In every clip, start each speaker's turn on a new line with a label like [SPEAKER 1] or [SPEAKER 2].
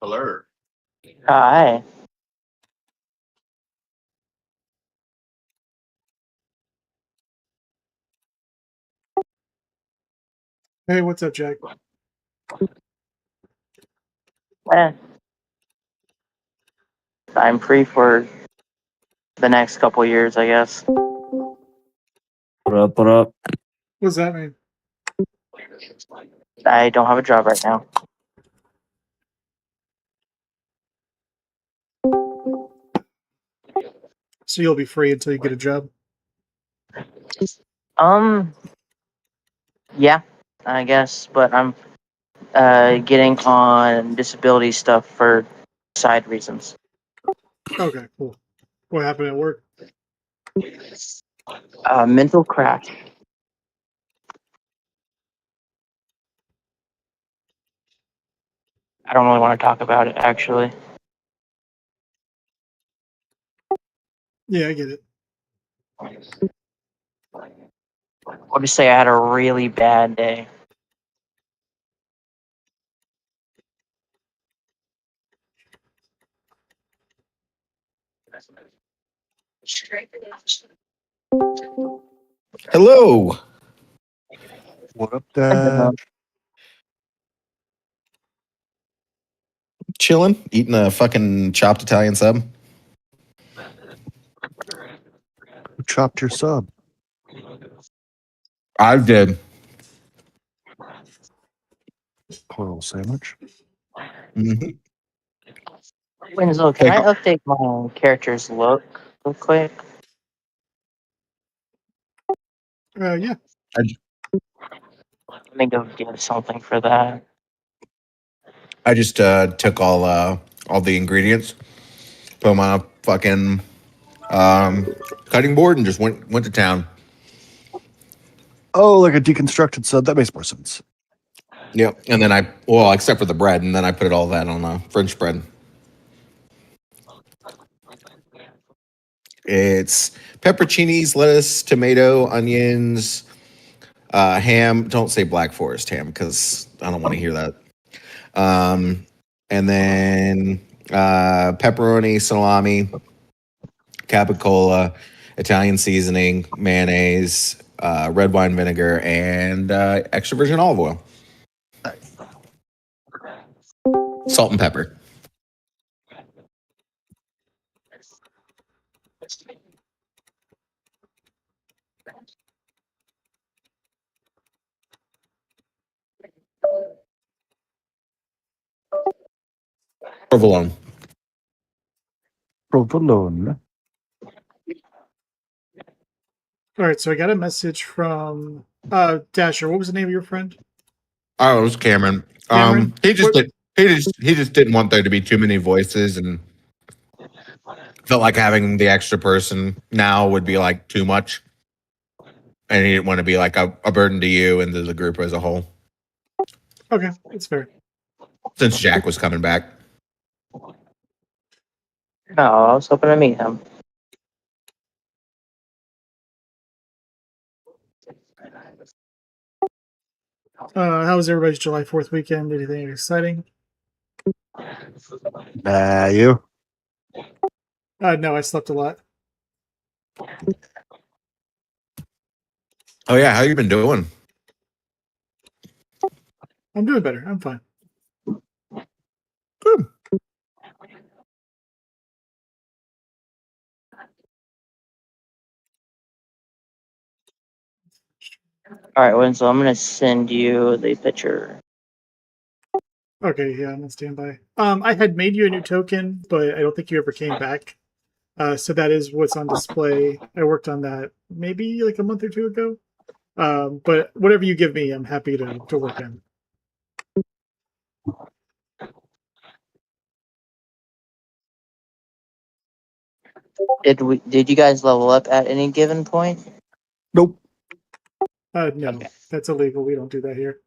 [SPEAKER 1] Hello.
[SPEAKER 2] Hi.
[SPEAKER 3] Hey, what's up, Jack?
[SPEAKER 2] Eh, I'm free for the next couple years, I guess.
[SPEAKER 4] What up? What up?
[SPEAKER 3] What does that mean?
[SPEAKER 2] I don't have a job right now.
[SPEAKER 3] So you'll be free until you get a job?
[SPEAKER 2] Um, yeah, I guess, but I'm getting on disability stuff for side reasons.
[SPEAKER 3] Okay, cool. What happened at work?
[SPEAKER 2] Mental crash. I don't really want to talk about it, actually.
[SPEAKER 3] Yeah, I get it.
[SPEAKER 2] I'll just say I had a really bad day.
[SPEAKER 1] Hello.
[SPEAKER 5] What up, Dad?
[SPEAKER 1] Chilling, eating a fucking chopped Italian sub.
[SPEAKER 5] Who chopped your sub?
[SPEAKER 1] I did.
[SPEAKER 5] Coral sandwich.
[SPEAKER 1] Mm-hmm.
[SPEAKER 2] Winslow, can I update my character's look real quick?
[SPEAKER 3] Yeah.
[SPEAKER 2] Let me go get something for that.
[SPEAKER 1] I just took all the ingredients, put them on a fucking cutting board, and just went to town.
[SPEAKER 5] Oh, like a deconstructed sub. That makes more sense.
[SPEAKER 1] Yep. And then except for the bread, and then I put all that on French bread. It's pepperoncinis, lettuce, tomato, onions, ham. Don't say Black Forest ham because I don't want to hear that. And then pepperoni, salami, capicola, Italian seasoning, mayonnaise, red wine vinegar, and extra virgin olive oil. Salt and pepper. Provolone.
[SPEAKER 5] Provolone.
[SPEAKER 3] All right, so I got a message from Dasher. What was the name of your friend?
[SPEAKER 1] Oh, it was Cameron.
[SPEAKER 3] Cameron?
[SPEAKER 1] He just didn't want there to be too many voices, and felt like having the extra person now would be like too much, and he didn't want to be like a burden to you and to the group as a whole.
[SPEAKER 3] Okay, that's fair.
[SPEAKER 1] Since Jack was coming back.
[SPEAKER 2] No, I was hoping to meet him.
[SPEAKER 3] How was everybody's July 4th weekend? Anything exciting?
[SPEAKER 5] You?
[SPEAKER 3] No, I slept a lot.
[SPEAKER 1] Oh yeah, how you been doing?
[SPEAKER 3] I'm doing better. I'm fine.
[SPEAKER 1] Good.
[SPEAKER 2] All right, Winslow, I'm going to send you the picture.
[SPEAKER 3] Okay, yeah, I'm on standby. I had made you a new token, but I don't think you ever came back. So that is what's on display. I worked on that maybe like a month or two ago. But whatever you give me, I'm happy to work on.
[SPEAKER 2] Did you guys level up at any given point?
[SPEAKER 5] Nope.
[SPEAKER 3] No,
[SPEAKER 2] Okay.
[SPEAKER 3] that's illegal. We don't do that here.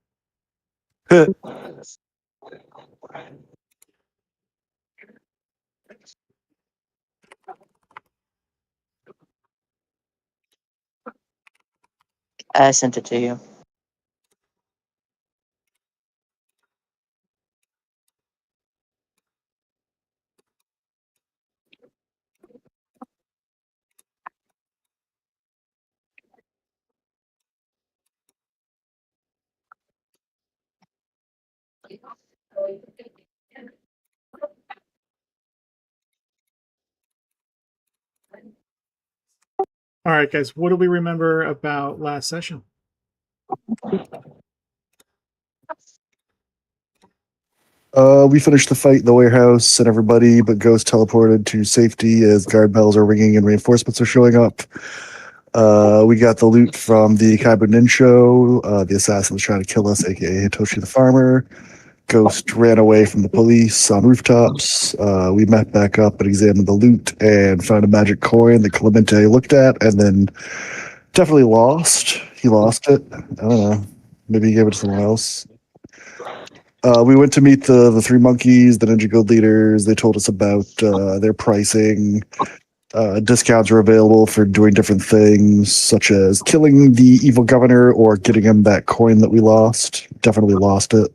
[SPEAKER 2] I sent it to you.
[SPEAKER 3] All right, guys. What do we remember about last session?
[SPEAKER 5] We finished the fight in the warehouse and everybody but Ghost teleported to safety as guard bells are ringing and reinforcements are showing up. We got the loot from the Kaiba Ninsho. The assassin was trying to kill us, aka Hitoshi the farmer. Ghost ran away from the police on rooftops. We met back up and examined the loot and found a magic coin that Clemente looked at and then definitely lost. He lost it. I don't know. Maybe he gave it to someone else. We went to meet the three monkeys, the Ninja Guild leaders. They told us about their pricing. Discounts are available for doing different things, such as killing the evil governor or getting him that coin that we lost. Definitely lost it.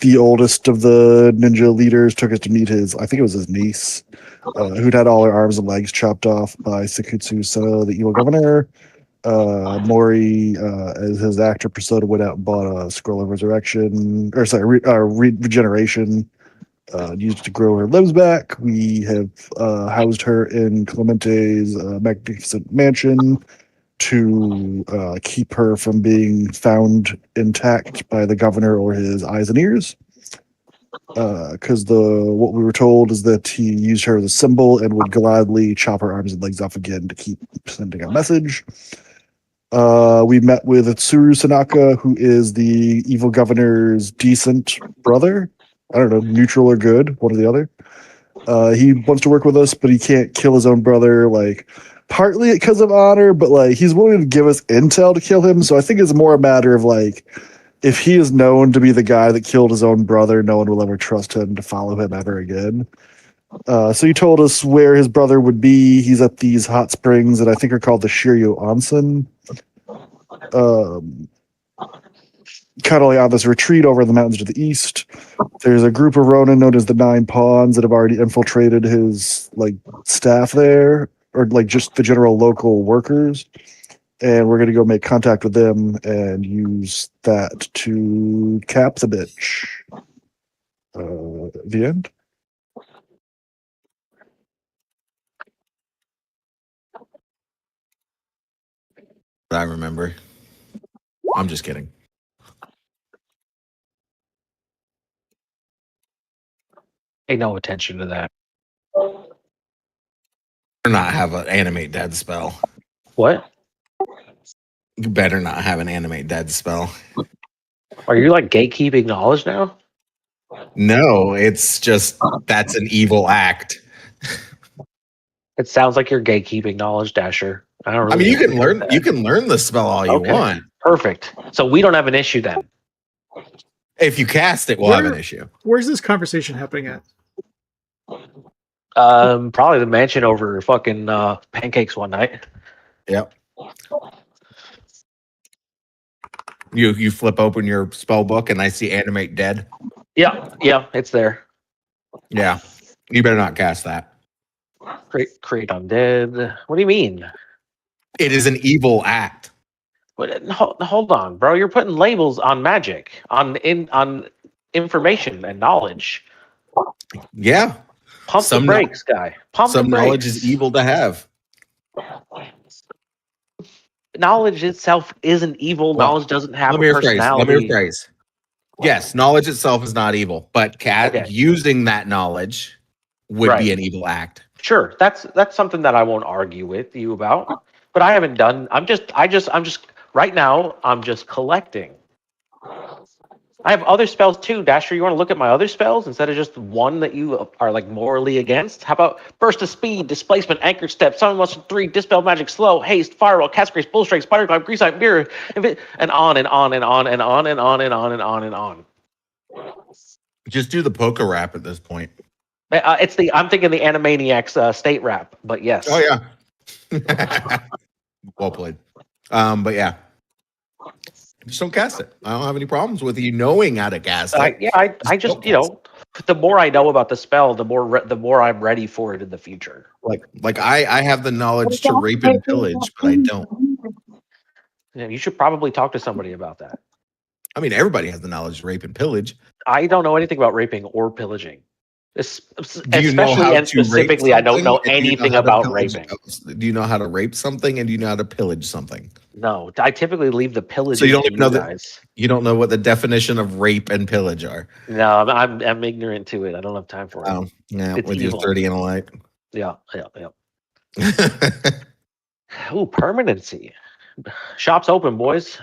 [SPEAKER 5] The oldest of the ninja leaders took us to meet I think it was his niece, who'd had all her arms and legs chopped off by Sekutsu Seno, the evil governor. Mori, as his actor persona, went out and bought a scroll of resurrection, or sorry, regeneration, used to grow her limbs back. We have housed her in Clemente's magnificent mansion to keep her from being found intact by the governor or his eyes and ears. Because what we were told is that he used her as a symbol and would gladly chop her arms and legs off again to keep sending a message. We met with Tsuru Sanaka, who is the evil governor's decent brother. I don't know, neutral or good, one or the other. He wants to work with us, but he can't kill his own brother, like, partly because of honor, but, like, he's willing to give us intel to kill him, so I think it's more a matter of, like, if he is known to be the guy that killed his own brother, no one will ever trust him to follow him ever again. So he told us where his brother would be. He's at these hot springs that I think are called the Shiryu Onsen. Kind of like on this retreat over in the mountains to the east. There's a group of Ronin known as the Nine Pawns that have already infiltrated his like staff there, or like just the general local workers. And we're gonna go make contact with them and use that to cap the bitch. The end.
[SPEAKER 1] I remember. I'm just kidding.
[SPEAKER 6] Pay no attention to that.
[SPEAKER 1] Better not have an animate dead spell.
[SPEAKER 6] What?
[SPEAKER 1] You better not have an animate dead spell.
[SPEAKER 6] Are you like gatekeeping knowledge now?
[SPEAKER 1] No, it's just that's an evil act.
[SPEAKER 6] It sounds like you're gatekeeping knowledge, Dasher. I don't really
[SPEAKER 1] I mean, you can
[SPEAKER 6] agree
[SPEAKER 1] learn
[SPEAKER 6] with
[SPEAKER 1] you
[SPEAKER 6] that.
[SPEAKER 1] can learn the spell all you
[SPEAKER 6] Okay.
[SPEAKER 1] want.
[SPEAKER 6] Perfect. So we don't have an issue then.
[SPEAKER 1] If you cast it, we'll have an issue.
[SPEAKER 3] Where's this conversation happening at?
[SPEAKER 6] Probably the mansion over fucking pancakes one night.
[SPEAKER 1] Yep. You flip open your spell book and I see animate dead.
[SPEAKER 6] Yeah, it's there.
[SPEAKER 1] Yeah. You better not cast that.
[SPEAKER 6] Create undead. What do you mean?
[SPEAKER 1] It is an evil act.
[SPEAKER 6] Hold on, bro. You're putting labels on magic, on information and knowledge.
[SPEAKER 1] Yeah.
[SPEAKER 6] Pump
[SPEAKER 1] Some
[SPEAKER 6] the brakes, guy. Pump
[SPEAKER 1] Some
[SPEAKER 6] the brakes.
[SPEAKER 1] knowledge is evil to have.
[SPEAKER 6] Knowledge itself isn't evil.
[SPEAKER 1] Well,
[SPEAKER 6] Knowledge doesn't have a
[SPEAKER 1] Let me rephrase.
[SPEAKER 6] personality.
[SPEAKER 1] Yes, knowledge itself is not evil, but
[SPEAKER 6] Okay.
[SPEAKER 1] using that knowledge would be
[SPEAKER 6] Right.
[SPEAKER 1] an evil act.
[SPEAKER 6] Sure, that's something that I won't argue with you about. But I haven't done. I'm just right now. I'm just collecting. I have other spells too, Dasher. You want to look at my other spells instead of just one that you are like morally against? How about burst of speed, displacement, anchor step, summon monster 3, dispel magic, slow, haste, firewall, cast grace, bull strike, spider climb, grease eye, mirror, and on and on and on and on and on and on and on and on.
[SPEAKER 1] Just do the poker rap at this point.
[SPEAKER 6] I'm thinking the Animaniacs state rap, but yes.
[SPEAKER 1] Oh yeah. Well played. But yeah. Just don't cast it. I don't have any problems with you knowing how to cast it.
[SPEAKER 6] I just the more I know about the spell, the more I'm ready for it in the future.
[SPEAKER 1] Like I have the knowledge to rape and pillage, but I don't.
[SPEAKER 6] Yeah, you should probably talk to somebody about that.
[SPEAKER 1] I mean, everybody has the knowledge to rape and pillage.
[SPEAKER 6] I don't know anything about raping or pillaging.
[SPEAKER 1] Do you know
[SPEAKER 6] Especially
[SPEAKER 1] how
[SPEAKER 6] and
[SPEAKER 1] to rape
[SPEAKER 6] specifically, I don't
[SPEAKER 1] something,
[SPEAKER 6] know
[SPEAKER 1] and do you
[SPEAKER 6] anything
[SPEAKER 1] how to
[SPEAKER 6] about
[SPEAKER 1] pillage-
[SPEAKER 6] raping.
[SPEAKER 1] Do you know how to rape something, and do you know how to pillage something?
[SPEAKER 6] No, I typically leave the
[SPEAKER 1] So
[SPEAKER 6] pillaging
[SPEAKER 1] you don't
[SPEAKER 6] to
[SPEAKER 1] even
[SPEAKER 6] you
[SPEAKER 1] know that
[SPEAKER 6] guys.
[SPEAKER 1] you don't know what the definition of rape and pillage are.
[SPEAKER 6] No, I'm ignorant to it. I don't have time for it.
[SPEAKER 1] Oh, yeah,
[SPEAKER 6] It's
[SPEAKER 1] with your
[SPEAKER 6] evil.
[SPEAKER 1] 30 and a light.
[SPEAKER 6] Yeah. Ooh, permanency. Shop's open, boys.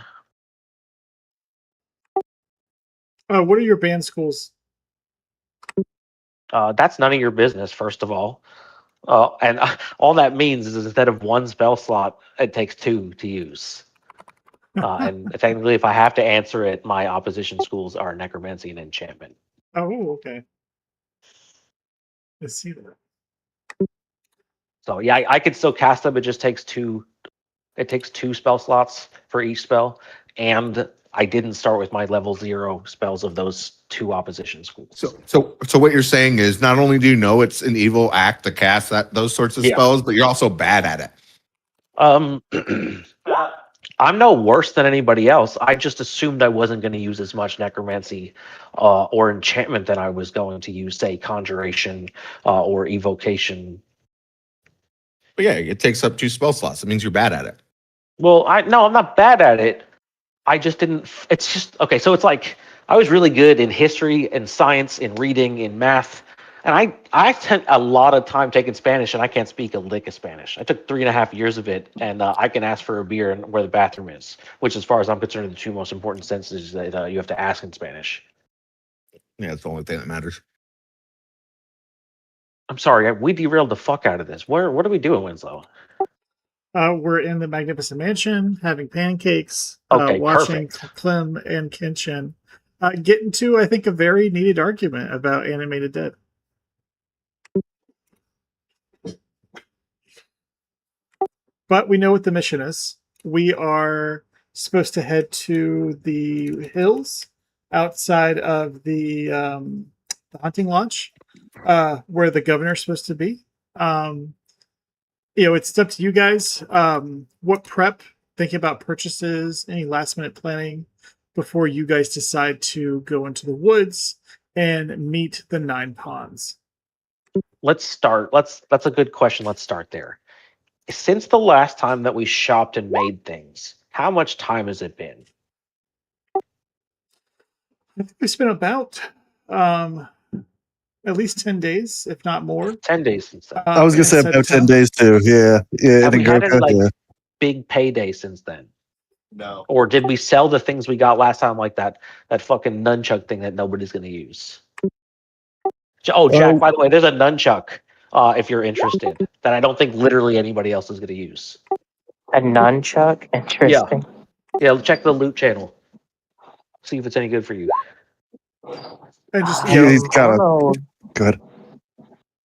[SPEAKER 3] What are your band schools?
[SPEAKER 6] That's none of your business, first of all. And all that means is instead of one spell slot, it takes 2 to use. And technically, if I have to answer it, my opposition schools are necromancy and enchantment.
[SPEAKER 3] Oh, okay. Let's see that.
[SPEAKER 6] So yeah, I could still cast them. It just takes 2. It takes 2 spell slots for each spell, and I didn't start with my level 0 spells of those 2 opposition schools.
[SPEAKER 1] So what you're saying is not only do you know it's an evil act to cast those sorts of
[SPEAKER 6] Yeah.
[SPEAKER 1] spells, but you're also bad at it.
[SPEAKER 6] I'm no worse than anybody else. I just assumed I wasn't going to use as much necromancy or enchantment than I was going to use, say, conjuration or evocation.
[SPEAKER 1] But yeah, it takes up 2 spell slots. It means you're bad at it.
[SPEAKER 6] Well, I'm not bad at it. I just didn't. It's just okay. So it's like I was really good in history and science, in reading, in math, and I spent a lot of time taking Spanish, and I can't speak a lick of Spanish. I took 3.5 years of it, and I can ask for a beer and where the bathroom is, which, as far as I'm concerned, are the 2 most important sentences that you have to ask in Spanish.
[SPEAKER 1] Yeah, it's the only thing that matters.
[SPEAKER 6] I'm sorry, we derailed the fuck out of this. What are we doing, Winslow?
[SPEAKER 3] We're in the Magnificent Mansion, having pancakes,
[SPEAKER 6] Okay,
[SPEAKER 3] watching
[SPEAKER 6] perfect.
[SPEAKER 3] Clem and Kenshin get into, I think, a very needed argument about animated dead. But we know what the mission is. We are supposed to head to the hills outside of the hunting lodge, where the governor's supposed to be. It's up to you guys. What prep, thinking about purchases, any last minute planning before you guys decide to go into the woods and meet the 9 ponds?
[SPEAKER 6] Let's start. That's a good question. Let's start there. Since the last time that we shopped and made things, how much time has it been?
[SPEAKER 3] I think we spent about at least 10 days, if not more.
[SPEAKER 6] 10 days since then.
[SPEAKER 5] I was gonna say
[SPEAKER 3] inside the
[SPEAKER 5] about 10
[SPEAKER 3] town.
[SPEAKER 5] days too. Yeah,
[SPEAKER 6] Have
[SPEAKER 5] in
[SPEAKER 6] we had any
[SPEAKER 5] Angoka,
[SPEAKER 6] like
[SPEAKER 5] yeah.
[SPEAKER 6] big payday since then?
[SPEAKER 1] No.
[SPEAKER 6] Or did we sell the things we got last time, like that fucking nunchuck thing that nobody's gonna use? Oh, Jack, by the way, there's a nunchuck if you're interested that I don't think literally anybody else is gonna use.
[SPEAKER 2] A nunchuck? Interesting.
[SPEAKER 6] Yeah, check the loot channel. See if it's any good for you.
[SPEAKER 3] And just
[SPEAKER 5] He's
[SPEAKER 2] I
[SPEAKER 5] kind
[SPEAKER 2] don't
[SPEAKER 5] of
[SPEAKER 2] know
[SPEAKER 5] good.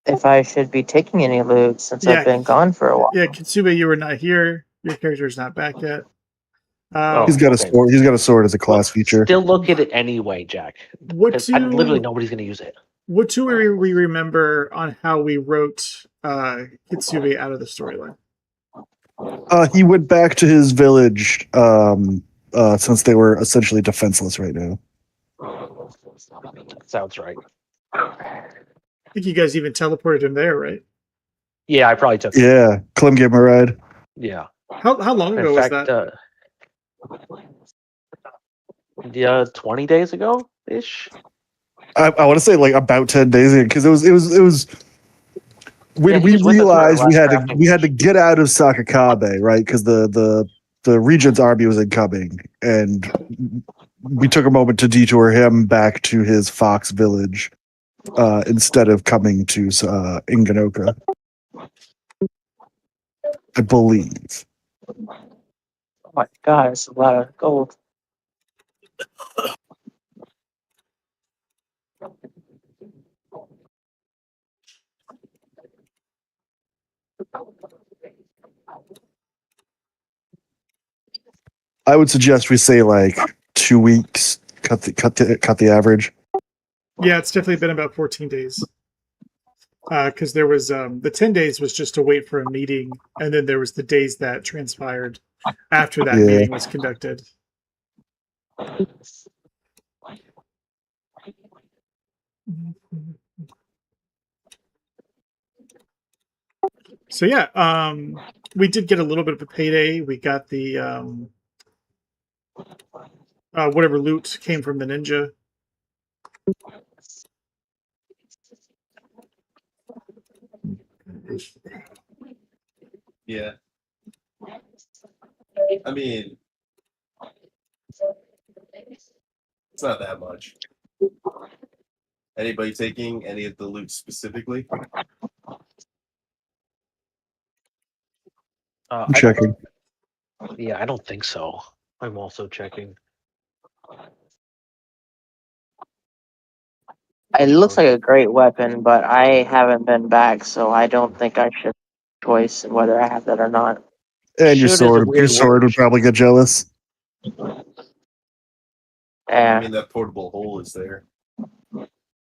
[SPEAKER 2] if I should be taking any loot since
[SPEAKER 3] Yeah.
[SPEAKER 2] I've been gone for a while.
[SPEAKER 3] yeah, Kitsube, you were not here. Your character's not back yet.
[SPEAKER 5] He's got a
[SPEAKER 6] okay.
[SPEAKER 5] sword. He's got a sword as a class feature.
[SPEAKER 6] Still look at it anyway, Jack.
[SPEAKER 3] What
[SPEAKER 6] 'Cause
[SPEAKER 3] do
[SPEAKER 6] literally nobody's gonna use it.
[SPEAKER 3] what do we remember on how we wrote Kitsube out of the storyline?
[SPEAKER 5] He went back to his village since they were essentially defenseless right now.
[SPEAKER 6] Sounds right.
[SPEAKER 3] I think you guys even teleported him there, right?
[SPEAKER 6] Yeah, I probably took it.
[SPEAKER 5] Yeah, Clem gave him a ride.
[SPEAKER 6] Yeah.
[SPEAKER 3] How long ago
[SPEAKER 6] In
[SPEAKER 3] was
[SPEAKER 6] fact,
[SPEAKER 3] that?
[SPEAKER 6] yeah, 20 days ago ish.
[SPEAKER 5] I want to say like about 10 days ago because it was when
[SPEAKER 6] Yeah, he
[SPEAKER 5] we
[SPEAKER 6] was with us for our
[SPEAKER 5] realized we
[SPEAKER 6] last
[SPEAKER 5] had
[SPEAKER 6] crafting
[SPEAKER 5] we had to
[SPEAKER 6] session.
[SPEAKER 5] get out of Sakakabe, right? Because the regent's army was incoming, and we took a moment to detour him back to his fox village instead of coming to Inganoka. I believe.
[SPEAKER 2] Oh my god, it's a lot of gold.
[SPEAKER 5] I would suggest we say like 2 weeks. Cut the average.
[SPEAKER 3] Yeah, it's definitely been about 14 days. Because there was the 10 days was just to wait for a meeting, and then there was the days that transpired after that
[SPEAKER 5] Yeah.
[SPEAKER 3] meeting was conducted. So yeah, we did get a little bit of a payday. We got the whatever loot came from the ninja.
[SPEAKER 7] Yeah. I mean, it's not that much. Anybody taking any of the loot specifically?
[SPEAKER 5] I'm checking.
[SPEAKER 6] Yeah, I don't think so. I'm also checking.
[SPEAKER 2] It looks like a great weapon, but I haven't been back, so I don't think I should choice whether I have that or not.
[SPEAKER 5] And your
[SPEAKER 6] Should is a
[SPEAKER 5] sword,
[SPEAKER 6] weird
[SPEAKER 5] would
[SPEAKER 6] word.
[SPEAKER 5] probably get jealous.
[SPEAKER 7] I
[SPEAKER 2] Yeah,
[SPEAKER 7] mean, that portable hole is there.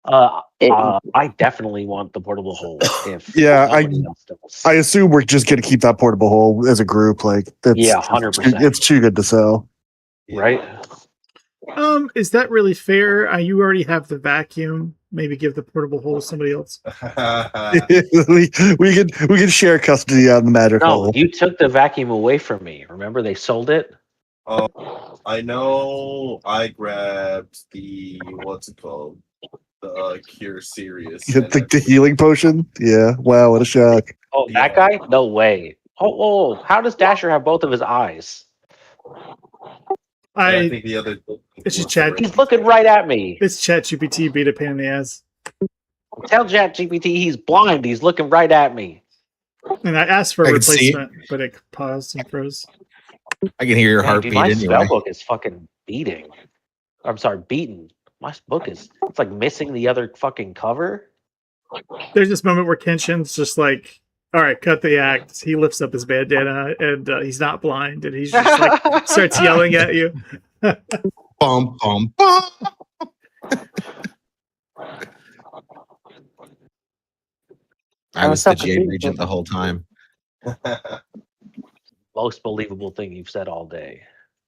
[SPEAKER 6] I definitely want the portable hole. If
[SPEAKER 5] Yeah,
[SPEAKER 6] nobody else does.
[SPEAKER 5] I assume we're just gonna keep that portable hole as a group. Like that's
[SPEAKER 6] Yeah, 100%.
[SPEAKER 5] It's too good to sell.
[SPEAKER 7] Yeah.
[SPEAKER 6] Right?
[SPEAKER 3] Is that really fair? You already have the vacuum. Maybe give the portable hole to somebody else.
[SPEAKER 5] we can share custody on the magic
[SPEAKER 6] No,
[SPEAKER 5] hole.
[SPEAKER 6] you took the vacuum away from me. Remember they sold it?
[SPEAKER 7] I know I grabbed the, what's it called? The Cure Serious.
[SPEAKER 5] You think the healing potion? Yeah. Wow, what a shock.
[SPEAKER 6] Oh,
[SPEAKER 7] Yeah.
[SPEAKER 6] that guy? No way. Oh, how does Dasher have both of his eyes?
[SPEAKER 7] I
[SPEAKER 3] I
[SPEAKER 7] think the other.
[SPEAKER 3] It's just Chad.
[SPEAKER 6] He's looking right at me.
[SPEAKER 3] It's ChatGPT beat a pain in the ass.
[SPEAKER 6] Tell ChatGPT he's blind. He's looking right at me.
[SPEAKER 3] And I asked for a
[SPEAKER 1] I can see.
[SPEAKER 3] replacement, but it paused and froze.
[SPEAKER 1] I can hear your
[SPEAKER 6] Man,
[SPEAKER 1] heartbeat
[SPEAKER 6] dude, my
[SPEAKER 1] anyway.
[SPEAKER 6] spellbook is fucking beating. I'm sorry, beaten. My book is, it's like missing the other fucking cover.
[SPEAKER 3] There's this moment where Kenshin's just like, all right, cut the act. He lifts up his bandana and he's not blind, and he's just like starts yelling at you.
[SPEAKER 1] Bum, bum, bum. I was
[SPEAKER 2] What's
[SPEAKER 1] the
[SPEAKER 2] up with
[SPEAKER 1] Jade
[SPEAKER 2] you?
[SPEAKER 1] Regent the whole time.
[SPEAKER 6] Most believable thing you've said all day.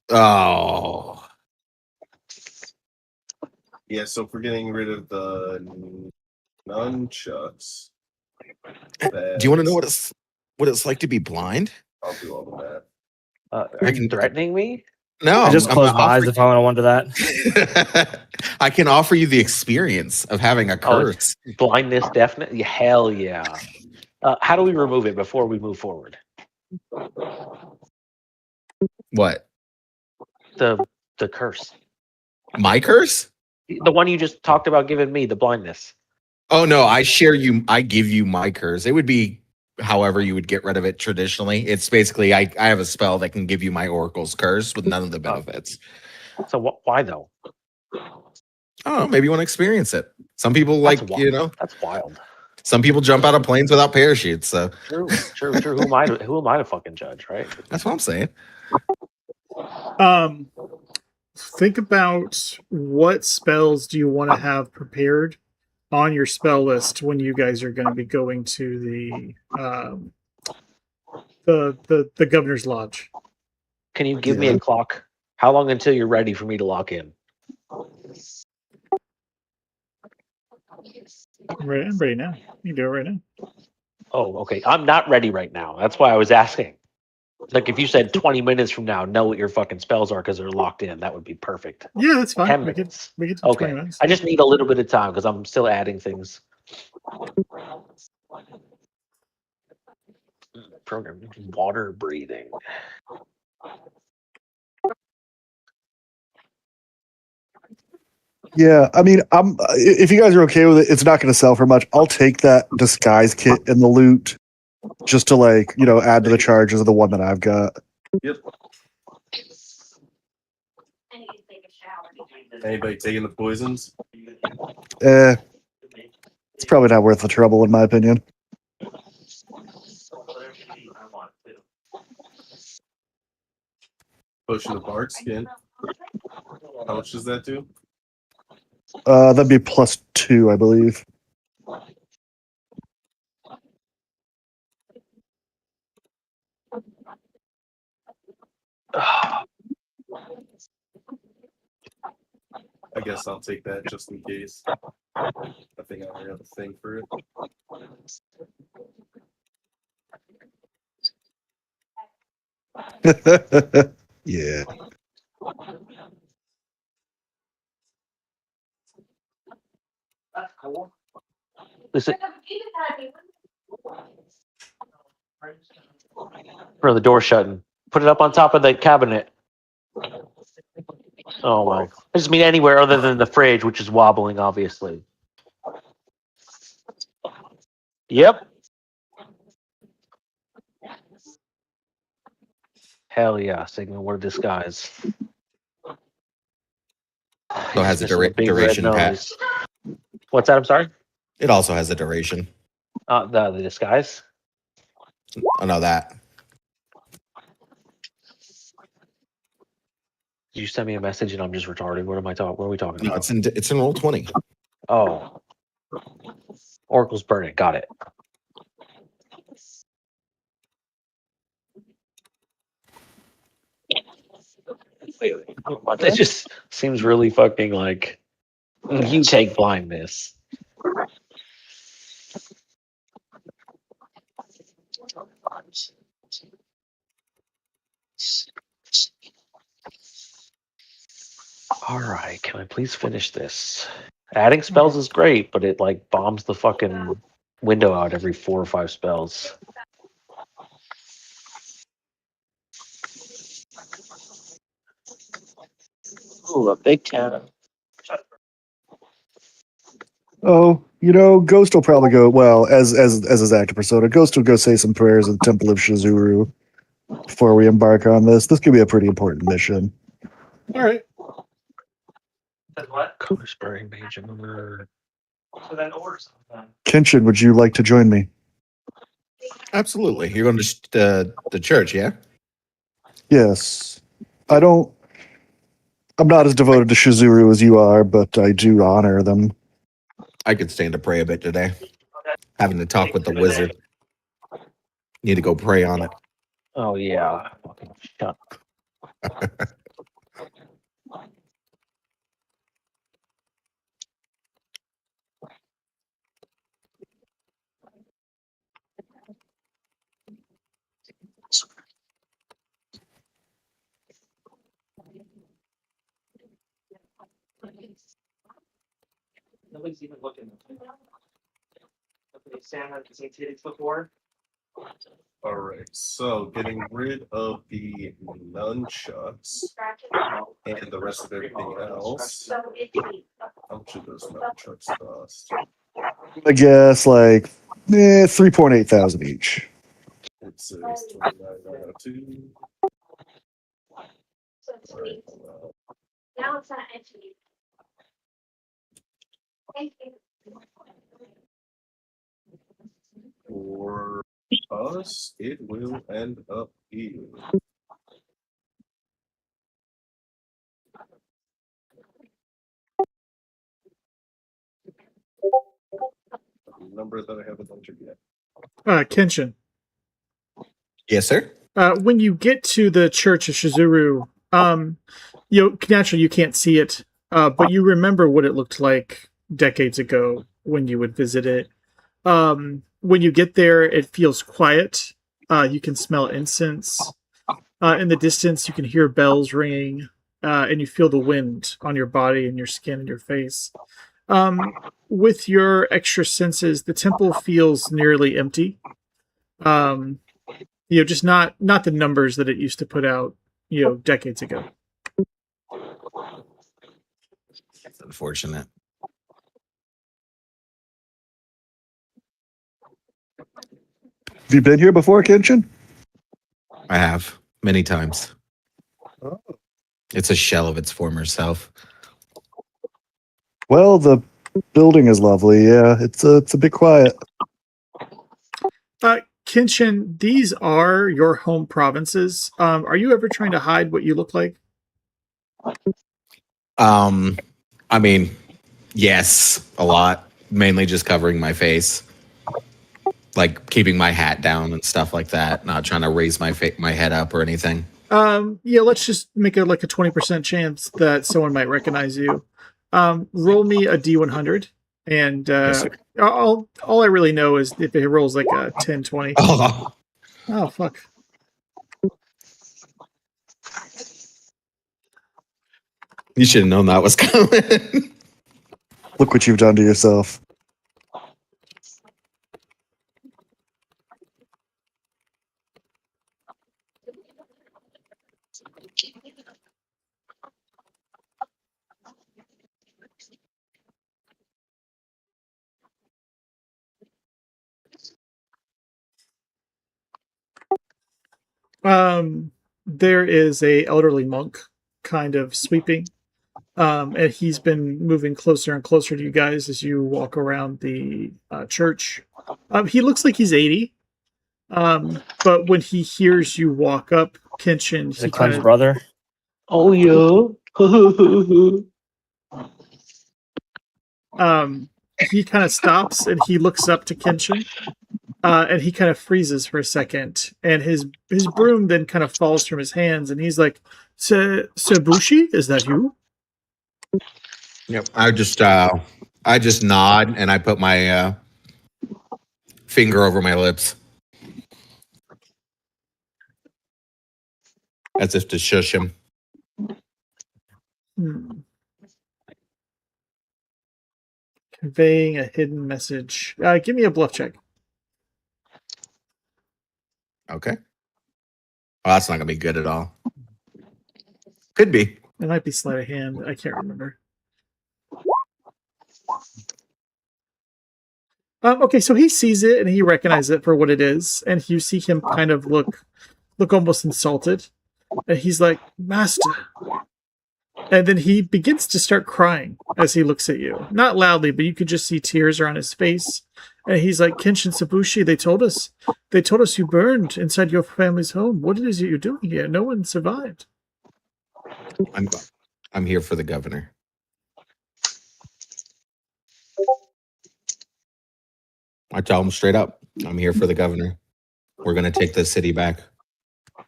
[SPEAKER 1] Oh,
[SPEAKER 7] Yeah, so if we're getting rid of the nunchucks,
[SPEAKER 1] do you want to know what it's like to be blind?
[SPEAKER 7] I'll do all of that.
[SPEAKER 6] Are you threatening me?
[SPEAKER 1] No,
[SPEAKER 4] I just
[SPEAKER 1] I'm
[SPEAKER 4] close my eyes
[SPEAKER 1] offering-
[SPEAKER 4] if I want to wonder that.
[SPEAKER 1] I can offer you the experience of having a
[SPEAKER 6] Oh,
[SPEAKER 1] curse.
[SPEAKER 6] Blindness, definitely. Hell yeah. How do we remove it before we move forward?
[SPEAKER 1] What?
[SPEAKER 6] The curse.
[SPEAKER 1] My curse?
[SPEAKER 6] The one you just talked about giving me, the blindness.
[SPEAKER 1] Oh no, I give you my curse. It would be however you would get rid of it traditionally. It's basically I have a spell that can give you my oracle's curse with none of the benefits.
[SPEAKER 6] So why though?
[SPEAKER 1] Oh, maybe you want to experience it. Some people like,
[SPEAKER 6] That's that's wild.
[SPEAKER 1] some people jump out of planes without parachutes. So
[SPEAKER 6] True. Who am I to fucking judge, right?
[SPEAKER 1] that's what I'm saying.
[SPEAKER 3] Think about what spells do you want to have prepared on your spell list when you guys are going to be going to the governor's lodge.
[SPEAKER 6] Can you give me a clock? How long until you're ready for me to lock in?
[SPEAKER 3] I'm ready now. You can do it right now.
[SPEAKER 6] Oh, okay. I'm not ready right now. That's why I was asking. Like if you said 20 minutes from now, know what your fucking spells are because they're locked in. That would be perfect.
[SPEAKER 3] Yeah, that's fine.
[SPEAKER 6] 10
[SPEAKER 3] We could
[SPEAKER 6] minutes.
[SPEAKER 3] do 20
[SPEAKER 6] Okay.
[SPEAKER 3] minutes.
[SPEAKER 6] I just need a little bit of time because I'm still adding things. Program water breathing.
[SPEAKER 5] Yeah, I mean, if you guys are okay with it, it's not going to sell for much. I'll take that disguise kit and the loot just to add to the charges of the one that I've got.
[SPEAKER 7] Yep. Anybody taking the poisons?
[SPEAKER 5] It's probably not worth the trouble, in my opinion.
[SPEAKER 7] Potion of bark skin. How much does that do?
[SPEAKER 5] That'd be +2, I believe.
[SPEAKER 7] I guess I'll take that just in case. I think I already have a thing for it.
[SPEAKER 5] Yeah.
[SPEAKER 6] Listen, for the door shutting. Put it up on top of the cabinet. Oh my! I just mean anywhere other than the fridge, which is wobbling, obviously. Yep. Hell yeah, Sigma, what a disguise.
[SPEAKER 1] So it has a duration, Pat.
[SPEAKER 6] nose. What's that? I'm sorry?
[SPEAKER 1] It also has a duration.
[SPEAKER 6] The disguise?
[SPEAKER 1] I know that.
[SPEAKER 6] Did you send me a message and I'm just retarded? What are we talking
[SPEAKER 1] No,
[SPEAKER 6] about?
[SPEAKER 1] it's in roll 20.
[SPEAKER 6] Oh. Oracle's burning. Got it. It just seems really fucking like you take blindness. All right, can I please finish this? Adding spells is great, but it like bombs the fucking window out every 4 or 5 spells.
[SPEAKER 2] Ooh, a big 10.
[SPEAKER 5] Oh, Ghost will probably go as his active persona. Ghost will go say some prayers at the Temple of Shizuru before we embark on this. This could be a pretty important mission.
[SPEAKER 3] All right.
[SPEAKER 6] What? Color spraying mage number. So then order something.
[SPEAKER 5] Kenshin, would you like to join me?
[SPEAKER 1] Absolutely. You're going to the church, yeah?
[SPEAKER 5] Yes. I'm not as devoted to Shizuru as you are, but I do honor them.
[SPEAKER 1] I could stand to pray a bit today. Having to talk with the wizard. Need to go pray on it.
[SPEAKER 6] Oh yeah. Fucking shut. Nobody's even looking. Sam hasn't seen titties before.
[SPEAKER 7] All right, so getting rid of the nunchucks and the rest of everything else. How much do those nunchucks cost?
[SPEAKER 5] I guess like 3.8 thousand each.
[SPEAKER 7] It says 29,902. All right,
[SPEAKER 8] Now it's not entity. Thank you.
[SPEAKER 7] for us, it will end up being the number that I haven't entered yet.
[SPEAKER 3] Kenshin.
[SPEAKER 1] Yes, sir.
[SPEAKER 3] When you get to the Church of Shizuru, naturally you can't see it, but you remember what it looked like decades ago when you would visit it. When you get there, it feels quiet. You can smell incense. In the distance, you can hear bells ringing, and you feel the wind on your body and your skin and your face. With your extra senses, the temple feels nearly empty. Just not the numbers that it used to put out, decades ago.
[SPEAKER 1] It's unfortunate.
[SPEAKER 5] Have you been here before, Kenshin?
[SPEAKER 1] I have many times.
[SPEAKER 5] Oh.
[SPEAKER 1] It's a shell of its former self.
[SPEAKER 5] Well, the building is lovely. Yeah, it's a bit quiet.
[SPEAKER 3] Kenshin, these are your home provinces. Are you ever trying to hide what you look like?
[SPEAKER 1] I mean, yes, a lot. Mainly just covering my face, like keeping my hat down and stuff like that. Not trying to raise my head up or anything.
[SPEAKER 3] Let's just make it like a 20% chance that someone might recognize you. Roll me a D100, and
[SPEAKER 1] Yes,
[SPEAKER 3] all I really know is if it rolls like a 10, 20.
[SPEAKER 1] Oh,
[SPEAKER 3] Oh fuck.
[SPEAKER 1] You should have known that was coming.
[SPEAKER 5] Look what you've done to yourself.
[SPEAKER 3] There is a elderly monk kind of sweeping, and he's been moving closer and closer to you guys as you walk around the church. He looks like he's 80, but when he hears you walk up, Kenshin,
[SPEAKER 4] Is
[SPEAKER 3] he
[SPEAKER 4] it Clem's
[SPEAKER 3] kind of
[SPEAKER 4] brother?
[SPEAKER 6] Oh yeah.
[SPEAKER 3] he kind of stops and he looks up to Kenshin, and he kind of freezes for a second, and his broom then kind of falls from his hands, and he's like, Sabushi, is that you?
[SPEAKER 1] Yep. I just nod and I put my finger over my lips as if to shush him.
[SPEAKER 3] Conveying a hidden message. Give me a bluff check.
[SPEAKER 1] Okay. Well, that's not gonna be good at all. Could be.
[SPEAKER 3] It might be sleight of hand. I can't remember. Okay, so he sees it and he recognizes it for what it is, and you see him kind of look almost insulted, and he's like, "Master," and then he begins to start crying as he looks at you. Not loudly, but you could just see tears are on his face, and he's like, "Kenshin Sabushi, they told us you burned inside your family's home. What is it you're doing here? No one survived."
[SPEAKER 1] I'm here for the governor. I tell him straight up, I'm here for the governor. We're gonna take the city back.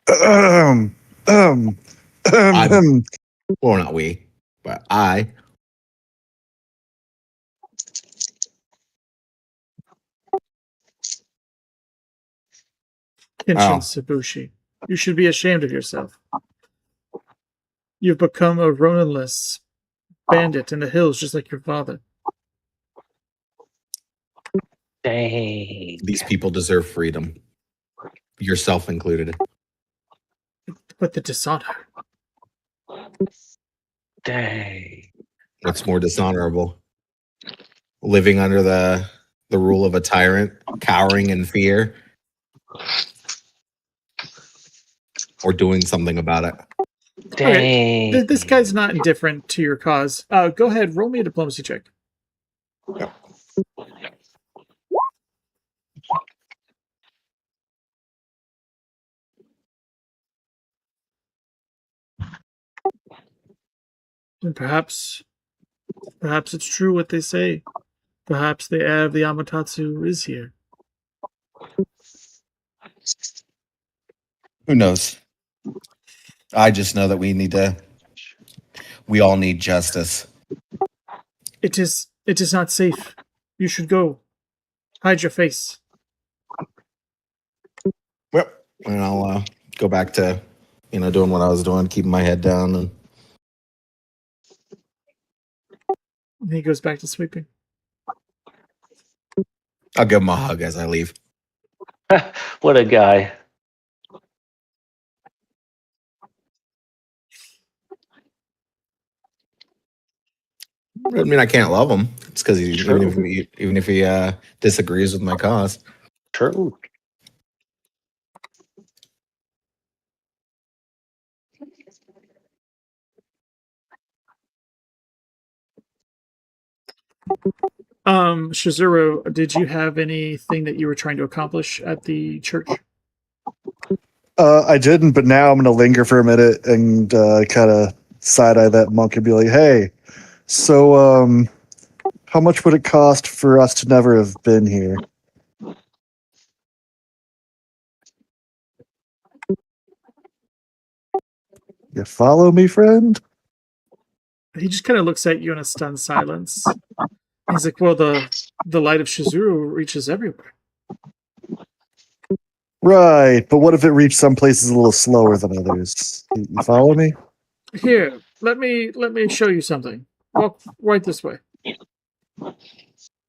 [SPEAKER 1] Well, not we, but I.
[SPEAKER 3] Kenshin Sabushi, you should be ashamed of yourself. You've become a Roninless bandit in the hills, just like your father.
[SPEAKER 6] Dang.
[SPEAKER 1] These people deserve freedom, yourself included.
[SPEAKER 3] But the dishonor.
[SPEAKER 6] Dang.
[SPEAKER 1] What's more dishonorable? Living under the rule of a tyrant, cowering in fear, or doing something about it.
[SPEAKER 6] Dang.
[SPEAKER 3] Okay. This guy's not indifferent to your cause. Go ahead, roll me a diplomacy check.
[SPEAKER 1] Yep.
[SPEAKER 3] And perhaps it's true what they say. Perhaps the heir of the Amaterasu is here.
[SPEAKER 1] Who knows? I just know that we all need justice.
[SPEAKER 3] It is not safe. You should go. Hide your face.
[SPEAKER 1] Well, and I'll go back to, doing what I was doing, keeping my head down. And
[SPEAKER 3] he goes back to sweeping.
[SPEAKER 1] I'll give him a hug as I leave.
[SPEAKER 6] What a guy.
[SPEAKER 1] I mean, I can't love him. It's because
[SPEAKER 6] True.
[SPEAKER 1] even if he disagrees with my cause.
[SPEAKER 6] True.
[SPEAKER 3] Shizuru, did you have anything that you were trying to accomplish at the church?
[SPEAKER 5] I didn't, but now I'm going to linger for a minute and kind of side-eye that monk and be like, hey, so how much would it cost for us to never have been here? You follow me, friend?
[SPEAKER 3] He just kind of looks at you in a stunned silence. He's like, well, the light of Shizuru reaches everywhere.
[SPEAKER 5] Right, but what if it reached some places a little slower than others? You follow me?
[SPEAKER 3] Here, let me show you something. Walk right this way.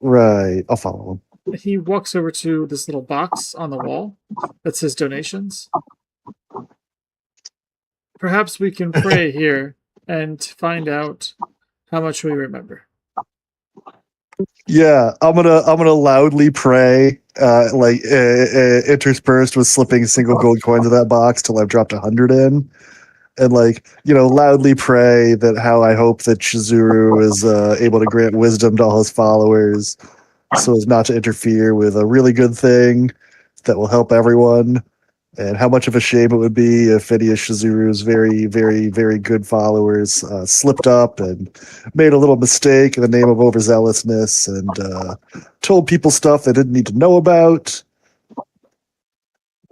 [SPEAKER 5] Right. I'll follow him.
[SPEAKER 3] He walks over to this little box on the wall that says donations. Perhaps we can pray here and find out how much we remember.
[SPEAKER 5] Yeah, I'm gonna loudly pray, interspersed with slipping single gold coins in that box till I've dropped 100 in, and loudly pray that how I hope that Shizuru is able to grant wisdom to all his followers, so as not to interfere with a really good thing that will help everyone. And how much of a shame it would be if any of Shizuru's very, very, very good followers slipped up and made a little mistake in the name of overzealousness and told people stuff they didn't need to know about.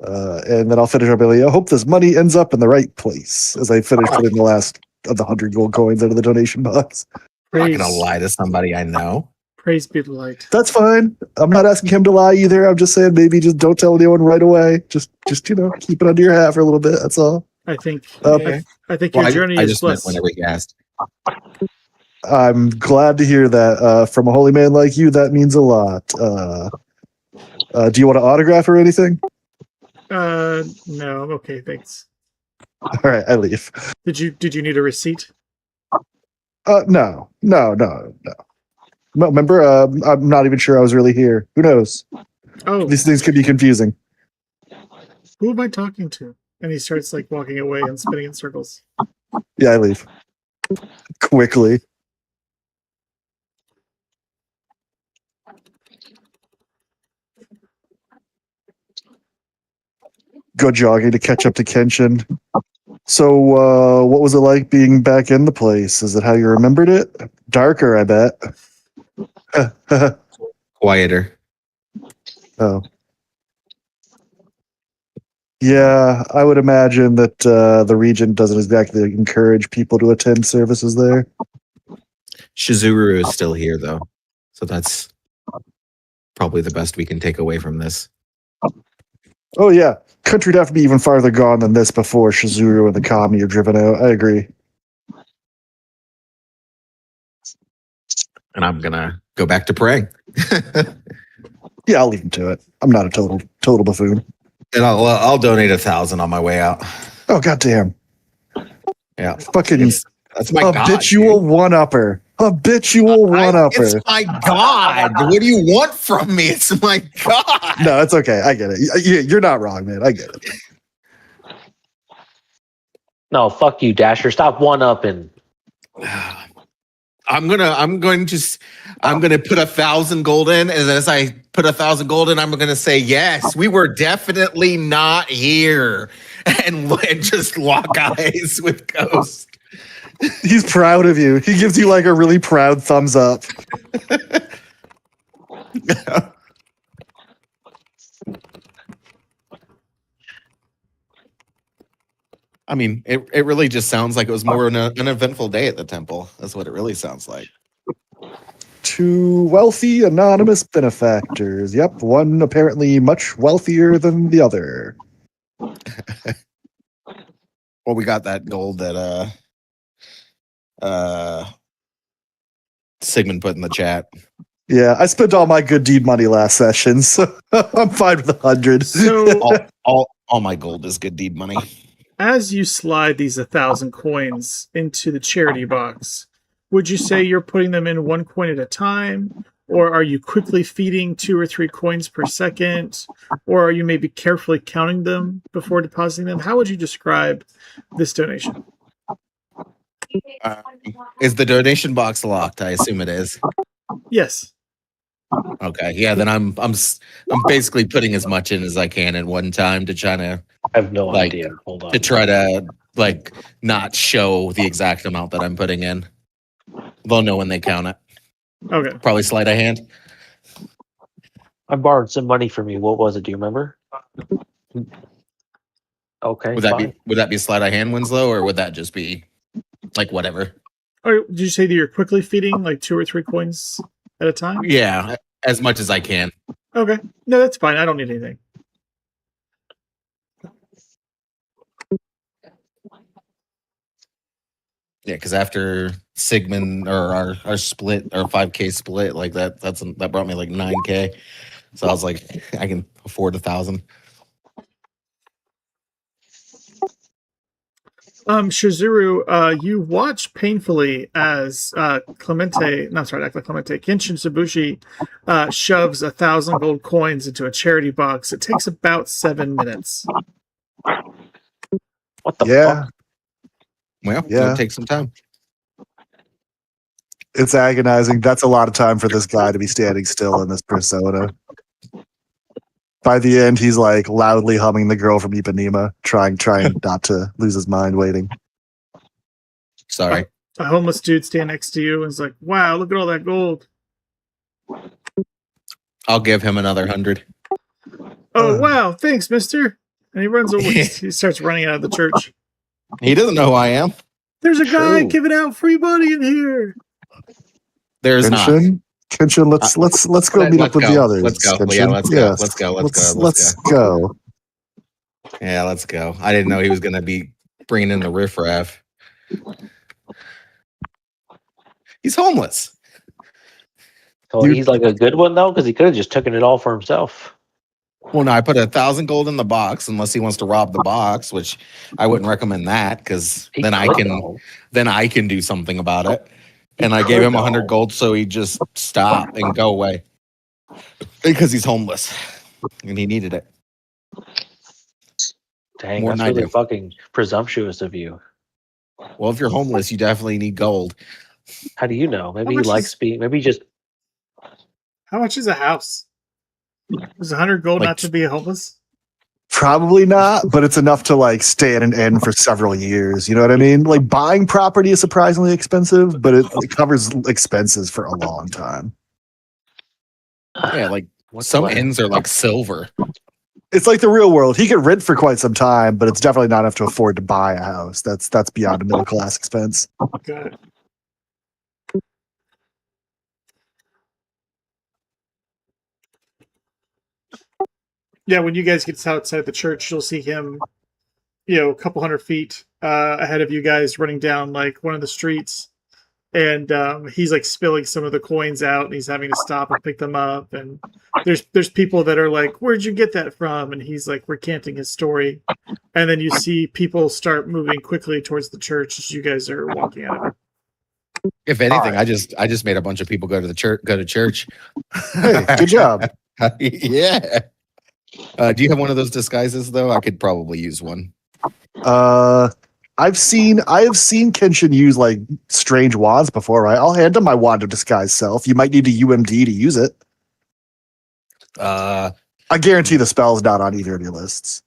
[SPEAKER 5] And then I'll finish up. I hope this money ends up in the right place as I finish putting the last of the 100 gold coins into the donation box.
[SPEAKER 1] I'm not
[SPEAKER 3] Praise,
[SPEAKER 1] gonna lie to somebody I know.
[SPEAKER 3] praise be the light.
[SPEAKER 5] That's fine. I'm not asking him to lie either. I'm just saying maybe just don't tell anyone right away. Just keep it under your hat for a little bit. That's all.
[SPEAKER 3] I think
[SPEAKER 1] Okay.
[SPEAKER 3] I think
[SPEAKER 1] Well,
[SPEAKER 3] your
[SPEAKER 1] I
[SPEAKER 3] journey
[SPEAKER 1] I
[SPEAKER 3] is
[SPEAKER 1] just meant
[SPEAKER 3] blessed.
[SPEAKER 1] whenever he asked.
[SPEAKER 5] I'm glad to hear that from a holy man like you. That means a lot. Do you want an autograph or anything?
[SPEAKER 3] No, I'm okay, thanks.
[SPEAKER 5] All right, I leave.
[SPEAKER 3] Did you need a receipt?
[SPEAKER 5] No. Remember, I'm not even sure I was really here. Who knows?
[SPEAKER 3] Oh,
[SPEAKER 5] These things can be confusing.
[SPEAKER 3] who am I talking to? And he starts walking away and spinning in circles.
[SPEAKER 5] Yeah, I leave quickly. Go jogging to catch up to Kenshin. So, what was it like being back in the place? Is it how you remembered it? Darker, I bet.
[SPEAKER 1] Quieter.
[SPEAKER 5] Oh. Yeah, I would imagine that the region doesn't exactly encourage people to attend services there.
[SPEAKER 1] Shizuru is still here though, so that's probably the best we can take away from this.
[SPEAKER 5] Oh yeah, country'd have to be even farther gone than this before Shizuru and the Kami are driven out. I agree.
[SPEAKER 1] And I'm gonna go back to praying.
[SPEAKER 5] Yeah, I'll leave him to it. I'm not a total buffoon.
[SPEAKER 1] And I'll donate 1,000 on my way out.
[SPEAKER 5] Oh goddamn!
[SPEAKER 1] Yeah,
[SPEAKER 5] Fucking
[SPEAKER 1] that's my god.
[SPEAKER 5] habitual
[SPEAKER 1] dude.
[SPEAKER 5] one-upper. Habitual one-upper.
[SPEAKER 1] It's my god. What do you want from me? It's my god.
[SPEAKER 5] No, it's okay. I get it. You're not wrong, man. I get it.
[SPEAKER 6] No, fuck you, Dasher. Stop one-upping.
[SPEAKER 1] I'm gonna put 1,000 gold in, and as I put 1,000 gold in, I'm gonna say yes, we were definitely not here, and just lock eyes with Ghost.
[SPEAKER 5] He's proud of you. He gives you a really proud thumbs up.
[SPEAKER 1] I mean, it really just sounds like it was more an eventful day at the temple. That's what it really sounds like.
[SPEAKER 5] 2 wealthy anonymous benefactors. Yep, one apparently much wealthier than the other.
[SPEAKER 1] Well, we got that gold that Sigmund put in the chat.
[SPEAKER 5] Yeah, I spent all my good deed money last session, so I'm fine with 100.
[SPEAKER 3] So
[SPEAKER 1] all my gold is good deed money.
[SPEAKER 3] as you slide these 1,000 coins into the charity box, would you say you're putting them in 1 coin at a time? Or are you quickly feeding 2 or 3 coins per second? Or are you maybe carefully counting them before depositing them? How would you describe this donation?
[SPEAKER 1] Is the donation box locked? I assume it is.
[SPEAKER 3] Yes.
[SPEAKER 1] Okay, yeah. Then I'm basically putting as much in as I can at one time to try to
[SPEAKER 6] I have no
[SPEAKER 1] Like,
[SPEAKER 6] idea. Hold on.
[SPEAKER 1] to try to not show the exact amount that I'm putting in. They'll know when they count it.
[SPEAKER 3] Okay.
[SPEAKER 1] Probably sleight of hand.
[SPEAKER 6] I borrowed some money from you. What was it? Do you remember? Okay,
[SPEAKER 1] Would that be sleight of hand, Winslow, or would that just be whatever?
[SPEAKER 3] Or did you say that you're quickly feeding 2 or 3 coins at a time?
[SPEAKER 1] Yeah, as much as I can.
[SPEAKER 3] Okay. No, that's fine. I don't need anything.
[SPEAKER 1] Yeah, because after Sigmund or our split, our 5K split, like that brought me like 9K. So I was like, I can afford 1,000.
[SPEAKER 3] Shizuru, you watch painfully as Clemente, not sorry, not Clemente, Kenshin Tsubushi shoves 1,000 gold coins into a charity box. It takes about 7 minutes.
[SPEAKER 6] What the
[SPEAKER 5] Yeah,
[SPEAKER 6] fuck?
[SPEAKER 1] Well,
[SPEAKER 5] Yeah.
[SPEAKER 1] it'll take some time.
[SPEAKER 5] it's agonizing. That's a lot of time for this guy to be standing still in this persona. By the end, he's like loudly humming the girl from Ipanema, trying not to lose his mind waiting.
[SPEAKER 1] Sorry.
[SPEAKER 3] A homeless dude stand next to you and is like, wow, look at all that gold.
[SPEAKER 1] I'll give him another 100.
[SPEAKER 3] Oh, wow, thanks, mister. And he runs away. He starts running out of the church.
[SPEAKER 1] He doesn't know who I am.
[SPEAKER 3] There's a guy
[SPEAKER 6] True.
[SPEAKER 3] giving out free money in here.
[SPEAKER 1] There's not.
[SPEAKER 5] Kenshin, let's go meet up with the others.
[SPEAKER 1] Let's go.
[SPEAKER 5] Kenshin.
[SPEAKER 1] Yeah, let's go.
[SPEAKER 5] Yes.
[SPEAKER 1] Let's go.
[SPEAKER 5] Let's go.
[SPEAKER 1] Yeah, let's go. I didn't know he was going to be bringing in the riffraff. He's homeless.
[SPEAKER 6] So he's like a good one though, because he could have just taken it all for himself.
[SPEAKER 1] Well, no, I put 1,000 gold in the box, unless he wants to rob the box, which I wouldn't recommend that, because
[SPEAKER 6] He
[SPEAKER 1] then I
[SPEAKER 6] could,
[SPEAKER 1] can
[SPEAKER 6] though.
[SPEAKER 1] do something about it. And
[SPEAKER 6] He
[SPEAKER 1] I gave
[SPEAKER 6] could,
[SPEAKER 1] him 100
[SPEAKER 6] though.
[SPEAKER 1] gold, so he just stop and go away because he's homeless and he needed it.
[SPEAKER 6] Dang,
[SPEAKER 1] More
[SPEAKER 6] that's
[SPEAKER 1] than I
[SPEAKER 6] really
[SPEAKER 1] do.
[SPEAKER 6] fucking presumptuous of you.
[SPEAKER 1] Well, if you're homeless, you definitely need gold.
[SPEAKER 6] How do you know? Maybe he
[SPEAKER 3] much
[SPEAKER 6] likes
[SPEAKER 3] is-
[SPEAKER 6] being. Maybe just.
[SPEAKER 3] How much is a house? Is 100 gold
[SPEAKER 1] Like-
[SPEAKER 3] not to be homeless?
[SPEAKER 5] Probably not, but it's enough to like stay at an inn for several years. You know what I mean? Like buying property is surprisingly expensive, but it covers expenses for a long time.
[SPEAKER 1] Yeah, like
[SPEAKER 6] What's
[SPEAKER 1] some
[SPEAKER 6] left?
[SPEAKER 1] inns are like silver.
[SPEAKER 5] It's like the real world. He could rent for quite some time, but it's definitely not enough to afford to buy a house. That's beyond a middle class expense.
[SPEAKER 3] Got it. Yeah, when you guys get outside the church, you'll see him, a couple 100 feet ahead of you guys running down like one of the streets. And he's like spilling some of the coins out and he's having to stop and pick them up. And there's people that are like, where'd you get that from? And he's like recanting his story. And then you see people start moving quickly towards the church as you guys are walking out of it.
[SPEAKER 1] If anything, I just made a bunch of people go to church.
[SPEAKER 5] Hey, good job.
[SPEAKER 1] Yeah. Do you have one of those disguises though? I could probably use one.
[SPEAKER 5] I have seen Kenshin use like strange wands before, right? I'll hand him my wand of disguise self. You might need a UMD to use it. I guarantee the spell's not on either of your lists.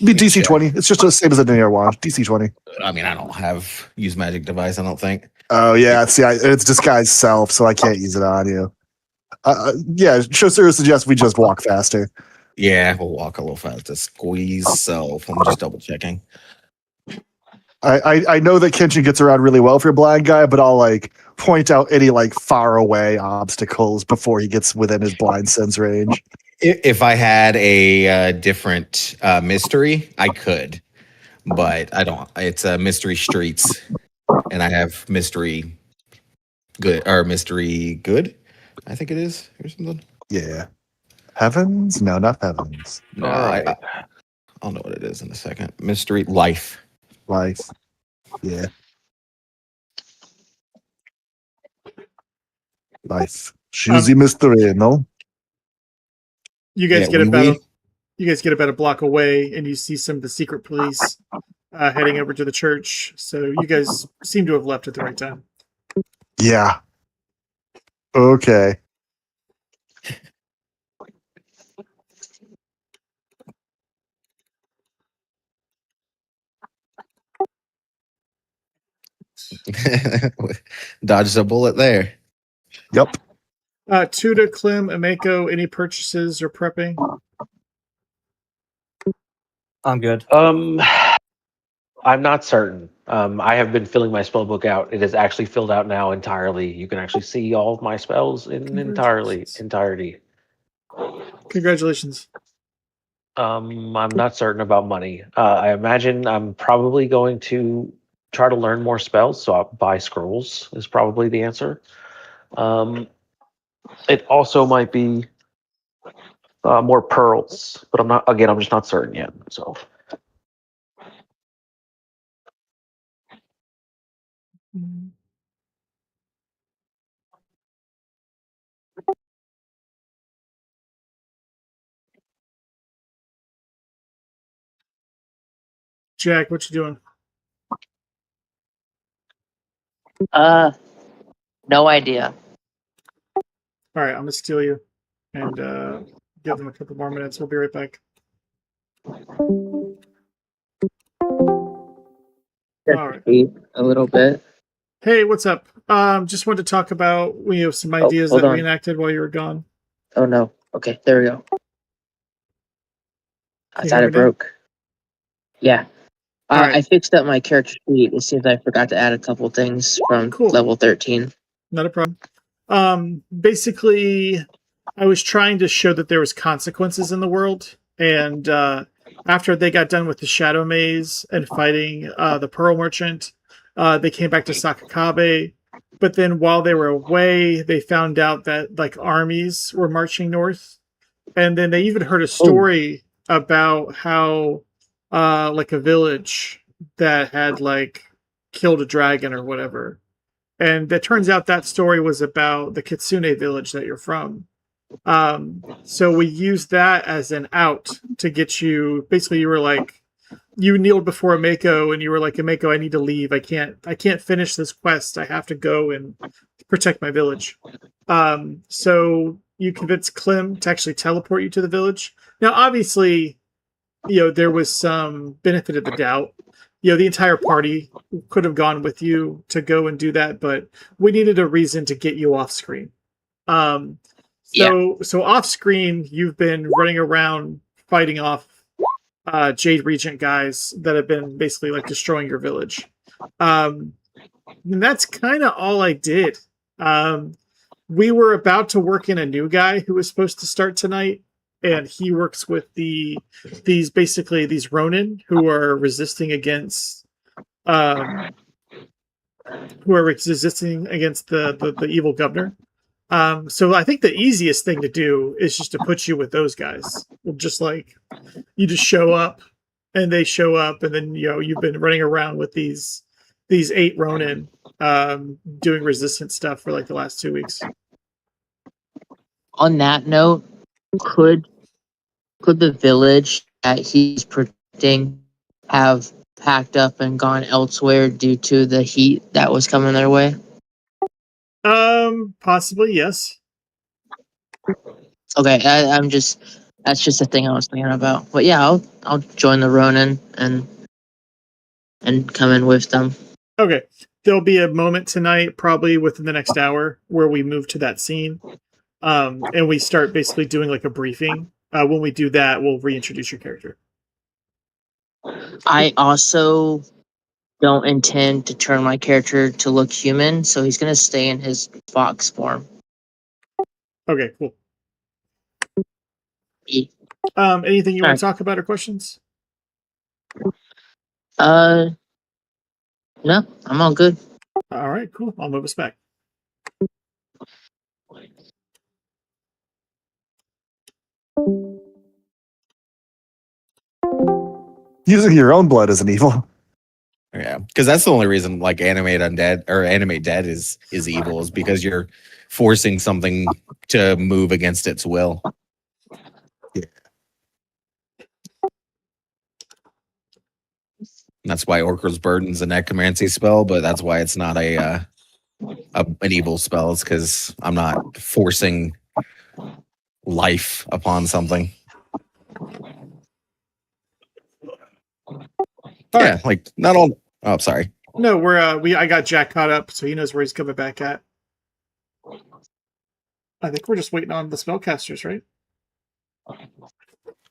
[SPEAKER 5] Be DC 20. It's just the same as a linear wand. DC 20.
[SPEAKER 1] I mean, I don't have use magic device. I don't think.
[SPEAKER 5] Oh yeah, see, it's disguise self, so I can't use it on you. Yeah, Shosuru suggests we just walk faster.
[SPEAKER 1] Yeah, we'll walk a little faster. Squeeze self. I'm just double checking.
[SPEAKER 5] I know that Kenshin gets around really well for a blind guy, but I'll like point out any like far away obstacles before he gets within his blind sense range.
[SPEAKER 1] If I had a different mystery, I could, but I don't. It's mystery streets, and I have mystery good. I think it is or something.
[SPEAKER 5] Yeah. Heavens? No, not heavens.
[SPEAKER 1] No,
[SPEAKER 6] Alright.
[SPEAKER 1] I'll know what it is in a second. Mystery life.
[SPEAKER 5] Life. Yeah. Life. Choosy mystery, no?
[SPEAKER 3] You guys
[SPEAKER 1] Yeah,
[SPEAKER 3] you guys get about a block away and you see some of the secret police heading over to the church. So you guys seem to have left at the right time.
[SPEAKER 5] Yeah. Okay.
[SPEAKER 1] Dodged a bullet there.
[SPEAKER 5] Yep.
[SPEAKER 3] Tuda, Clem, Ameko, any purchases or prepping?
[SPEAKER 4] I'm good.
[SPEAKER 6] I'm not certain. I have been filling my spell book out. It is actually filled out now entirely. You can actually see all of my spells in entirety.
[SPEAKER 3] Congratulations.
[SPEAKER 6] I'm not certain about money. I imagine I'm probably going to try to learn more spells, so I'll buy scrolls is probably the answer. It also might be more pearls, but I'm not. Again, I'm just not certain yet. So
[SPEAKER 3] Jack, what you doing?
[SPEAKER 2] No idea.
[SPEAKER 3] All right, I'm gonna steal you and give them a couple more minutes. We'll be right back. All right.
[SPEAKER 2] A little bit.
[SPEAKER 3] Hey, what's up? Just wanted to talk about we have some
[SPEAKER 2] Oh,
[SPEAKER 3] ideas
[SPEAKER 2] hold
[SPEAKER 3] that
[SPEAKER 2] on.
[SPEAKER 3] we enacted while you were gone.
[SPEAKER 2] Oh no. Okay, there we go. I
[SPEAKER 3] You
[SPEAKER 2] thought
[SPEAKER 3] hear
[SPEAKER 2] it
[SPEAKER 3] me now?
[SPEAKER 2] broke. Yeah.
[SPEAKER 3] All right.
[SPEAKER 2] I fixed up my character sheet. It seems I forgot to add a couple things from
[SPEAKER 3] Cool.
[SPEAKER 2] level 13.
[SPEAKER 3] Not a problem. Basically, I was trying to show that there was consequences in the world, and after they got done with the Shadow Maze and fighting the Pearl Merchant, they came back to Sakakabe. But then while they were away, they found out that like armies were marching north, and then they even heard a story about how like a village that had like killed a dragon or whatever. And it turns out that story was about the Kitsune village that you're from. So we used that as an out to get you. Basically, you were like, you kneeled before Ameko, and you were like, Ameko, I need to leave. I can't finish this quest. I have to go and protect my village. So you convinced Clem to actually teleport you to the village. Now, obviously, there was some benefit of the doubt. The entire party could have gone with you to go and do that, but we needed a reason to get you off screen. So off screen, you've been running around fighting off Jade Regent guys that have been basically like destroying your village. And that's kind of all I did. We were about to work in a new guy who was supposed to start tonight, and he works with these Ronin who are resisting against the evil governor. So I think the easiest thing to do is just to put you with those guys. Just like you just show up and they show up, and then you've been running around with these 8 Ronin doing resistance stuff for like the last 2 weeks.
[SPEAKER 2] On that note, could the village that he's protecting have packed up and gone elsewhere due to the heat that was coming their way?
[SPEAKER 3] Possibly, yes.
[SPEAKER 2] Okay, that's just a thing I was thinking about. But yeah, I'll join the Ronin and come in with them.
[SPEAKER 3] Okay. There'll be a moment tonight, probably within the next hour, where we move to that scene. And we start basically doing like a briefing. When we do that, we'll reintroduce your character.
[SPEAKER 2] I also don't intend to turn my character to look human, so he's gonna stay in his fox form.
[SPEAKER 3] Okay, cool.
[SPEAKER 2] E.
[SPEAKER 3] Anything you want
[SPEAKER 2] Alright.
[SPEAKER 3] to talk about or questions?
[SPEAKER 2] No, I'm all good.
[SPEAKER 3] All right, cool. I'll move us back.
[SPEAKER 5] Using your own blood is an evil.
[SPEAKER 1] Yeah, because that's the only reason like animate undead or animate dead is evil, is because you're forcing something to move against its will.
[SPEAKER 5] Yeah.
[SPEAKER 1] That's why Oracle's Burden's a necromancy spell, but that's why it's not an evil spell. It's because I'm not forcing life upon something. Yeah, like not all. Oh, sorry.
[SPEAKER 3] No, I got Jack caught up, so he knows where he's coming back at. I think we're just waiting on the spellcasters, right?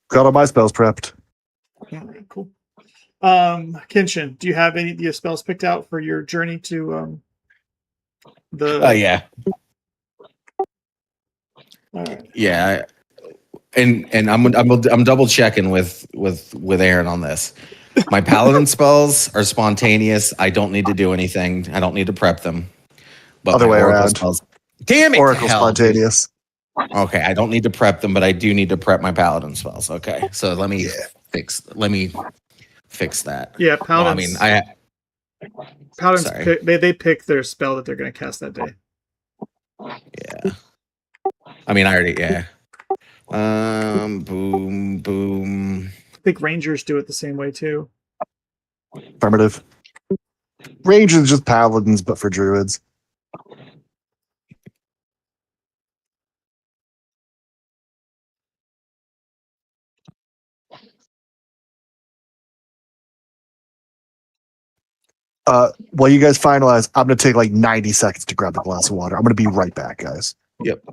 [SPEAKER 5] Got all my spells prepped.
[SPEAKER 3] All right, cool. Kenshin, do you have any of your spells picked out for your journey to the?
[SPEAKER 1] Yeah.
[SPEAKER 3] All right.
[SPEAKER 1] Yeah. And I'm double checking with Aaron on this. My paladin spells are spontaneous. I don't need to do anything. I don't need to prep them. But
[SPEAKER 5] Other
[SPEAKER 1] my
[SPEAKER 5] way
[SPEAKER 1] oracle
[SPEAKER 5] around.
[SPEAKER 1] spells. Damn it! to
[SPEAKER 5] Oracle
[SPEAKER 1] hell, dude.
[SPEAKER 5] spontaneous.
[SPEAKER 1] Okay, I don't need to prep them, but I do need to prep my paladin spells. Okay, so let me fix that.
[SPEAKER 3] Yeah,
[SPEAKER 1] Well, I mean,
[SPEAKER 3] paladins
[SPEAKER 1] sorry.
[SPEAKER 3] pick, they pick their spell that they're going to cast that day.
[SPEAKER 1] Yeah. I mean, I already boom, boom.
[SPEAKER 3] I think rangers do it the same way too.
[SPEAKER 5] Affirmative. Range is just paladins, but for druids. While you guys finalize, I'm going to take like 90 seconds to grab a glass of water. I'm going to be right back, guys.
[SPEAKER 1] Yep.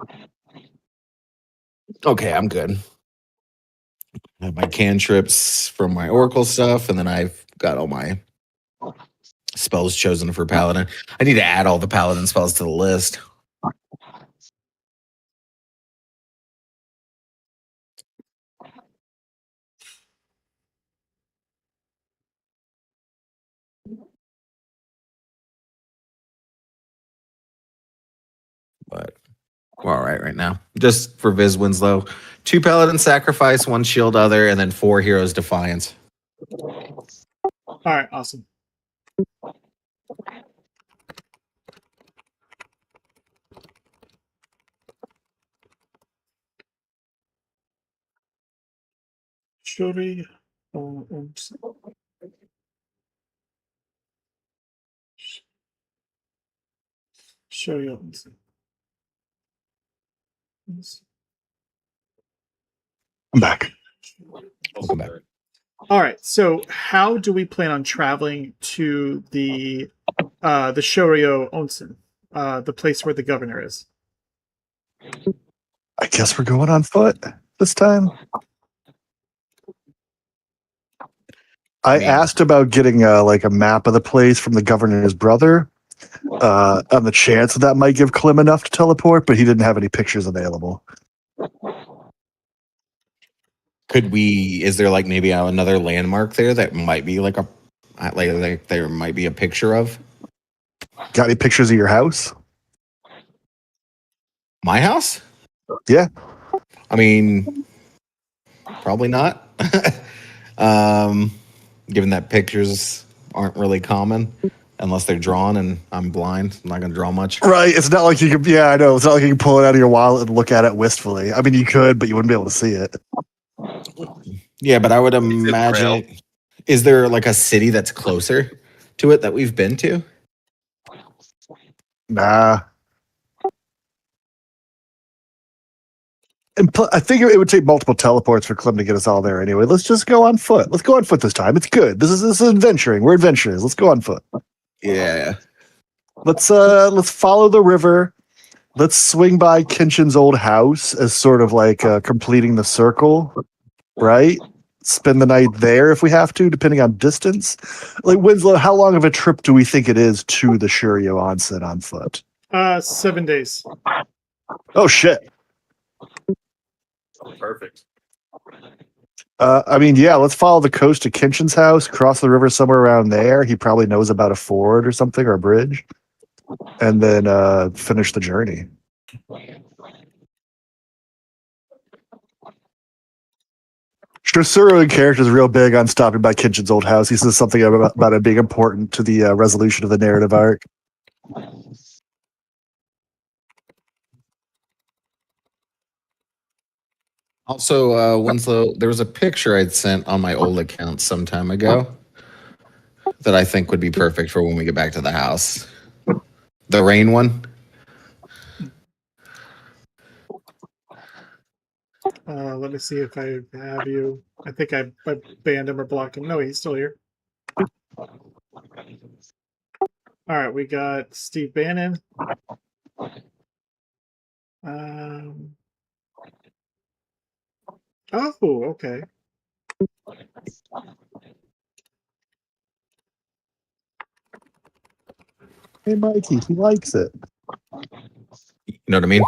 [SPEAKER 1] Okay, I'm good. I have my cantrips from my oracle stuff, and then I've got all my spells chosen for paladin. I need to add all the paladin spells to the list. But we're all right now. Just for Viz Winslow, 2 paladin sacrifice, 1 shield other, and then 4 heroes defiance.
[SPEAKER 3] All right, awesome. Shuri. Shuri.
[SPEAKER 5] I'm back.
[SPEAKER 1] Welcome back.
[SPEAKER 3] All right. So, how do we plan on traveling to the Shoryo Onsen, the place where the governor is?
[SPEAKER 5] I guess we're going on foot this time. I asked about getting like a map of the place from the governor's brother on the chance that might give Clem enough to teleport, but he didn't have any pictures available.
[SPEAKER 1] Could we? Is there like maybe another landmark there that might be like like there might be a picture of?
[SPEAKER 5] Got any pictures of your house?
[SPEAKER 1] My house?
[SPEAKER 5] Yeah.
[SPEAKER 1] I mean, probably not. Given that pictures aren't really common unless they're drawn, and I'm blind, I'm not gonna draw much.
[SPEAKER 5] Right. It's not like you can. Yeah, I know. It's not like you can pull it out of your wallet and look at it wistfully. I mean, you could, but you wouldn't be able to see it.
[SPEAKER 1] Yeah, but I would imagine. Is there like a city that's closer to it that we've been to?
[SPEAKER 5] Nah. And I figure it would take multiple teleports for Clem to get us all there anyway. Let's just go on foot. Let's go on foot this time. It's good. This is adventuring. We're adventurers. Let's go on foot.
[SPEAKER 1] Yeah.
[SPEAKER 5] Let's follow the river. Let's swing by Kinchin's old house as sort of like completing the circle, right? Spend the night there if we have to, depending on distance. Like Winslow, how long of a trip do we think it is to the Shuryo onsen on foot?
[SPEAKER 3] 7 days.
[SPEAKER 5] Oh shit.
[SPEAKER 7] Perfect.
[SPEAKER 5] I mean, yeah, let's follow the coast to Kinchin's house, cross the river somewhere around there. He probably knows about a ford or something or a bridge. And then finish the journey. Shursuro in character is real big on stopping by Kinchin's old house. He says something about it being important to the resolution of the narrative arc.
[SPEAKER 1] Also, Winslow, there was a picture I'd sent on my old account some time ago that I think would be perfect for when we get back to the house. The rain one.
[SPEAKER 3] Let me see if I have you. I think I banned him or blocked him. No, he's still here. All right, we got Steve Bannon. Oh, okay.
[SPEAKER 5] Hey, Mikey, he likes it.
[SPEAKER 1] You know what I mean?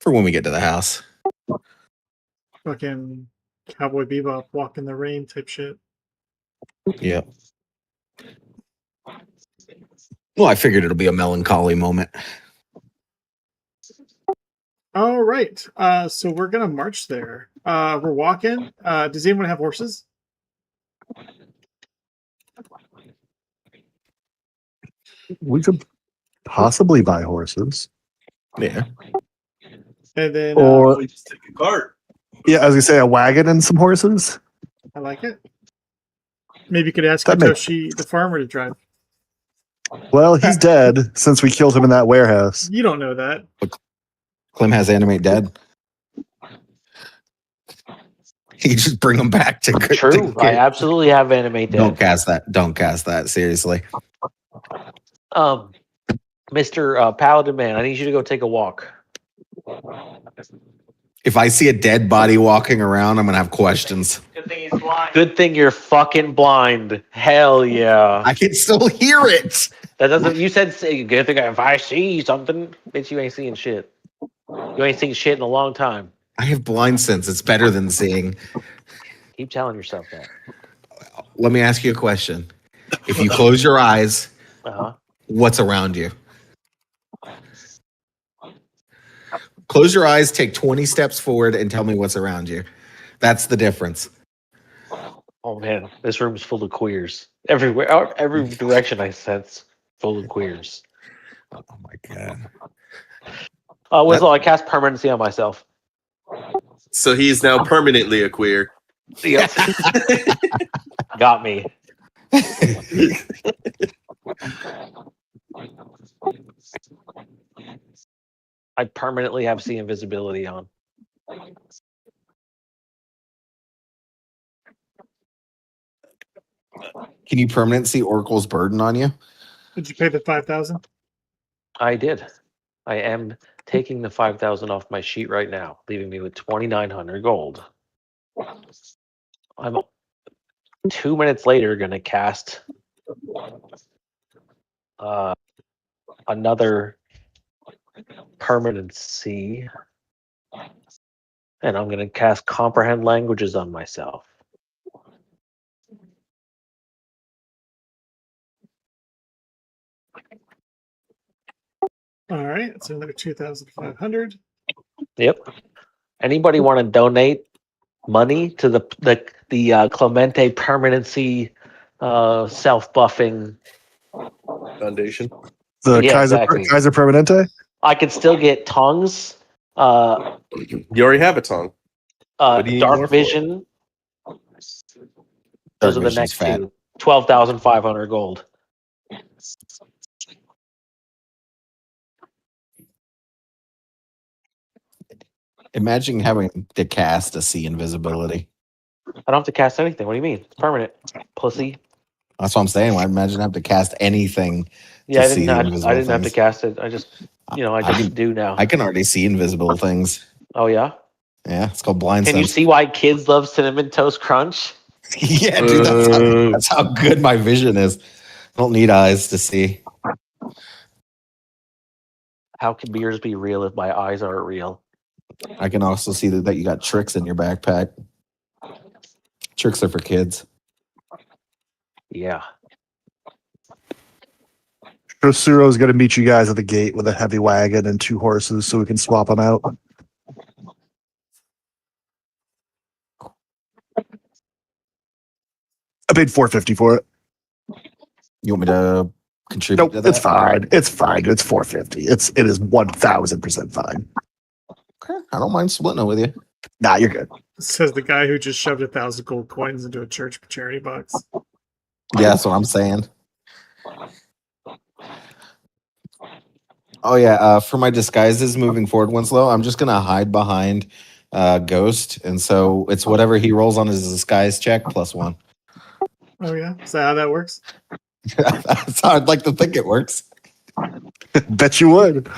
[SPEAKER 1] for when we get to the house.
[SPEAKER 3] Fucking Cowboy Bebop, walk in the rain type shit.
[SPEAKER 1] Yeah. Well, I figured it'll be a melancholy moment.
[SPEAKER 3] All right. So we're gonna march there. We're walking. Does anyone have horses?
[SPEAKER 5] We could possibly buy horses.
[SPEAKER 1] Yeah.
[SPEAKER 3] And then
[SPEAKER 5] Or
[SPEAKER 7] We just take a cart.
[SPEAKER 5] yeah, I was gonna say a wagon and some horses.
[SPEAKER 3] I like it. Maybe you could ask
[SPEAKER 5] That makes-
[SPEAKER 3] Hitoshi, the farmer, to drive.
[SPEAKER 5] Well, he's dead since we killed him in that warehouse.
[SPEAKER 3] You don't know that.
[SPEAKER 1] Clem has animate dead. You just bring them back to
[SPEAKER 6] True. I absolutely have animate
[SPEAKER 1] Don't
[SPEAKER 6] dead.
[SPEAKER 1] cast that. Don't cast that. Seriously.
[SPEAKER 6] Mr. Paladin Man, I need you to go take a walk.
[SPEAKER 1] If I see a dead body walking around, I'm gonna have questions.
[SPEAKER 4] Good thing he's blind.
[SPEAKER 6] Good thing you're fucking blind. Hell yeah.
[SPEAKER 1] I can still hear it.
[SPEAKER 6] That doesn't. You said good thing if I see something, bitch, you ain't seeing shit. You ain't seen shit in a long time.
[SPEAKER 1] I have blind sense. It's better than seeing.
[SPEAKER 6] Keep telling yourself that.
[SPEAKER 1] Let me ask you a question. If you close your eyes, what's around you? Close your eyes, take 20 steps forward, and tell me what's around you. That's the difference.
[SPEAKER 6] Oh man, this room's full of queers. Everywhere, every direction I sense, full of queers.
[SPEAKER 1] Oh my god.
[SPEAKER 6] Whistle, I cast permanency on myself.
[SPEAKER 7] So he's now permanently a queer.
[SPEAKER 6] Yep. Got me. I permanently have see invisibility on.
[SPEAKER 1] Can you permanent see Oracle's burden on you?
[SPEAKER 3] Did you pay the 5,000?
[SPEAKER 6] I did. I am taking the 5,000 off my sheet right now, leaving me with 2,900 gold. I'm 2 minutes later going to cast another permanency, and I'm going to cast comprehend languages on myself.
[SPEAKER 3] All right, it's another 2,500.
[SPEAKER 6] Yep. Anybody want to donate money to the Clemente permanency self-buffing
[SPEAKER 7] Foundation.
[SPEAKER 5] The
[SPEAKER 6] Yeah,
[SPEAKER 5] Kaiser
[SPEAKER 6] exactly.
[SPEAKER 5] Kaiser Permanente.
[SPEAKER 6] I could still get tongues,
[SPEAKER 7] You already have a tongue. What do you need more
[SPEAKER 6] dark
[SPEAKER 7] for?
[SPEAKER 6] vision. Those are the
[SPEAKER 1] Vision's
[SPEAKER 6] next
[SPEAKER 1] fat.
[SPEAKER 6] two. 12,500 gold.
[SPEAKER 1] Imagine having to cast a see invisibility.
[SPEAKER 6] I don't have to cast anything. What do you mean? It's permanent, pussy.
[SPEAKER 1] That's what I'm saying. I imagine having to cast anything.
[SPEAKER 6] Yeah,
[SPEAKER 1] To
[SPEAKER 6] I
[SPEAKER 1] see
[SPEAKER 6] didn't.
[SPEAKER 1] the
[SPEAKER 6] I
[SPEAKER 1] invisible
[SPEAKER 6] didn't have to
[SPEAKER 1] things.
[SPEAKER 6] cast it. I just, I
[SPEAKER 1] can-
[SPEAKER 6] do now.
[SPEAKER 1] I can already see invisible things.
[SPEAKER 6] Oh yeah.
[SPEAKER 1] Yeah, it's called blind
[SPEAKER 6] Can you
[SPEAKER 1] sense.
[SPEAKER 6] see why kids love cinnamon toast crunch?
[SPEAKER 1] Yeah, dude, that's how good my vision is. I don't need eyes to see.
[SPEAKER 6] How can beers be real if my eyes aren't real?
[SPEAKER 1] I can also see that you got tricks in your backpack. Tricks are for kids.
[SPEAKER 6] Yeah.
[SPEAKER 5] Shosuro's going to meet you guys at the gate with a heavy wagon and 2 horses so we can swap them out. I paid $450 for it.
[SPEAKER 1] You want me to contribute
[SPEAKER 5] Nope,
[SPEAKER 1] to that?
[SPEAKER 5] it's fine. It's fine. It's $450. It is 1,000% fine.
[SPEAKER 1] Okay, I don't mind splitting it with you.
[SPEAKER 5] Nah, you're good.
[SPEAKER 3] Says the guy who just shoved 1,000 gold coins into a church charity box.
[SPEAKER 1] Yeah, that's what I'm saying. Oh yeah, for my disguises moving forward, Winslow, I'm just gonna hide behind Ghost, and so it's whatever he rolls on his disguise check +1.
[SPEAKER 3] Oh yeah, is that how that works?
[SPEAKER 1] That's how I'd like to think it works.
[SPEAKER 5] Bet you would.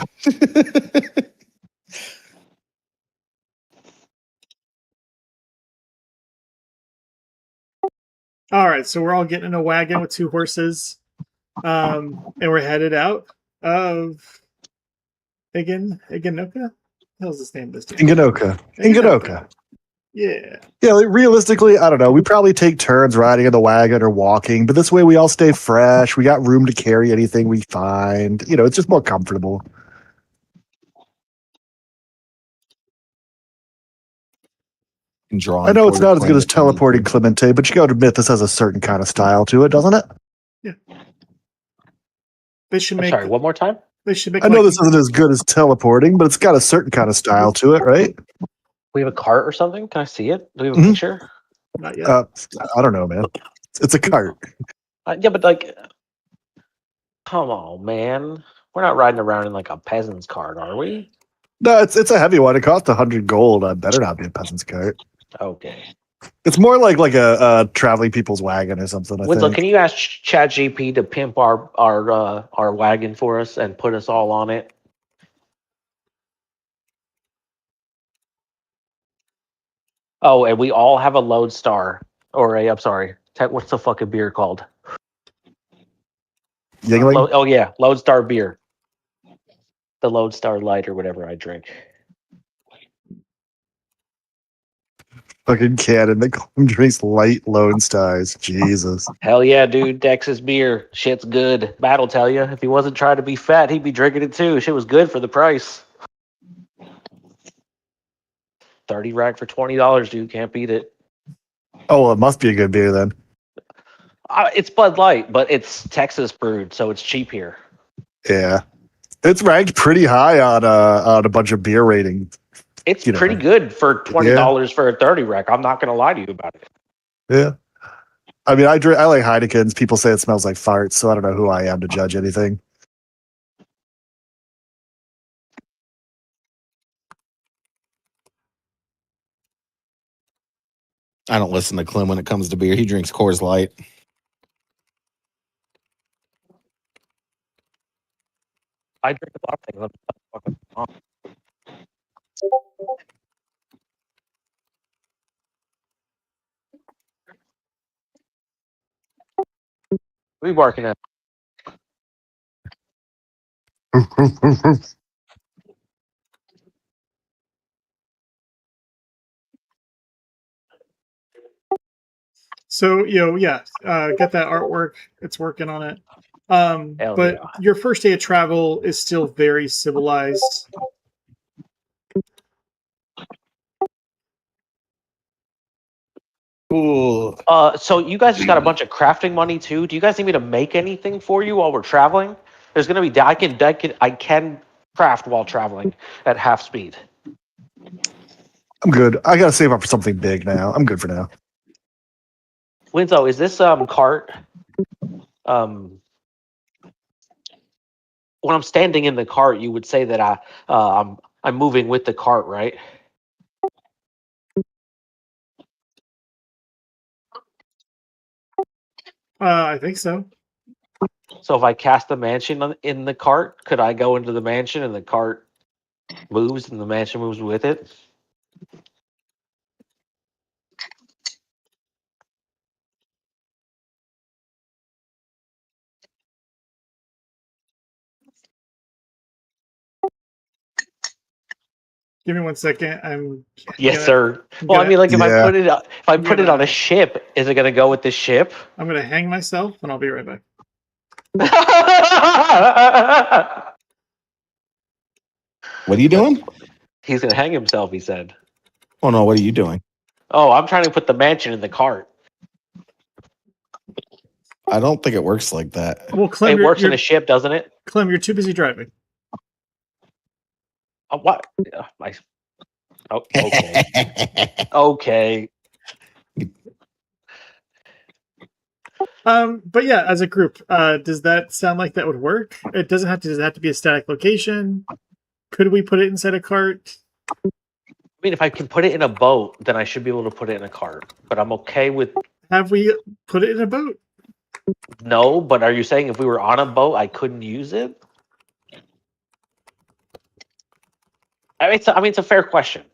[SPEAKER 3] All right, so we're all getting in a wagon with 2 horses, and we're headed out of Iganoka. hell's this name of this dude?
[SPEAKER 5] Inganoka. Inganoka.
[SPEAKER 3] Yeah.
[SPEAKER 5] Yeah, like, realistically, I don't know. We probably take turns riding in the wagon or walking, but this way we all stay fresh. We got room to carry anything we find. You know, it's just more comfortable. I know it's not as good as teleporting Clemente, but you got to admit this has a certain kind of style to it, doesn't it?
[SPEAKER 3] They should
[SPEAKER 6] I'm
[SPEAKER 3] make.
[SPEAKER 6] sorry, one more time?
[SPEAKER 3] They should make.
[SPEAKER 5] I know
[SPEAKER 3] like-
[SPEAKER 5] this isn't as good as teleporting, but it's got a certain kind of style to it, right?
[SPEAKER 6] We have a cart or something? Can I see it? Do we have a
[SPEAKER 5] Mhm.
[SPEAKER 6] picture?
[SPEAKER 3] Not yet.
[SPEAKER 5] I don't know, man. It's a cart.
[SPEAKER 6] Yeah, but like, come on, man. We're not riding around in like a peasant's cart, are we?
[SPEAKER 5] No, it's a heavy one. It costs 100 gold. I better not be a peasant's cart.
[SPEAKER 6] Okay.
[SPEAKER 5] It's more like a traveling people's wagon or something. I
[SPEAKER 6] Winslow,
[SPEAKER 5] think.
[SPEAKER 6] can you ask ChatGPT to pimp our wagon for us and put us all on it? Oh, and we all have a Lodestar or I'm sorry, what's the fucking beer called?
[SPEAKER 5] Yingling?
[SPEAKER 6] Oh yeah, Lodestar beer. The Lodestar Light or whatever I drink.
[SPEAKER 5] Fucking cannon that drinks light Lone Stars. Jesus.
[SPEAKER 6] Hell yeah, dude. Texas beer. Shit's good. Matt'll tell you. If he wasn't trying to be fat, he'd be drinking it too. Shit was good for the price. 30 rack for $20, dude. Can't beat it.
[SPEAKER 5] Oh, well, it must be a good beer then.
[SPEAKER 6] It's Bud Light, but it's Texas brewed, so it's cheap here.
[SPEAKER 5] Yeah. It's ranked pretty high on a bunch of beer ratings.
[SPEAKER 6] It's
[SPEAKER 5] You know.
[SPEAKER 6] pretty good for $20 for a 30 rack. I'm not going to lie to you about it.
[SPEAKER 5] Yeah. I mean, I like Heineken's. People say it smells like farts, so I don't know who I am to judge anything.
[SPEAKER 1] I don't listen to Clem when it comes to beer. He drinks Coors Light.
[SPEAKER 6] I drink a lot of things. I'm fucking wrong. What are you barking at?
[SPEAKER 3] So yeah, get that artwork. It's working on it.
[SPEAKER 6] Hell
[SPEAKER 3] But
[SPEAKER 6] yeah.
[SPEAKER 3] your first day of travel is still very civilized.
[SPEAKER 1] Ooh.
[SPEAKER 6] So you guys just got a bunch of crafting money too. Do you guys need me to make anything for you while we're traveling? There's gonna be I can craft while traveling at half speed.
[SPEAKER 5] I'm good. I gotta save up for something big now. I'm good for now.
[SPEAKER 6] Winslow, is this cart when I'm standing in the cart, you would say that I'm moving with the cart, right?
[SPEAKER 3] I think so.
[SPEAKER 6] So if I cast the mansion in the cart, could I go into the mansion and the cart moves and the mansion moves with it?
[SPEAKER 3] Give me 1 second. I'm
[SPEAKER 6] Yes,
[SPEAKER 3] gonna-
[SPEAKER 6] sir.
[SPEAKER 3] I'm
[SPEAKER 6] Well, I
[SPEAKER 3] gonna-
[SPEAKER 6] mean, like if I
[SPEAKER 5] Yeah.
[SPEAKER 6] put it on
[SPEAKER 3] gonna-
[SPEAKER 6] a ship, is it going to go with the ship?
[SPEAKER 3] I'm gonna hang myself, and I'll be right back.
[SPEAKER 1] What are you doing?
[SPEAKER 6] He's going to hang himself. He said.
[SPEAKER 1] Oh no, what are you doing?
[SPEAKER 6] Oh, I'm trying to put the mansion in the cart.
[SPEAKER 1] I don't think it works like that.
[SPEAKER 3] Well, Clem,
[SPEAKER 6] It works in a ship, doesn't it?
[SPEAKER 3] Clem, you're too busy driving.
[SPEAKER 6] What? Oh, okay. Okay.
[SPEAKER 3] But yeah, as a group, does that sound like that would work? It doesn't have to. Does it have to be a static location? Could we put it inside a cart?
[SPEAKER 6] I mean, if I can put it in a boat, then I should be able to put it in a cart. But I'm okay with
[SPEAKER 3] Have we put it in a boat?
[SPEAKER 6] no. But are you saying if we were on a boat, I couldn't use it? It's a fair question.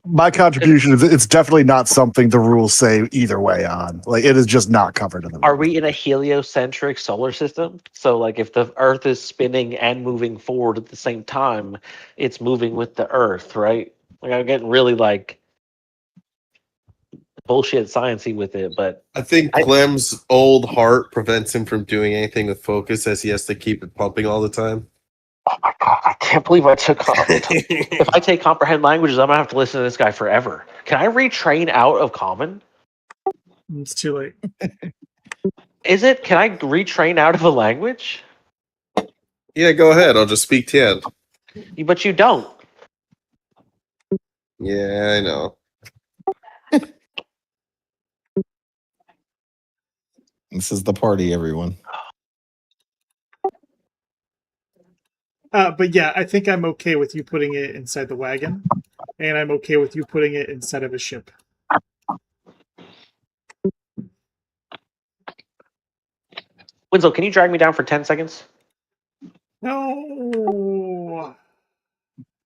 [SPEAKER 5] My contribution is it's definitely not something the rules say either way on. Like it is just not covered in the rules.
[SPEAKER 6] Are we in a heliocentric solar system? So, like, if the Earth is spinning and moving forward at the same time, it's moving with the Earth, right? Like, I'm getting really like bullshit sciencey with it, but
[SPEAKER 7] I think Clem's old heart prevents him from doing anything with focus, as he has to keep it pumping all the time.
[SPEAKER 6] oh my god, I can't believe I took. If I take comprehend languages, I'm gonna have to listen to this guy forever. Can I retrain out of common?
[SPEAKER 3] It's too late.
[SPEAKER 6] Is it? Can I retrain out of a language?
[SPEAKER 7] Yeah, go ahead. I'll just speak Tian.
[SPEAKER 6] But you don't.
[SPEAKER 7] Yeah, I know.
[SPEAKER 1] This is the party, everyone.
[SPEAKER 3] But yeah, I think I'm okay with you putting it inside the wagon, and I'm okay with you putting it inside of a ship.
[SPEAKER 6] Winslow, can you drag me down for 10 seconds?
[SPEAKER 3] No.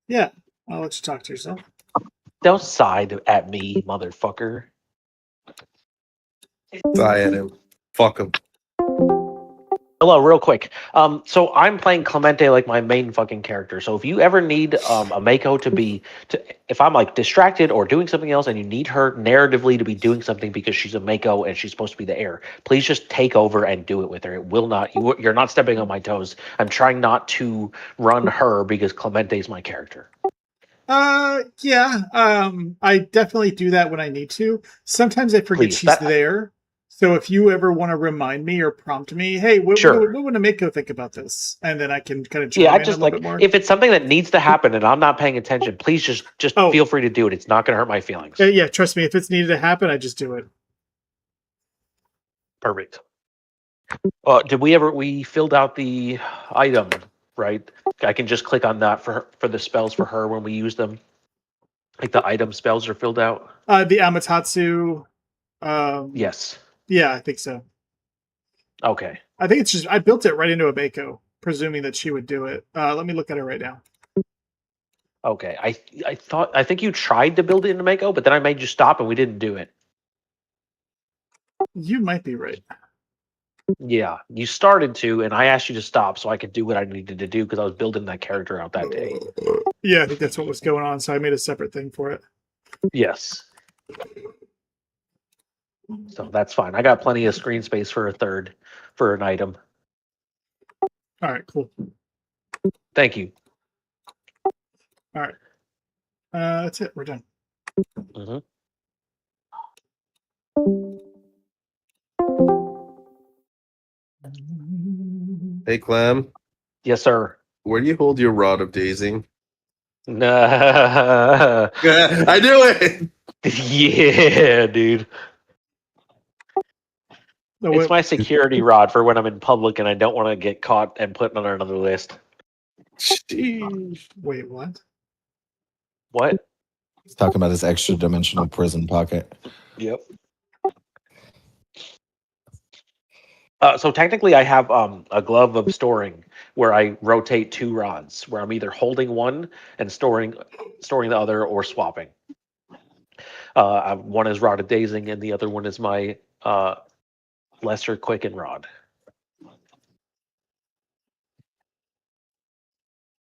[SPEAKER 3] Yeah, I'll let you talk to yourself.
[SPEAKER 6] Don't side at me, motherfucker.
[SPEAKER 7] Die at him. Fuck him.
[SPEAKER 6] Hello, real quick. So I'm playing Clemente like my main fucking character. So if you ever need a Mako if I'm like distracted or doing something else and you need her narratively to be doing something because she's a Mako and she's supposed to be the heir, please just take over and do it with her. It will not. You're not stepping on my toes. I'm trying not to run her because Clemente is my character.
[SPEAKER 3] Yeah. I definitely do that when I need to. Sometimes I forget
[SPEAKER 6] Please,
[SPEAKER 3] she's there. So if you ever want to remind me or prompt me, hey, what would a Mako think about this? And then I can kind of chime in
[SPEAKER 6] I
[SPEAKER 3] a
[SPEAKER 6] just
[SPEAKER 3] little
[SPEAKER 6] like
[SPEAKER 3] bit more.
[SPEAKER 6] if it's something that needs to happen and I'm not paying attention, please just feel free to do it. It's not going to hurt my feelings.
[SPEAKER 3] Yeah, trust me. If it's needed to happen, I just do it.
[SPEAKER 6] Perfect. We filled out the item, right? I can just click on that for the spells for her when we use them. Like the item spells are filled out.
[SPEAKER 3] The Amaterasu.
[SPEAKER 6] Yes.
[SPEAKER 3] Yeah, I think so.
[SPEAKER 6] Okay.
[SPEAKER 3] I think it's just I built it right into a Mako, presuming that she would do it. Let me look at it right now.
[SPEAKER 6] Okay. I think you tried to build it into Mako, but then I made you stop and we didn't do it.
[SPEAKER 3] You might be right.
[SPEAKER 6] Yeah, you started to, and I asked you to stop so I could do what I needed to do because I was building that character out that day.
[SPEAKER 3] Yeah, I think that's what was going on. So I made a separate thing for it.
[SPEAKER 6] Yes. So that's fine. I got plenty of screen space for an item.
[SPEAKER 3] All right, cool.
[SPEAKER 6] Thank you.
[SPEAKER 3] All right. That's it. We're done.
[SPEAKER 6] Mm-hmm.
[SPEAKER 7] Hey, Clem.
[SPEAKER 6] Yes, sir.
[SPEAKER 7] Where do you hold your rod of dazing?
[SPEAKER 6] Nah.
[SPEAKER 7] I knew it!
[SPEAKER 6] Yeah, dude. It's my security rod for when I'm in public and I don't want to get caught and put on another list.
[SPEAKER 7] Jeez.
[SPEAKER 3] Wait, what?
[SPEAKER 6] What?
[SPEAKER 1] He's talking about his extra dimensional prison pocket.
[SPEAKER 6] Yep. So technically, I have a glove of storing where I rotate two rods, where I'm either holding one and storing the other, or swapping. One is rod of dazing, and the other one is my lesser quicken rod.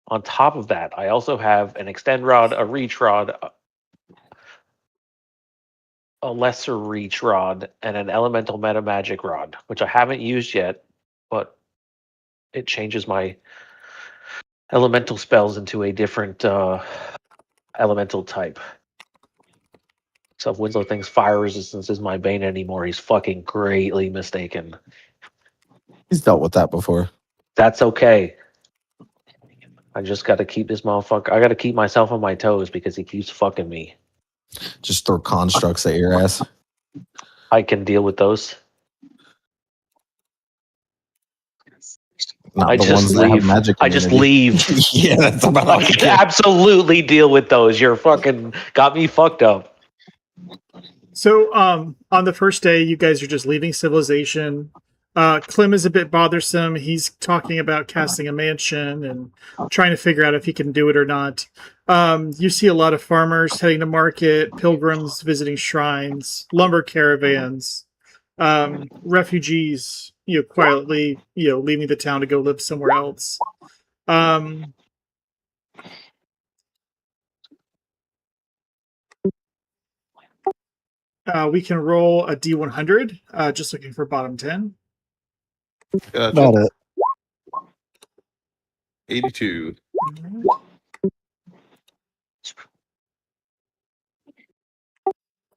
[SPEAKER 6] On top of that, I also have an extend rod, a reach rod, a lesser reach rod, and an elemental meta magic rod, which I haven't used yet, but it changes my elemental spells into a different elemental type. So if Winslow thinks fire resistance is my bane anymore, he's fucking greatly mistaken.
[SPEAKER 1] He's dealt with that before.
[SPEAKER 6] That's okay. I just got to keep this motherfucker. I got to keep myself on my toes because he keeps fucking me.
[SPEAKER 1] Just throw constructs at your ass.
[SPEAKER 6] I can deal with those.
[SPEAKER 1] Not
[SPEAKER 6] I
[SPEAKER 1] the
[SPEAKER 6] just
[SPEAKER 1] ones that have
[SPEAKER 6] leave.
[SPEAKER 1] magic.
[SPEAKER 6] I just
[SPEAKER 1] immunity.
[SPEAKER 6] leave.
[SPEAKER 1] Yeah, that's about all
[SPEAKER 6] I
[SPEAKER 1] you
[SPEAKER 6] can
[SPEAKER 1] can.
[SPEAKER 6] absolutely deal with those. You're fucking got me fucked up.
[SPEAKER 3] So, on the first day, you guys are just leaving civilization. Clem is a bit bothersome. He's talking about casting a mansion and trying to figure out if he can do it or not. You see a lot of farmers heading to market, pilgrims visiting shrines, lumber caravans, refugees, quietly, leaving the town to go live somewhere else. We can roll a D100, just looking for bottom 10.
[SPEAKER 7] Gotcha.
[SPEAKER 5] Not it.
[SPEAKER 7] 82.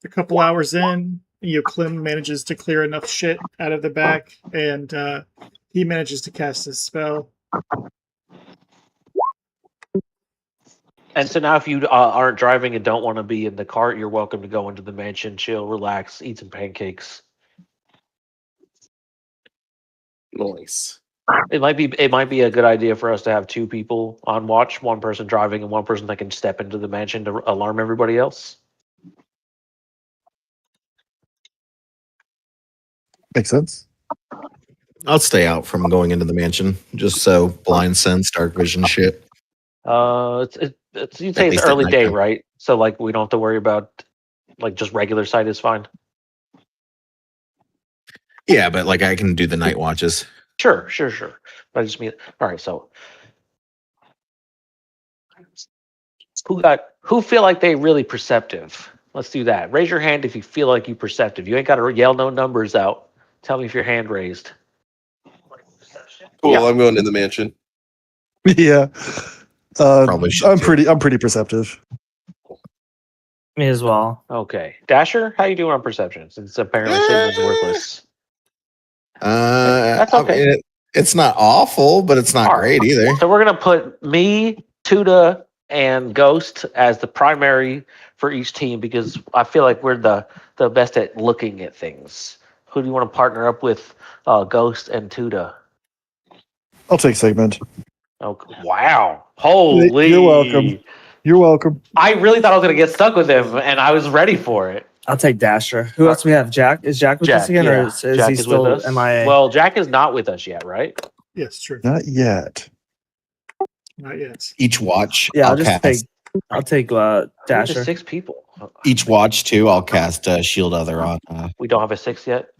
[SPEAKER 3] A couple hours in, Clem manages to clear enough shit out of the back, and he manages to cast his spell.
[SPEAKER 6] And so now, if you aren't driving and don't want to be in the cart, you're welcome to go into the mansion, chill, relax, eat some pancakes.
[SPEAKER 7] Nice.
[SPEAKER 6] It might be a good idea for us to have two people on watch, one person driving and one person that can step into the mansion to alarm everybody else.
[SPEAKER 5] Makes sense.
[SPEAKER 1] I'll stay out from going into the mansion, just so blind sense, dark vision shit.
[SPEAKER 6] You'd say it's
[SPEAKER 1] least at
[SPEAKER 6] early day,
[SPEAKER 1] nighttime.
[SPEAKER 6] right? So like we don't have to worry about just regular sight is fine.
[SPEAKER 1] Yeah, but like I can do the night watches.
[SPEAKER 6] Sure. But I just mean, all right. So who feel like they really perceptive? Let's do that. Raise your hand if you feel like you perceptive. You ain't got to yell no numbers out. Tell me if your hand raised.
[SPEAKER 7] Cool.
[SPEAKER 6] Yeah.
[SPEAKER 7] I'm going in the mansion.
[SPEAKER 5] Yeah.
[SPEAKER 1] Probably should
[SPEAKER 5] I'm
[SPEAKER 1] too.
[SPEAKER 5] pretty perceptive.
[SPEAKER 4] Me as well.
[SPEAKER 6] Okay, Dasher, how you doing on perception? Since apparently Sigmund's worthless. That's okay.
[SPEAKER 1] I mean, it's not awful, but it's not
[SPEAKER 6] All right.
[SPEAKER 1] great either.
[SPEAKER 6] So we're gonna put me, Tuda, and Ghost as the primary for each team because I feel like we're the best at looking at things. Who do you want to partner up with, Ghost and Tuda?
[SPEAKER 5] I'll take Sigmund.
[SPEAKER 6] Oh, wow. Holy.
[SPEAKER 5] You're welcome. You're welcome.
[SPEAKER 6] I really thought I was going to get stuck with him, and I was ready for it.
[SPEAKER 4] I'll take Dasher. Who else do we have? Jack? Is Jack with us again, or is
[SPEAKER 6] Jack
[SPEAKER 4] he
[SPEAKER 6] is
[SPEAKER 4] still
[SPEAKER 6] with us.
[SPEAKER 4] MIA?
[SPEAKER 6] Well, Jack is not with us yet, right?
[SPEAKER 3] Yes, true.
[SPEAKER 5] Not yet.
[SPEAKER 3] Not yet.
[SPEAKER 1] Each watch,
[SPEAKER 4] Yeah,
[SPEAKER 1] I'll cast.
[SPEAKER 4] I'll take
[SPEAKER 6] We have
[SPEAKER 4] Dasher.
[SPEAKER 6] 6 people.
[SPEAKER 1] Each watch too, I'll cast Shield Other on.
[SPEAKER 6] We don't have a 6 yet?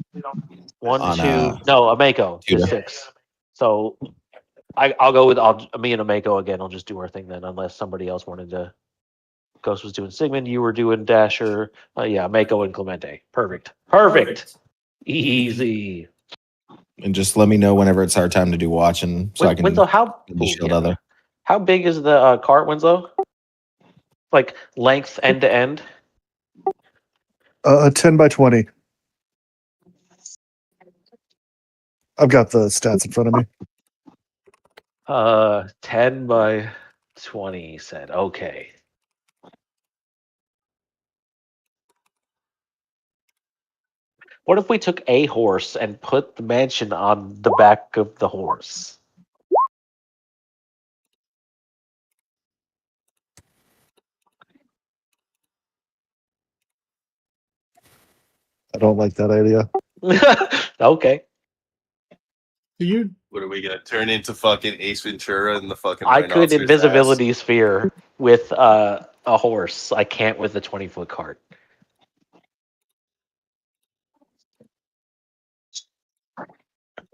[SPEAKER 6] 1,
[SPEAKER 1] On,
[SPEAKER 6] 2. No, Ameko is
[SPEAKER 1] Tuda.
[SPEAKER 6] 6. So I'll go with me and Ameko again. I'll just do our thing then, unless somebody else wanted to. Ghost was doing Sigmund. You were doing Dasher. Yeah, Ameko and Clemente. Perfect. Easy.
[SPEAKER 1] And just let me know whenever it's our time to do watching, so I can
[SPEAKER 6] Winslow, how
[SPEAKER 1] do Shield Other.
[SPEAKER 6] How big is the cart, Winslow? Like length end to end?
[SPEAKER 5] 10 by 20. I've got the stats in front of me.
[SPEAKER 6] 10 by 20, he said. Okay. What if we took a horse and put the mansion on the back of the horse?
[SPEAKER 5] I don't like that idea.
[SPEAKER 6] Okay.
[SPEAKER 7] What are we gonna turn into fucking Ace Ventura and the fucking
[SPEAKER 6] I could
[SPEAKER 7] rhinoceros
[SPEAKER 6] invisibility sphere with a horse. I can't with a 20-foot cart.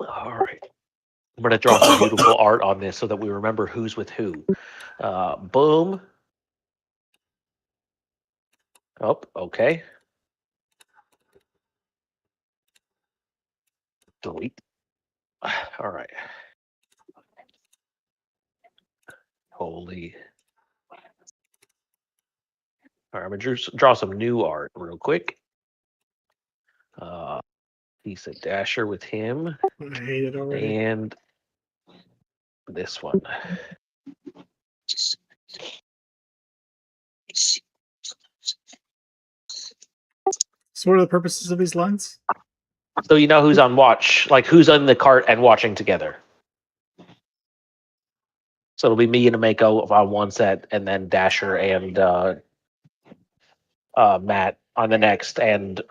[SPEAKER 6] All right. I'm going to draw some beautiful art on this so that we remember who's with who. Boom. Oh, okay. Delete. All right. Holy. All right, I'm going to draw some new art real quick. He's a Dasher with him.
[SPEAKER 3] I hate it already.
[SPEAKER 6] And this one.
[SPEAKER 3] So, what are the purposes of these lines?
[SPEAKER 6] So you know who's on watch, like who's on the cart and watching together. So it'll be me and Ameko on one set, and then Dasher and Matt on the next, and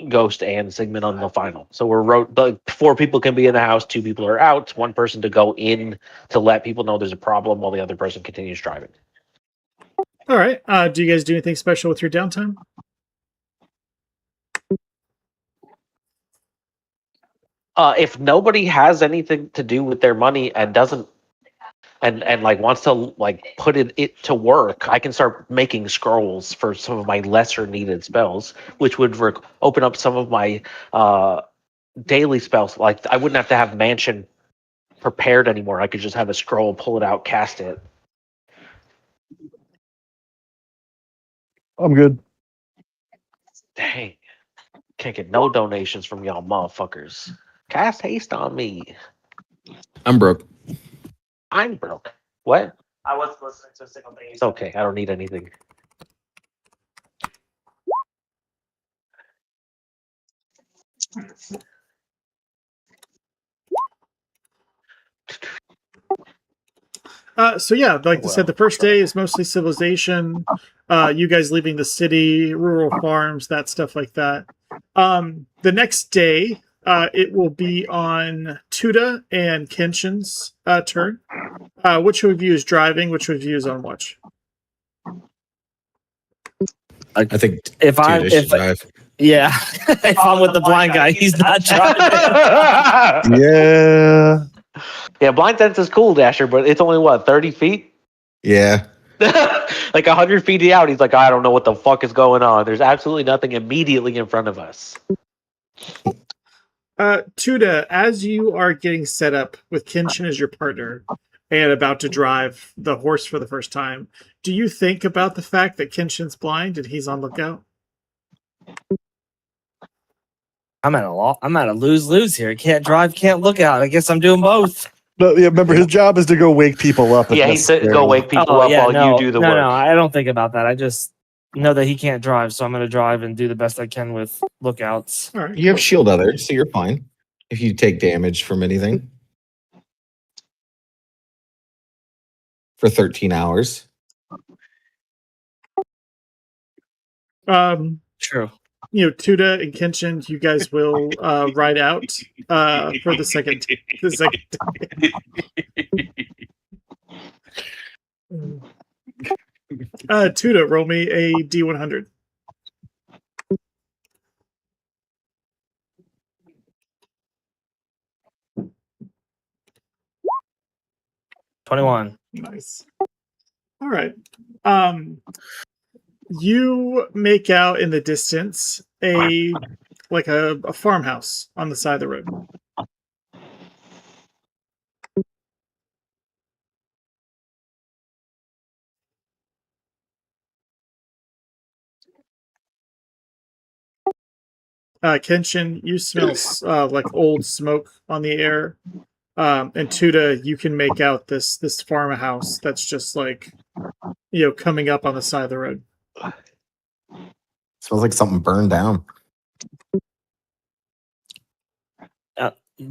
[SPEAKER 6] Ghost and Sigmund on the final. So the 4 people can be in the house, 2 people are out, 1 person to go in to let people know there's a problem while the other person continues driving.
[SPEAKER 3] All right. Do you guys do anything special with your downtime?
[SPEAKER 6] If nobody has anything to do with their money and doesn't and like wants to like put it to work, I can start making scrolls for some of my lesser needed spells, which would open up some of my daily spells. Like I wouldn't have to have mansion prepared anymore. I could just have a scroll, pull it out, cast it.
[SPEAKER 5] I'm good.
[SPEAKER 6] Dang, can't get no donations from y'all motherfuckers. Cast haste on me.
[SPEAKER 1] I'm broke.
[SPEAKER 6] I'm broke. What? I was listening to a single thing. It's okay. I don't need anything.
[SPEAKER 3] So yeah, like I said, the first day is mostly civilization. You guys leaving the city, rural farms, that stuff like that. The next day, it will be on Tuda and Kenshin's turn. Which of you is driving? Which of you is on watch?
[SPEAKER 1] I think
[SPEAKER 4] If I'm
[SPEAKER 1] Tuda should drive.
[SPEAKER 4] yeah, if I'm with the blind guy, he's not driving.
[SPEAKER 5] Yeah.
[SPEAKER 6] Yeah, blind sense is cool, Dasher, but it's only what 30 feet.
[SPEAKER 1] Yeah.
[SPEAKER 6] Like 100 feet out, he's like, I don't know what the fuck is going on. There's absolutely nothing immediately in front of us.
[SPEAKER 3] Tuda, as you are getting set up with Kenshin as your partner and about to drive the horse for the first time, do you think about the fact that Kenshin's blind and he's on lookout?
[SPEAKER 4] I'm at a lose-lose here. Can't drive, can't look out. I guess I'm doing both.
[SPEAKER 5] No, yeah, remember his job is to go wake people up. if
[SPEAKER 6] Yeah, he said go
[SPEAKER 5] necessary.
[SPEAKER 6] wake people up while you do the work.
[SPEAKER 4] No, I don't think about that. I just know that he can't drive, so I'm going to drive and do the best I can with lookouts.
[SPEAKER 3] All right.
[SPEAKER 1] You have shield others, so you're fine. If you take damage from anything. For 13 hours.
[SPEAKER 4] True.
[SPEAKER 3] Tuda and Kenshin, you guys will ride out for the second day. Tuda, roll me a D100.
[SPEAKER 4] $21.
[SPEAKER 3] Nice. All right. You make out in the distance a farmhouse on the side of the road. Kenshin, you smell like old smoke on the air. And Tuda, you can make out this farmhouse that's just like, coming up on the side of the road.
[SPEAKER 1] Smells like something burned down.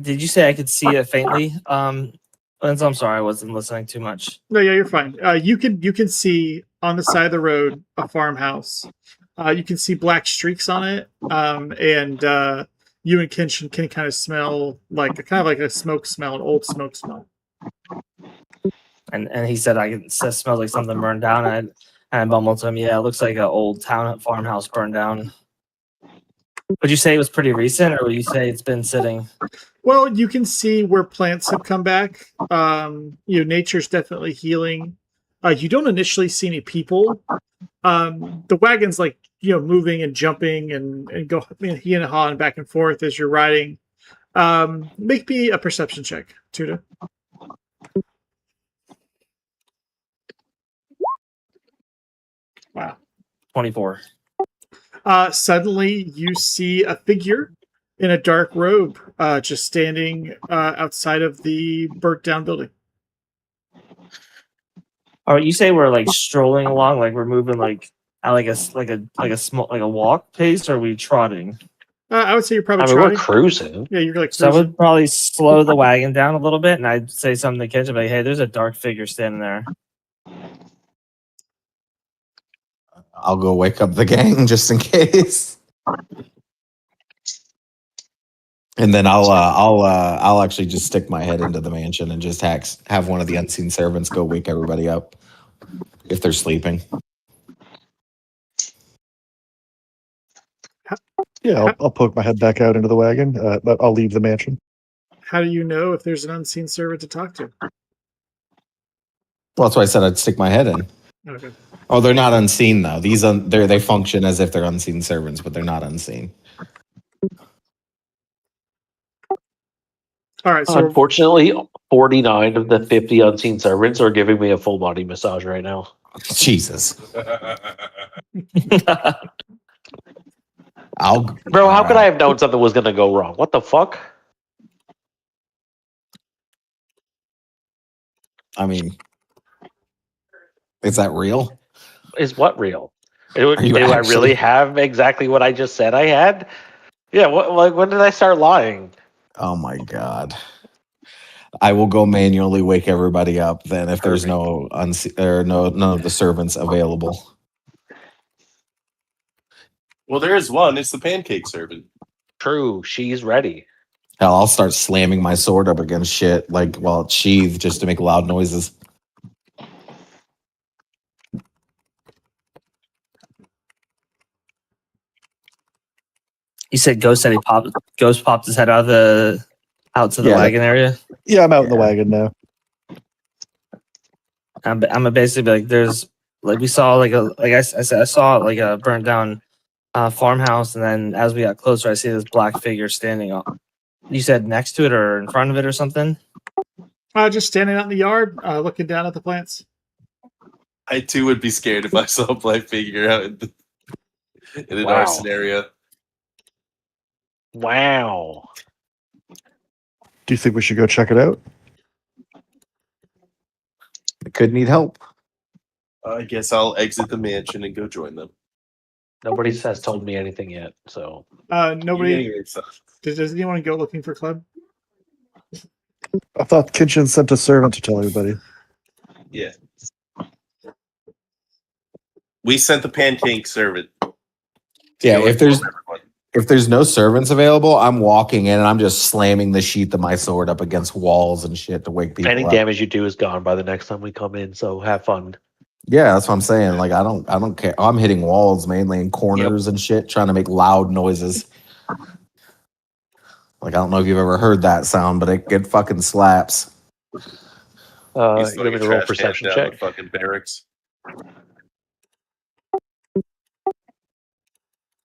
[SPEAKER 4] Did you say I could see it faintly? Lance, I'm sorry, I wasn't listening too much.
[SPEAKER 3] No, yeah, you're fine. You can see on the side of the road a farmhouse. You can see black streaks on it, and you and Kenshin can kind of smell like a smoke smell, an old smoke smell.
[SPEAKER 4] And he said it smells like something burned down. And I bumbled to him, yeah, it looks like an old farmhouse burned down. Would you say it was pretty recent, or would you say it's been sitting?
[SPEAKER 3] Well, you can see where plants have come back. Nature's definitely healing. You don't initially see any people. The wagon's moving and jumping and go he and hawing back and forth as you're riding. Make me a perception check, Tuda. Wow.
[SPEAKER 4] 24.
[SPEAKER 3] Suddenly you see a figure in a dark robe just standing outside of the burnt down building.
[SPEAKER 4] All right, you say we're like strolling along, like we're moving like at like a walk pace, or are we trotting?
[SPEAKER 3] I would say you're probably
[SPEAKER 6] we're
[SPEAKER 3] trotting.
[SPEAKER 6] cruising.
[SPEAKER 3] Yeah, you're like
[SPEAKER 4] So I
[SPEAKER 3] cruising.
[SPEAKER 4] would probably slow the wagon down a little bit, and I'd say something to Kenshin, like, "Hey, there's a dark figure standing there."
[SPEAKER 1] I'll go wake up the gang just in case. And then I'll actually just stick my head into the mansion and just have one of the unseen servants go wake everybody up if they're sleeping.
[SPEAKER 5] Yeah, I'll poke my head back out into the wagon, but I'll leave the mansion.
[SPEAKER 3] How do you know if there's an unseen servant to talk to?
[SPEAKER 1] Well, that's why I said I'd stick my head in.
[SPEAKER 3] Okay.
[SPEAKER 1] Oh, they're not unseen though. They function as if they're unseen servants, but they're not unseen.
[SPEAKER 3] All right. So
[SPEAKER 6] Unfortunately, 49 of the 50 unseen servants are giving me a full body massage right now.
[SPEAKER 1] Jesus,
[SPEAKER 6] Bro, how could I have known something was going to go wrong? What the fuck?
[SPEAKER 1] I mean, is that real?
[SPEAKER 6] Is what real?
[SPEAKER 1] Are you
[SPEAKER 6] Do I
[SPEAKER 1] actually-
[SPEAKER 6] really have exactly what I just said I had? Yeah, when did I start lying?
[SPEAKER 1] Oh my god. I will go manually wake everybody up then if there's no none of the servants available.
[SPEAKER 7] Well, there is one. It's the pancake servant.
[SPEAKER 6] True, she's ready.
[SPEAKER 1] Hell, I'll start slamming my sword up against shit like while it's sheathed just to make loud noises.
[SPEAKER 4] You said Ghost said Ghost popped his head out to the
[SPEAKER 1] Yeah,
[SPEAKER 4] wagon area.
[SPEAKER 5] Yeah, I'm out in the
[SPEAKER 1] Yeah.
[SPEAKER 5] wagon now.
[SPEAKER 4] I'm gonna basically be like, there's like we saw I said I saw like a burnt down farmhouse, and then as we got closer, I see this black figure standing up. You said next to it or in front of it or something.
[SPEAKER 3] just standing out in the yard, looking down at the plants.
[SPEAKER 7] I too would be scared if I saw a black figure out in an
[SPEAKER 6] Wow.
[SPEAKER 7] arson area.
[SPEAKER 6] Wow.
[SPEAKER 5] Do you think we should go check it out?
[SPEAKER 1] I could need help.
[SPEAKER 7] I guess I'll exit the mansion and go join them.
[SPEAKER 6] Nobody has told me anything yet, so
[SPEAKER 3] Nobody.
[SPEAKER 7] You're getting excited.
[SPEAKER 3] Does anyone go looking for Clem?
[SPEAKER 5] I thought Kitchen sent a servant to tell everybody.
[SPEAKER 7] Yeah. We sent the pancake servant.
[SPEAKER 1] Yeah,
[SPEAKER 7] to
[SPEAKER 1] if there's
[SPEAKER 7] everyone.
[SPEAKER 1] if there's no servants available, I'm walking in and I'm just slamming the sheath of my sword up against walls and shit to wake people
[SPEAKER 6] any
[SPEAKER 1] up.
[SPEAKER 6] damage you do is gone by the next time we come in, so have fun.
[SPEAKER 1] Yeah, that's what I'm saying. Like I don't care. I'm hitting walls mainly in corners and shit, trying to make loud noises. Like I don't know if you've ever heard that sound, but it fucking slaps.
[SPEAKER 7] He's
[SPEAKER 6] You want
[SPEAKER 7] throwing
[SPEAKER 6] me
[SPEAKER 7] a
[SPEAKER 6] to roll
[SPEAKER 7] trash can
[SPEAKER 6] perception
[SPEAKER 7] down
[SPEAKER 6] check?
[SPEAKER 7] the fucking barracks.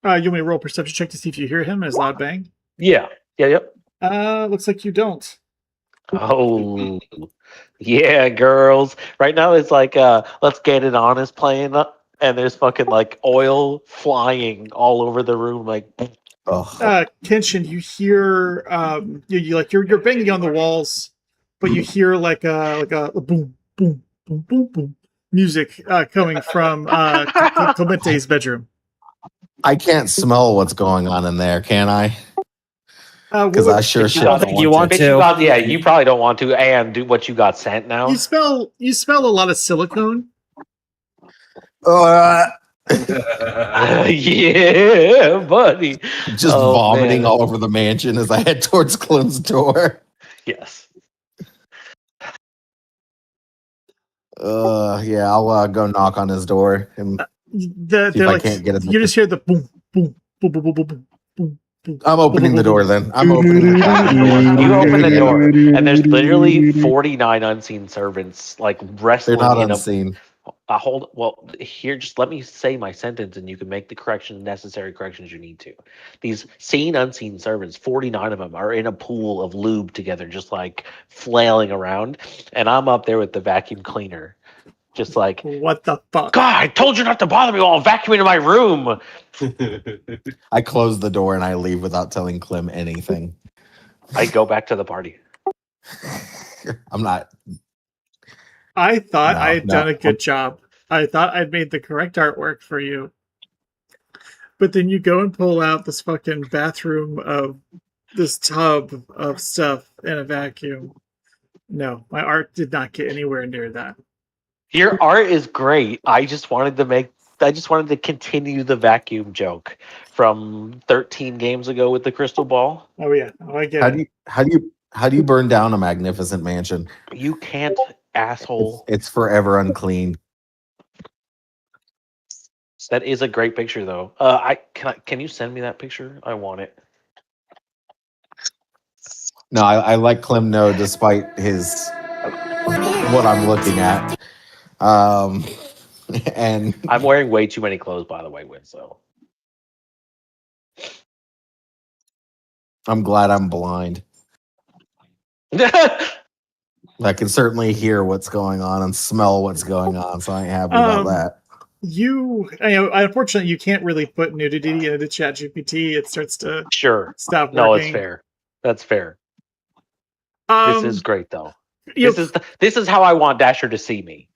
[SPEAKER 3] You want me to roll a perception check to see if you hear him as loud bang?
[SPEAKER 6] Yeah. Yep.
[SPEAKER 3] Looks like you don't.
[SPEAKER 6] Oh, yeah, girls. Right now it's like Let's Get It On is playing up, and there's fucking like oil flying all over the room. Like,
[SPEAKER 1] Ugh.
[SPEAKER 3] Kenshin, you hear you're banging on the walls, but you hear like a boom, boom, boom, boom, boom music coming from Clemente's bedroom.
[SPEAKER 1] I can't smell what's going on in there, can I? Because I sure
[SPEAKER 6] If you
[SPEAKER 1] shit
[SPEAKER 6] don't
[SPEAKER 1] don't
[SPEAKER 4] think you
[SPEAKER 1] want
[SPEAKER 4] want
[SPEAKER 1] to.
[SPEAKER 4] to.
[SPEAKER 6] yeah, you probably don't want to, and do what you got sent now.
[SPEAKER 3] you smell a lot of silicone.
[SPEAKER 6] Yeah, buddy.
[SPEAKER 1] Just
[SPEAKER 6] Oh,
[SPEAKER 1] vomiting
[SPEAKER 6] man.
[SPEAKER 1] all over the mansion as I head towards Clem's door.
[SPEAKER 6] Yes.
[SPEAKER 1] Yeah, I'll go knock on his door and see if I can't get it.
[SPEAKER 3] You just hear the boom, boom, boom, boom, boom, boom, boom, boom.
[SPEAKER 1] I'm opening the door then. I'm opening the fucking door.
[SPEAKER 6] You open the door, and there's literally 49 unseen servants like
[SPEAKER 1] They're
[SPEAKER 6] wrestling
[SPEAKER 1] not
[SPEAKER 6] in
[SPEAKER 1] unseen.
[SPEAKER 6] here, just let me say my sentence and you can make the necessary corrections you need to. These seen unseen servants, 49 of them, are in a pool of lube together, just like flailing around. And I'm up there with the vacuum cleaner. Just like,
[SPEAKER 3] What the fuck?
[SPEAKER 6] God, I told you not to bother me while I'm vacuuming in my room.
[SPEAKER 1] I close the door and I leave without telling Clem anything.
[SPEAKER 6] I go back to the party.
[SPEAKER 1] I'm not.
[SPEAKER 3] I thought
[SPEAKER 1] No,
[SPEAKER 3] I had
[SPEAKER 1] no.
[SPEAKER 3] done a good job. I thought I'd made the correct artwork for you. But then you go and pull out this fucking bathroom of this tub of stuff in a vacuum. No, my art did not get anywhere near that.
[SPEAKER 6] Your art is great. I just wanted to make wanted to continue the vacuum joke from 13 games ago with the crystal ball.
[SPEAKER 3] Oh yeah, oh, I get
[SPEAKER 1] How
[SPEAKER 3] it.
[SPEAKER 1] do you burn down a magnificent mansion?
[SPEAKER 6] You can't, asshole.
[SPEAKER 1] It's forever unclean.
[SPEAKER 6] That is a great picture, though. Can you send me that picture? I want it.
[SPEAKER 1] No, I like Clem No despite his what I'm looking at. And
[SPEAKER 6] I'm wearing way too many clothes, by the way, Winslow.
[SPEAKER 1] I'm glad I'm blind. I can certainly hear what's going on and smell what's going on, so I ain't happy about that.
[SPEAKER 3] Unfortunately, you can't really put nudity into ChatGPT. It starts to
[SPEAKER 6] Sure.
[SPEAKER 3] stop
[SPEAKER 6] No,
[SPEAKER 3] working.
[SPEAKER 6] it's fair. That's fair. This is great, though. This is how I want Dasher to see me.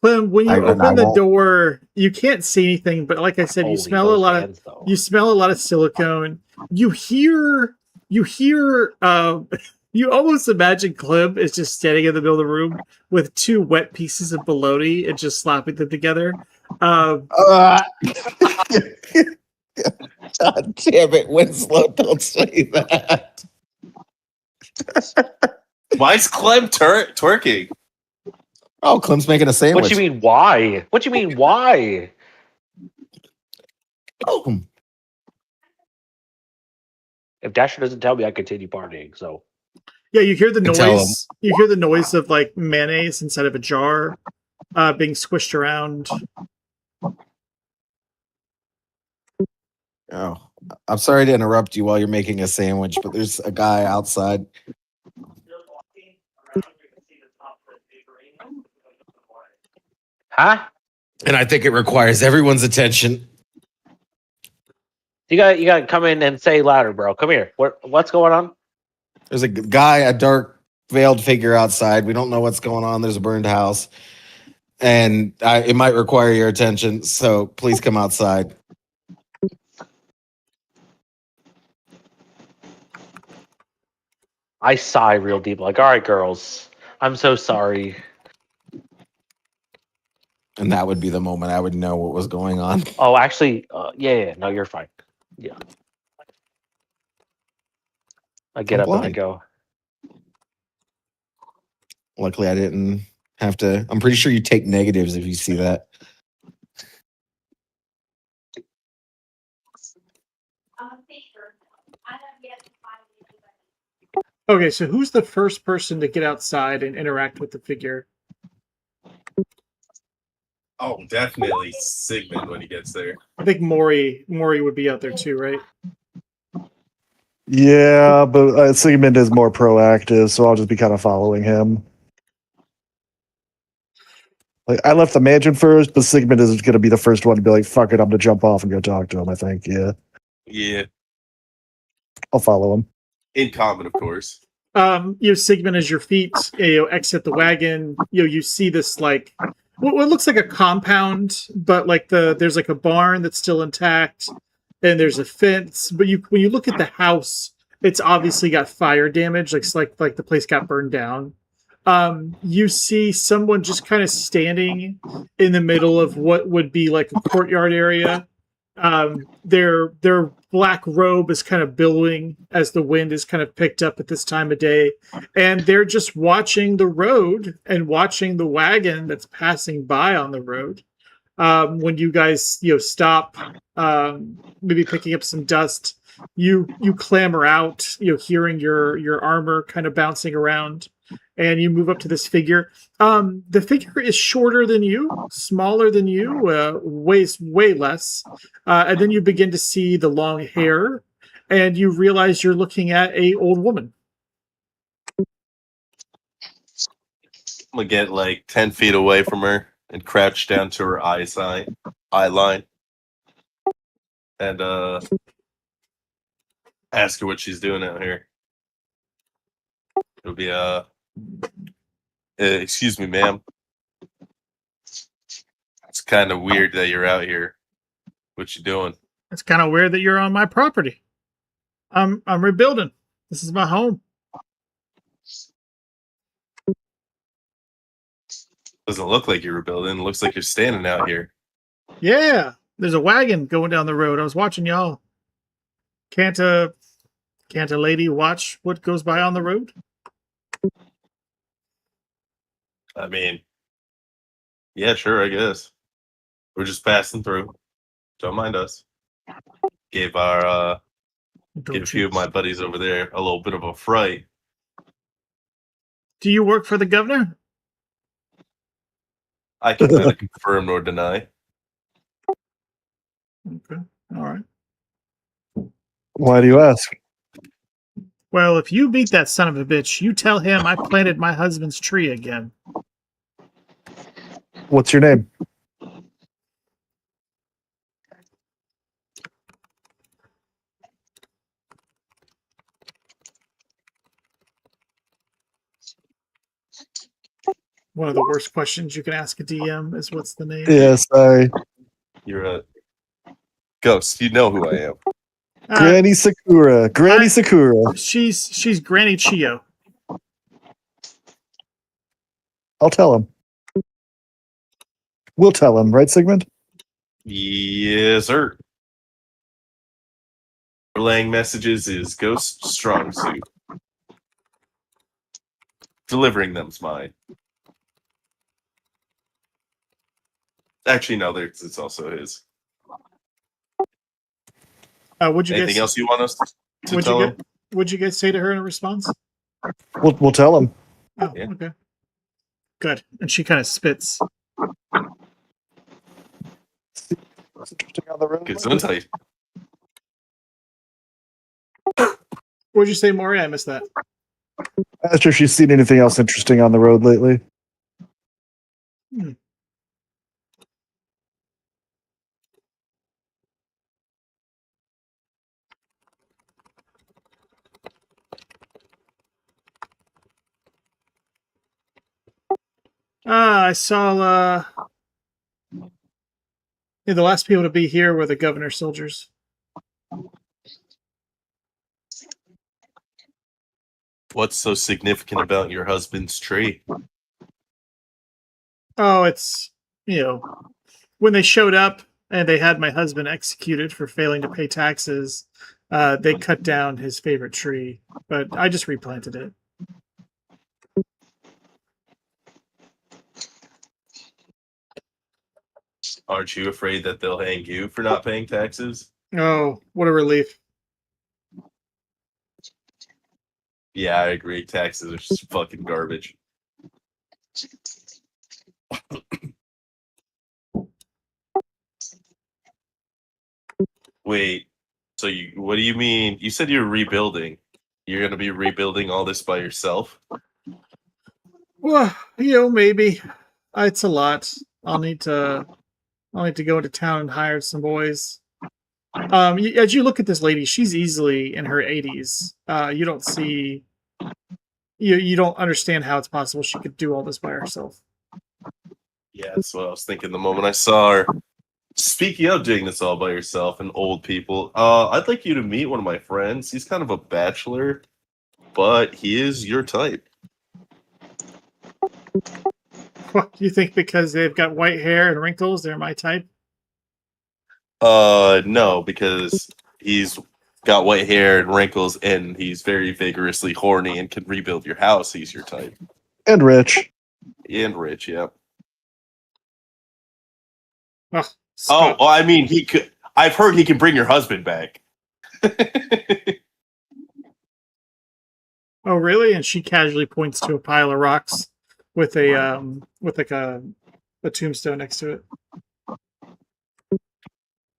[SPEAKER 3] Clem, when you
[SPEAKER 1] I
[SPEAKER 3] open the
[SPEAKER 1] won't.
[SPEAKER 3] door, you can't see anything, but like I said, you
[SPEAKER 6] Holy,
[SPEAKER 3] smell a
[SPEAKER 6] those
[SPEAKER 3] lot
[SPEAKER 6] fans, though.
[SPEAKER 3] of silicone. You hear you almost imagine Clem is just standing in the middle of the room with two wet pieces of bologna and just slapping them together.
[SPEAKER 1] God damn it, Winslow, don't say that.
[SPEAKER 7] Why is Clem twerking?
[SPEAKER 1] Oh, Clem's making a sandwich.
[SPEAKER 6] What you mean, why? What you mean, why?
[SPEAKER 1] Oh,
[SPEAKER 6] If Dasher doesn't tell me, I continue partying. So
[SPEAKER 3] Yeah, you hear the
[SPEAKER 1] And tell
[SPEAKER 3] noise. You hear the noise of like mayonnaise inside of a jar being squished around.
[SPEAKER 1] oh, I'm sorry to interrupt you while you're making a sandwich, but there's a guy outside.
[SPEAKER 6] huh?
[SPEAKER 1] And I think it requires everyone's attention.
[SPEAKER 6] You got to come in and say louder, bro. Come here. What's going on?
[SPEAKER 1] There's a guy, a dark veiled figure outside. We don't know what's going on. There's a burned house. And it might require your attention. So please come outside.
[SPEAKER 6] I sigh real deep, like, all right, girls, I'm so sorry.
[SPEAKER 1] And that would be the moment I would know what was going on.
[SPEAKER 6] Oh, actually, yeah, no, you're fine. Yeah. I get
[SPEAKER 1] I'm
[SPEAKER 6] up and I
[SPEAKER 1] blind.
[SPEAKER 6] go.
[SPEAKER 1] Luckily, I didn't have to. I'm pretty sure you take negatives if you see that.
[SPEAKER 3] Okay, so who's the first person to get outside and interact with the figure?
[SPEAKER 7] Oh, definitely Sigmund when he gets there.
[SPEAKER 3] I think Maury would be out there too, right?
[SPEAKER 5] Yeah, but Sigmund is more proactive, so I'll just be kind of following him. Like I left the mansion first, but Sigmund is going to be the first one to be like, "Fuck it, I'm going to jump off and go talk to him." I think, yeah,
[SPEAKER 7] Yeah.
[SPEAKER 5] I'll follow him.
[SPEAKER 7] In common, of course.
[SPEAKER 3] Sigmund, as your feet exit the wagon, you see this like what looks like a compound, but like there's like a barn that's still intact, and there's a fence. But when you look at the house, it's obviously got fire damage, like the place got burned down. You see someone just kind of standing in the middle of what would be like a courtyard area. Their black robe is kind of billowing as the wind is kind of picked up at this time of day, and they're just watching the road and watching the wagon that's passing by on the road. When you guys stop, maybe picking up some dust, you clamber out, hearing your armor kind of bouncing around, and you move up to this figure. The figure is shorter than you, smaller than you, weighs way less, and then you begin to see the long hair, and you realize you're looking at a old woman.
[SPEAKER 7] I'm gonna get like 10 feet away from her and crouch down to her eye line. And ask her what she's doing out here. It'll be excuse me, ma'am. It's kind of weird that you're out here. What you doing?
[SPEAKER 3] It's kind of weird that you're on my property. I'm rebuilding. This is my home.
[SPEAKER 7] Doesn't look like you're rebuilding. It looks like you're standing out here.
[SPEAKER 3] Yeah, there's a wagon going down the road. I was watching y'all. Can't a lady watch what goes by on the road?
[SPEAKER 7] I mean, yeah, sure, I guess. We're just passing through. Don't mind us. Gave a
[SPEAKER 3] Don't
[SPEAKER 7] few
[SPEAKER 3] you?
[SPEAKER 7] of my buddies over there a little bit of a fright.
[SPEAKER 3] Do you work for the governor?
[SPEAKER 7] I can neither confirm nor deny.
[SPEAKER 3] Okay, all right.
[SPEAKER 5] Why do you ask?
[SPEAKER 3] Well, if you beat that son of a bitch, you tell him I planted my husband's tree again.
[SPEAKER 5] What's your name?
[SPEAKER 3] One of the worst questions you can ask a DM is what's the name?
[SPEAKER 5] Yeah, sorry.
[SPEAKER 7] You're a ghost. You know who I am.
[SPEAKER 5] Granny Sakura. Granny Sakura.
[SPEAKER 3] She's Granny Chio.
[SPEAKER 5] I'll tell him. We'll tell him, right, Sigmund?
[SPEAKER 7] Yes, sir. Relaying messages is Ghost strong suit. Delivering them's mine. Actually, no, it's also his.
[SPEAKER 3] What'd you
[SPEAKER 7] Anything
[SPEAKER 3] guys?
[SPEAKER 7] else you want us to
[SPEAKER 3] What'd
[SPEAKER 7] tell
[SPEAKER 3] you
[SPEAKER 7] him?
[SPEAKER 3] get? What'd you guys say to her in response?
[SPEAKER 5] We'll tell him.
[SPEAKER 3] Oh,
[SPEAKER 7] Yeah.
[SPEAKER 3] okay. Good. And she kind of spits.
[SPEAKER 5] What's interesting on the road?
[SPEAKER 7] Good tight.
[SPEAKER 3] What'd you say, Maury? I missed that.
[SPEAKER 5] Asked her if she's seen anything else interesting on the road lately.
[SPEAKER 3] I saw yeah, the last people to be here were the governor soldiers.
[SPEAKER 7] What's so significant about your husband's tree?
[SPEAKER 3] Oh, it's when they showed up and they had my husband executed for failing to pay taxes, they cut down his favorite tree, but I just replanted it.
[SPEAKER 7] Aren't you afraid that they'll hang you for not paying taxes?
[SPEAKER 3] Oh, what a relief.
[SPEAKER 7] Yeah, I agree. Taxes are just fucking garbage. Wait, so what do you mean? You said you're rebuilding. You're gonna be rebuilding all this by yourself?
[SPEAKER 3] Well, maybe. It's a lot. I'll need to go into town and hire some boys. As you look at this lady, she's easily in her 80s. You don't see you don't understand how it's possible she could do all this by herself.
[SPEAKER 7] Yeah, that's what I was thinking the moment I saw her. Speaking of doing this all by yourself and old people, I'd like you to meet one of my friends. He's kind of a bachelor, but he is your type.
[SPEAKER 3] What, you think because they've got white hair and wrinkles, they're my type?
[SPEAKER 7] No, because he's got white hair and wrinkles, and he's very vigorously horny and can rebuild your house. He's your type.
[SPEAKER 5] And rich.
[SPEAKER 7] And rich, yeah.
[SPEAKER 3] Oh,
[SPEAKER 7] Oh,
[SPEAKER 3] Scott.
[SPEAKER 7] I mean, he could. I've heard he can bring your husband back.
[SPEAKER 3] Oh, really? And she casually points to a pile of rocks with a like a tombstone next to it.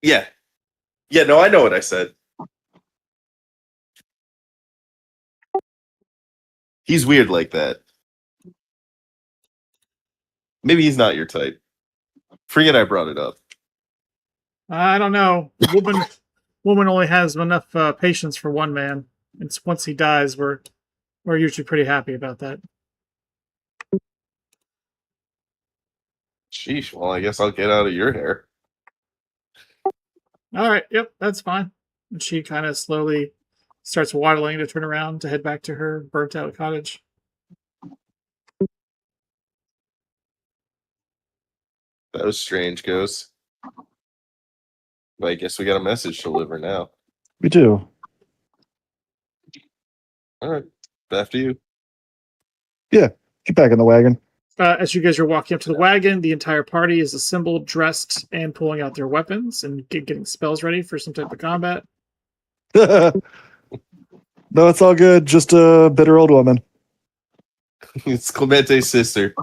[SPEAKER 7] Yeah. Yeah, no, I know what I said. He's weird like that. Maybe he's not your type. Forget I brought it up.
[SPEAKER 3] I don't know. Woman only has enough patience for one man. It's once he dies, we're usually pretty happy about that.
[SPEAKER 7] Sheesh, well, I guess I'll get out of your hair.
[SPEAKER 3] All right, yep, that's fine. And she kind of slowly starts waddling to turn around to head back to her burnt out cottage.
[SPEAKER 7] That was strange, Ghost. I guess we got a message to deliver now.
[SPEAKER 5] We do.
[SPEAKER 7] All right, after you.
[SPEAKER 5] Get back in the wagon.
[SPEAKER 3] As you guys are walking up to the wagon, the entire party is assembled, dressed, and pulling out their weapons and getting spells ready for some type of combat.
[SPEAKER 5] No, it's all good. Just a bitter old woman.
[SPEAKER 7] It's Clemente's sister.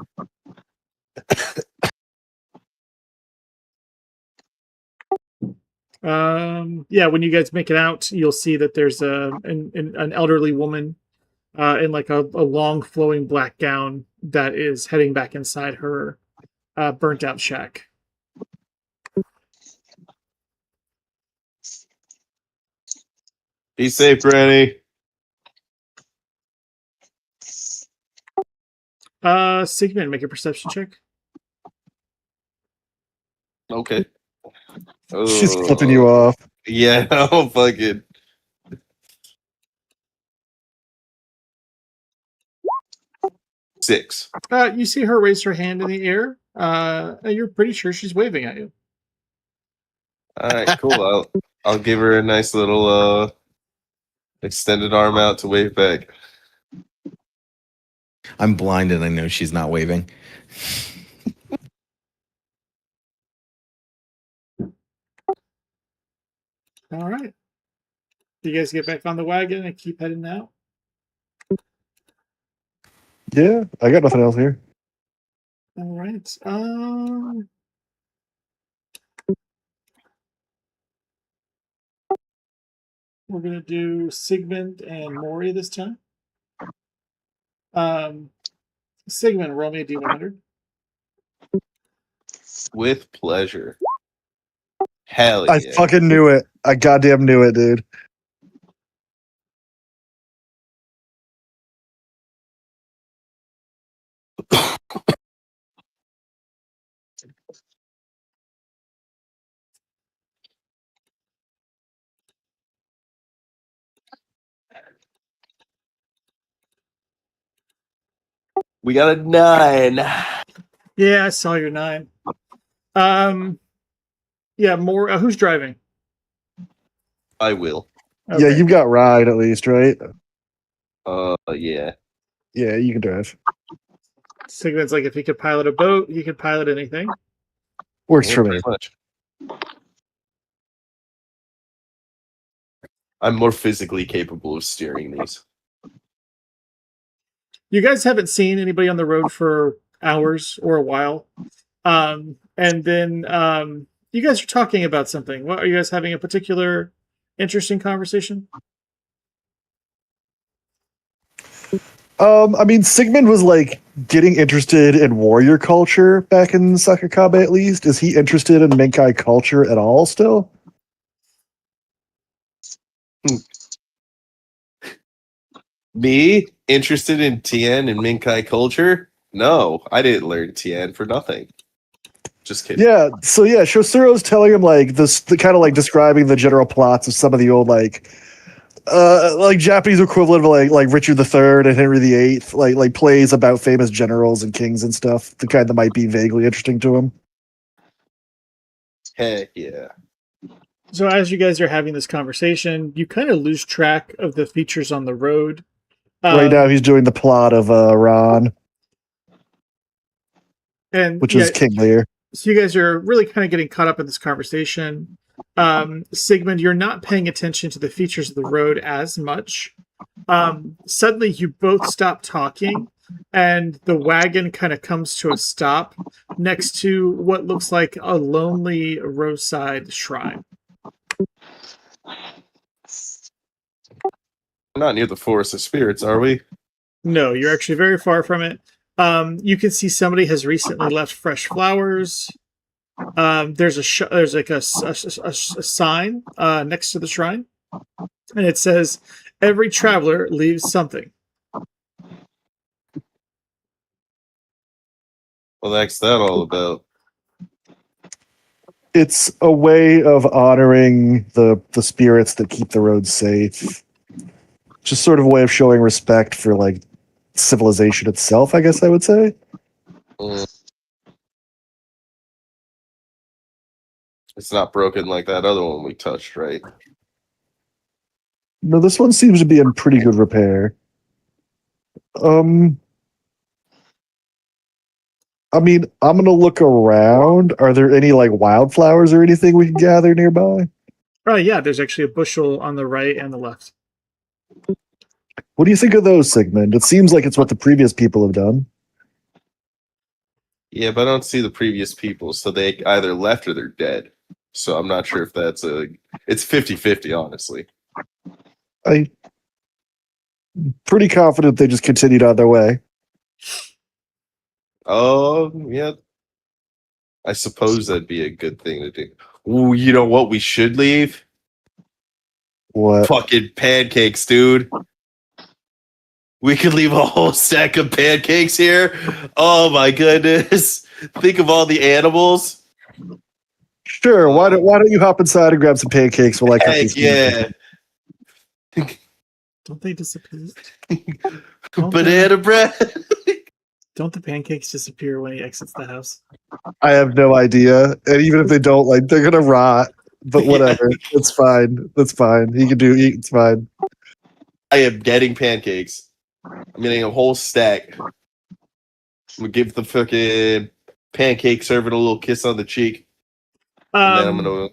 [SPEAKER 3] Yeah, when you guys make it out, you'll see that there's an elderly woman in like a long flowing black gown that is heading back inside her burnt out shack.
[SPEAKER 7] Be safe, Granny.
[SPEAKER 3] Sigmund, make a perception check.
[SPEAKER 7] Okay.
[SPEAKER 5] She's flipping you off.
[SPEAKER 7] Yeah, oh fucking. Six.
[SPEAKER 3] You see her raise her hand in the air. You're pretty sure she's waving at you.
[SPEAKER 7] All right, cool. I'll give her a nice little extended arm out to wave back.
[SPEAKER 1] I'm blind and I know she's not waving.
[SPEAKER 3] All right. You guys get back on the wagon and keep heading out.
[SPEAKER 5] Yeah, I got nothing else here.
[SPEAKER 3] All right. We're gonna do Sigmund and Maury this time. Sigmund, roll me a D100.
[SPEAKER 7] With pleasure. Hell
[SPEAKER 5] I
[SPEAKER 7] yeah.
[SPEAKER 5] fucking knew it. I goddamn knew it, dude.
[SPEAKER 7] We got a 9.
[SPEAKER 3] Yeah, I saw your 9. Yeah, more. Who's driving?
[SPEAKER 7] I will.
[SPEAKER 5] Yeah, you got ride at least, right?
[SPEAKER 7] Yeah.
[SPEAKER 5] Yeah, you can drive.
[SPEAKER 3] Sigmund's like, if he could pilot a boat, he could pilot anything.
[SPEAKER 5] Works
[SPEAKER 7] Yeah,
[SPEAKER 5] for me.
[SPEAKER 7] pretty much. I'm more physically capable of steering these.
[SPEAKER 3] You guys haven't seen anybody on the road for hours or a while. And then you guys are talking about something. What are you guys having a particular interesting conversation?
[SPEAKER 5] I mean, Sigmund was like getting interested in warrior culture back in Sakakabe at least. Is he interested in Menkai culture at all still?
[SPEAKER 7] Me? Interested in Tien and Minkai culture? No, I didn't learn Tien for nothing. Just kidding.
[SPEAKER 5] Yeah, so yeah, Shosuro's telling him like this, the kind of like describing the general plots of some of the old like Japanese equivalent of like Richard III and Henry VIII, like plays about famous generals and kings and stuff. The kind that might be vaguely interesting to him.
[SPEAKER 7] Heck yeah.
[SPEAKER 3] So as you guys are having this conversation, you kind of lose track of the features on the road.
[SPEAKER 5] Right now, he's doing the plot of Ron,
[SPEAKER 3] and
[SPEAKER 5] which is King Lear.
[SPEAKER 3] So you guys are really kind of getting caught up in this conversation. Sigmund, you're not paying attention to the features of the road as much. Suddenly, you both stop talking, and the wagon kind of comes to a stop next to what looks like a lonely roadside shrine.
[SPEAKER 7] We're not near the Forest of Spirits, are we?
[SPEAKER 3] No, you're actually very far from it. You can see somebody has recently left fresh flowers. There's like a sign next to the shrine, and it says, "Every traveler leaves something."
[SPEAKER 7] Well, that's that all about.
[SPEAKER 5] It's a way of honoring the spirits that keep the roads safe. Just sort of a way of showing respect for like civilization itself, I guess I would say.
[SPEAKER 7] It's not broken like that other one we touched, right?
[SPEAKER 5] No, this one seems to be in pretty good repair. I mean, I'm gonna look around. Are there any like wildflowers or anything we can gather nearby?
[SPEAKER 3] Yeah, there's actually a bushel on the right and the left.
[SPEAKER 5] What do you think of those, Sigmund? It seems like it's what the previous people have done.
[SPEAKER 7] Yeah, but I don't see the previous people, so they either left or they're dead. So I'm not sure if that's it's 50-50, honestly.
[SPEAKER 5] I'm pretty confident they just continued on their way.
[SPEAKER 7] Oh, yeah. I suppose that'd be a good thing to do. Ooh, you know what we should leave?
[SPEAKER 5] What?
[SPEAKER 7] Fucking pancakes, dude. We could leave a whole stack of pancakes here. Oh my goodness. Think of all the animals.
[SPEAKER 5] Sure. Why don't you hop inside and grab some pancakes while I cook
[SPEAKER 7] Heck
[SPEAKER 5] these?
[SPEAKER 7] yeah.
[SPEAKER 3] Don't they disappear?
[SPEAKER 7] Banana bread.
[SPEAKER 3] Don't the pancakes disappear when he exits the house?
[SPEAKER 5] I have no idea. And even if they don't, like, they're gonna rot. But whatever. It's fine. That's fine. It's fine.
[SPEAKER 7] I am getting pancakes. I'm getting a whole stack. I'm gonna give the fucking pancake servant a little kiss on the cheek. And then I'm gonna.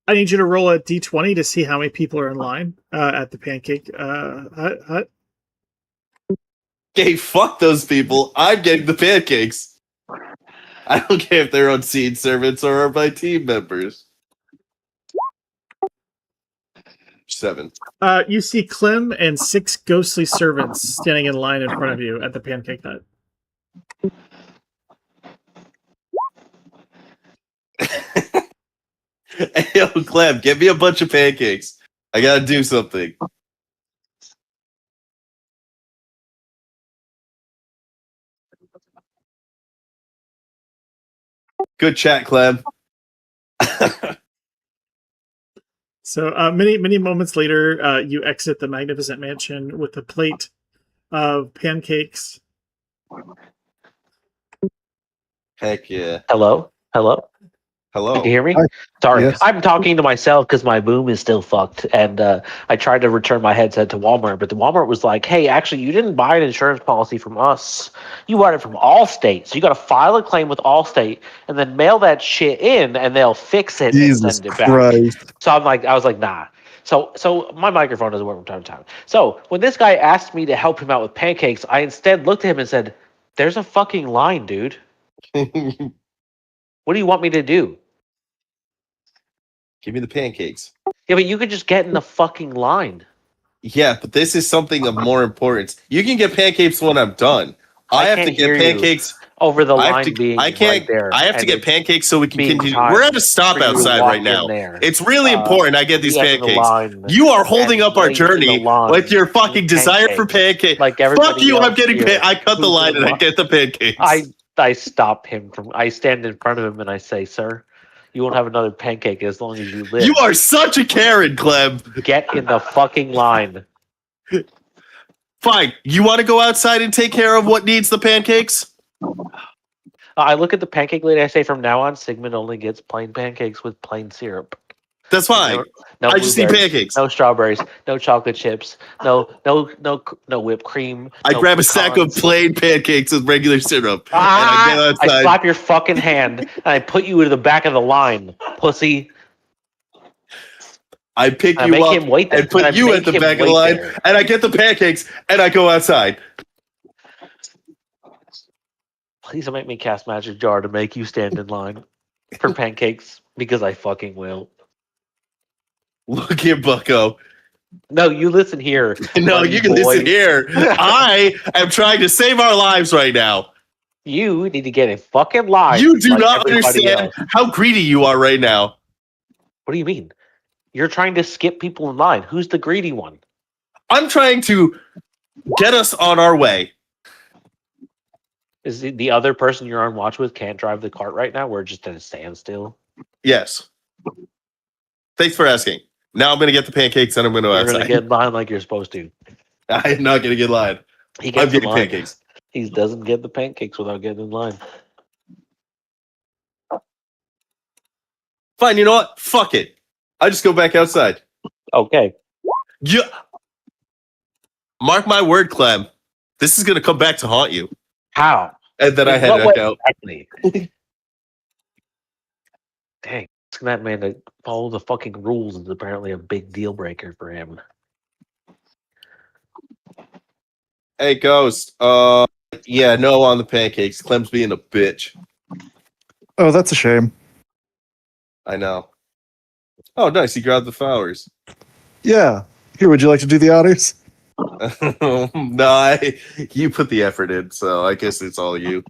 [SPEAKER 3] I need you to roll a d20 to see how many people are in line at the pancake hut.
[SPEAKER 7] Okay, fuck those people. I'm getting the pancakes. I don't care if they're unseen servants or are my team members. 7.
[SPEAKER 3] You see Clem and 6 ghostly servants standing in line in front of you at the pancake hut.
[SPEAKER 7] Hey, yo, Clem, get me a bunch of pancakes. I gotta do something. Good chat, Clem.
[SPEAKER 3] So many moments later, you exit the magnificent mansion with a plate of pancakes.
[SPEAKER 7] Heck yeah.
[SPEAKER 6] Hello?
[SPEAKER 7] Hello.
[SPEAKER 6] Can you hear me?
[SPEAKER 5] Hi.
[SPEAKER 6] Sorry,
[SPEAKER 5] Yes.
[SPEAKER 6] I'm talking to myself because my boom is still fucked, and I tried to return my headset to Walmart, but the Walmart was like, "Hey, actually, you didn't buy an insurance policy from us. You bought it from Allstate, so you got to file a claim with Allstate and then mail that shit in, and they'll fix it
[SPEAKER 5] Jesus
[SPEAKER 6] and send it back."
[SPEAKER 5] Christ.
[SPEAKER 6] So I was like, nah. So my microphone doesn't work from time to time. So when this guy asked me to help him out with pancakes, I instead looked at him and said, "There's a fucking line, dude. What do you want me to do?"
[SPEAKER 7] Give me the pancakes.
[SPEAKER 6] Yeah, but you could just get in the fucking line.
[SPEAKER 7] Yeah, but this is something of more importance. You can get pancakes when I'm done. I have to
[SPEAKER 6] can't
[SPEAKER 7] get
[SPEAKER 6] hear you
[SPEAKER 7] pancakes.
[SPEAKER 6] over the
[SPEAKER 7] I have
[SPEAKER 6] line
[SPEAKER 7] to,
[SPEAKER 6] being
[SPEAKER 7] I can't.
[SPEAKER 6] right there.
[SPEAKER 7] I have to
[SPEAKER 6] and
[SPEAKER 7] get
[SPEAKER 6] it's
[SPEAKER 7] pancakes so we can
[SPEAKER 6] being
[SPEAKER 7] continue.
[SPEAKER 6] timed
[SPEAKER 7] We're at a stop
[SPEAKER 6] for you to
[SPEAKER 7] outside
[SPEAKER 6] walk
[SPEAKER 7] right
[SPEAKER 6] in
[SPEAKER 7] now.
[SPEAKER 6] there.
[SPEAKER 7] It's really important I get these
[SPEAKER 6] You in the
[SPEAKER 7] pancakes.
[SPEAKER 6] line
[SPEAKER 7] You are holding
[SPEAKER 6] and
[SPEAKER 7] up our
[SPEAKER 6] wait in the
[SPEAKER 7] journey
[SPEAKER 6] line
[SPEAKER 7] with your
[SPEAKER 6] for
[SPEAKER 7] fucking desire for
[SPEAKER 6] pancakes,
[SPEAKER 7] pancakes.
[SPEAKER 6] like
[SPEAKER 7] Fuck
[SPEAKER 6] everybody
[SPEAKER 7] you! I'm
[SPEAKER 6] else
[SPEAKER 7] getting.
[SPEAKER 6] here
[SPEAKER 7] I cut the
[SPEAKER 6] who's
[SPEAKER 7] line
[SPEAKER 6] in
[SPEAKER 7] and I
[SPEAKER 6] line.
[SPEAKER 7] get the pancakes.
[SPEAKER 6] I stop him from. I stand in front of him and I say, "Sir, you won't have another pancake as long as you live.
[SPEAKER 7] You are such a Karen, Clem.
[SPEAKER 6] Get in the fucking line."
[SPEAKER 7] Fine. You want to go outside and take care of what needs the pancakes?
[SPEAKER 6] I look at the pancake lady. I say, "From now on, Sigmund only gets plain pancakes with plain syrup.
[SPEAKER 7] That's fine.
[SPEAKER 6] No
[SPEAKER 7] I just need
[SPEAKER 6] blueberries,
[SPEAKER 7] pancakes.
[SPEAKER 6] no strawberries, no chocolate chips, no whipped cream.
[SPEAKER 7] I
[SPEAKER 6] no
[SPEAKER 7] grab a stack of
[SPEAKER 6] pecans."
[SPEAKER 7] plain pancakes with regular syrup, and I
[SPEAKER 6] Ah!
[SPEAKER 7] go
[SPEAKER 6] I
[SPEAKER 7] outside.
[SPEAKER 6] slap your fucking hand and I put you to the back of the line, pussy.
[SPEAKER 7] I pick
[SPEAKER 6] I
[SPEAKER 7] you
[SPEAKER 6] make
[SPEAKER 7] up
[SPEAKER 6] him wait there.
[SPEAKER 7] and put
[SPEAKER 6] And I
[SPEAKER 7] you at
[SPEAKER 6] make
[SPEAKER 7] the
[SPEAKER 6] him
[SPEAKER 7] back of the
[SPEAKER 6] wait
[SPEAKER 7] line,
[SPEAKER 6] there.
[SPEAKER 7] and I get the pancakes, and I go outside.
[SPEAKER 6] Please don't make me cast magic jar to make you stand in line for pancakes because I fucking will.
[SPEAKER 7] Look here, Bucko.
[SPEAKER 6] No, you listen here.
[SPEAKER 7] No,
[SPEAKER 6] buddy
[SPEAKER 7] you can
[SPEAKER 6] boy.
[SPEAKER 7] listen here. I am trying to save our lives right now.
[SPEAKER 6] You need to get a fucking line.
[SPEAKER 7] You do
[SPEAKER 6] like
[SPEAKER 7] not
[SPEAKER 6] everybody
[SPEAKER 7] understand
[SPEAKER 6] else.
[SPEAKER 7] how greedy you are right now.
[SPEAKER 6] What do you mean? You're trying to skip people in line. Who's the greedy one?
[SPEAKER 7] I'm trying to get us on our way.
[SPEAKER 6] Is the other person you're on watch with can't drive the cart right now? We're just at a standstill.
[SPEAKER 7] Yes. Thanks for asking. Now I'm going to get the pancakes and I'm going to
[SPEAKER 6] You're
[SPEAKER 7] outside.
[SPEAKER 6] gonna get in line like you're supposed to.
[SPEAKER 7] I am not going to get lied.
[SPEAKER 6] He
[SPEAKER 7] I'm
[SPEAKER 6] gets in
[SPEAKER 7] getting
[SPEAKER 6] line.
[SPEAKER 7] pancakes.
[SPEAKER 6] He doesn't get the pancakes without getting in line.
[SPEAKER 7] Fine, you know what? Fuck it. I just go back outside.
[SPEAKER 6] Okay.
[SPEAKER 7] Yeah. Mark my word, Clem. This is gonna come back to haunt you.
[SPEAKER 6] How?
[SPEAKER 7] And then I
[SPEAKER 6] In
[SPEAKER 7] head
[SPEAKER 6] what
[SPEAKER 7] back
[SPEAKER 6] way
[SPEAKER 7] out.
[SPEAKER 6] exactly? Dang, asking that man to follow the fucking rules is apparently a big deal breaker for him.
[SPEAKER 7] Hey, Ghost. Yeah, no on the pancakes. Clem's being a bitch.
[SPEAKER 5] Oh, that's a shame.
[SPEAKER 7] I know. Oh, nice. He grabbed the flowers.
[SPEAKER 5] Yeah. Here, would you like to do the honors?
[SPEAKER 7] No, you put the effort in, so I guess it's all you.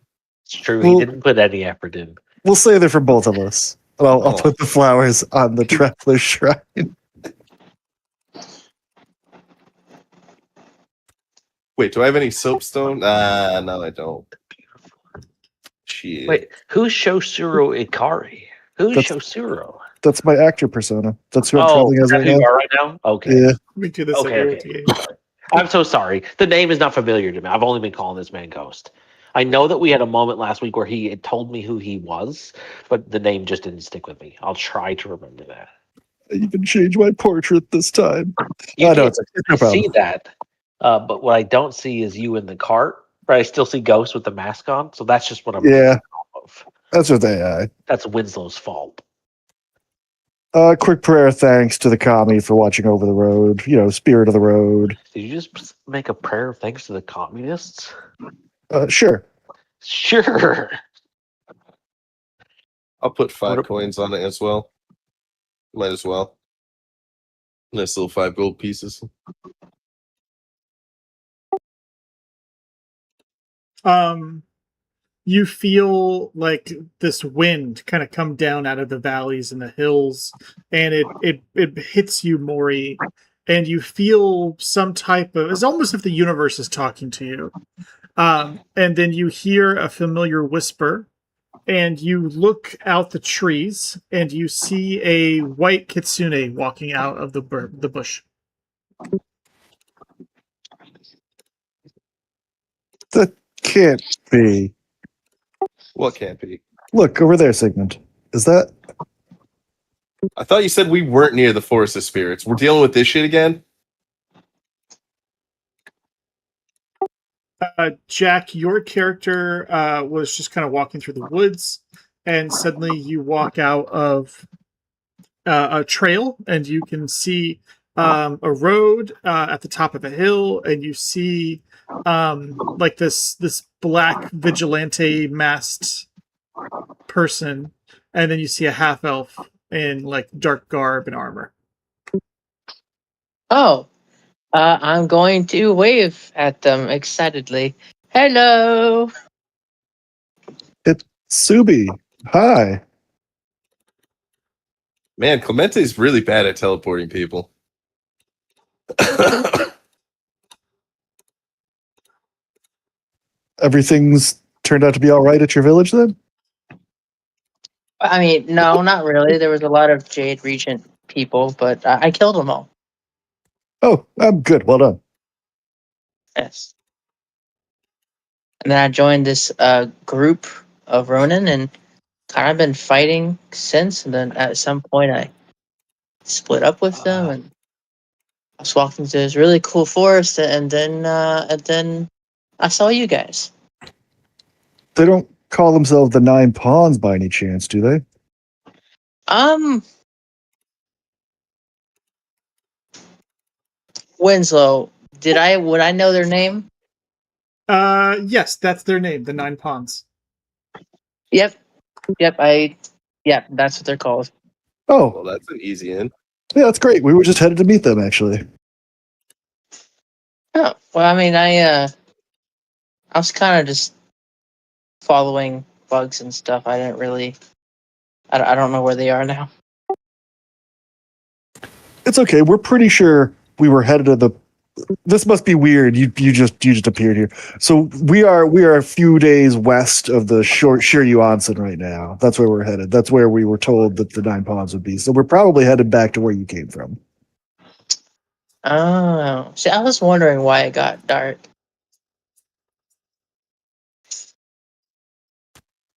[SPEAKER 6] It's true. He
[SPEAKER 5] Well-
[SPEAKER 6] didn't put any effort in.
[SPEAKER 5] We'll say they're for both of us. And I'll
[SPEAKER 7] Oh.
[SPEAKER 5] put the flowers on the traveler's shrine.
[SPEAKER 7] Wait, do I have any soapstone? No, I don't. Shit.
[SPEAKER 6] Wait, who's Shosuro Ikari? Who's
[SPEAKER 5] That's-
[SPEAKER 6] Shosuro?
[SPEAKER 5] That's my actor persona. That's who I'm
[SPEAKER 6] Oh,
[SPEAKER 5] traveling as
[SPEAKER 6] that's
[SPEAKER 5] right
[SPEAKER 6] who you
[SPEAKER 5] now.
[SPEAKER 6] are right now? Okay.
[SPEAKER 5] Yeah.
[SPEAKER 3] We do this
[SPEAKER 6] Okay,
[SPEAKER 3] every
[SPEAKER 6] okay.
[SPEAKER 3] game.
[SPEAKER 6] I'm so sorry. The name is not familiar to me. I've only been calling this man Ghost. I know that we had a moment last week where he had told me who he was, but the name just didn't stick with me. I'll try to remember that.
[SPEAKER 5] I even changed my portrait this time.
[SPEAKER 6] You
[SPEAKER 5] No,
[SPEAKER 6] did.
[SPEAKER 5] it's no
[SPEAKER 6] I
[SPEAKER 5] problem.
[SPEAKER 6] see that. But what I don't see is you in the cart. Right? I still see Ghost with the mask on. So that's just what I'm
[SPEAKER 5] Yeah.
[SPEAKER 6] basing off of.
[SPEAKER 5] That's what they
[SPEAKER 6] That's Winslow's fault.
[SPEAKER 5] quick prayer thanks to the commie for watching over the road. You know, spirit of the road.
[SPEAKER 6] Did you just make a prayer of thanks to the communists?
[SPEAKER 5] Sure.
[SPEAKER 6] Sure.
[SPEAKER 7] I'll put 5
[SPEAKER 6] What-
[SPEAKER 7] coins on it as well. Might as well. Nice little 5 gold pieces.
[SPEAKER 3] You feel like this wind kind of come down out of the valleys and the hills, and it hits you, Maury, and you feel some type of, it's almost if the universe is talking to you. And then you hear a familiar whisper, and you look out the trees, and you see a white kitsune walking out of the bush.
[SPEAKER 5] That can't be.
[SPEAKER 7] What can't be?
[SPEAKER 5] Look, over there, Sigmund. Is that?
[SPEAKER 7] I thought you said we weren't near the Forest of Spirits. We're dealing with this shit again?
[SPEAKER 3] Jack, your character was just kind of walking through the woods, and suddenly you walk out of a trail, and you can see a road at the top of a hill, and you see like this black vigilante masked person, and then you see a half elf in like dark garb and armor.
[SPEAKER 2] Oh, I'm going to wave at them excitedly. Hello.
[SPEAKER 5] Subi. Hi.
[SPEAKER 7] Man, Clemente's really bad at teleporting people.
[SPEAKER 5] Everything's turned out to be all right at your village then?
[SPEAKER 2] I mean, no, not really. There was a lot of Jade Regent people, but I killed them all.
[SPEAKER 5] Oh, I'm good. Well done.
[SPEAKER 2] Yes. And then I joined this group of Ronin and kind of been fighting since. And then at some point I split up with them and I was walking through this really cool forest and then I saw you guys.
[SPEAKER 5] They don't call themselves the Nine Pawns by any chance, do they?
[SPEAKER 2] Winslow, would I know their name?
[SPEAKER 3] Yes, that's their name, the Nine Pawns.
[SPEAKER 2] Yep, that's what they're called.
[SPEAKER 5] Oh,
[SPEAKER 7] Well, that's an easy in.
[SPEAKER 5] yeah, that's great. We were just headed to meet them, actually.
[SPEAKER 2] Oh, well, I mean, I was kind of just following bugs and stuff. I didn't really, I don't know where they are now.
[SPEAKER 5] It's okay. We're pretty sure we were headed to the. This must be weird. You just appeared here. So we are a few days west of the Shiryuansen right now. That's where we're headed. That's where we were told that the Nine Pawns would be. So we're probably headed back to where you came from.
[SPEAKER 2] Oh, see, I was wondering why it got dark.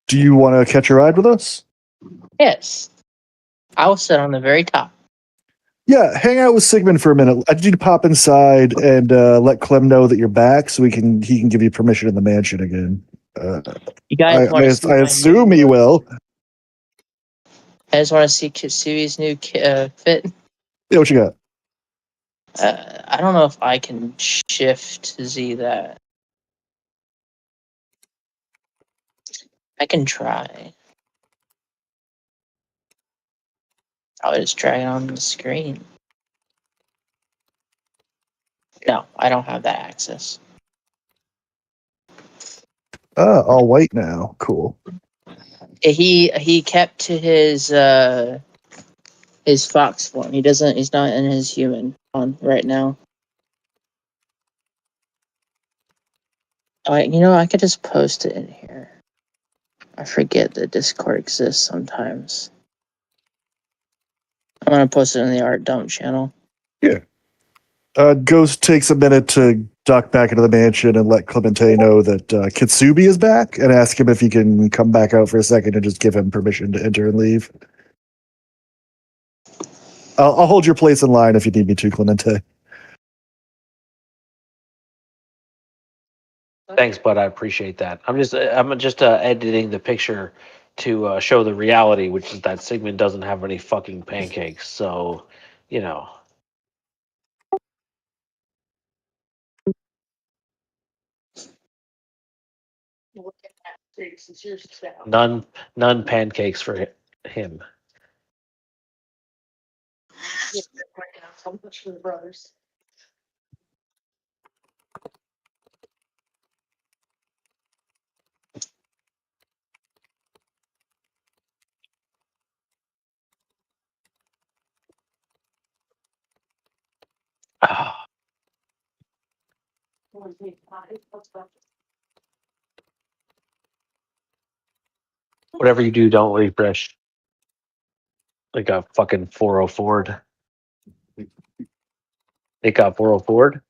[SPEAKER 5] Do you want to catch a ride with us?
[SPEAKER 2] Yes. I will sit on the very top.
[SPEAKER 5] Yeah, hang out with Sigmund for a minute. I need you to pop inside and let Clem know that you're back, so he can give you permission in the mansion again.
[SPEAKER 2] You guys want to see
[SPEAKER 5] I
[SPEAKER 2] my
[SPEAKER 5] assume
[SPEAKER 2] new,
[SPEAKER 5] he will.
[SPEAKER 2] I just want to see Kitsui's new fit.
[SPEAKER 5] Yeah, what you got?
[SPEAKER 2] I don't know if I can shift Z that. I can try. I'll just drag it on the screen. No, I don't have that access.
[SPEAKER 5] All white now. Cool.
[SPEAKER 2] He kept to his fox form. He's not in his human on right now. I could just post it in here. I forget that Discord exists sometimes. I'm gonna post it in the Art Dump channel.
[SPEAKER 5] Ghost takes a minute to duck back into the mansion and let Clemente know that Kitsubi is back and ask him if he can come back out for a second and just give him permission to enter and leave. I'll hold your place in line if you need me to, Clemente.
[SPEAKER 6] Thanks, bud. I appreciate that. I'm just editing the picture to show the reality, which is that Sigmund doesn't have any fucking pancakes. So, you know, none pancakes for him. Ah, whatever you do, don't refresh like a fucking 404 Ford. It got 404 Ford.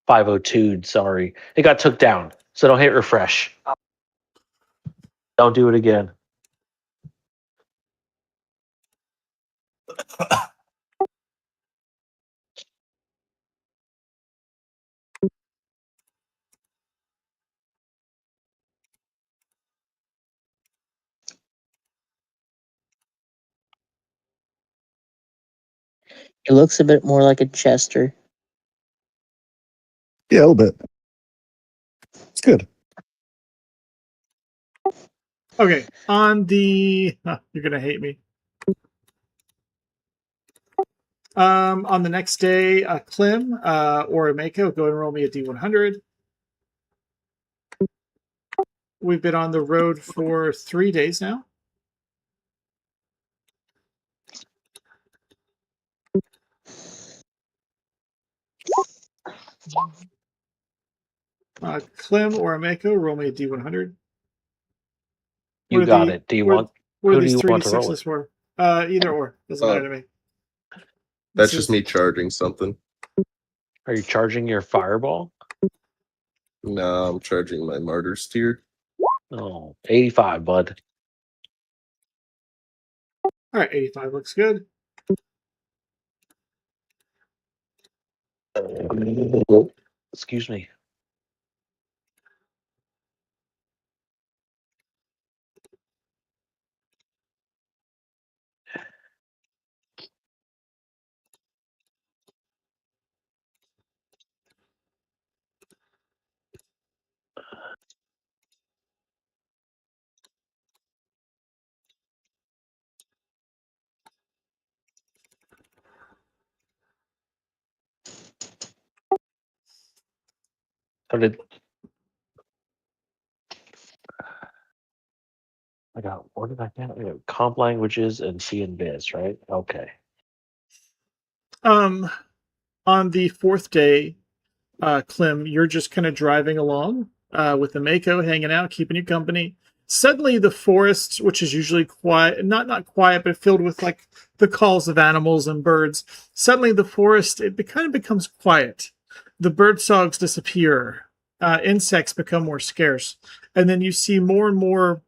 [SPEAKER 6] 502. Sorry, it got took down. So don't hit refresh. Don't do it again.
[SPEAKER 2] It looks a bit more like a Chester.
[SPEAKER 5] Yeah, a little bit. It's good.
[SPEAKER 3] Okay, on the you're gonna hate me. On the next day, Clem or Mako, go and roll me a D100. We've been on the road for 3 days now. Clem or Mako, roll me a D100.
[SPEAKER 6] You got it. Do you want?
[SPEAKER 3] What are
[SPEAKER 6] Who do
[SPEAKER 3] these
[SPEAKER 6] you want to
[SPEAKER 3] 3d6s
[SPEAKER 6] roll it?
[SPEAKER 3] for? Either or. Doesn't matter to me.
[SPEAKER 7] That's
[SPEAKER 3] This
[SPEAKER 7] just
[SPEAKER 3] is-
[SPEAKER 7] me charging something.
[SPEAKER 6] Are you charging your fireball?
[SPEAKER 7] No, I'm charging my martyr's tier.
[SPEAKER 6] Oh, 85, bud.
[SPEAKER 3] All right, 85 looks good.
[SPEAKER 6] Excuse me. So did I got? What did I get? I got comp languages and C and Biz, right? Okay.
[SPEAKER 3] On the fourth day, Clem, you're just kind of driving along with the Mako hanging out, keeping you company. Suddenly, the forest, which is usually quiet, not quiet, but filled with like the calls of animals and birds. Suddenly, the forest kind of becomes quiet. The bird songs disappear. insects become more scarce, and then you see more and more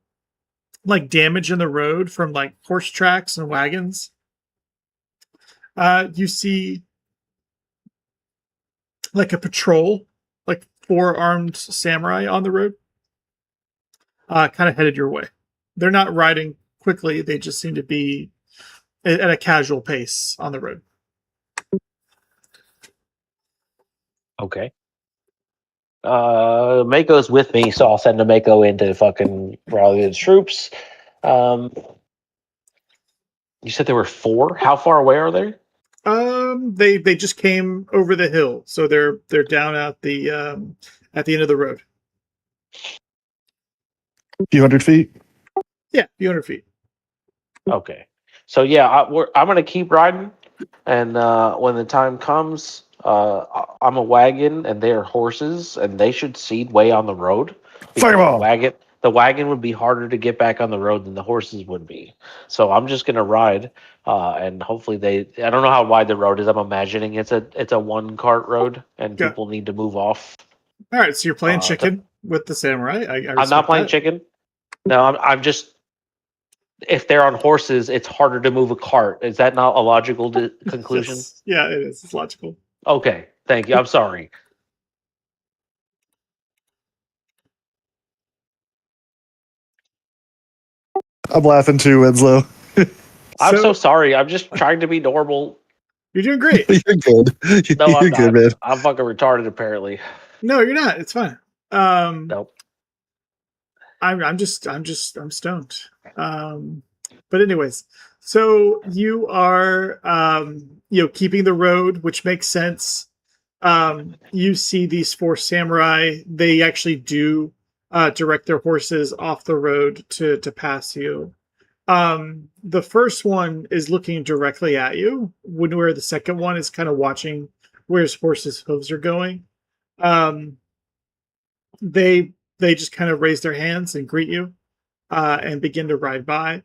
[SPEAKER 3] like damage in the road from like horse tracks and wagons. You see like a patrol, like 4 armed samurai on the road, kind of headed your way. They're not riding quickly; they just seem to be at a casual pace on the road.
[SPEAKER 6] Okay. Mako's with me, so I'll send a Mako in to fucking rally the troops. You said there were 4. How far away are they?
[SPEAKER 3] They just came over the hill, so they're down at the end of the road.
[SPEAKER 5] A few hundred feet.
[SPEAKER 3] Yeah, a few hundred feet.
[SPEAKER 6] Okay. So yeah, I'm gonna keep riding, and when the time comes, I'm a wagon and they're horses, and they should seed way on the road. because
[SPEAKER 5] Fireball!
[SPEAKER 6] The wagon would be harder to get back on the road than the horses would be. So I'm just gonna ride, and hopefully they. I don't know how wide the road is. I'm imagining it's a 1 cart road, and
[SPEAKER 3] Yeah.
[SPEAKER 6] people need to move off.
[SPEAKER 3] All right, so you're playing
[SPEAKER 6] Uh,
[SPEAKER 3] chicken with the samurai. I
[SPEAKER 6] I'm not
[SPEAKER 3] respect
[SPEAKER 6] playing
[SPEAKER 3] that.
[SPEAKER 6] chicken. No, I'm just. If they're on horses, it's harder to move a cart. Is that not a logical conclusion?
[SPEAKER 3] Yes. Yeah, it is. It's logical.
[SPEAKER 6] Okay, thank you. I'm sorry.
[SPEAKER 5] I'm laughing too, Winslow.
[SPEAKER 6] I'm so sorry. I'm just trying to be normal.
[SPEAKER 3] You're doing great.
[SPEAKER 5] You're good.
[SPEAKER 6] No,
[SPEAKER 5] You're
[SPEAKER 6] I'm
[SPEAKER 5] good,
[SPEAKER 6] not.
[SPEAKER 5] man.
[SPEAKER 6] I'm fucking retarded, apparently.
[SPEAKER 3] No, you're not. It's fine.
[SPEAKER 6] Nope.
[SPEAKER 3] I'm stoned. But anyways, so you are keeping the road, which makes sense. You see these 4 samurai. They actually do direct their horses off the road to pass you. The first one is looking directly at you, where the second one is kind of watching where his horse's hooves are going. They just kind of raise their hands and greet you, and begin to ride by.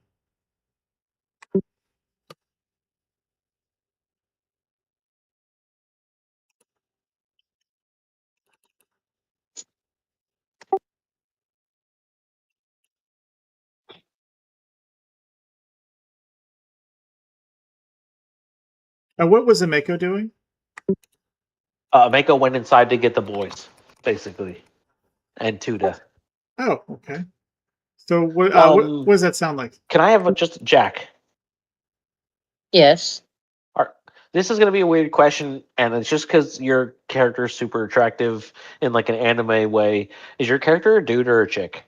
[SPEAKER 3] And what was Ameko doing?
[SPEAKER 6] Mako went inside to get the boys, basically, and Tuda.
[SPEAKER 3] Oh, okay. So what does that sound like?
[SPEAKER 6] Can I have just Jack?
[SPEAKER 2] Yes.
[SPEAKER 6] This is going to be a weird question, and it's just because your character is super attractive in like an anime way. Is your character a dude or a chick?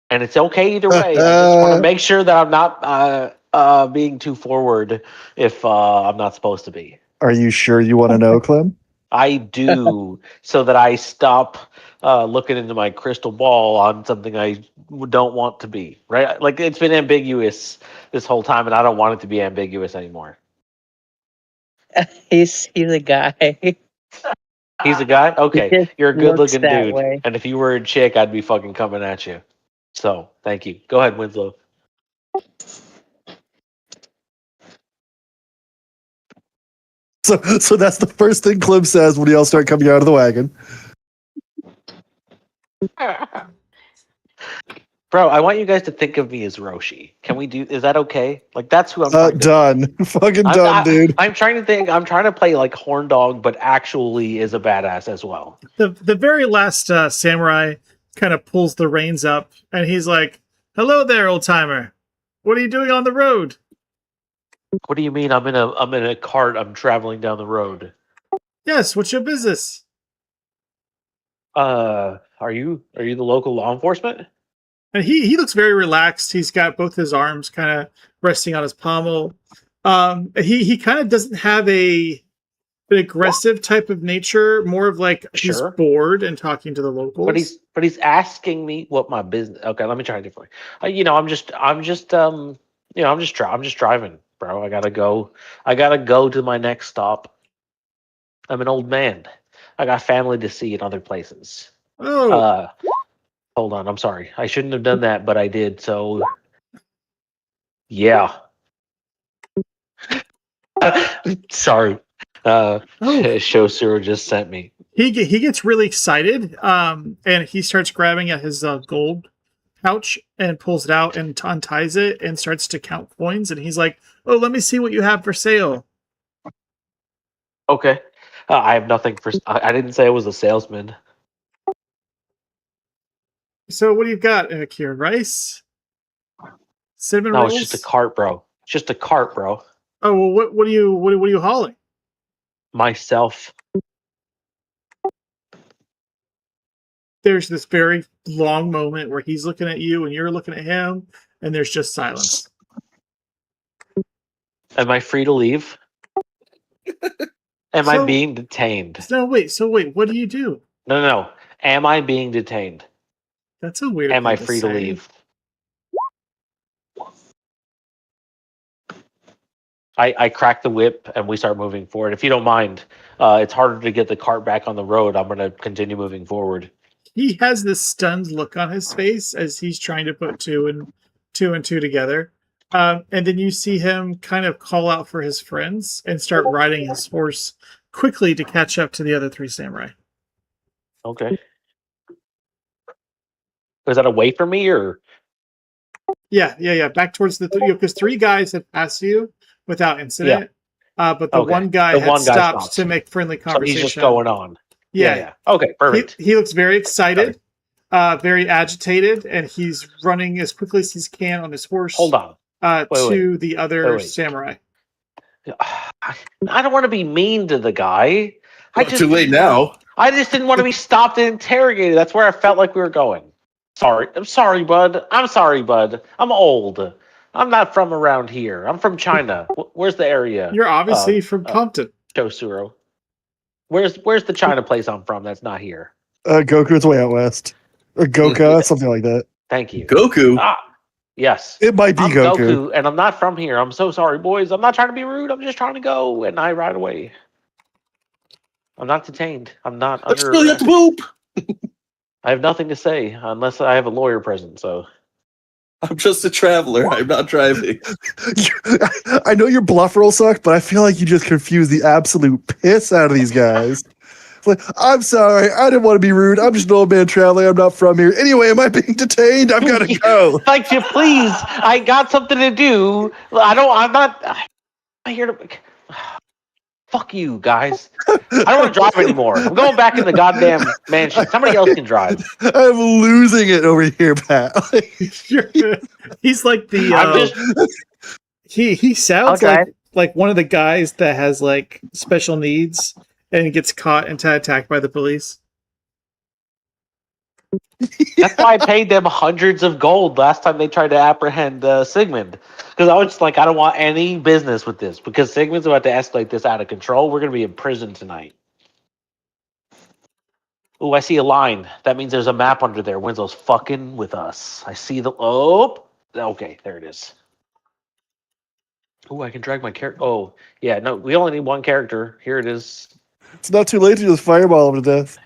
[SPEAKER 6] And it's okay either way. I just want to make sure that I'm not being too forward if I'm not supposed to be.
[SPEAKER 5] Are you sure you want to know, Clem?
[SPEAKER 6] I do, so that I stop looking into my crystal ball on something I don't want to be. Right? Like it's been ambiguous this whole time, and I don't want it to be ambiguous anymore.
[SPEAKER 2] He's a guy.
[SPEAKER 6] He's a guy? Okay.
[SPEAKER 2] just
[SPEAKER 6] You're a good
[SPEAKER 2] looks
[SPEAKER 6] looking
[SPEAKER 2] that
[SPEAKER 6] dude.
[SPEAKER 2] way.
[SPEAKER 6] And if you were a chick, I'd be fucking coming at you. So, thank you. Go ahead, Winslow.
[SPEAKER 5] So that's the first thing Clem says when y'all start coming out of the wagon.
[SPEAKER 6] Bro, I want you guys to think of me as Roshi. Can we do? Is that okay? Like that's who I'm trying to
[SPEAKER 5] Done. Fucking done, dude.
[SPEAKER 6] I'm trying to think. I'm trying to play like Horn Dog, but actually is a badass as well.
[SPEAKER 3] The very last samurai kind of pulls the reins up, and he's like, "Hello there, old timer. What are you doing on the road?"
[SPEAKER 6] What do you mean? I'm in a cart. I'm traveling down the road.
[SPEAKER 3] Yes. What's your business?
[SPEAKER 6] Are you the local law enforcement?
[SPEAKER 3] And he looks very relaxed. He's got both his arms kind of resting on his pommel. He kind of doesn't have an aggressive type of nature. More of like he's
[SPEAKER 6] Sure.
[SPEAKER 3] bored and talking to the locals.
[SPEAKER 6] But he's asking me what my business. Okay, let me try it differently. I'm just driving, bro. I gotta go to my next stop. I'm an old man. I got family to see in other places.
[SPEAKER 3] Oh,
[SPEAKER 6] Hold on. I'm sorry. I shouldn't have done that, but I did. So, yeah. Sorry. Shosuro just sent me.
[SPEAKER 3] he gets really excited, and he starts grabbing at his gold pouch and pulls it out and unties it and starts to count coins. And he's like, "Oh, let me see what you have for sale."
[SPEAKER 6] Okay. I have nothing for. I didn't say I was a salesman.
[SPEAKER 3] So what do you got, Kieran? Rice, cinnamon
[SPEAKER 6] No,
[SPEAKER 3] rolls.
[SPEAKER 6] it's just a cart, bro. It's just a cart, bro.
[SPEAKER 3] Oh well, what are you hauling?
[SPEAKER 6] Myself.
[SPEAKER 3] There's this very long moment where he's looking at you and you're looking at him, and there's just silence.
[SPEAKER 6] Am I free to leave? Am I
[SPEAKER 3] So-
[SPEAKER 6] being detained?
[SPEAKER 3] So wait, what do you do?
[SPEAKER 6] No. Am I being detained?
[SPEAKER 3] That's a weird.
[SPEAKER 6] Am
[SPEAKER 3] thing
[SPEAKER 6] I free to
[SPEAKER 3] say.
[SPEAKER 6] leave? I crack the whip and we start moving forward. If you don't mind, it's harder to get the cart back on the road. I'm going to continue moving forward.
[SPEAKER 3] He has this stunned look on his face as he's trying to put two and two together. And then you see him kind of call out for his friends and start riding his horse quickly to catch up to the other three samurai.
[SPEAKER 6] Okay. Is that away from me or?
[SPEAKER 3] Yeah. Back towards the because three guys had passed you without incident. But the
[SPEAKER 6] Okay.
[SPEAKER 3] one guy
[SPEAKER 6] The
[SPEAKER 3] had
[SPEAKER 6] one guy
[SPEAKER 3] stopped
[SPEAKER 6] stopped.
[SPEAKER 3] to make friendly
[SPEAKER 6] So
[SPEAKER 3] conversation.
[SPEAKER 6] he's just going on.
[SPEAKER 3] Yeah.
[SPEAKER 6] Okay, perfect.
[SPEAKER 3] He looks very excited, very agitated, and he's running as quickly as he can on his horse.
[SPEAKER 6] Hold on.
[SPEAKER 3] To the other
[SPEAKER 6] Wait.
[SPEAKER 3] samurai.
[SPEAKER 6] I don't want to be mean to the guy.
[SPEAKER 7] Too late now.
[SPEAKER 6] I just didn't want to be stopped and interrogated. That's where I felt like we were going. I'm sorry, bud. I'm old. I'm not from around here. I'm from China. Where's the area?
[SPEAKER 3] You're obviously from Compton.
[SPEAKER 6] Josuro. Where's the China place I'm from that's not here?
[SPEAKER 5] Goku's way out west, or Goka, something like that.
[SPEAKER 6] Thank you.
[SPEAKER 7] Goku.
[SPEAKER 6] Yes.
[SPEAKER 5] It might be
[SPEAKER 6] I'm
[SPEAKER 5] Goku.
[SPEAKER 6] and I'm not from here. I'm so sorry, boys. I'm not trying to be rude. I'm just trying to go, and I ride away. I'm not detained. I'm not
[SPEAKER 7] Let's
[SPEAKER 6] under.
[SPEAKER 7] really have to poop.
[SPEAKER 6] I have nothing to say unless I have a lawyer present. So
[SPEAKER 7] I'm just a traveler. I'm not driving.
[SPEAKER 5] I know your bluff roll sucked, but I feel like you just confused the absolute piss out of these guys. It's like, I'm sorry, I didn't want to be rude. I'm just an old man traveling. I'm not from here. Anyway, am I being detained? I've got to go.
[SPEAKER 6] like you, please. I got something to do. I'm not here to. Fuck you, guys. I don't want to drive anymore. I'm going back in the goddamn mansion. Somebody else can drive.
[SPEAKER 5] I'm losing it over here, Pat.
[SPEAKER 3] He's like the. He sounds like one of the guys that has like special needs and gets caught and attacked by the police.
[SPEAKER 6] That's why I paid them hundreds of gold last time they tried to apprehend Sigmund. Because I was just like, I don't want any business with this. Because Sigmund's about to escalate this out of control. We're going to be in prison tonight. Oh, I see a line. That means there's a map under there. Winslow's fucking with us. I see the... Oh! Okay, there it is. Oh, I can drag my character. Oh, yeah, no, we only need one character. Here it is.
[SPEAKER 5] It's not too late to just fireball him to death.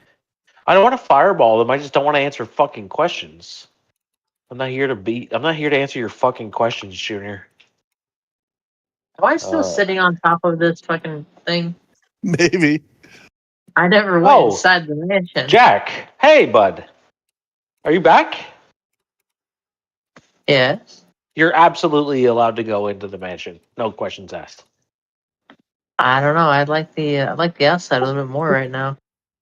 [SPEAKER 6] I don't want to fireball them. I just don't want to answer fucking questions. I'm not here to answer your fucking questions, Junior.
[SPEAKER 2] Am I still sitting on top of this fucking thing?
[SPEAKER 5] Maybe.
[SPEAKER 2] I never went inside the mansion.
[SPEAKER 6] Jack, hey, bud. Are you back?
[SPEAKER 2] Yes.
[SPEAKER 6] You're absolutely allowed to go into the mansion. No questions asked.
[SPEAKER 2] I don't know. I like the outside a little bit more right now.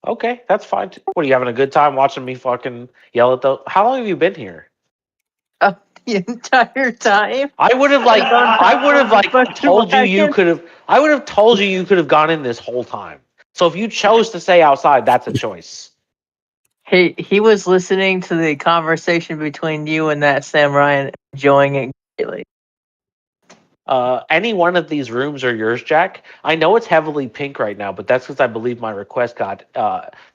[SPEAKER 6] Okay, that's fine. What, are you having a good time watching me fucking yell at the... How long have you been here?
[SPEAKER 2] The entire time.
[SPEAKER 6] I would have told you could have. I would have told you could have gone in this whole time. So if you chose to stay outside, that's a choice.
[SPEAKER 2] He was listening to the conversation between you and that samurai and enjoying it greatly.
[SPEAKER 6] Any one of these rooms are yours, Jack. I know it's heavily pink right now, but that's because I believe my request got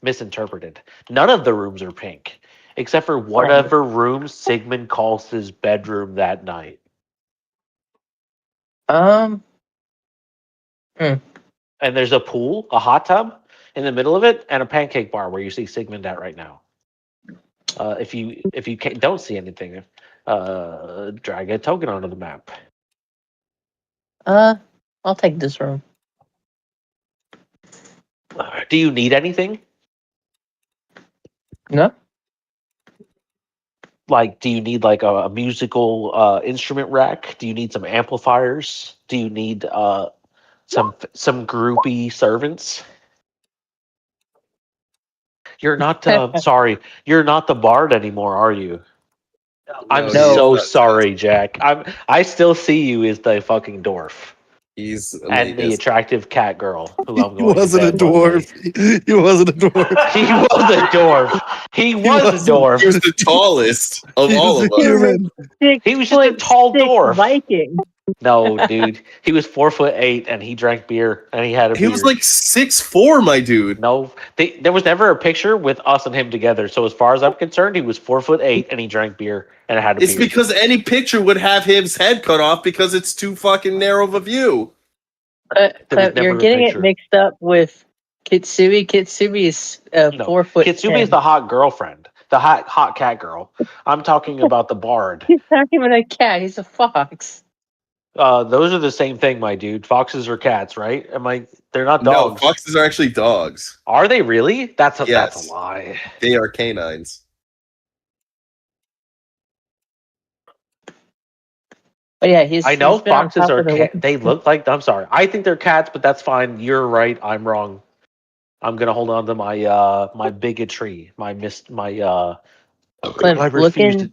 [SPEAKER 6] misinterpreted. None of the rooms are pink, except for whatever room Sigmund calls his bedroom that night. And there's a pool, a hot tub in the middle of it, and a pancake bar where you see Sigmund at right now. If you don't see anything, drag a token onto the map.
[SPEAKER 2] I'll take this room.
[SPEAKER 6] Do you need anything?
[SPEAKER 2] No.
[SPEAKER 6] Like, do you need like a musical instrument rack? Do you need some amplifiers? Do you need some groupie servants? You're not sorry. You're not the bard anymore, are you? I'm
[SPEAKER 7] No,
[SPEAKER 6] so
[SPEAKER 7] he's not.
[SPEAKER 6] sorry, Jack. I still see you as the fucking dwarf
[SPEAKER 7] He's
[SPEAKER 6] and the attractive cat girl who I'm
[SPEAKER 5] He
[SPEAKER 6] going to
[SPEAKER 5] wasn't a
[SPEAKER 6] bed one day.
[SPEAKER 5] dwarf. He wasn't a dwarf.
[SPEAKER 6] He was a dwarf. He was a
[SPEAKER 5] wasn't.
[SPEAKER 6] dwarf.
[SPEAKER 7] He was the tallest of
[SPEAKER 5] He
[SPEAKER 7] all
[SPEAKER 5] was
[SPEAKER 7] of
[SPEAKER 5] a
[SPEAKER 7] us.
[SPEAKER 5] human.
[SPEAKER 6] He was just a tall
[SPEAKER 2] 6'6"
[SPEAKER 6] dwarf.
[SPEAKER 2] Viking.
[SPEAKER 6] No, dude. He was 4'8" and he drank beer and he had a
[SPEAKER 7] He
[SPEAKER 6] beard.
[SPEAKER 7] was like 6'4", my dude.
[SPEAKER 6] No, there was never a picture with us and him together. So as far as I'm concerned, he was 4'8" and he drank beer and had a
[SPEAKER 7] It's
[SPEAKER 6] beard.
[SPEAKER 7] because any picture would have his head cut off because it's too fucking narrow of a view.
[SPEAKER 6] There was never
[SPEAKER 2] You're
[SPEAKER 6] a
[SPEAKER 2] getting
[SPEAKER 6] picture.
[SPEAKER 2] it mixed up with Kitsui. Kitsui is
[SPEAKER 6] No,
[SPEAKER 2] 4'10".
[SPEAKER 6] Kitsumi is the hot girlfriend, the hot cat girl. I'm talking about the bard.
[SPEAKER 2] He's not even a cat. He's a fox.
[SPEAKER 6] Those are the same thing, my dude. Foxes are cats, right? They're not
[SPEAKER 7] No,
[SPEAKER 6] dogs.
[SPEAKER 7] foxes are actually dogs.
[SPEAKER 6] Are they really? That's a
[SPEAKER 7] Yes.
[SPEAKER 6] lie.
[SPEAKER 7] They are canines.
[SPEAKER 2] But yeah, he's.
[SPEAKER 6] I know
[SPEAKER 2] he's been on
[SPEAKER 6] foxes
[SPEAKER 2] top
[SPEAKER 6] are
[SPEAKER 2] of the
[SPEAKER 6] cat. They look like. I'm sorry. I think they're cats, but that's fine. You're right. I'm wrong. I'm gonna hold on to my my bigotry. My
[SPEAKER 2] Clint,
[SPEAKER 6] I refuse
[SPEAKER 2] looking
[SPEAKER 6] to.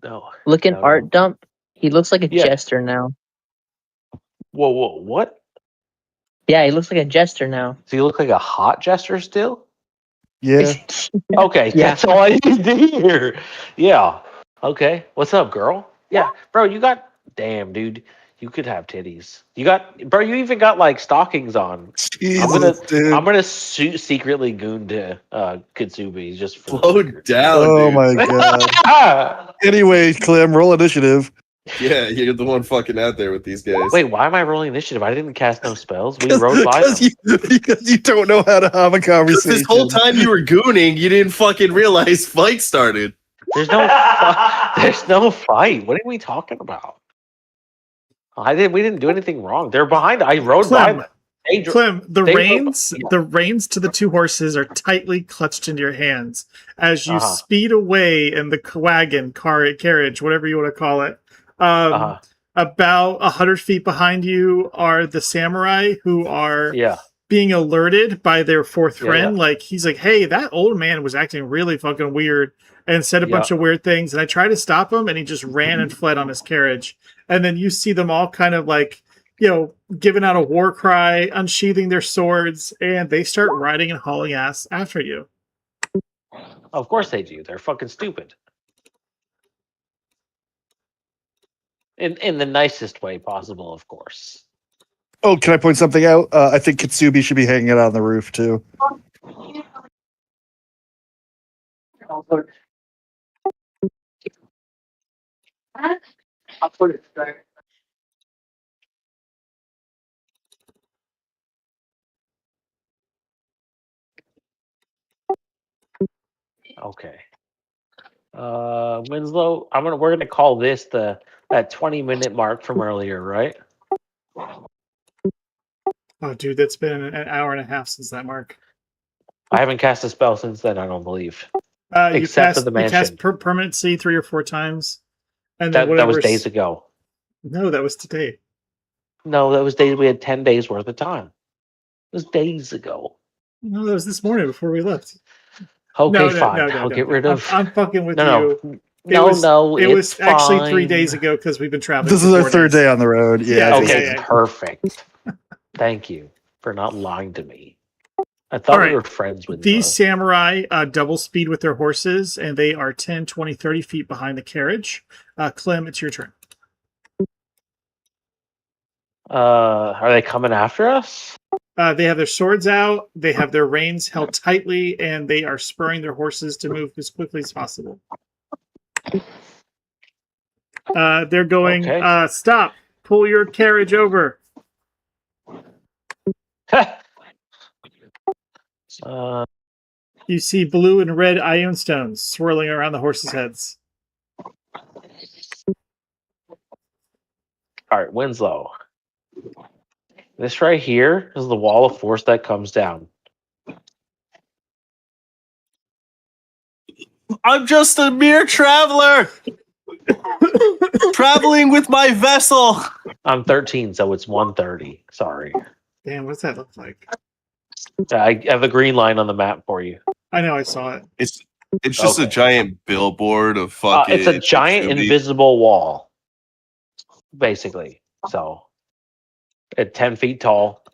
[SPEAKER 6] No.
[SPEAKER 2] looking
[SPEAKER 6] No.
[SPEAKER 2] art dump. He looks like a
[SPEAKER 6] Yeah.
[SPEAKER 2] jester now.
[SPEAKER 6] Whoa, what?
[SPEAKER 2] Yeah, he looks like a jester now.
[SPEAKER 6] So you look like a hot jester still?
[SPEAKER 5] Yeah.
[SPEAKER 6] Okay,
[SPEAKER 2] Yeah.
[SPEAKER 6] that's all I need to hear. Yeah. Okay. What's up, girl? Yeah, bro. You got. Damn, dude. You could have titties. You got, bro. You even got like stockings on.
[SPEAKER 5] Jesus, dude.
[SPEAKER 6] I'm gonna secretly goon to Kitsubi just for the
[SPEAKER 7] Slow
[SPEAKER 6] record.
[SPEAKER 7] down,
[SPEAKER 5] Oh
[SPEAKER 7] dude.
[SPEAKER 5] my god. Anyway, Clem, roll initiative.
[SPEAKER 7] Yeah, you're the one fucking out there with these guys.
[SPEAKER 6] Wait, why am I rolling initiative? I didn't cast no spells. We rode by them.
[SPEAKER 5] Because you don't know how to have a conversation.
[SPEAKER 7] This whole time you were gooning, you didn't fucking realize fight started.
[SPEAKER 6] There's no, there's no fight. What are we talking about? We didn't do anything wrong. They're behind. I rode by them.
[SPEAKER 3] Clem, the
[SPEAKER 6] they
[SPEAKER 3] reins,
[SPEAKER 6] yeah.
[SPEAKER 3] the reins to the two horses are tightly clutched into your hands as you
[SPEAKER 6] Uh-huh.
[SPEAKER 3] speed away in the wagon, carriage, whatever you want to call it. About 100 feet behind you are the samurai who are
[SPEAKER 6] Yeah.
[SPEAKER 3] being alerted by their fourth
[SPEAKER 6] Yeah,
[SPEAKER 3] friend. Like, he's like, hey, that old man was acting really fucking weird and said a bunch of weird things. And I tried to stop him and he just ran and fled on his carriage. And then you see them all kind of like, giving out a war cry, unsheathing their swords, and they start riding and hauling ass after you.
[SPEAKER 6] Of course they do. They're fucking stupid. In the nicest way possible, of course.
[SPEAKER 5] Oh, can I point something out? I think Kitsubi should be hanging out on the roof too.
[SPEAKER 2] I'll put it there.
[SPEAKER 6] Okay. Winslow, we're gonna call this that 20-minute mark from earlier, right?
[SPEAKER 3] Oh, dude, that's been an hour and a half since that mark.
[SPEAKER 6] I haven't cast a spell since then, I don't believe.
[SPEAKER 3] You
[SPEAKER 6] Except for
[SPEAKER 3] cast,
[SPEAKER 6] the
[SPEAKER 3] you cast
[SPEAKER 6] mansion.
[SPEAKER 3] permanency 3 or 4 times. And then
[SPEAKER 6] That was
[SPEAKER 3] whatever
[SPEAKER 6] days ago.
[SPEAKER 3] No, that was today.
[SPEAKER 6] No, that was days. We had 10 days worth of time. It was days ago.
[SPEAKER 3] No, that was this morning before we left.
[SPEAKER 6] Okay,
[SPEAKER 3] No,
[SPEAKER 6] fine.
[SPEAKER 3] no,
[SPEAKER 6] I'll get rid of.
[SPEAKER 3] I'm fucking with
[SPEAKER 6] No,
[SPEAKER 3] you.
[SPEAKER 6] no.
[SPEAKER 3] It was
[SPEAKER 6] it's
[SPEAKER 3] actually 3
[SPEAKER 6] fine.
[SPEAKER 3] days ago because we've been traveling.
[SPEAKER 5] This
[SPEAKER 3] for
[SPEAKER 5] is our
[SPEAKER 3] 4
[SPEAKER 5] third
[SPEAKER 3] days.
[SPEAKER 5] day on the road. Yeah.
[SPEAKER 6] Okay,
[SPEAKER 3] yeah.
[SPEAKER 6] perfect. Thank you for not lying to me. I thought
[SPEAKER 3] All
[SPEAKER 6] we
[SPEAKER 3] right.
[SPEAKER 6] were friends with
[SPEAKER 3] These samurai double speed with their horses, and they are 10, 20, 30 feet behind the carriage. Clem, it's your turn.
[SPEAKER 6] Are they coming after us?
[SPEAKER 3] They have their swords out, they have their reins held tightly, and they are spurring their horses to move as quickly as possible. They're going,
[SPEAKER 6] Okay.
[SPEAKER 3] stop, pull your carriage over. You see blue and red ion stones swirling around the horses' heads.
[SPEAKER 6] All right, Winslow. This right here is the wall of force that comes down.
[SPEAKER 9] I'm just a mere traveler, traveling with my vessel.
[SPEAKER 6] I'm 13, so it's 130. Sorry.
[SPEAKER 3] Damn, what's that look like?
[SPEAKER 6] I have a green line on the map for you.
[SPEAKER 3] I know I saw it.
[SPEAKER 9] It's just a
[SPEAKER 6] Okay.
[SPEAKER 9] giant billboard of fucking.
[SPEAKER 6] It's a giant
[SPEAKER 9] Shooby.
[SPEAKER 6] invisible wall, basically. So, at 10 feet tall,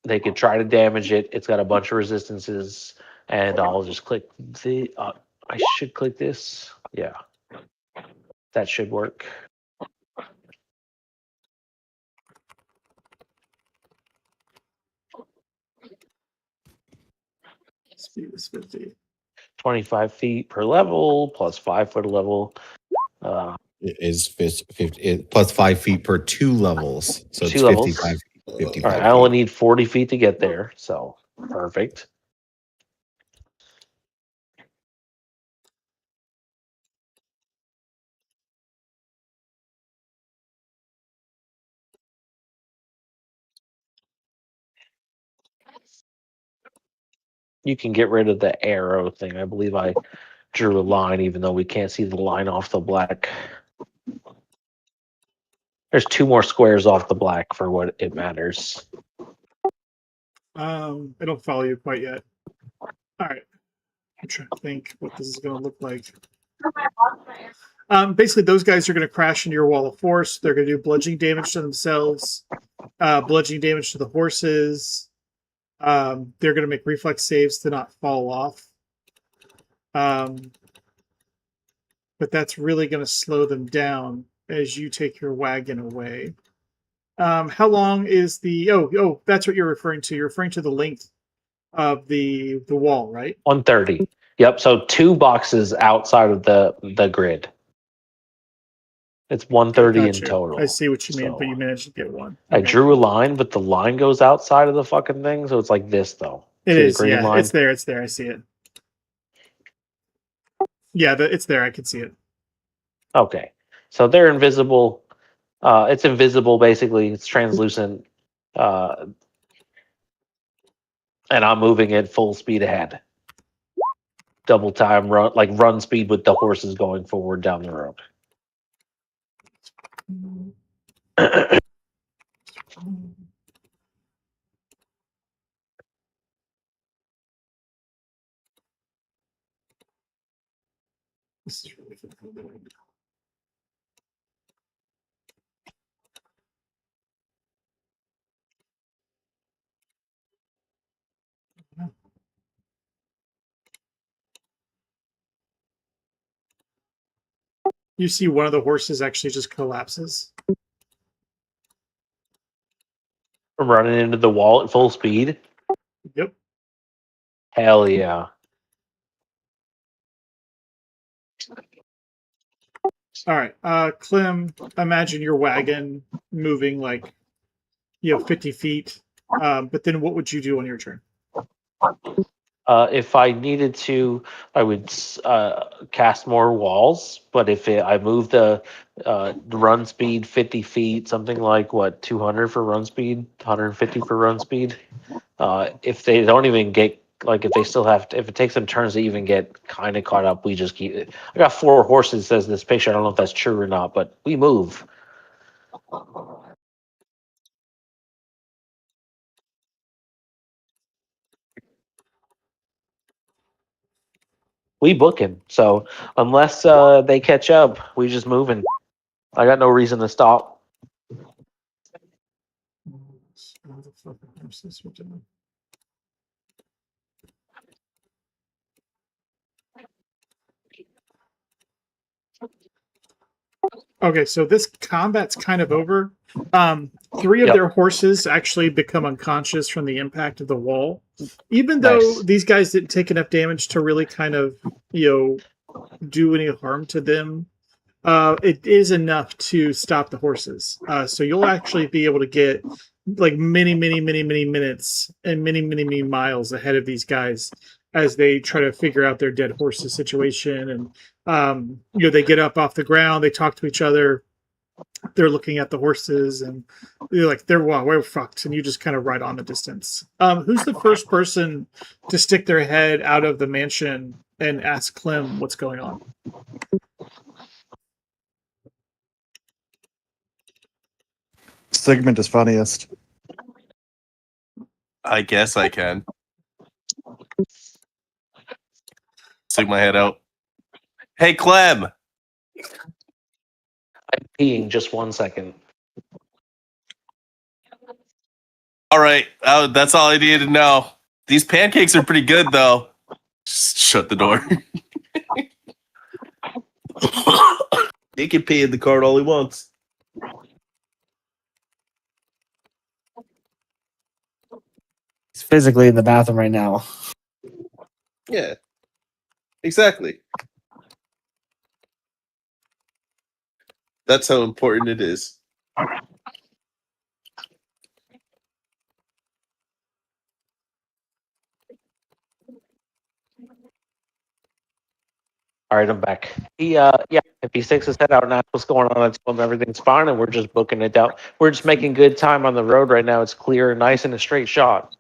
[SPEAKER 6] they could try to damage it. It's got a bunch of resistances, and I'll just click the. I should click this. Yeah, that should work.
[SPEAKER 3] Speed is 50.
[SPEAKER 6] 25 feet per level plus 5 foot a level.
[SPEAKER 1] It is 50 plus 5 feet per 2 levels. So it's
[SPEAKER 6] 2 levels.
[SPEAKER 1] 55. 55
[SPEAKER 6] All right, I only
[SPEAKER 1] feet.
[SPEAKER 6] need 40 feet to get there, so perfect. You can get rid of the arrow thing. I believe I drew a line, even though we can't see the line off the black. There's 2 more squares off the black for what it matters.
[SPEAKER 3] I don't follow you quite yet. All right. I'm trying to think what this is going to look like. Basically, those guys are going to crash into your wall of force. They're going to do bludgeoning damage to themselves, bludgeoning damage to the horses. They're going to make reflex saves to not fall off. But that's really going to slow them down as you take your wagon away. How long is the... Oh, that's what you're referring to. You're referring to the length of the wall, right?
[SPEAKER 6] 130. Yep, so 2 boxes outside of the grid. It's 130 in
[SPEAKER 3] Gotcha.
[SPEAKER 6] total.
[SPEAKER 3] I see what you mean,
[SPEAKER 6] So,
[SPEAKER 3] but you managed to get one.
[SPEAKER 6] I
[SPEAKER 3] Okay.
[SPEAKER 6] drew a line, but the line goes outside of the fucking thing, so it's like this though.
[SPEAKER 3] It
[SPEAKER 6] See the
[SPEAKER 3] is,
[SPEAKER 6] green
[SPEAKER 3] yeah.
[SPEAKER 6] line?
[SPEAKER 3] It's there. It's there. I see it. Yeah, it's there. I can see it.
[SPEAKER 6] Okay. So they're invisible. It's invisible basically. It's translucent. And I'm moving it full speed ahead. Double time run speed with the horses going forward down the road.
[SPEAKER 3] This is really difficult. You see one of the horses actually just collapses.
[SPEAKER 6] I'm running into the wall at full speed.
[SPEAKER 3] Yep.
[SPEAKER 6] Hell yeah.
[SPEAKER 3] All right. Clem, imagine your wagon moving 50 feet. But then what would you do on your turn?
[SPEAKER 6] If I needed to, I would cast more walls. But if I move the run speed 50 feet, something like 200 for run speed, 150 for run speed. If they don't even get if they still have to, if it takes them turns to even get kind of caught up, we just keep it. I got 4 horses, says this picture. I don't know if that's true or not, but we move. We book him. So unless they catch up, we just moving. I got no reason to stop.
[SPEAKER 3] Okay, so this combat's kind of over. 3 of
[SPEAKER 6] Yep.
[SPEAKER 3] their horses actually become unconscious from the impact of the wall. Even though
[SPEAKER 6] Nice.
[SPEAKER 3] these guys didn't take enough damage to really kind of, do any harm to them, it is enough to stop the horses. So you'll actually be able to get many minutes and many miles ahead of these guys as they try to figure out their dead horses situation. And they get up off the ground, they talk to each other, they're looking at the horses and you're like, wow, we're fucked. And you just kind of ride on the distance. Who's the first person to stick their head out of the mansion and ask Clem what's going on?
[SPEAKER 5] Segment is funniest.
[SPEAKER 9] I guess I can. Stick my head out. Hey, Clem.
[SPEAKER 6] I'm peeing just 1 second.
[SPEAKER 9] All right. That's all I needed to know. These pancakes are pretty good, though. Just shut the door. He can pee in the cart all he wants.
[SPEAKER 4] He's physically in the bathroom right now.
[SPEAKER 9] Yeah. Exactly. That's how important it is.
[SPEAKER 6] All right, I'm back. If he sticks his head out and asks what's going on, I tell him everything's fine, and we're just booking it down. We're just making good time on the road right now. It's clear and nice and a straight shot.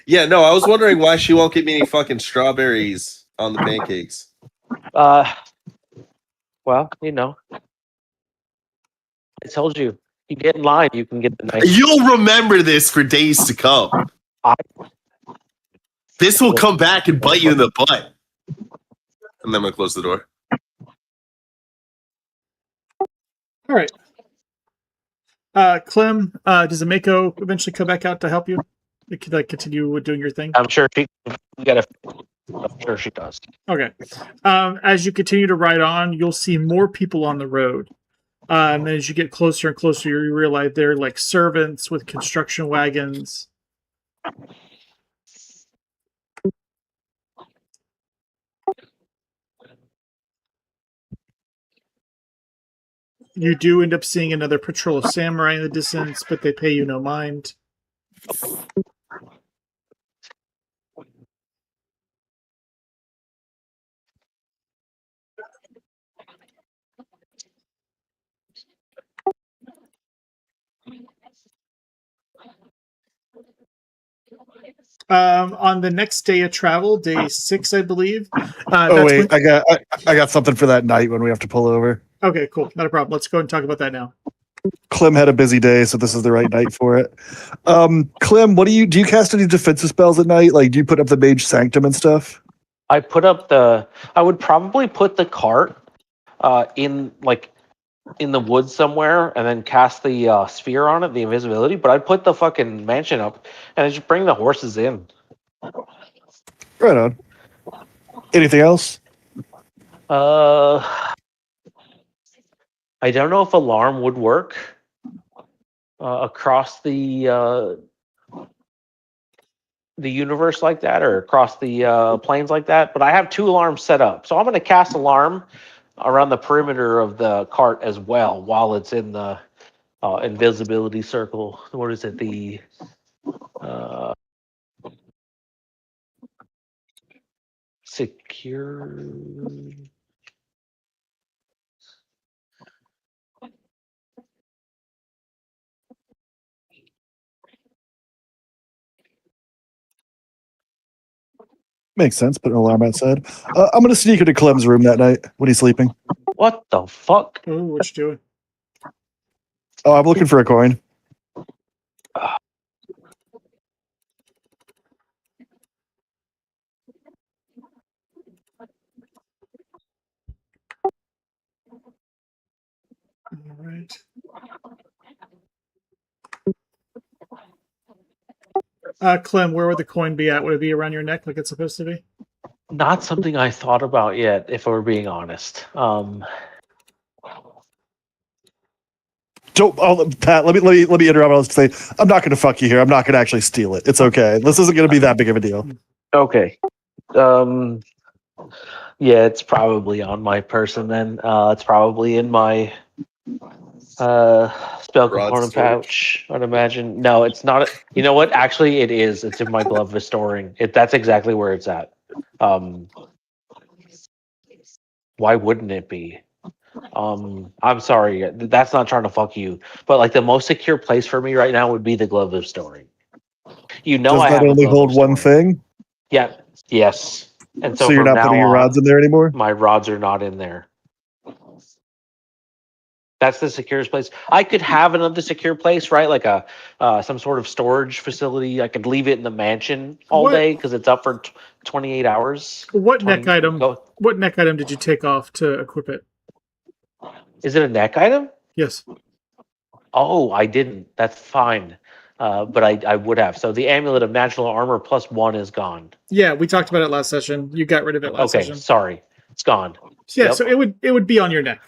[SPEAKER 9] Yeah, no, I was wondering why she won't give me any fucking strawberries on the pancakes.
[SPEAKER 6] Well, you know, I told you, you get in line, you can get the nice.
[SPEAKER 9] You'll remember this for days to come. This will come back and bite you in the butt. And then I'm going to close the door.
[SPEAKER 3] All right. Clem, does Ameko eventually come back out to help you? You could like continue doing your thing.
[SPEAKER 6] I'm sure I'm sure she does.
[SPEAKER 3] Okay. As you continue to ride on, you'll see more people on the road. And as you get closer and closer, you realize they're like servants with construction wagons. You do end up seeing another patrol of samurai in the distance, but they pay you no mind. On the next day of travel, day 6, I believe.
[SPEAKER 5] Oh wait, I got something for that night when we have to pull over.
[SPEAKER 3] Okay, cool, not a problem. Let's go and talk about that now.
[SPEAKER 5] Clem had a busy day, so this is the right night for it. Clem, do you cast any defensive spells at night? Like, do you put up the Mage Sanctum and stuff?
[SPEAKER 6] I would probably put the cart in the woods somewhere and then cast the sphere on it, the invisibility, but I'd put the fucking mansion up and I just bring the horses in.
[SPEAKER 5] Right on. Anything else?
[SPEAKER 6] I don't know if alarm would work across the universe like that or across the planes like that, but I have 2 alarms set up. So I'm going to cast alarm around the perimeter of the cart as well while it's in the invisibility circle. What is it? The secure.
[SPEAKER 5] Makes sense. Put an alarm outside. I'm going to sneak into Clem's room that night when he's sleeping.
[SPEAKER 6] What the fuck?
[SPEAKER 3] Oh, what you doing?
[SPEAKER 5] Oh, I'm looking for a coin.
[SPEAKER 3] All right. Clem, where would the coin be at? Would it be around your neck like it's supposed to be?
[SPEAKER 6] Not something I thought about yet, if we're being honest.
[SPEAKER 5] Don't, Pat. Let me interrupt. I'll say I'm not going to fuck you here. I'm not going to actually steal it. It's okay. This isn't going to be that big of a deal.
[SPEAKER 6] Okay. Yeah, it's probably on my person then. It's probably in my spell component pouch, I'd imagine. No, it's not. You know what? Actually, it is. It's in my glove restoring. That's exactly where it's at. Why wouldn't it be? I'm sorry, that's not trying to fuck you, but like the most secure place for me right now would be the glove of story. You know,
[SPEAKER 5] Does
[SPEAKER 6] I
[SPEAKER 5] that
[SPEAKER 6] have a
[SPEAKER 5] only
[SPEAKER 6] glove
[SPEAKER 5] hold
[SPEAKER 6] of
[SPEAKER 5] one
[SPEAKER 6] story.
[SPEAKER 5] thing?
[SPEAKER 6] Yeah, yes. And so
[SPEAKER 5] So you're
[SPEAKER 6] from
[SPEAKER 5] not
[SPEAKER 6] now
[SPEAKER 5] putting your rods
[SPEAKER 6] on,
[SPEAKER 5] in there anymore?
[SPEAKER 6] my rods are not in there. That's the securest place. I could have another secure place, right? Like a some sort of storage facility. I could leave it in the mansion all
[SPEAKER 3] What
[SPEAKER 6] day because it's up for 28 hours.
[SPEAKER 3] what
[SPEAKER 6] 20,
[SPEAKER 3] neck item?
[SPEAKER 6] go.
[SPEAKER 3] What neck item did you take off to equip it?
[SPEAKER 6] Is it a neck item?
[SPEAKER 3] Yes.
[SPEAKER 6] Oh, I didn't. That's fine. But I would have. So the amulet of natural armor +1 is gone.
[SPEAKER 3] Yeah, we talked about it last session. You got rid of it last
[SPEAKER 6] Okay,
[SPEAKER 3] session.
[SPEAKER 6] sorry. It's gone.
[SPEAKER 3] Yeah,
[SPEAKER 6] Yep.
[SPEAKER 3] so it would be on your neck.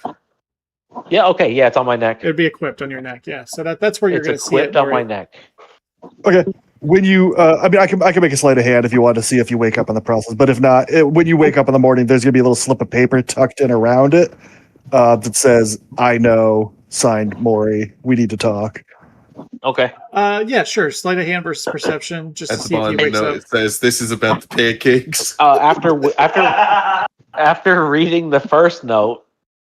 [SPEAKER 6] Yeah, okay. Yeah, it's on my neck.
[SPEAKER 3] It would be equipped on your neck. Yeah, so that's where you're
[SPEAKER 6] It's
[SPEAKER 3] going to see it.
[SPEAKER 6] equipped on my
[SPEAKER 3] Maury.
[SPEAKER 6] neck.
[SPEAKER 5] Okay. When you, I mean, I can make a sleight of hand if you want to see if you wake up in the process. But if not, when you wake up in the morning, there's gonna be a little slip of paper tucked in around it that says, "I know," signed Maury. We need to talk.
[SPEAKER 6] Okay.
[SPEAKER 3] Yeah, sure. Sleight of hand versus perception, just
[SPEAKER 7] At
[SPEAKER 3] to
[SPEAKER 7] the
[SPEAKER 3] see if he
[SPEAKER 7] bottom of the
[SPEAKER 3] wakes
[SPEAKER 7] note,
[SPEAKER 3] up.
[SPEAKER 7] it says, "This is about the pancakes."
[SPEAKER 6] After reading the first note,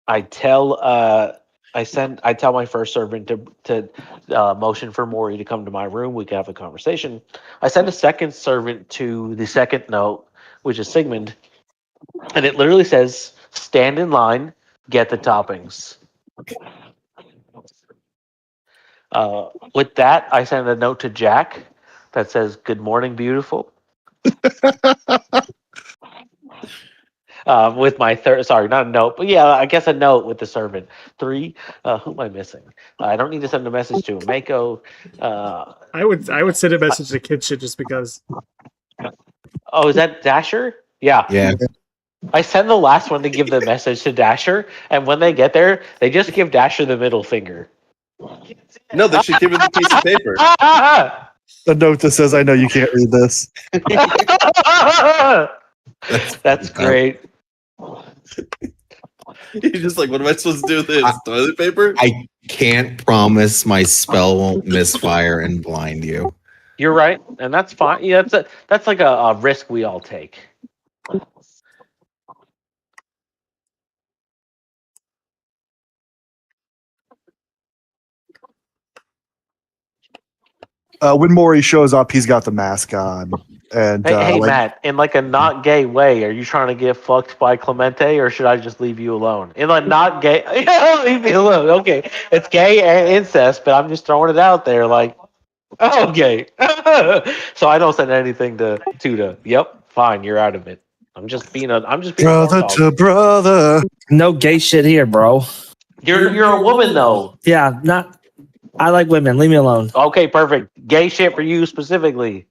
[SPEAKER 6] I tell my first servant to motion for Maury to come to my room. We can have a conversation. I send a second servant to the second note, which is Sigmund, and it literally says, "Stand in line, get the toppings." With that, I send a note to Jack that says, "Good morning, beautiful." With my third, sorry, not a note, but yeah, I guess a note with the servant. 3, who am I missing? I don't need to send a message to Mako.
[SPEAKER 3] I would send a message to Kitchen just because.
[SPEAKER 6] Oh, is that Dasher? Yeah.
[SPEAKER 1] Yeah.
[SPEAKER 6] I send the last one to give the message to Dasher, and when they get there, they just give Dasher the middle finger.
[SPEAKER 7] No, they should give her the piece of paper.
[SPEAKER 5] A note that says, "I know you can't read this."
[SPEAKER 6] That's great.
[SPEAKER 7] You're just like, what am I supposed to do with this? Toilet paper?
[SPEAKER 1] I can't promise my spell won't misfire and blind you.
[SPEAKER 6] You're right, and that's fine. Yeah, that's like a risk we all take.
[SPEAKER 5] When Maury shows up, he's got the mask on, and
[SPEAKER 6] Hey,
[SPEAKER 5] like,
[SPEAKER 6] Matt, in like a not gay way, are you trying to get fucked by Clemente, or should I just leave you alone? In a not gay, leave me alone. Okay, it's gay and incest, but I'm just throwing it out there. Like, okay, so I don't send anything to Tuda. Yep, fine, you're out of it. I'm just being a horn
[SPEAKER 5] brother
[SPEAKER 6] dog.
[SPEAKER 5] to brother.
[SPEAKER 4] No gay shit here, bro.
[SPEAKER 6] You're a woman though.
[SPEAKER 4] Yeah, not. I like women. Leave me alone.
[SPEAKER 6] Okay, perfect. Gay shit for you specifically.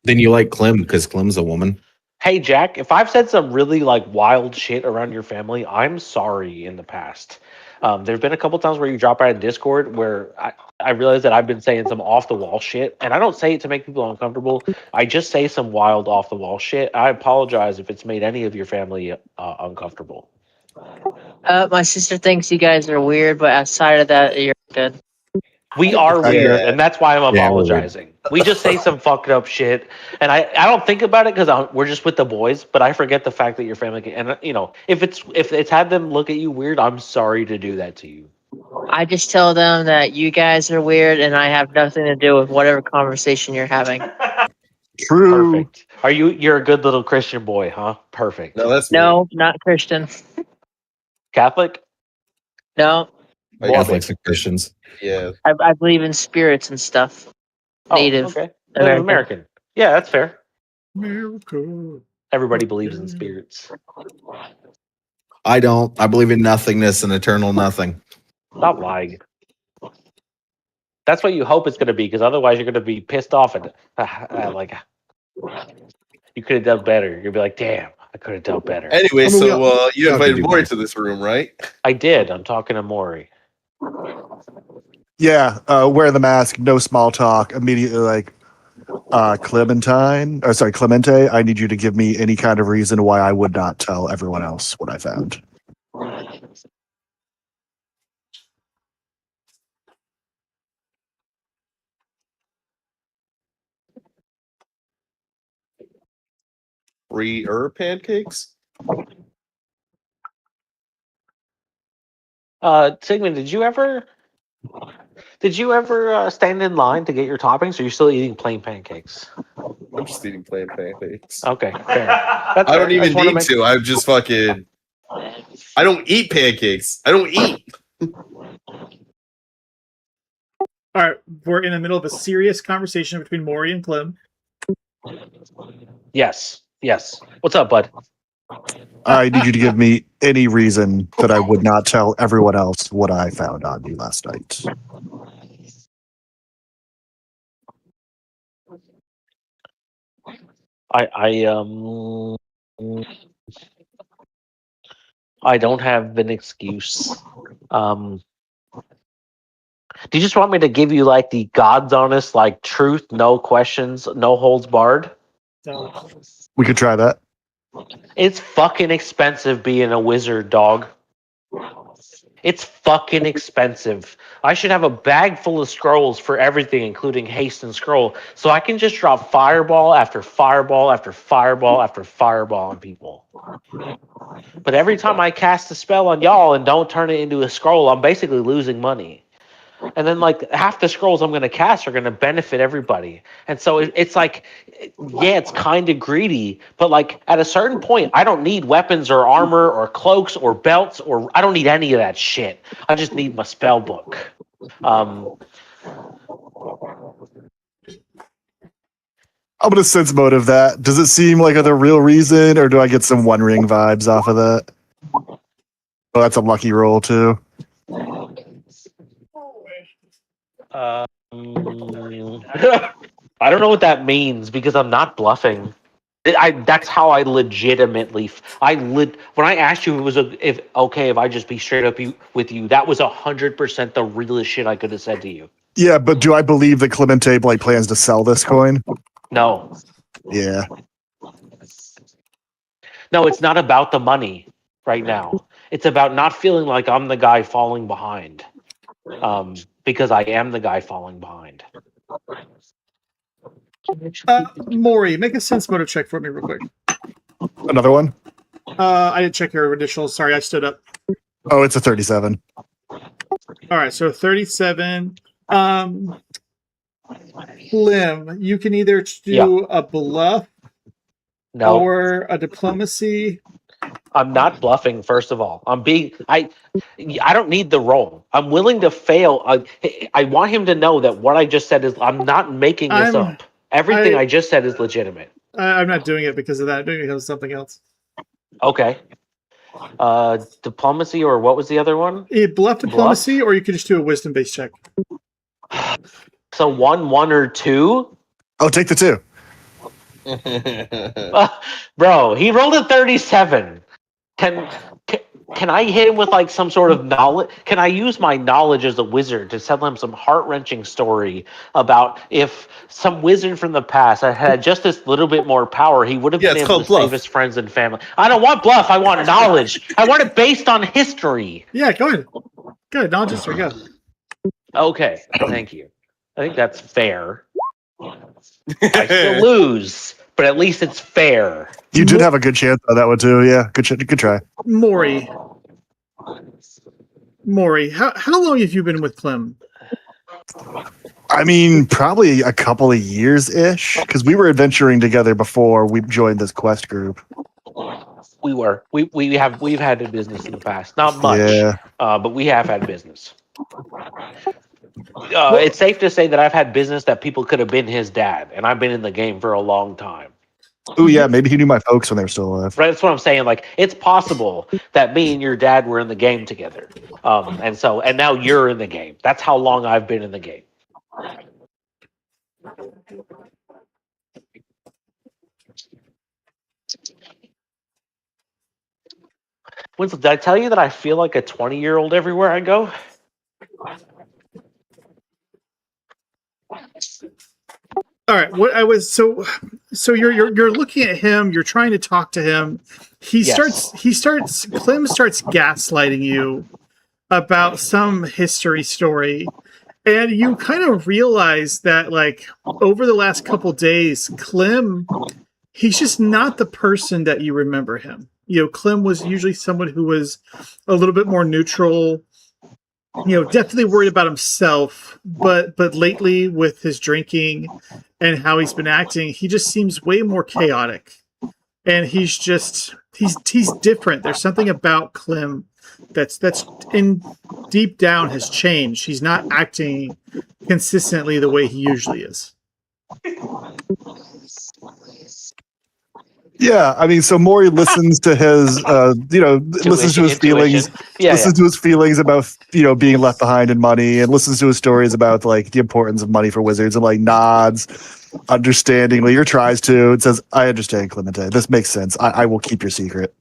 [SPEAKER 1] Then you like Clem because Clem's a woman.
[SPEAKER 6] Hey Jack, if I've said some really like wild shit around your family, I'm sorry in the past. There's been a couple times where you drop out of Discord where I realize that I've been saying some off the wall shit, and I don't say it to make people uncomfortable. I just say some wild off the wall shit. I apologize if it's made any of your family uncomfortable.
[SPEAKER 2] My sister thinks you guys are weird, but outside of that, you're good.
[SPEAKER 6] We are weird, and that's why I'm
[SPEAKER 1] Yeah, we're weird.
[SPEAKER 6] apologizing. We just say some fucked up shit, and I don't think about it because we're just with the boys. But I forget the fact that your family can, and you know, if it's had them look at you weird, I'm sorry to do that to you.
[SPEAKER 2] I just tell them that you guys are weird, and I have nothing to do with whatever conversation you're having.
[SPEAKER 5] True.
[SPEAKER 6] Perfect. You're a good little Christian boy, huh? Perfect.
[SPEAKER 7] No, that's me.
[SPEAKER 2] No, not Christian.
[SPEAKER 6] Catholic,
[SPEAKER 2] No,
[SPEAKER 7] Like,
[SPEAKER 1] Catholics and Christians.
[SPEAKER 7] yeah.
[SPEAKER 2] I believe in spirits and stuff. Native
[SPEAKER 6] okay,
[SPEAKER 2] American.
[SPEAKER 6] American. Yeah, that's fair.
[SPEAKER 3] Miracle.
[SPEAKER 6] Everybody believes in spirits.
[SPEAKER 1] I don't. I believe in nothingness and eternal nothing.
[SPEAKER 6] Stop lying. That's what you hope it's going to be, because otherwise you're going to be pissed off and like you could have done better. You'll be like, "Damn, I could have done better."
[SPEAKER 7] Anyway,
[SPEAKER 1] I mean,
[SPEAKER 7] so you
[SPEAKER 1] we all can
[SPEAKER 7] invited
[SPEAKER 1] do
[SPEAKER 7] Maury
[SPEAKER 1] better.
[SPEAKER 7] to this room, right?
[SPEAKER 6] I did. I'm talking to Maury.
[SPEAKER 5] Yeah, wear the mask, no small talk. Immediately, like, Clemente, I need you to give me any kind of reason why I would not tell everyone else what I found.
[SPEAKER 7] Free pancakes?
[SPEAKER 6] Sigmund, did you ever stand in line to get your toppings, or are you still eating plain pancakes?
[SPEAKER 7] I'm just eating plain pancakes.
[SPEAKER 6] Okay, fair. That's
[SPEAKER 7] I don't
[SPEAKER 6] fair.
[SPEAKER 7] even
[SPEAKER 6] just wanna
[SPEAKER 7] need
[SPEAKER 6] make-
[SPEAKER 7] to. I'm just fucking. I don't eat pancakes. I don't eat.
[SPEAKER 3] All right, we're in the middle of a serious conversation between Maury and Clem.
[SPEAKER 6] Yes. What's up, bud?
[SPEAKER 5] I need you to give me any reason that I would not tell everyone else what I found on you last night.
[SPEAKER 6] I don't have an excuse. Do you just want me to give you like the God's honest, like truth, no questions, no holds barred?
[SPEAKER 3] So,
[SPEAKER 5] We could try that.
[SPEAKER 6] It's fucking expensive being a wizard, dog. It's fucking expensive. I should have a bag full of scrolls for everything, including haste and scroll, so I can just drop fireball after fireball after fireball after fireball on people. But every time I cast a spell on y'all and don't turn it into a scroll, I'm basically losing money. And then like half the scrolls I'm going to cast are going to benefit everybody. And so it's like, yeah, it's kind of greedy, but like at a certain point, I don't need weapons or armor or cloaks or belts, or I don't need any of that shit. I just need my spell book.
[SPEAKER 5] I'm gonna sense motive that. Does it seem like the real reason, or do I get some One Ring vibes off of that? Oh, that's a lucky roll too.
[SPEAKER 6] I don't know what that means because I'm not bluffing. That's how I legitimately. When I asked you if I just be straight up with you, that was 100% the realest shit I could have said to you.
[SPEAKER 5] Yeah, but do I believe that Clemente plans to sell this coin?
[SPEAKER 6] No,
[SPEAKER 5] Yeah.
[SPEAKER 6] no, it's not about the money right now. It's about not feeling like I'm the guy falling behind. Because I am the guy falling behind.
[SPEAKER 3] Maury, make a sense motive check for me real quick.
[SPEAKER 5] Another one?
[SPEAKER 3] I didn't check your initials. Sorry, I stood up.
[SPEAKER 5] Oh, it's a 37.
[SPEAKER 3] All right, so 37. Clem, you can either do a bluff or a diplomacy.
[SPEAKER 6] I'm not bluffing. First of all, I don't need the roll. I'm willing to fail. I want him to know that what I just said is I'm not making this up. Everything I just said is legitimate.
[SPEAKER 3] I'm not doing it because of that. I'm doing it because of something else.
[SPEAKER 6] Okay. Diplomacy, or what was the other one?
[SPEAKER 3] Bluff diplomacy, or you could just do a wisdom-based check.
[SPEAKER 6] So 1, 1, or 2.
[SPEAKER 5] Oh, take the 2.
[SPEAKER 6] Bro, he rolled a 37. Can I hit him with like some sort of knowledge? Can I use my knowledge as a wizard to tell him some heart-wrenching story about if some wizard from the past had just this little bit more power, he would have been able to save his friends and family? I don't want bluff. I want knowledge. I want it based on history.
[SPEAKER 3] Yeah, go ahead. Good. Knowledge history, go.
[SPEAKER 6] Okay, thank you. I think that's fair. I still lose, but at least it's fair.
[SPEAKER 5] You did have a good chance on that one too. Yeah, good try.
[SPEAKER 3] Maury, how long have you been with Clem?
[SPEAKER 5] I mean, probably a couple of years ish, because we were adventuring together before we joined this quest group.
[SPEAKER 6] We were. We've had a business in the past, not much, but we have had business. It's safe to say that I've had business that people could have been his dad, and I've been in the game for a long time.
[SPEAKER 5] Oh yeah, maybe he knew my folks when they were still alive.
[SPEAKER 6] Right, that's what I'm saying. Like, it's possible that me and your dad were in the game together, and now you're in the game. That's how long I've been in the game. Winslow, did I tell you that I feel like a 20-year-old everywhere I go?
[SPEAKER 3] All right. What I was so you're looking at him. You're trying to talk to him. Clem starts gaslighting you about some history story, and you kind of realize that like over the last couple days, Clem, he's just not the person that you remember him. You know, Clem was usually someone who was a little bit more neutral, definitely worried about himself, but lately with his drinking and how he's been acting, he just seems way more chaotic. And he's different. There's something about Clem that's in deep down has changed. He's not acting consistently the way he usually is.
[SPEAKER 5] Yeah, I mean, so Maury listens to his, listens to his feelings,
[SPEAKER 6] Yeah,
[SPEAKER 5] listens to his feelings about, being left behind in money, and listens to his stories about like the importance of money for wizards, and like nods understandingly or tries to, and says, "I understand, Clemente. This makes sense. I will keep your secret."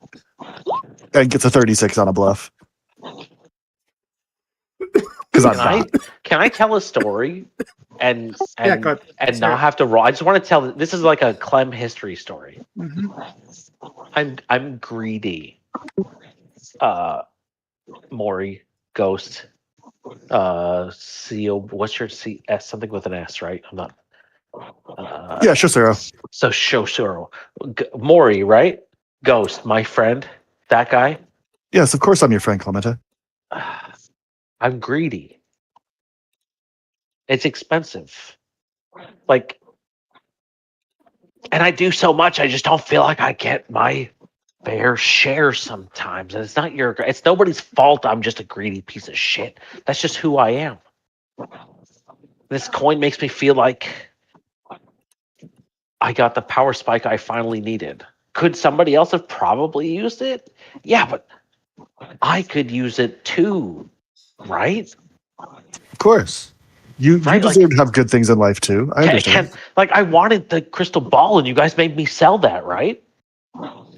[SPEAKER 5] And gets a 36 on a bluff because I'm not.
[SPEAKER 6] Can I tell a story and
[SPEAKER 3] Yeah, go ahead.
[SPEAKER 6] and
[SPEAKER 3] Sorry.
[SPEAKER 6] not have to roll? I just want to tell. This is like a Clem history story. I'm greedy. Maury, Ghost, CO. What's your C S? Something with an S, right? I'm not.
[SPEAKER 5] Yeah, sure, Sarah.
[SPEAKER 6] So Shoshuro, Maury, right? Ghost, my friend, that guy.
[SPEAKER 5] Yes, of course I'm your friend, Clemente.
[SPEAKER 6] I'm greedy. It's expensive. Like, and I do so much, I just don't feel like I get my fair share sometimes. And it's nobody's fault. I'm just a greedy piece of shit. That's just who I am. This coin makes me feel like I got the power spike I finally needed. Could somebody else have probably used it? Yeah, but I could use it too, right?
[SPEAKER 5] Of course. You
[SPEAKER 6] Right,
[SPEAKER 5] deserve to have good things in life too. I understand.
[SPEAKER 6] I wanted the crystal ball, and you guys made me sell that, right?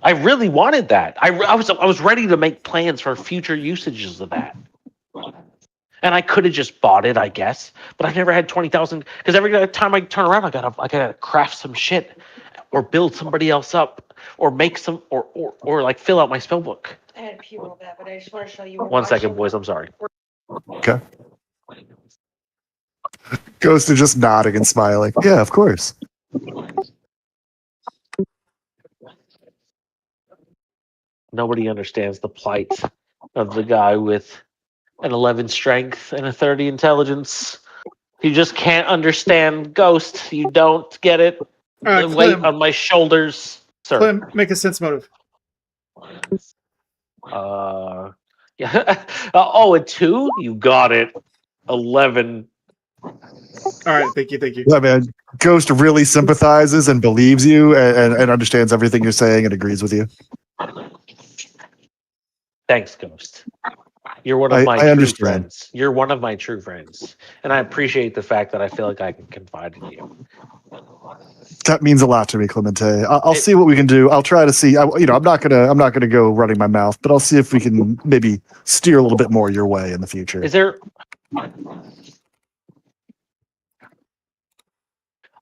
[SPEAKER 6] I really wanted that. I was ready to make plans for future usages of that, and I could have just bought it, I guess. But I've never had 20,000 because every time I turn around, I gotta craft some shit, or build somebody else up, or make some, or like fill out my spell book.
[SPEAKER 8] I had pee real bad, but I just want to show you.
[SPEAKER 6] 1 second, boys. I'm sorry.
[SPEAKER 5] Okay. Ghost is just nodding and smiling. Yeah, of course.
[SPEAKER 6] Nobody understands the plight of the guy with an 11 strength and a 30 intelligence. You just can't understand Ghost. You don't get it. The weight
[SPEAKER 3] Clem,
[SPEAKER 6] on my shoulders, sir.
[SPEAKER 3] Clem, make a sense motive.
[SPEAKER 6] Yeah. Oh, a 2? You got it. 11.
[SPEAKER 3] All right, thank you.
[SPEAKER 5] Yeah, man. Ghost really sympathizes and believes you and understands everything you're saying and agrees with you.
[SPEAKER 6] Thanks, Ghost. You're one of my
[SPEAKER 5] I
[SPEAKER 6] true
[SPEAKER 5] understand.
[SPEAKER 6] friends. You're one of my true friends. And I appreciate the fact that I feel like I can confide in you.
[SPEAKER 5] That means a lot to me, Clemente. I'll see what we can do. I'll try to see. I'm not gonna go running my mouth, but I'll see if we can maybe steer a little bit more your way in the future.
[SPEAKER 6] Is there...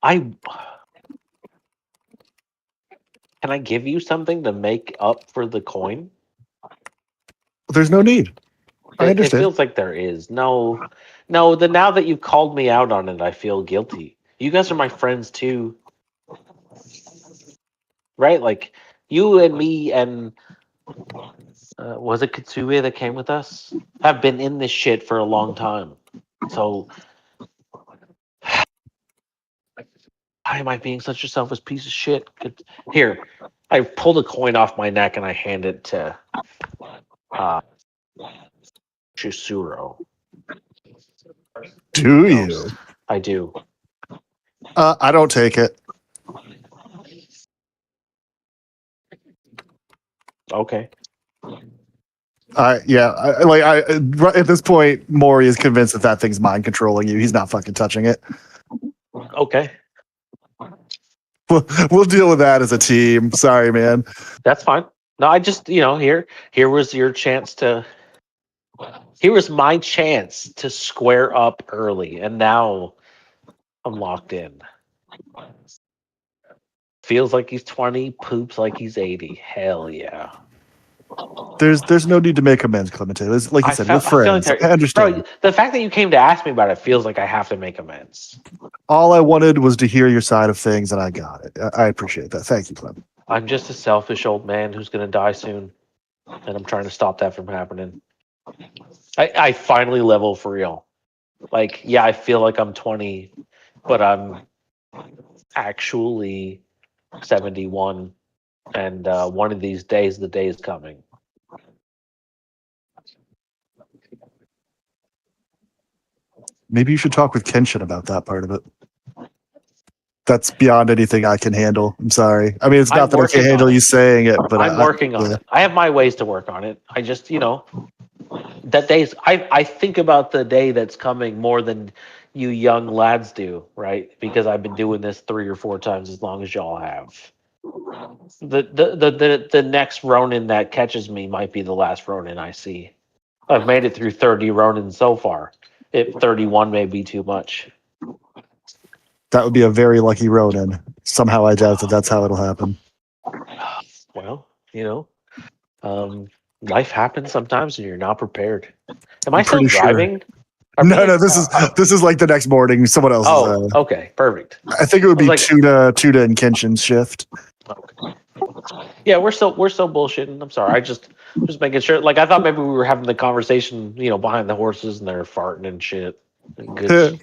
[SPEAKER 6] Can I give you something to make up for the coin?
[SPEAKER 5] There's no need. I
[SPEAKER 6] It
[SPEAKER 5] understand.
[SPEAKER 6] feels like there is. No. Now that you've called me out on it, I feel guilty. You guys are my friends too. Right? Like, you and me and... was it Katsue that came with us? Have been in this shit for a long time. So... Why am I being such a selfish piece of shit? Here, I pulled a coin off my neck and I hand it to Chusuro.
[SPEAKER 5] Do you?
[SPEAKER 6] I do.
[SPEAKER 5] I don't take it.
[SPEAKER 6] Okay.
[SPEAKER 5] At this point, Maury is convinced that thing's mind controlling you. He's not fucking touching it.
[SPEAKER 6] Okay.
[SPEAKER 5] We'll deal with that as a team. Sorry, man.
[SPEAKER 6] That's fine. No, I just, here was your chance to... Here was my chance to square up early, and now I'm locked in. Feels like he's 20, poops like he's 80. Hell yeah.
[SPEAKER 5] There's no need to make amends, Clemente. Like you said, we're friends. I understand.
[SPEAKER 6] Bro, the fact that you came to ask me about it feels like I have to make amends.
[SPEAKER 5] All I wanted was to hear your side of things, and I got it. I appreciate that. Thank you, Clem.
[SPEAKER 6] I'm just a selfish old man who's going to die soon, and I'm trying to stop that from happening. I finally level for real. Like, yeah, I feel like I'm 20, but I'm actually 71. And one of these days, the day is coming.
[SPEAKER 5] Maybe you should talk with Kenshin about that part of it. That's beyond anything I can handle. I'm sorry. I mean, it's
[SPEAKER 6] I'm
[SPEAKER 5] not that I
[SPEAKER 6] working
[SPEAKER 5] can't handle
[SPEAKER 6] on
[SPEAKER 5] you
[SPEAKER 6] it.
[SPEAKER 5] saying it, but
[SPEAKER 6] I'm working on
[SPEAKER 5] yeah.
[SPEAKER 6] it. I have my ways to work on it. I just, that day's. I think about the day that's coming more than you young lads do, right? Because I've been doing this 3 or 4 times as long as y'all have. The next Ronin that catches me might be the last Ronin I see. I've made it through 30 Ronin so far. 31 may be too much.
[SPEAKER 5] That would be a very lucky Ronin. Somehow I doubt that that's how it'll happen.
[SPEAKER 6] Well, life happens sometimes and you're not prepared. Am I
[SPEAKER 5] I'm
[SPEAKER 6] still
[SPEAKER 5] pretty sure.
[SPEAKER 6] driving?
[SPEAKER 5] No, this is like the next morning. Someone else.
[SPEAKER 6] Oh, okay, perfect.
[SPEAKER 5] I think it would
[SPEAKER 6] I was
[SPEAKER 5] be
[SPEAKER 6] like-
[SPEAKER 5] Tuda and Kenshin's shift.
[SPEAKER 6] Okay. Yeah, we're still bullshitting. I'm sorry. I just making sure. Like, I thought maybe we were having the conversation, behind the horses and they're farting and shit.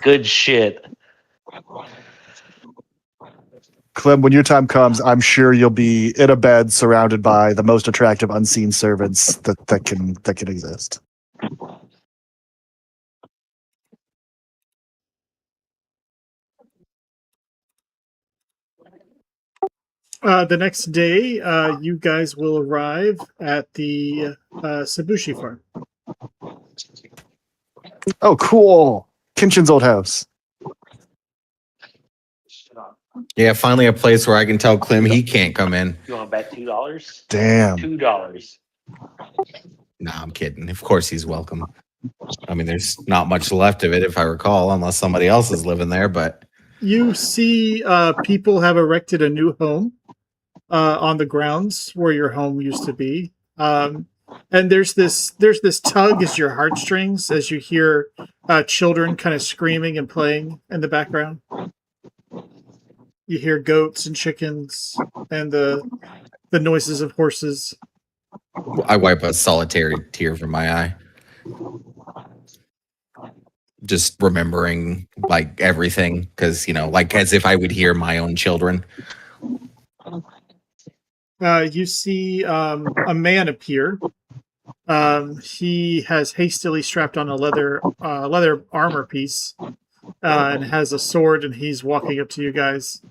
[SPEAKER 6] Good shit.
[SPEAKER 5] Clem, when your time comes, I'm sure you'll be in a bed surrounded by the most attractive unseen servants that can exist.
[SPEAKER 3] The next day, you guys will arrive at the Sabushi farm.
[SPEAKER 5] Oh, cool. Kenshin's old house.
[SPEAKER 1] Yeah, finally a place where I can tell Clem he can't come in.
[SPEAKER 6] You want to bet $2?
[SPEAKER 5] Damn.
[SPEAKER 6] $2.
[SPEAKER 1] Nah, I'm kidding. Of course he's welcome. I mean, there's not much left of it, if I recall, unless somebody else is living there. But
[SPEAKER 3] You see people have erected a new home on the grounds where your home used to be. And there's this tug as your heartstrings as you hear children kind of screaming and playing in the background. You hear goats and chickens and the noises of horses.
[SPEAKER 1] I wipe a solitary tear from my eye. Just remembering like everything, because like as if I would hear my own children.
[SPEAKER 3] You see a man appear. He has hastily strapped on a leather armor piece and has a sword, and he's walking up to you guys.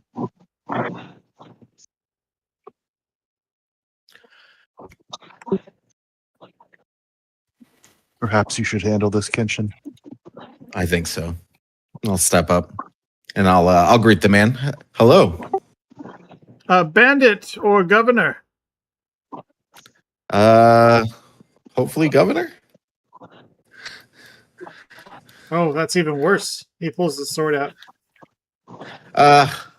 [SPEAKER 5] Perhaps you should handle this, Kenshin.
[SPEAKER 1] I think so. I'll step up and I'll greet the man. Hello.
[SPEAKER 3] Bandit or governor?
[SPEAKER 1] Hopefully governor.
[SPEAKER 3] Oh, that's even worse. He pulls the sword out.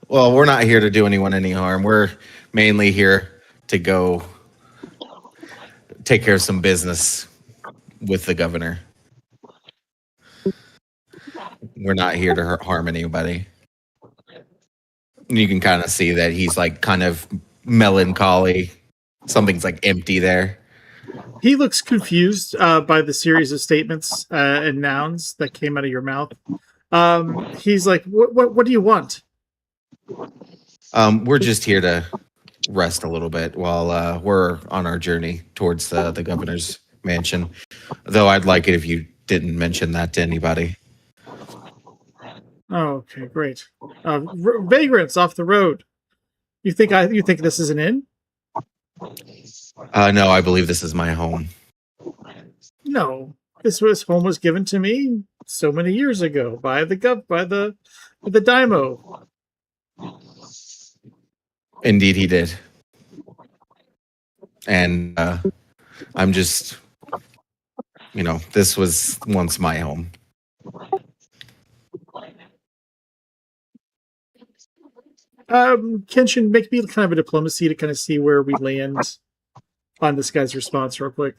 [SPEAKER 1] Well, we're not here to do anyone any harm. We're mainly here to go take care of some business with the governor. We're not here to harm anybody. You can kind of see that he's like kind of melancholy. Something's like empty there.
[SPEAKER 3] He looks confused by the series of statements and nouns that came out of your mouth. He's like, "What do you want?"
[SPEAKER 1] We're just here to rest a little bit while we're on our journey towards the governor's mansion. Though I'd like it if you didn't mention that to anybody.
[SPEAKER 3] Oh, okay, great. Vagrants off the road. You think this is an inn?
[SPEAKER 1] No, I believe this is my home.
[SPEAKER 3] No, this home was given to me so many years ago by the daimo.
[SPEAKER 1] Indeed, he did. And I'm just, this was once my home.
[SPEAKER 3] Kenshin, make me kind of a diplomacy to kind of see where we land on this guy's response real quick.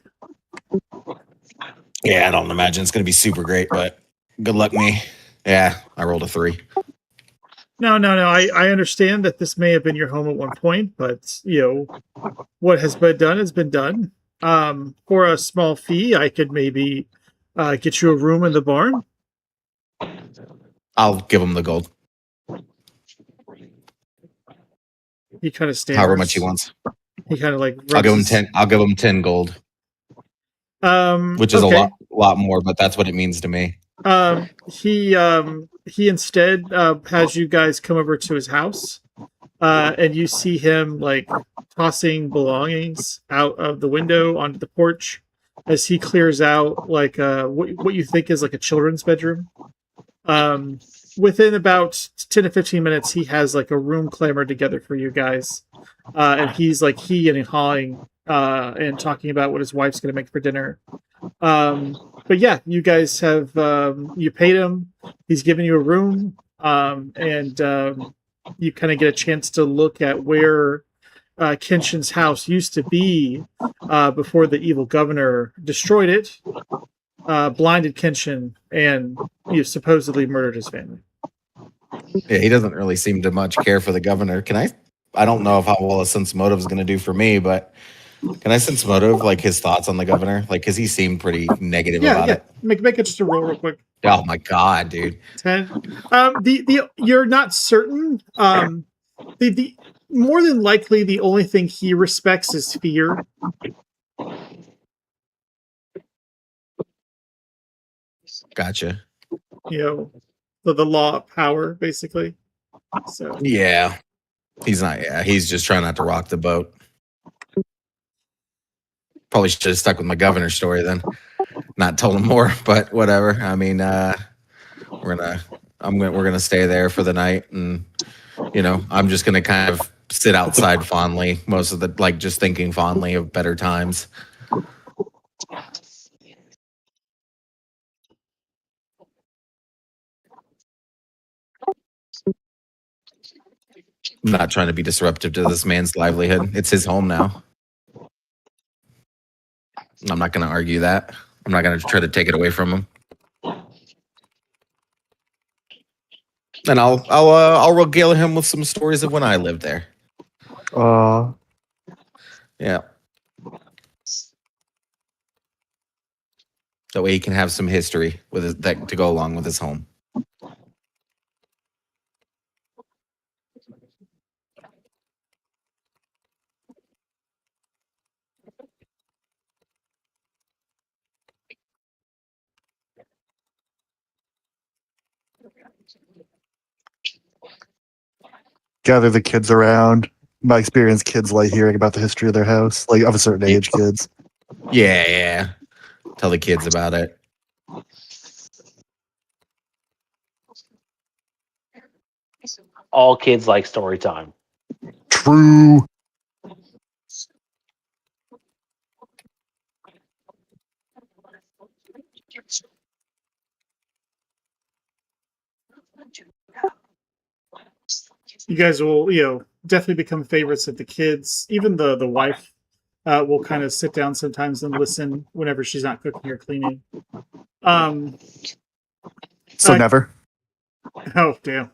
[SPEAKER 1] Yeah, I don't imagine it's going to be super great, but good luck me. Yeah, I rolled a 3.
[SPEAKER 3] No. I understand that this may have been your home at one point, but what has been done has been done. For a small fee, I could maybe get you a room in the barn.
[SPEAKER 1] I'll give him the gold,
[SPEAKER 3] He kind of stammers.
[SPEAKER 1] however much he wants.
[SPEAKER 3] He kind of like.
[SPEAKER 1] I'll give him
[SPEAKER 3] rubs his-
[SPEAKER 1] 10. I'll give him 10 gold, which is
[SPEAKER 3] okay.
[SPEAKER 1] a lot more, but that's what it means to me.
[SPEAKER 3] He instead has you guys come over to his house, and you see him like tossing belongings out of the window onto the porch as he clears out like what you think is like a children's bedroom. Within about 10 to 15 minutes, he has like a room clamored together for you guys, and he's like and hawing and talking about what his wife's going to make for dinner. But yeah, you guys have you paid him. He's given you a room, and you kind of get a chance to look at where Kenshin's house used to be before the evil governor destroyed it, blinded Kenshin, and supposedly murdered his family.
[SPEAKER 1] Yeah, he doesn't really seem to much care for the governor. I don't know how well a sense motive is going to do for me, but can I sense motive, like his thoughts on the governor? Like, because he seemed pretty negative about it.
[SPEAKER 3] Make it just a roll real quick.
[SPEAKER 1] Oh my god, dude.
[SPEAKER 3] 10. You're not certain. The more than likely the only thing he respects is fear.
[SPEAKER 1] Gotcha.
[SPEAKER 3] The law of power, basically. So
[SPEAKER 1] Yeah. He's not, he's just trying not to rock the boat. Probably should have stuck with my governor story then. Not told him more, but whatever. I mean, we're gonna stay there for the night, and I'm just gonna kind of sit outside fondly most of the just thinking fondly of better times. I'm not trying to be disruptive to this man's livelihood. It's his home now. I'm not going to argue that. I'm not going to try to take it away from him. And I'll regale him with some stories of when I lived there. Yeah. That way he can have some history with that to go along with his home.
[SPEAKER 5] Gather the kids around. My experience, kids like hearing about the history of their house, like of a certain age, kids.
[SPEAKER 1] Yeah. Tell the kids about it.
[SPEAKER 6] All kids like story time.
[SPEAKER 5] True.
[SPEAKER 3] you guys will, definitely become favorites of the kids. Even the wife will kind of sit down sometimes and listen whenever she's not cooking or cleaning.
[SPEAKER 5] So never.
[SPEAKER 3] Oh, damn.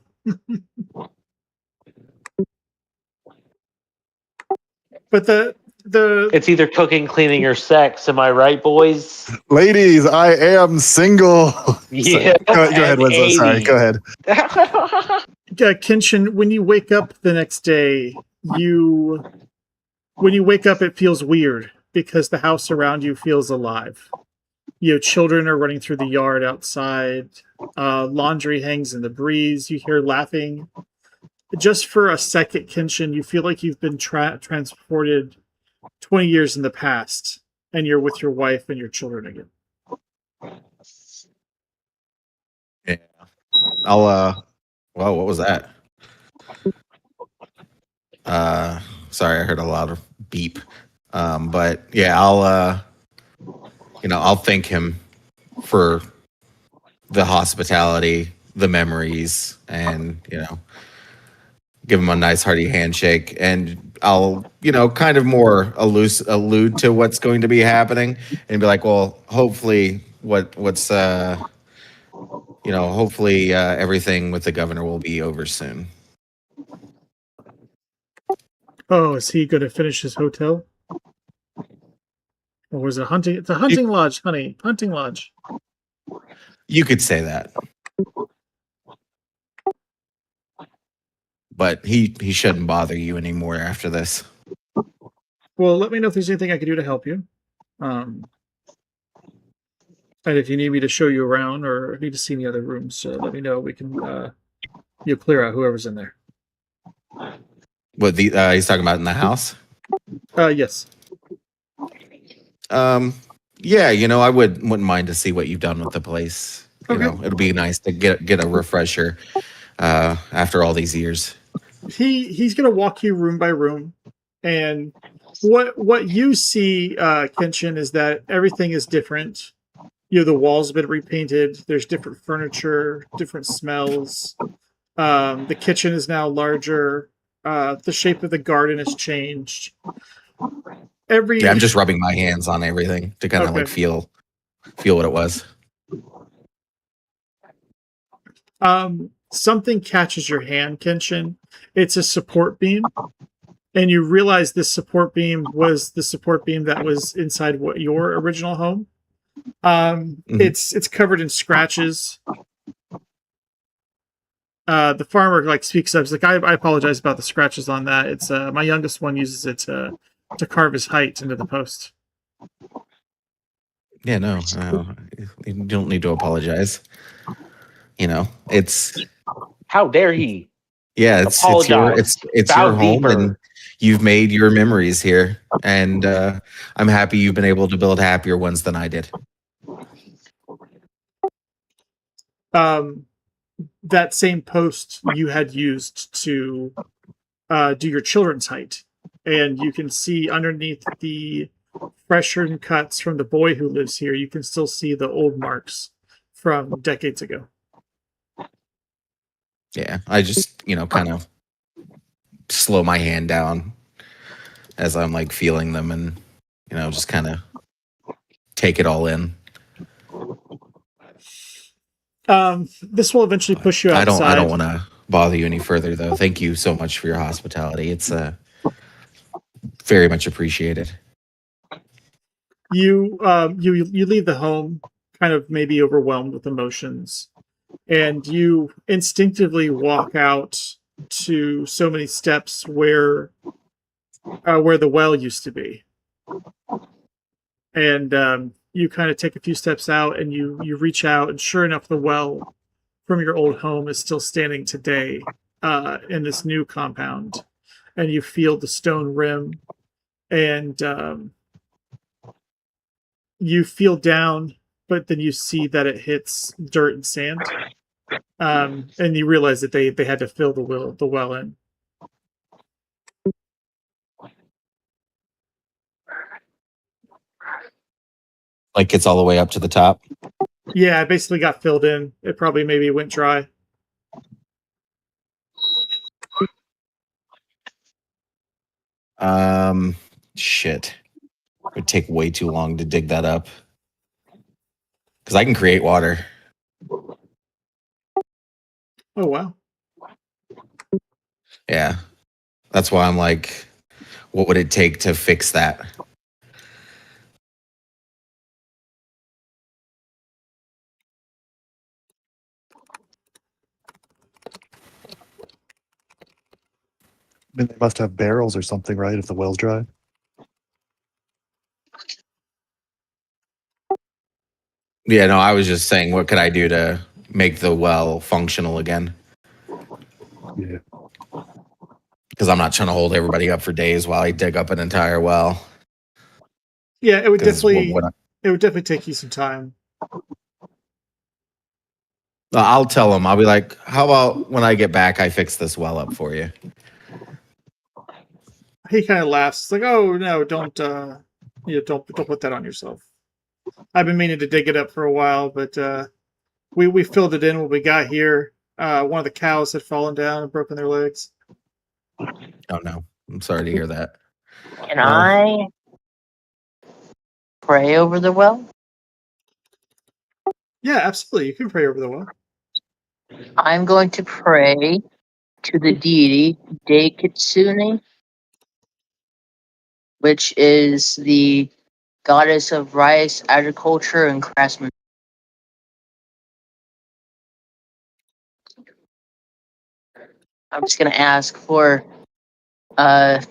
[SPEAKER 3] But the
[SPEAKER 6] It's either cooking, cleaning, or sex. Am I right, boys?
[SPEAKER 5] Ladies, I am single.
[SPEAKER 6] Yeah.
[SPEAKER 5] Go ahead, Winslow. Sorry, go ahead.
[SPEAKER 3] Kenshin, when you wake up the next day, when you wake up, it feels weird because the house around you feels alive. Children are running through the yard outside. Laundry hangs in the breeze. You hear laughing. Just for a second, Kenshin, you feel like you've been transported 20 years in the past, and you're with your wife and your children again.
[SPEAKER 1] Yeah. Whoa, what was that? Sorry, I heard a loud beep. But yeah, I'll thank him for the hospitality, the memories, and give him a nice hearty handshake, and I'll kind of more allude to what's going to be happening, and be like, well, hopefully hopefully everything with the governor will be over soon.
[SPEAKER 3] Oh, is he going to finish his hotel? Or was it hunting? It's a hunting lodge, honey. Hunting lodge.
[SPEAKER 1] You could say that. But he shouldn't bother you anymore after this.
[SPEAKER 3] Well, let me know if there's anything I can do to help you. And if you need me to show you around or need to see any other rooms, let me know. We can you clear out whoever's in there.
[SPEAKER 1] What he's talking about in the house?
[SPEAKER 3] Yes.
[SPEAKER 1] Yeah, I wouldn't mind to see what you've done with the place.
[SPEAKER 3] Okay.
[SPEAKER 1] It'll be nice to get a refresher after all these years.
[SPEAKER 3] He's gonna walk you room by room, and what you see, Kenshin, is that everything is different. The walls have been repainted. There's different furniture, different smells. The kitchen is now larger. The shape of the garden has changed.
[SPEAKER 1] Yeah, I'm just rubbing my hands on everything to kind of like feel what it was.
[SPEAKER 3] Something catches your hand, Kenshin. It's a support beam, and you realize this support beam was the support beam that was inside your original home. It's covered in scratches. The farmer speaks up. He's like, I apologize about the scratches on that. It's my youngest one uses it to carve his height into the post.
[SPEAKER 1] Yeah, no, you don't need to apologize. It's
[SPEAKER 6] How dare he?
[SPEAKER 1] Yeah, it's your home, and you've made your memories here, and I'm happy you've been able to build happier ones than I did.
[SPEAKER 3] That same post you had used to do your children's height, and you can see underneath the freshened cuts from the boy who lives here, you can still see the old marks from decades ago.
[SPEAKER 1] Yeah, I just, kind of slow my hand down as I'm feeling them and, just kind of take it all in.
[SPEAKER 3] This will eventually push you outside.
[SPEAKER 1] I don't want to bother you any further, though. Thank you so much for your hospitality. It's very much appreciated.
[SPEAKER 3] You leave the home kind of maybe overwhelmed with emotions, and you instinctively walk out to so many steps where the well used to be, and you kind of take a few steps out, and you reach out, and sure enough, the well from your old home is still standing today in this new compound, and you feel the stone rim, and you feel down, but then you see that it hits dirt and sand, and you realize that they had to fill the well in.
[SPEAKER 1] It's all the way up to the top.
[SPEAKER 3] Yeah, it basically got filled in. It probably maybe went dry.
[SPEAKER 1] Shit. It would take way too long to dig that up. Because I can create water.
[SPEAKER 3] Oh, wow.
[SPEAKER 1] Yeah. That's why I'm like, what would it take to fix that?
[SPEAKER 5] I mean, they must have barrels or something, right? If the well's dry.
[SPEAKER 1] Yeah, no, I was just saying, what could I do to make the well functional again?
[SPEAKER 5] Yeah.
[SPEAKER 1] Because I'm not trying to hold everybody up for days while I dig up an entire well.
[SPEAKER 3] Yeah, it would definitely take you some time.
[SPEAKER 1] I'll tell them. I'll be like, how about when I get back, I fix this well up for you?
[SPEAKER 3] He kind of laughs. It's like, oh no, don't put that on yourself. I've been meaning to dig it up for a while, but we filled it in when we got here. One of the cows had fallen down and broken their legs.
[SPEAKER 1] Oh no, I'm sorry to hear that.
[SPEAKER 2] Can I pray over the well?
[SPEAKER 3] Yeah, absolutely. You can pray over the well.
[SPEAKER 2] I'm going to pray to the deity Daikitsune, which is the goddess of rice, agriculture, and craftsmanship. I'm just gonna ask for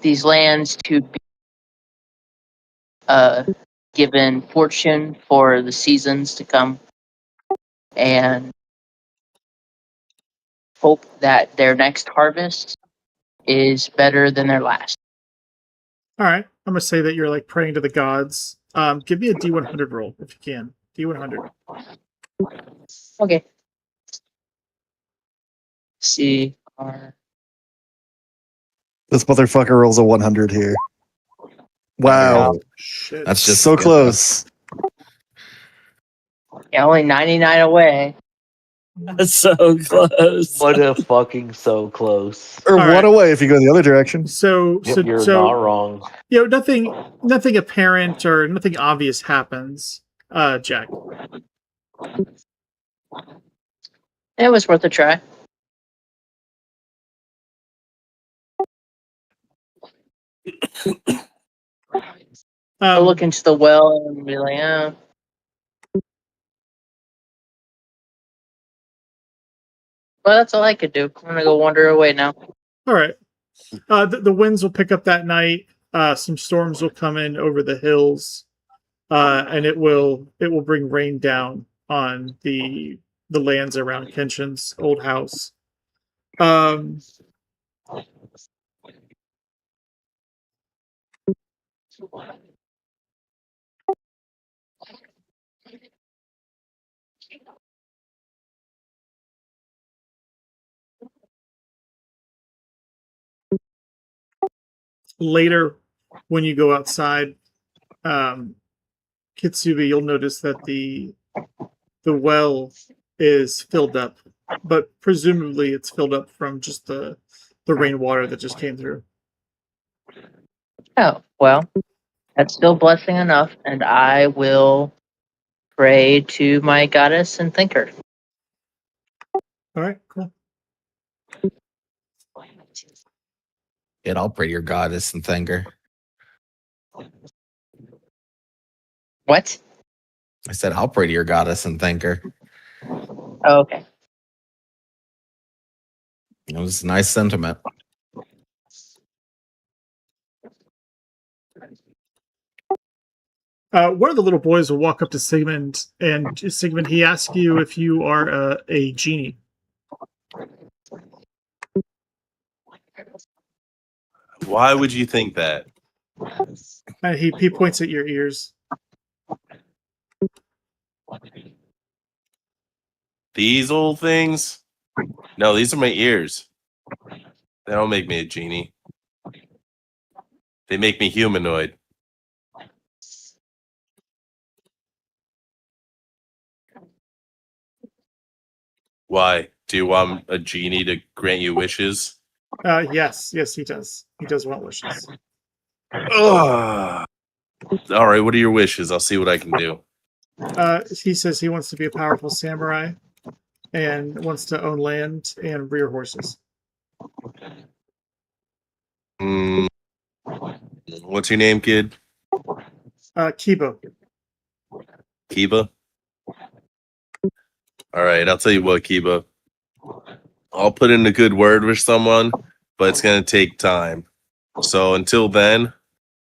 [SPEAKER 2] these lands to be given fortune for the seasons to come, and hope that their next harvest is better than their last.
[SPEAKER 3] All right. I'm gonna say that you're like praying to the gods. Give me a D100 roll if you can. D100.
[SPEAKER 2] Okay. See.
[SPEAKER 5] This motherfucker rolls a 100 here. Wow.
[SPEAKER 3] Shit.
[SPEAKER 1] That's just
[SPEAKER 5] So
[SPEAKER 1] good.
[SPEAKER 5] close.
[SPEAKER 2] Yeah, only 99 away.
[SPEAKER 4] That's so close.
[SPEAKER 6] What a fucking so close.
[SPEAKER 5] Or
[SPEAKER 3] All
[SPEAKER 5] one
[SPEAKER 3] right.
[SPEAKER 5] away if you go the other direction.
[SPEAKER 3] So
[SPEAKER 6] Yep, you're
[SPEAKER 3] so
[SPEAKER 6] not wrong.
[SPEAKER 3] nothing apparent or nothing obvious happens. Jack.
[SPEAKER 2] It was worth a try. I'll look into the well and be like, well, that's all I could do. I'm gonna go wander away now.
[SPEAKER 3] All right. The winds will pick up that night. Some storms will come in over the hills, and it will bring rain down on the lands around Kenshin's old house. Later, when you go outside, Kitsubi, you'll notice that the well is filled up, but presumably it's filled up from just the rainwater that just came through.
[SPEAKER 2] Oh, well, that's still blessing enough, and I will pray to my goddess and thank her.
[SPEAKER 3] All right, cool.
[SPEAKER 1] Yeah, I'll pray to your goddess and thank her.
[SPEAKER 2] What?
[SPEAKER 1] I said I'll pray to your goddess and thank her.
[SPEAKER 2] Oh, okay.
[SPEAKER 1] It was a nice sentiment.
[SPEAKER 3] One of the little boys will walk up to Sigmund, and Sigmund, he asks you if you are a genie.
[SPEAKER 9] Why would you think that?
[SPEAKER 3] He points at your ears.
[SPEAKER 9] These old things? No, these are my ears. They don't make me a genie. They make me humanoid. Why? Do you want a genie to grant you wishes?
[SPEAKER 3] Yes, he does. He does want wishes.
[SPEAKER 9] Ugh. All right, what are your wishes? I'll see what I can do.
[SPEAKER 3] He says he wants to be a powerful samurai and wants to own land and rear horses.
[SPEAKER 9] What's your name, kid?
[SPEAKER 3] Kibo.
[SPEAKER 9] Kiba? All right, I'll tell you what, Kiba. I'll put in a good word with someone, but it's going to take time. So until then,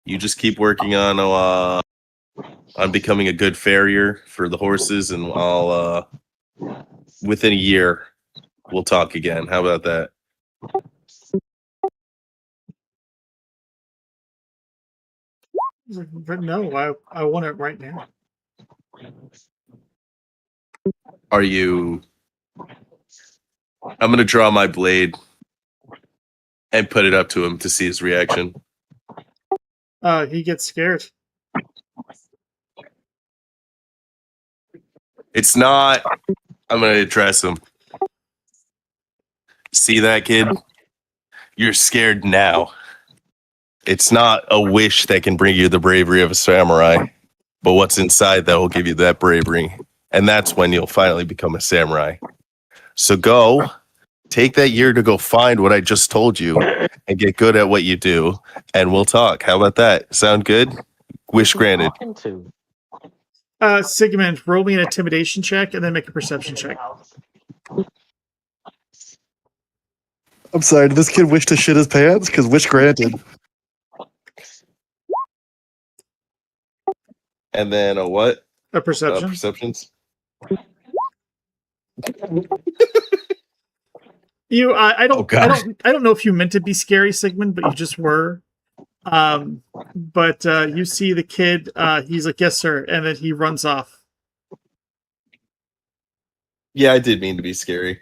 [SPEAKER 9] you just keep working on becoming a good farrier for the horses, and I'll within a year we'll talk again. How about that?
[SPEAKER 3] But no, I want it right now.
[SPEAKER 9] Are you? I'm going to draw my blade and put it up to him to see his reaction.
[SPEAKER 3] He gets scared.
[SPEAKER 9] It's not. I'm going to address him. See that, kid? You're scared now. It's not a wish that can bring you the bravery of a samurai, but what's inside that will give you that bravery. And that's when you'll finally become a samurai. So go, take that year to go find what I just told you and get good at what you do, and we'll talk. How about that? Sound good? Wish granted.
[SPEAKER 3] Sigmund, roll me an intimidation check and then make a perception check.
[SPEAKER 5] I'm sorry. Did this kid wish to shit his pants? Because wish granted.
[SPEAKER 9] And then a what?
[SPEAKER 3] A perception.
[SPEAKER 9] Perceptions.
[SPEAKER 3] You, I
[SPEAKER 1] Oh, God.
[SPEAKER 3] I don't know if you meant to be scary, Sigmund, but you just were. But you see the kid. He's like, "Yes, sir," and then he runs off.
[SPEAKER 9] Yeah, I did mean to be scary.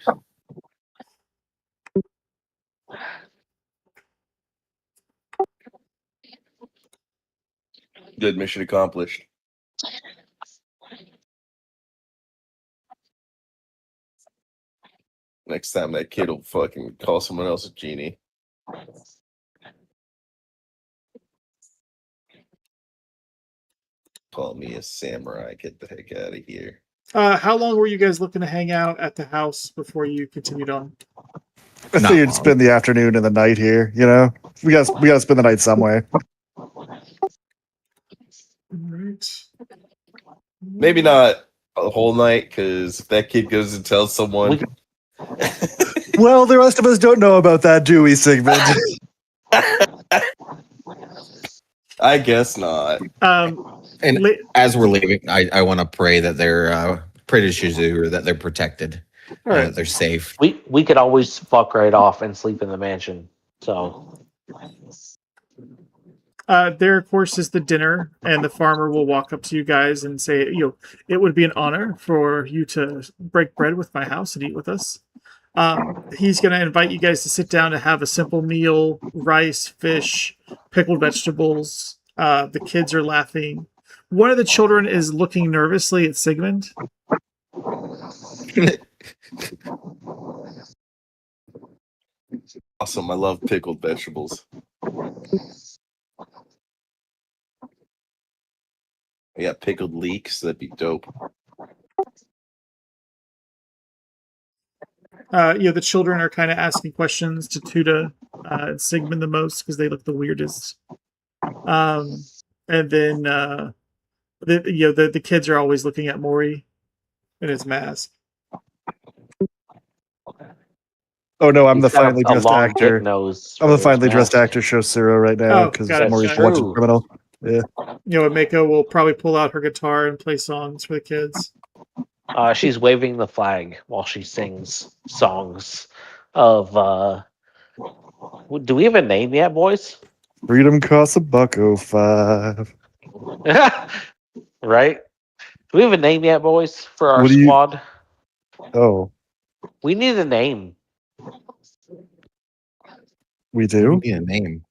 [SPEAKER 9] Good mission accomplished. Next time that kid will fucking call someone else a genie. Call me a samurai. Get the heck out of here.
[SPEAKER 3] How long were you guys looking to hang out at the house before you continued on?
[SPEAKER 5] I
[SPEAKER 1] Not
[SPEAKER 5] figured
[SPEAKER 1] long.
[SPEAKER 5] spend the afternoon and the night here. You know, we got to spend the night somewhere.
[SPEAKER 3] All right.
[SPEAKER 9] Maybe not a whole night, because if that kid goes and tells someone.
[SPEAKER 5] Well, the rest of us don't know about that, do we, Sigmund?
[SPEAKER 9] I guess not.
[SPEAKER 1] And as we're leaving, I want to pray that they're pray to Shizu, or that they're protected,
[SPEAKER 6] All right.
[SPEAKER 1] that they're safe.
[SPEAKER 6] We could always fuck right off and sleep in the mansion. So
[SPEAKER 3] There, of course, is the dinner, and the farmer will walk up to you guys and say, "You know, it would be an honor for you to break bread with my house and eat with us." He's going to invite you guys to sit down to have a simple meal: rice, fish, pickled vegetables. The kids are laughing. One of the children is looking nervously at Sigmund.
[SPEAKER 9] Awesome. I love pickled vegetables. I got pickled leeks. That'd be dope.
[SPEAKER 3] The children are kind of asking questions to Tuda and Sigmund the most because they look the weirdest. And then the kids are always looking at Maury in his mask.
[SPEAKER 5] Oh no, I'm
[SPEAKER 6] he's
[SPEAKER 5] the
[SPEAKER 6] got
[SPEAKER 5] finely
[SPEAKER 6] a
[SPEAKER 5] dressed
[SPEAKER 6] long dick
[SPEAKER 5] actor.
[SPEAKER 6] nose.
[SPEAKER 5] I'm
[SPEAKER 6] for
[SPEAKER 5] the
[SPEAKER 6] his
[SPEAKER 5] finely dressed
[SPEAKER 6] mask.
[SPEAKER 5] actor show Ciro right now
[SPEAKER 3] Oh,
[SPEAKER 5] because
[SPEAKER 3] got it,
[SPEAKER 5] Maury's
[SPEAKER 3] got it.
[SPEAKER 5] wanted
[SPEAKER 6] True.
[SPEAKER 5] criminal. Yeah.
[SPEAKER 3] Mako will probably pull out her guitar and play songs for the kids.
[SPEAKER 6] She's waving the flag while she sings songs of. Do we have a name yet, boys?
[SPEAKER 5] Freedom costs $1.05.
[SPEAKER 6] Right? Do we have a name yet, boys, for our
[SPEAKER 5] What do you-
[SPEAKER 6] squad?
[SPEAKER 5] Oh,
[SPEAKER 6] We need a name.
[SPEAKER 5] we
[SPEAKER 1] We
[SPEAKER 5] do?
[SPEAKER 1] need a name.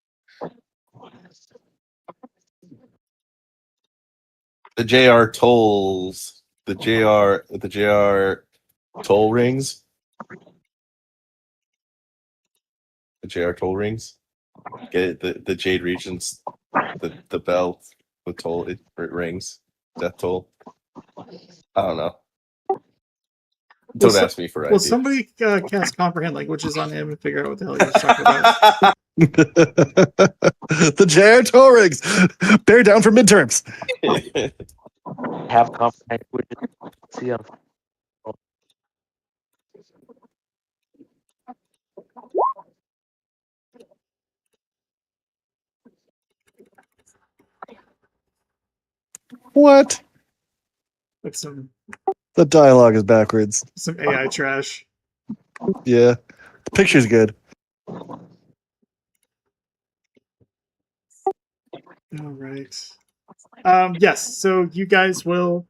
[SPEAKER 9] The JR tolls. The JR toll rings. The JR toll rings. Get it? The Jade Regents. The bell with toll. It rings. Death toll. I don't know. Don't
[SPEAKER 3] Well,
[SPEAKER 9] ask me for
[SPEAKER 3] Well,
[SPEAKER 9] ideas.
[SPEAKER 3] somebody cast comprehend languages on him and figure out what the hell he was talking about.
[SPEAKER 5] The JR toll rings. Bear down for midterms.
[SPEAKER 6] Have confidence. See,
[SPEAKER 5] What?
[SPEAKER 3] Like some
[SPEAKER 5] The dialogue is backwards.
[SPEAKER 3] AI trash.
[SPEAKER 5] Yeah. The picture's good.
[SPEAKER 3] All right. Yes. So you guys will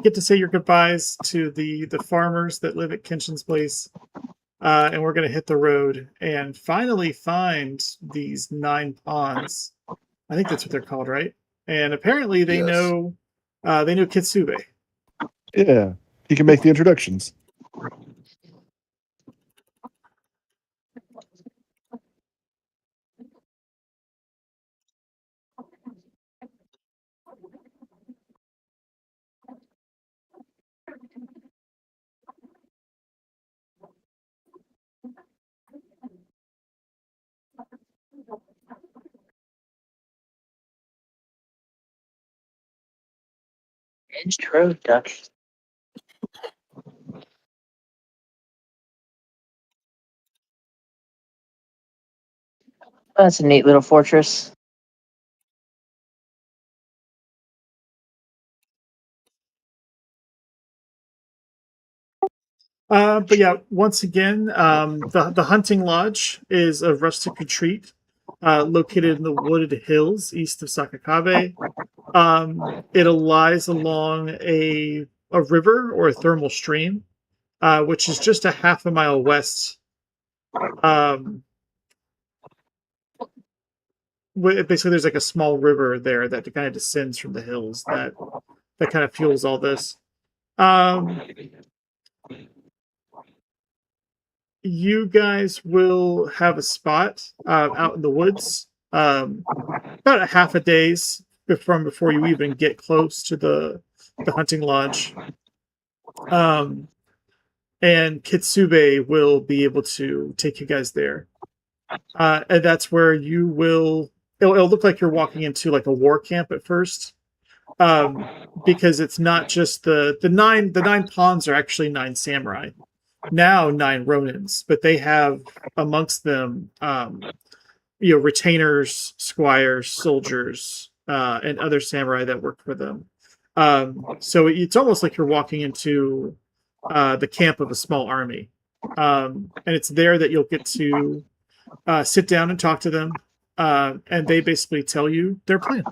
[SPEAKER 3] get to say your goodbyes to the farmers that live at Kenshin's place, and we're going to hit the road and finally find these 9 ponds. I think that's what they're called, right? And apparently they
[SPEAKER 9] Yes.
[SPEAKER 3] know Kitsube.
[SPEAKER 5] Yeah. He can make the introductions.
[SPEAKER 2] Introduction. That's a neat little fortress.
[SPEAKER 3] But yeah, once again, the hunting lodge is a rustic retreat located in the wooded hills east of Sakakabe. It lies along a river or a thermal stream, which is just a half a mile west. Basically, there's like a small river there that kind of descends from the hills that kind of fuels all this. You guys will have a spot out in the woods, about a half a day's before you even get close to the hunting lodge. And Kitsube will be able to take you guys there. And that's where you will. It'll look like you're walking into like a war camp at first, because it's not just the nine pawns are actually 9 samurai, now 9 ronins, but they have amongst them retainers, squires, soldiers, and other samurai that work for them. So it's almost like you're walking into the camp of a small army, and it's there that you'll get to sit down and talk to them, and they basically tell you their plan.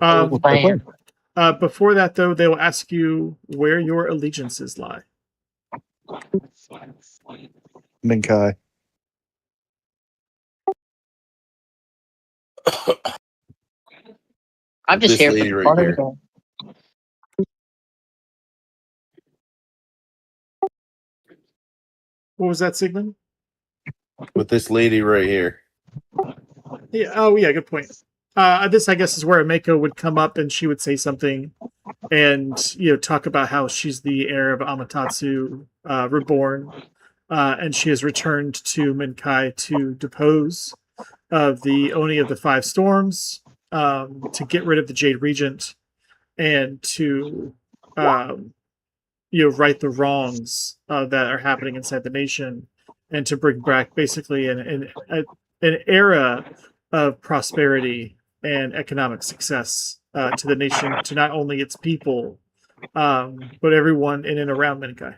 [SPEAKER 2] Plan.
[SPEAKER 3] Before that, though, they will ask you where your allegiances lie.
[SPEAKER 5] Minkai.
[SPEAKER 2] I'm just
[SPEAKER 9] This
[SPEAKER 2] here
[SPEAKER 9] lady
[SPEAKER 2] for
[SPEAKER 9] right
[SPEAKER 2] fun.
[SPEAKER 9] here.
[SPEAKER 3] What was that, Sigmund?
[SPEAKER 9] With this lady right here.
[SPEAKER 3] Yeah. Oh, yeah. Good point. This, I guess, is where Ameko would come up and she would say something, and talk about how she's the heir of Amaterasu, reborn, and she has returned to Minkai to depose of the Oni of the 5 Storms, to get rid of the Jade Regent, and to right the wrongs that are happening inside the nation, and to bring back basically an era of prosperity and economic success to the nation, to not only its people, but everyone in and around Minkai.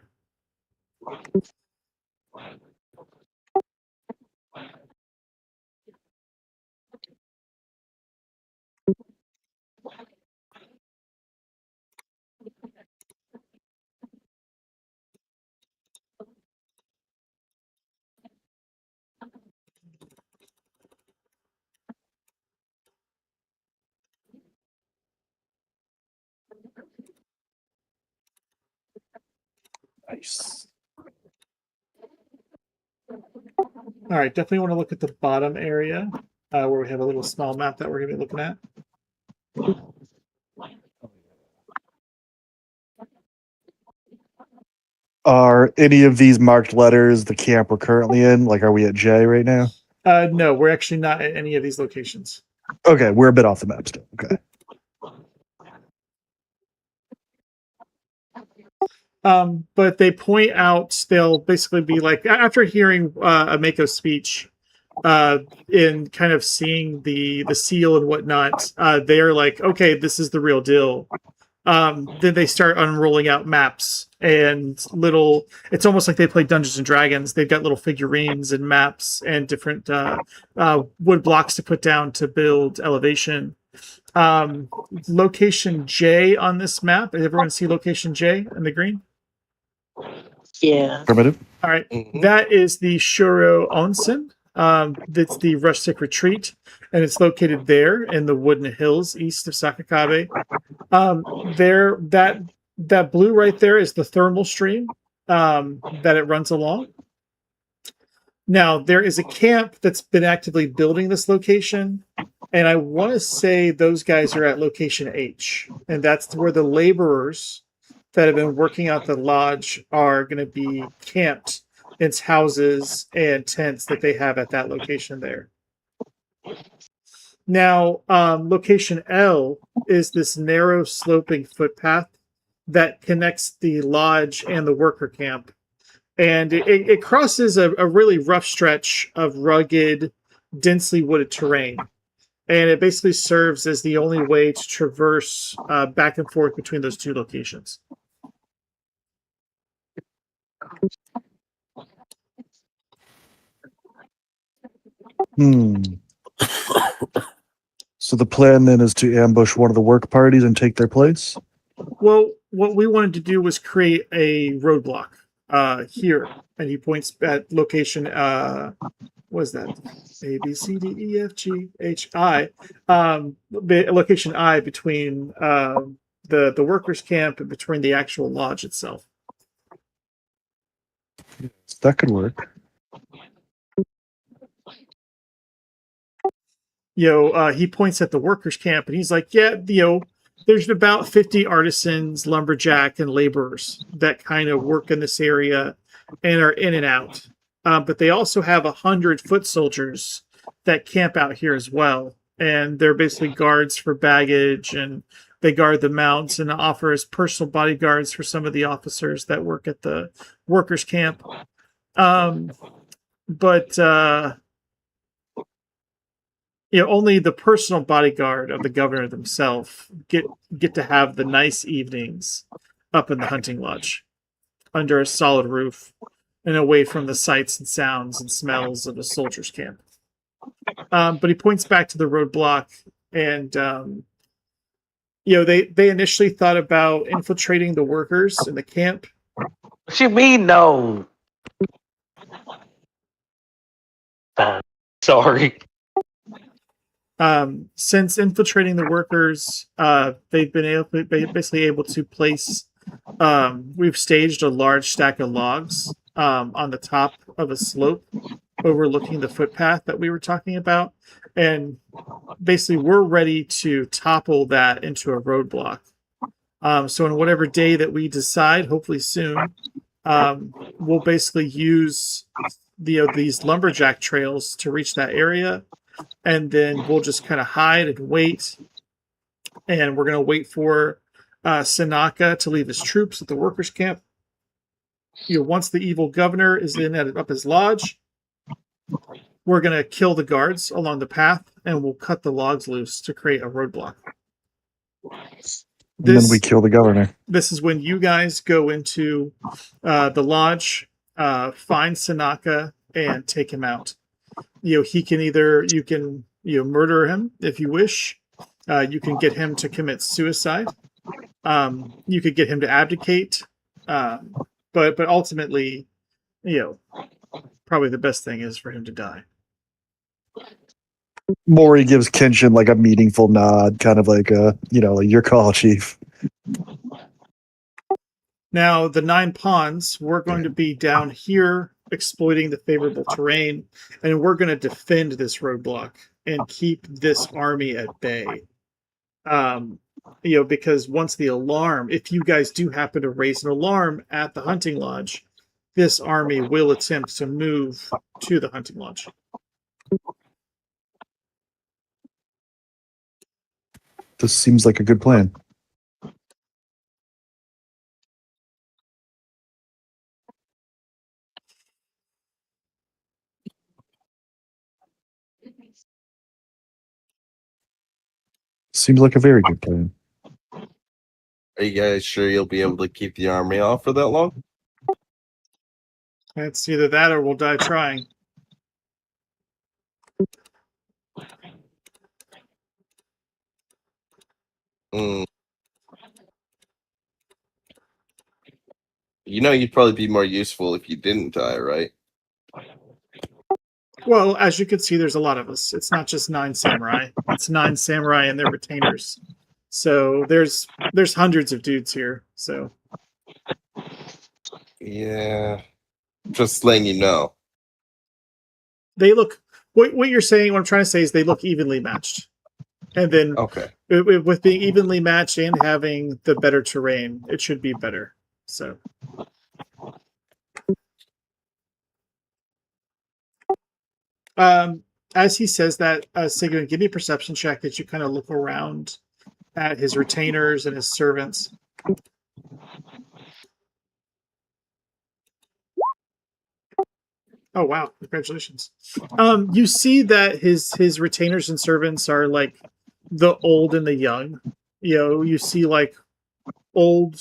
[SPEAKER 5] Nice.
[SPEAKER 3] All right, definitely want to look at the bottom area, where we have a little small map that we're going to be looking at.
[SPEAKER 5] Are any of these marked letters the camp we're currently in? Like, are we at J right now?
[SPEAKER 3] No, we're actually not at any of these locations.
[SPEAKER 5] Okay, we're a bit off the map still. Okay.
[SPEAKER 3] But they point out, they'll basically be like, after hearing Ameko's speech, and kind of seeing the seal and whatnot, they're like, okay, this is the real deal. Then they start unrolling out maps and little. It's almost like they play Dungeons and Dragons. They've got little figurines and maps and different wood blocks to put down to build elevation. Location J on this map. Does everyone see location J in the green?
[SPEAKER 2] Yeah.
[SPEAKER 5] Primitive.
[SPEAKER 3] All right.
[SPEAKER 9] Mhm.
[SPEAKER 3] That is the Shuro Onsen. That's the rustic retreat, and it's located there in the Wooden Hills east of Sakakabe. There, that blue right there is the thermal stream that it runs along. Now, there is a camp that's been actively building this location, and I want to say those guys are at location H, and that's where the laborers that have been working out the lodge are going to be camped in houses and tents that they have at that location there. Now, location L is this narrow sloping footpath that connects the lodge and the worker camp And it crosses a really rough stretch of rugged, densely wooded terrain. And it basically serves as the only way to traverse back and forth between those two locations.
[SPEAKER 5] So the plan then is to ambush one of the work parties and take their place?
[SPEAKER 3] Well, what we wanted to do was create a roadblock here. And he points at location, what is that? A, B, C, D, E, F, G, H, I. Location I between the workers' camp and between the actual lodge itself.
[SPEAKER 5] That could work.
[SPEAKER 3] He points at the workers' camp and he's like, yeah, there's about 50 artisans, lumberjack, and laborers that kind of work in this area and are in and out. But they also have 100 foot soldiers that camp out here as well. And they're basically guards for baggage, and they guard the mounts and offer as personal bodyguards for some of the officers that work at the workers' camp. But only the personal bodyguard of the governor themselves get to have the nice evenings up in the hunting lodge under a solid roof and away from the sights and sounds and smells of a soldier's camp. But he points back to the roadblock, and they initially thought about infiltrating the workers in the camp.
[SPEAKER 6] What you mean, no? Sorry.
[SPEAKER 3] Since infiltrating the workers, they've been basically able to place. We've staged a large stack of logs on the top of a slope overlooking the footpath that we were talking about, and basically we're ready to topple that into a roadblock. So in whatever day that we decide, hopefully soon, we'll basically use these lumberjack trails to reach that area, and then we'll just kind of hide and wait. And we're going to wait for Sanaka to leave his troops at the workers' camp. Once the evil governor is up his lodge, we're going to kill the guards along the path, and we'll cut the logs loose to create a roadblock.
[SPEAKER 5] And then we kill the governor.
[SPEAKER 3] This is when you guys go into the lodge, find Sanaka, and take him out. He can you can murder him if you wish. You can get him to commit suicide. You could get him to abdicate. But ultimately, probably the best thing is for him to die.
[SPEAKER 5] Maury gives Kenshin like a meaningful nod, kind of like your call, Chief.
[SPEAKER 3] Now, the 9 pawns, we're going to be down here exploiting the favorable terrain, and we're going to defend this roadblock and keep this army at bay. Because once the alarm, if you guys do happen to raise an alarm at the hunting lodge, this army will attempt to move to the hunting lodge.
[SPEAKER 5] This seems like a good plan. Seems like a very good plan.
[SPEAKER 9] Are you guys sure you'll be able to keep the army off for that long?
[SPEAKER 3] It's either that or we'll die trying.
[SPEAKER 9] Mm. You'd probably be more useful if you didn't die, right?
[SPEAKER 3] Well, as you can see, there's a lot of us. It's not just 9 samurai. It's 9 samurai and their retainers. So there's hundreds of dudes here. So
[SPEAKER 9] Yeah. Just letting you know.
[SPEAKER 3] they look. What you're saying, what I'm trying to say is they look evenly matched. And then
[SPEAKER 9] Okay.
[SPEAKER 3] with being evenly matched and having the better terrain, it should be better. So. As he says that, Sigurd, give me a perception check that you kind of look around at his retainers and his servants. Oh wow! Congratulations. You see that his retainers and servants are like the old and the young. You know, you see like old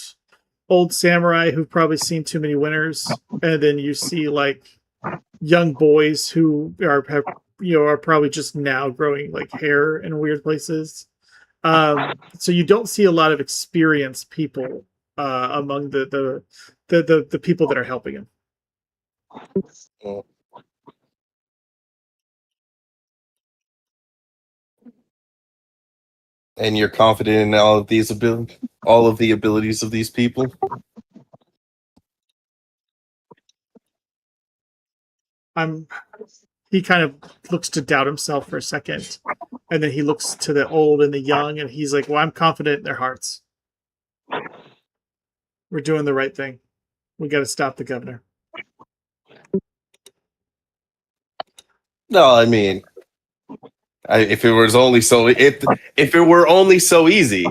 [SPEAKER 3] samurai who've probably seen too many winters, and then you see like young boys who are probably just now growing like hair in weird places. So you don't see a lot of experienced people among the people that are helping him.
[SPEAKER 9] And you're confident in all of the abilities of these people?
[SPEAKER 3] He kind of looks to doubt himself for a second, and then he looks to the old and the young, and he's like, "Well, I'm confident in their hearts. We're doing the right thing. We got to stop the governor."
[SPEAKER 9] No, I mean, if it was only so if it were only so easy,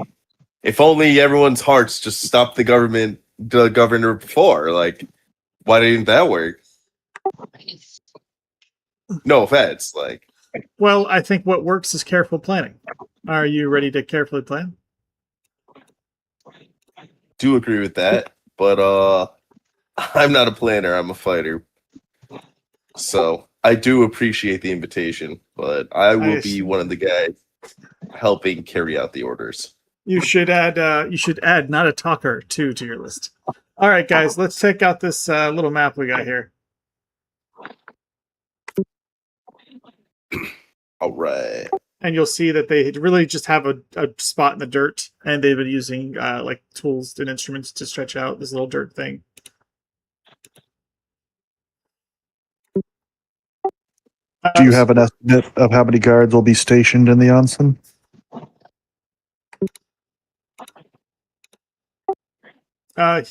[SPEAKER 9] if only everyone's hearts just stopped the governor before, like, why didn't that work? No offense, like,
[SPEAKER 3] Well, I think what works is careful planning. Are you ready to carefully plan?
[SPEAKER 9] do agree with that, but I'm not a planner, I'm a fighter. So I do appreciate the invitation, but I will be one of the guys helping carry out the orders.
[SPEAKER 3] You should add not a talker to your list. All right, guys, let's check out this little map we got here.
[SPEAKER 9] All right.
[SPEAKER 3] And you'll see that they really just have a spot in the dirt, and they've been using like tools and instruments to stretch out this little dirt thing.
[SPEAKER 5] Do you have an estimate of how many guards will be stationed in the onsen?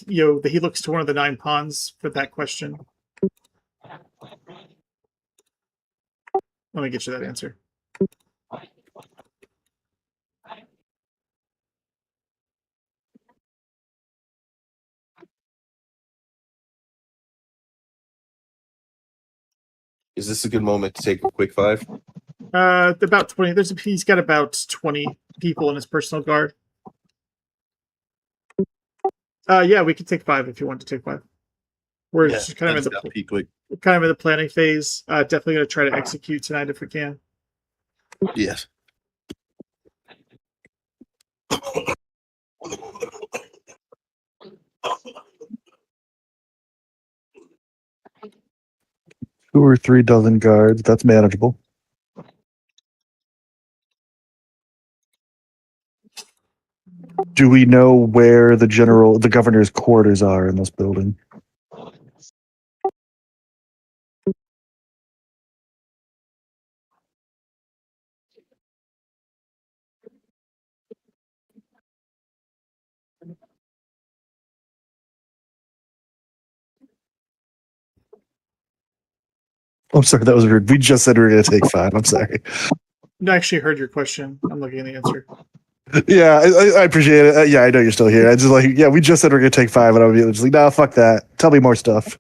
[SPEAKER 3] He looks to one of the 9 pawns for that question. Let me get you that answer.
[SPEAKER 9] Is this a good moment to take a quick 5?
[SPEAKER 3] About 20. He's got about 20 people in his personal guard. Yeah, we could take 5 if you want to take 5. We're just kind of in the planning phase. Definitely going to try to execute tonight if we can.
[SPEAKER 9] Yes.
[SPEAKER 5] Two or 3 dozen guards. That's manageable. Do we know where the governor's quarters are in this building? I'm sorry, that was rude. We just said we were going to take 5. I'm sorry.
[SPEAKER 3] I actually heard your question. I'm looking at the answer.
[SPEAKER 5] Yeah, I appreciate it. Yeah, I know you're still here. I just like, yeah, we just said we're going to take 5, and I'll be just like, nah, fuck that. Tell me more stuff.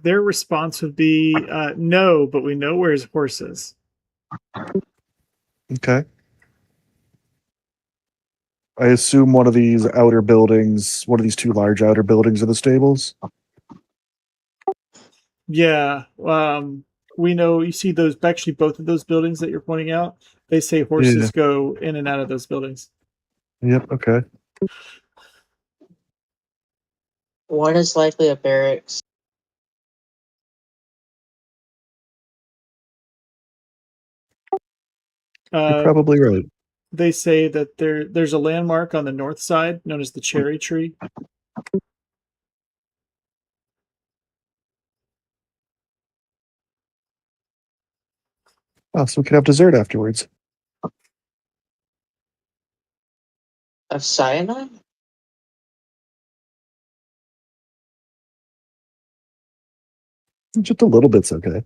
[SPEAKER 3] Their response would be no, but we know where his horse is.
[SPEAKER 5] Okay. I assume one of these outer buildings, one of these 2 large outer buildings are the stables.
[SPEAKER 3] Yeah. We know you see those, actually both of those buildings that you're pointing out, they say horses go in and out of those buildings.
[SPEAKER 5] Yep, okay.
[SPEAKER 2] One is likely a barracks.
[SPEAKER 5] You're probably right.
[SPEAKER 3] They say that there's a landmark on the north side known as the Cherry Tree.
[SPEAKER 5] Oh, so we can have dessert afterwards.
[SPEAKER 2] Of cyanide?
[SPEAKER 5] Just a little bit's okay.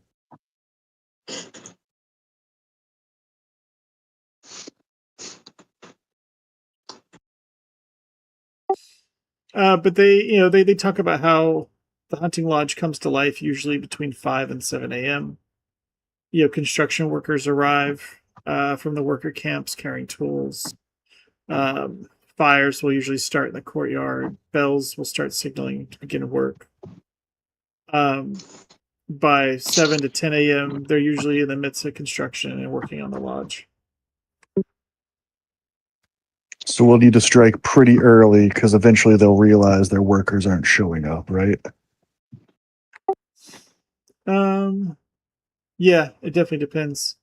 [SPEAKER 3] But they talk about how the hunting lodge comes to life usually between 5 and 7 a.m. Construction workers arrive from the worker camps carrying tools. Fires will usually start in the courtyard. Bells will start signaling to begin work. By 7 to 10 a.m., they're usually in the midst of construction and working on the lodge.
[SPEAKER 5] So we'll need to strike pretty early because eventually they'll realize their workers aren't showing up, right?
[SPEAKER 3] Yeah, it definitely depends.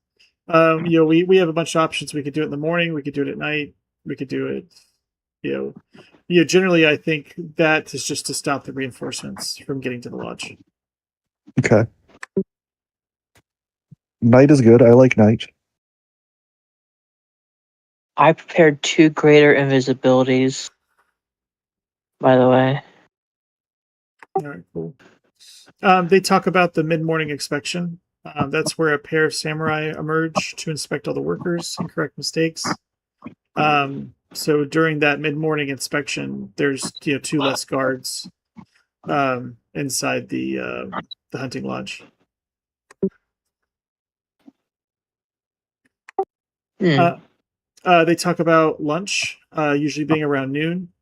[SPEAKER 3] We have a bunch of options. We could do it in the morning. We could do it at night. We could do it, generally I think that is just to stop the reinforcements from getting to the lodge.
[SPEAKER 5] Okay. Night is good. I like night.
[SPEAKER 2] I prepared 2 greater invisibilities, by the way.
[SPEAKER 3] All right, cool. They talk about the mid-morning inspection. That's where a pair of samurai emerge to inspect all the workers and correct mistakes. So during that mid-morning inspection, there's 2 less guards inside the hunting lodge. They talk about lunch, usually being around noon.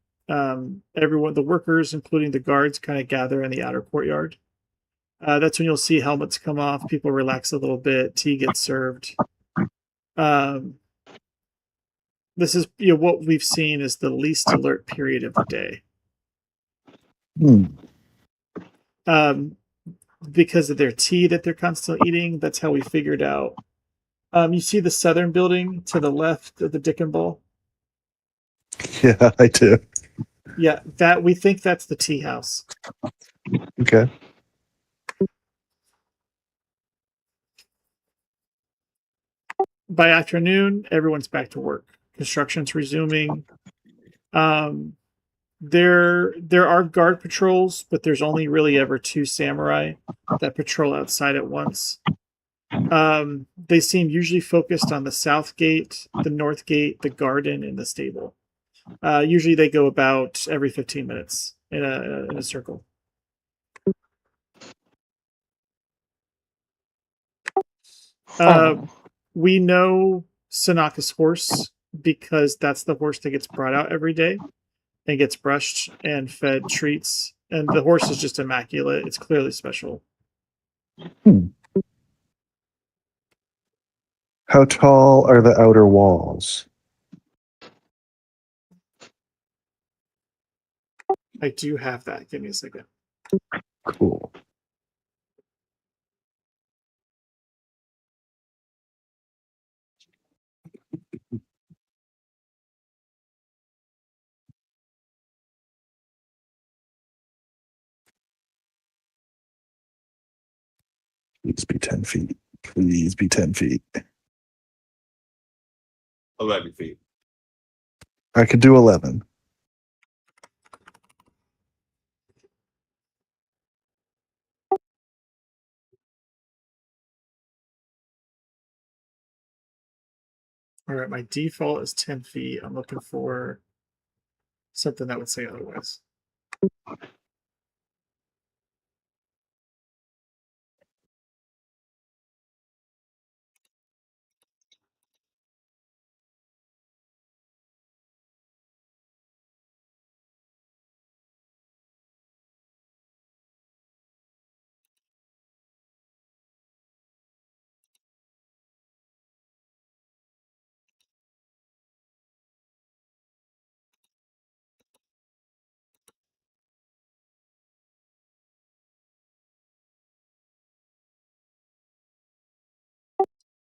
[SPEAKER 3] Everyone, the workers, including the guards, kind of gather in the outer courtyard. That's when you'll see helmets come off, people relax a little bit, tea gets served. This is what we've seen is the least alert period of the day. Because of their tea that they're constantly eating, that's how we figured out. You see the southern building to the left of the Dickon Ball?
[SPEAKER 5] Yeah, I do.
[SPEAKER 3] Yeah, that we think that's the tea house.
[SPEAKER 5] Okay.
[SPEAKER 3] By afternoon, everyone's back to work. Construction's resuming. There are guard patrols, but there's only really ever 2 samurai that patrol outside at once. They seem usually focused on the south gate, the north gate, the garden, and the stable. Usually they go about every 15 minutes in a circle. We know Sanaka's horse because that's the horse that gets brought out every day and gets brushed and fed treats. And the horse is just immaculate. It's clearly special.
[SPEAKER 5] How tall are the outer walls?
[SPEAKER 3] I do have that. Give me a second.
[SPEAKER 5] Cool. Please be 10 feet. Please be 10 feet.
[SPEAKER 7] 11 feet.
[SPEAKER 5] I could do 11.
[SPEAKER 3] All right, my default is 10 feet. I'm looking for something that would say otherwise.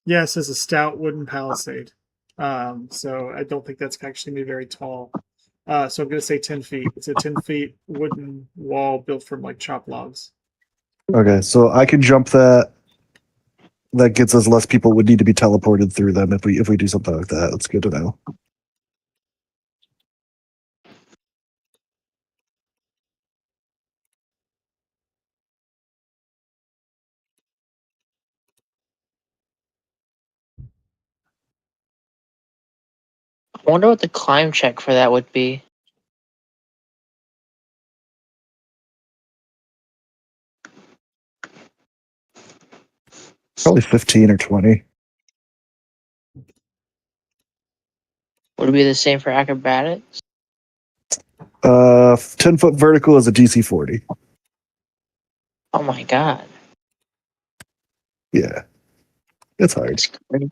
[SPEAKER 3] Yeah, it says a stout wooden palisade. So I don't think that's actually gonna be very tall. So I'm gonna say 10 feet. It's a 10 feet wooden wall built from like chopped logs.
[SPEAKER 5] Okay, so I could jump that that gets us less people would need to be teleported through them if we do something like that. That's good to know.
[SPEAKER 2] I wonder what the climb check for that would be.
[SPEAKER 5] Probably 15 or 20.
[SPEAKER 2] Would it be the same for acrobatics?
[SPEAKER 5] 10-foot vertical is a DC 40.
[SPEAKER 2] Oh my god.
[SPEAKER 5] Yeah, it's hard.
[SPEAKER 2] That's crazy.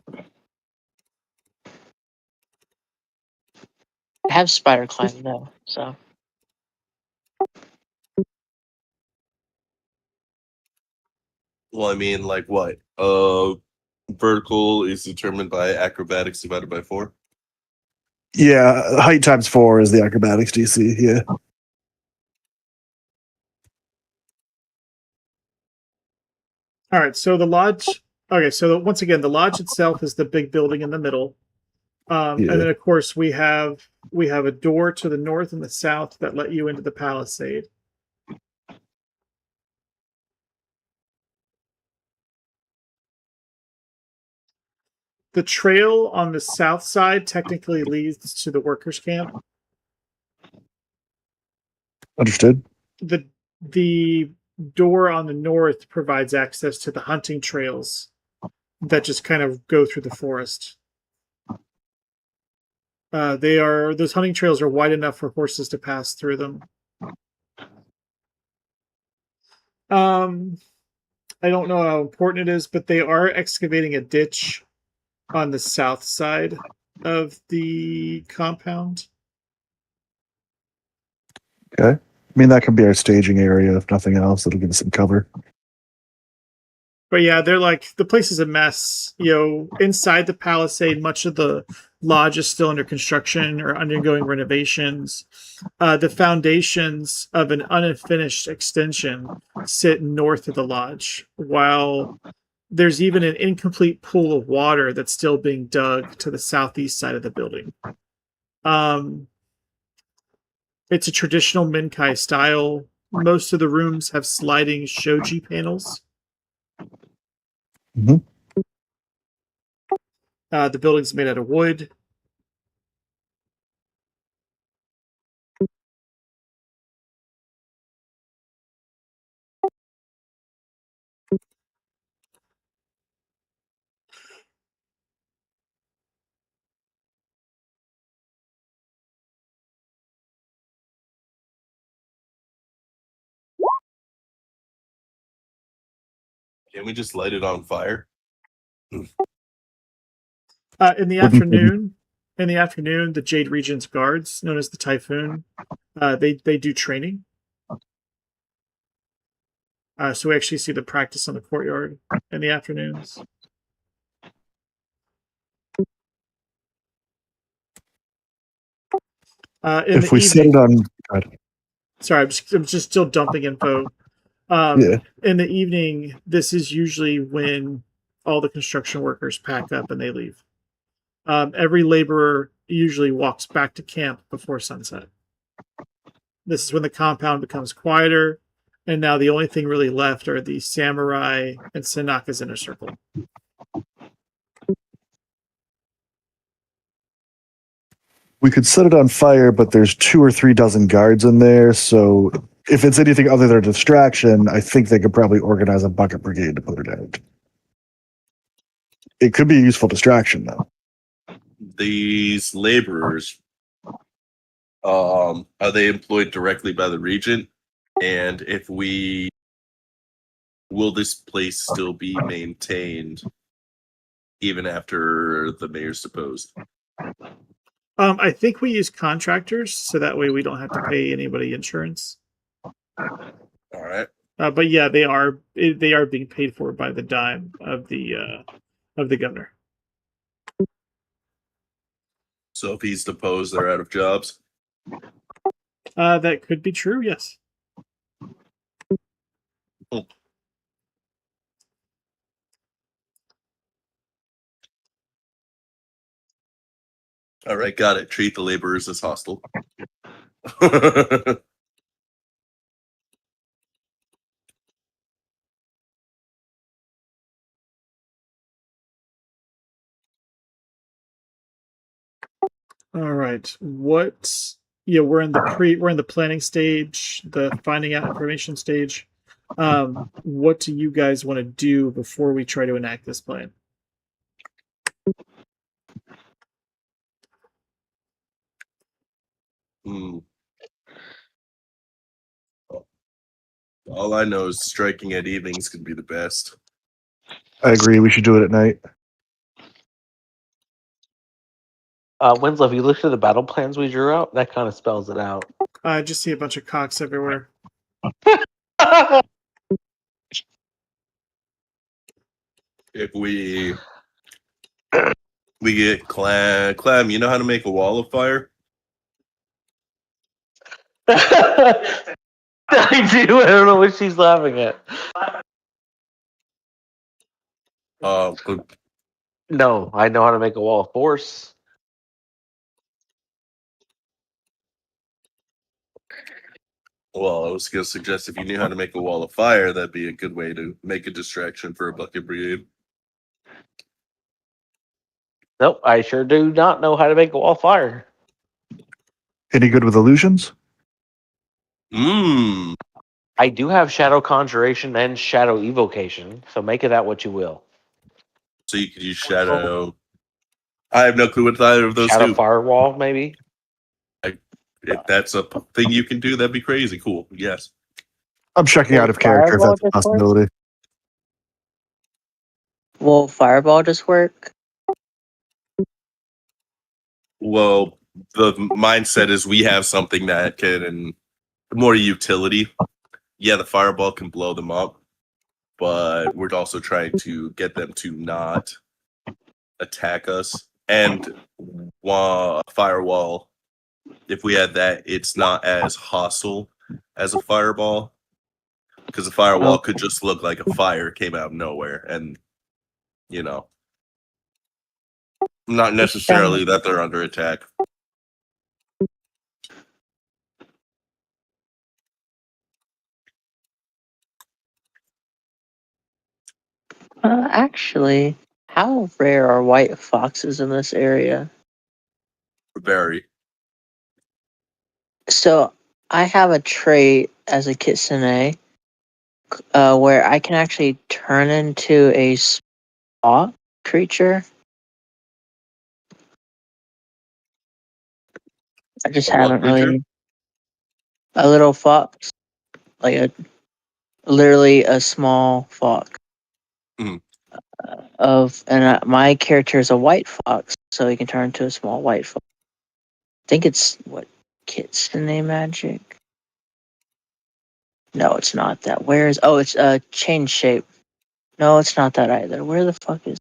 [SPEAKER 2] I have spider climb though, so
[SPEAKER 9] Well, I mean, like what? Vertical is determined by acrobatics divided by 4.
[SPEAKER 5] Yeah, height times 4 is the acrobatics DC. Yeah.
[SPEAKER 3] All right, so the lodge. Okay, so once again, the lodge itself is the big building in the middle,
[SPEAKER 5] Yeah.
[SPEAKER 3] and then of course we have a door to the north and the south that let you into the palisade. The trail on the south side technically leads to the workers' camp.
[SPEAKER 5] Understood.
[SPEAKER 3] The door on the north provides access to the hunting trails that just kind of go through the forest. Those hunting trails are wide enough for horses to pass through them. I don't know how important it is, but they are excavating a ditch on the south side of the compound.
[SPEAKER 5] Okay. I mean, that could be our staging area, if nothing else. It'll give us some cover.
[SPEAKER 3] But yeah, they're like, the place is a mess. You know, inside the palisade, much of the lodge is still under construction or undergoing renovations. The foundations of an unfinished extension sit north of the lodge, while there's even an incomplete pool of water that's still being dug to the southeast side of the building. It's a traditional Minkai style. Most of the rooms have sliding shoji panels.
[SPEAKER 5] Mhm.
[SPEAKER 3] The building's made out of wood.
[SPEAKER 9] Can we just light it on fire?
[SPEAKER 3] In the afternoon, the Jade Regent's guards, known as the Typhoon, they do training. So we actually see the practice on the courtyard in the afternoons. In
[SPEAKER 5] If
[SPEAKER 3] the
[SPEAKER 5] we set it
[SPEAKER 3] evening,
[SPEAKER 5] on,
[SPEAKER 3] sorry, I'm just still dumping info.
[SPEAKER 5] yeah,
[SPEAKER 3] In the evening, this is usually when all the construction workers pack up and they leave. Every laborer usually walks back to camp before sunset. This is when the compound becomes quieter, and now the only thing really left are the samurai and Sanaka's inner circle.
[SPEAKER 5] we could set it on fire, but there's 2 or 3 dozen guards in there. So if it's anything other than a distraction, I think they could probably organize a bucket brigade to put it out. It could be a useful distraction, though.
[SPEAKER 9] These laborers, are they employed directly by the regent? And if we, will this place still be maintained even after the mayor's deposed?
[SPEAKER 3] I think we use contractors, so that way we don't have to pay anybody insurance.
[SPEAKER 9] All right.
[SPEAKER 3] But yeah, they are being paid for by the dime of the governor.
[SPEAKER 9] So if he's deposed, they're out of jobs.
[SPEAKER 3] That could be true. Yes.
[SPEAKER 9] All right, got it. Treat the laborers as hostile.
[SPEAKER 3] All right. What? Yeah, we're in the planning stage, the finding out information stage. What do you guys want to do before we try to enact this plan?
[SPEAKER 9] Hmm. All I know is striking at evenings could be the best.
[SPEAKER 5] I agree. We should do it at night.
[SPEAKER 6] Winslow, if you look at the battle plans we drew out, that kind of spells it out.
[SPEAKER 3] I just see a bunch of cocks everywhere.
[SPEAKER 9] If we get Clam, you know how to make a wall of fire?
[SPEAKER 6] I do. I don't know what she's laughing at.
[SPEAKER 9] But
[SPEAKER 6] No, I know how to make a wall of force.
[SPEAKER 9] well, I was going to suggest if you knew how to make a wall of fire, that'd be a good way to make a distraction for a bucket brigade.
[SPEAKER 6] Nope, I sure do not know how to make a wall of fire.
[SPEAKER 5] Any good with illusions?
[SPEAKER 9] Mmm.
[SPEAKER 6] I do have shadow conjuration and shadow evocation, so make of that what you will.
[SPEAKER 9] So you could use shadow. I have no clue what either of those
[SPEAKER 6] Shadow
[SPEAKER 9] do.
[SPEAKER 6] firewall, maybe.
[SPEAKER 9] If that's a thing you can do, that'd be crazy cool. Yes.
[SPEAKER 5] I'm checking out of character if
[SPEAKER 2] Fireball
[SPEAKER 5] that's a
[SPEAKER 2] just work?
[SPEAKER 5] possibility.
[SPEAKER 2] Will fireball just work?
[SPEAKER 9] Well, the mindset is we have something that can more utility. Yeah, the fireball can blow them up, but we're also trying to get them to not attack us. And firewall, if we had that, it's not as hostile as a fireball. Because a firewall could just look like a fire came out of nowhere, and not necessarily that they're under attack.
[SPEAKER 2] Actually, how rare are white foxes in this area?
[SPEAKER 9] Very.
[SPEAKER 2] So I have a trait as a kitsune where I can actually turn into a small creature. I just
[SPEAKER 9] A what
[SPEAKER 2] haven't
[SPEAKER 9] creature?
[SPEAKER 2] really. A little fox, like literally a small fox.
[SPEAKER 9] Mhm.
[SPEAKER 2] My character is a white fox, so he can turn into a small white fox. I think it's what kitsune magic. No, it's not that. Where is? Oh, it's change shape. No, it's not that either. Where the fuck is?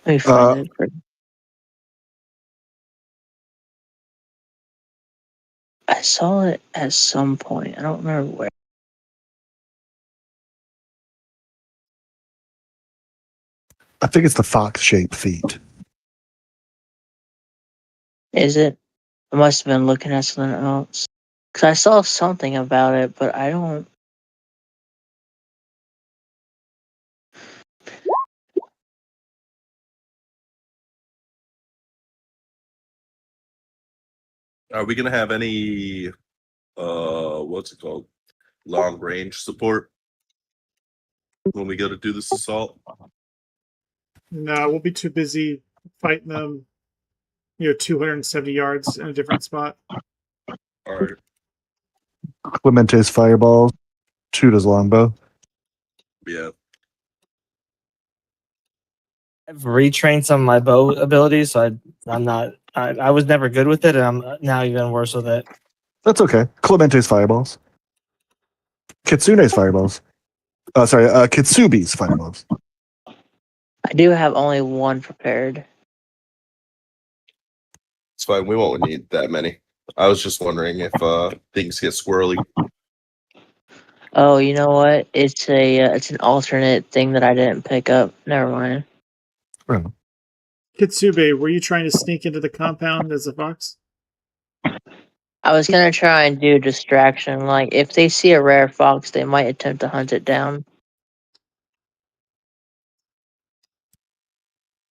[SPEAKER 2] Let me find it. I saw it at some point. I don't remember where.
[SPEAKER 5] I think it's the fox-shaped feet.
[SPEAKER 2] Is it? I must have been looking at something else. Cause I saw something about it, but I don't.
[SPEAKER 9] Are we gonna have any what's it called? Long range support when we go to do this assault?
[SPEAKER 3] No, we'll be too busy fighting them. 270 yards in a different spot.
[SPEAKER 9] All right.
[SPEAKER 5] Clemente's fireballs. Tuda's longbow.
[SPEAKER 9] Yeah.
[SPEAKER 4] I've retrained some of my bow abilities, so I'm not. I was never good with it, and I'm now even worse with it.
[SPEAKER 5] That's okay. Clemente's fireballs. Kitsune's fireballs. Sorry, Kitsubi's fireballs.
[SPEAKER 2] I do have only one prepared.
[SPEAKER 9] It's fine. We won't need that many. I was just wondering if things get squirrely.
[SPEAKER 2] Oh, you know what? It's it's an alternate thing that I didn't pick up. Never mind.
[SPEAKER 5] Oh.
[SPEAKER 3] Kitsube, were you trying to sneak into the compound as a fox?
[SPEAKER 2] I was gonna try and do distraction. Like, if they see a rare fox, they might attempt to hunt it down.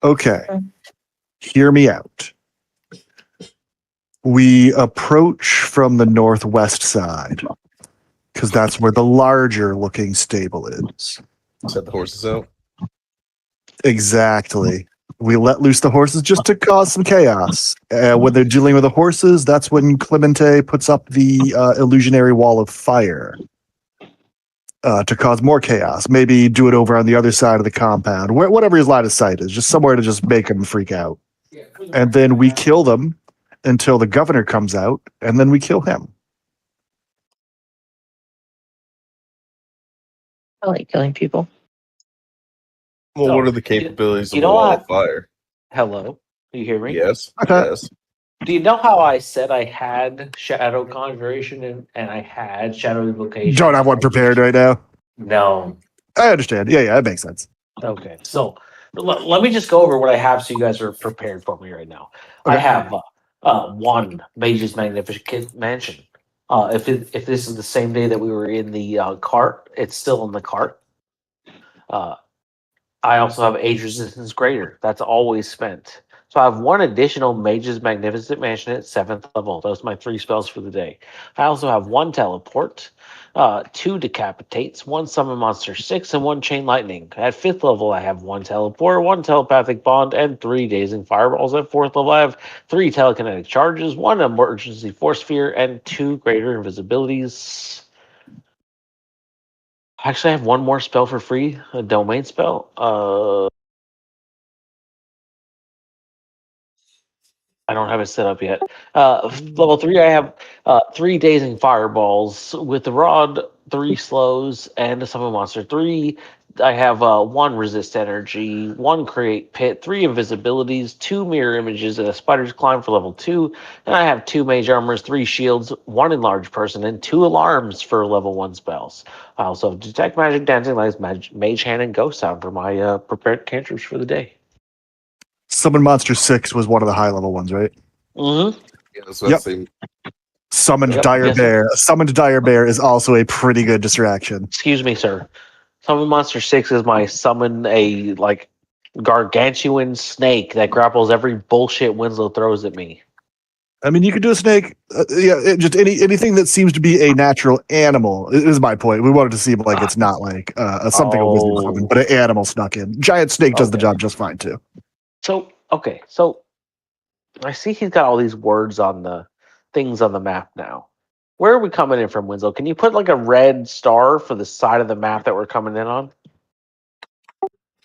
[SPEAKER 5] Okay. Hear me out. We approach from the northwest side because that's where the larger looking stable is.
[SPEAKER 9] Set the horses out.
[SPEAKER 5] Exactly. We let loose the horses just to cause some chaos. When they're dealing with the horses, that's when Clemente puts up the illusionary wall of fire to cause more chaos. Maybe do it over on the other side of the compound, whatever his line of sight is, just somewhere to just make them freak out. And then we kill them until the governor comes out, and then we kill him.
[SPEAKER 2] I like killing people.
[SPEAKER 9] Well,
[SPEAKER 6] So,
[SPEAKER 9] what are the capabilities
[SPEAKER 6] you
[SPEAKER 9] of a
[SPEAKER 6] know
[SPEAKER 9] wall
[SPEAKER 6] what?
[SPEAKER 9] of fire?
[SPEAKER 6] Hello, you hear me?
[SPEAKER 9] Yes.
[SPEAKER 5] Okay.
[SPEAKER 9] Yes.
[SPEAKER 6] Do you know how I said I had Shadow Conjuration and I had Shadow Invocation?
[SPEAKER 5] Don't have one prepared right now.
[SPEAKER 6] No.
[SPEAKER 5] I understand. Yeah, that makes sense.
[SPEAKER 6] Okay, so let me just go over what I have so you guys are prepared for me right now. I
[SPEAKER 5] Okay.
[SPEAKER 6] have one Mage's Magnificent Mansion. If this is the same day that we were in the cart, it's still in the cart. I also have Age Resistance Greater. That's always spent. So I have one additional Mage's Magnificent Mansion at 7th level. Those are my 3 spells for the day. I also have one Teleport, 2 Decapitates, 1 Summon Monster 6, and 1 Chain Lightning. At 5th level, I have 1 Teleport, 1 Telepathic Bond, and 3 Dazing Fireballs. At 4th level, I have 3 Telekinetic Charges, 1 Emergency Force Sphere, and 2 Greater Invisibilities. Actually, I have one more spell for free, a Domain spell. I don't have it set up yet. Level 3, I have 3 Dazing Fireballs with the Rod, 3 Slows, and a Summon Monster 3. I have 1 Resist Energy, 1 Create Pit, 3 Invisibilities, 2 Mirror Images, and a Spider's Climb for level 2. And I have 2 Mage Armors, 3 Shields, 1 Enlarged Person, and 2 Alarms for level 1 spells. I also have Detect Magic, Dancing Lights, Mage Hand, and Ghost Sound for my prepared cantrips for the day.
[SPEAKER 5] Summon Monster 6 was one of the high level ones, right?
[SPEAKER 6] Mm-hmm.
[SPEAKER 9] Yeah, that's what I'm
[SPEAKER 5] Yep.
[SPEAKER 9] saying.
[SPEAKER 5] Summoned
[SPEAKER 6] Yep,
[SPEAKER 5] Dire
[SPEAKER 6] yes.
[SPEAKER 5] Bear. Summoned Dire Bear is also a pretty good distraction.
[SPEAKER 6] Excuse me, sir. Summon Monster 6 is my summon a gargantuan snake that grapples every bullshit Winslow throws at me.
[SPEAKER 5] I mean, you could do a snake. Just anything that seems to be a natural animal is my point. We wanted to seem like it's not like something a wizard summoned, but an animal snuck in. Giant snake does the
[SPEAKER 6] Okay.
[SPEAKER 5] job just fine too.
[SPEAKER 6] So I see he's got all these words on the things on the map now. Where are we coming in from, Winslow? Can you put like a red star for the side of the map that we're coming in on?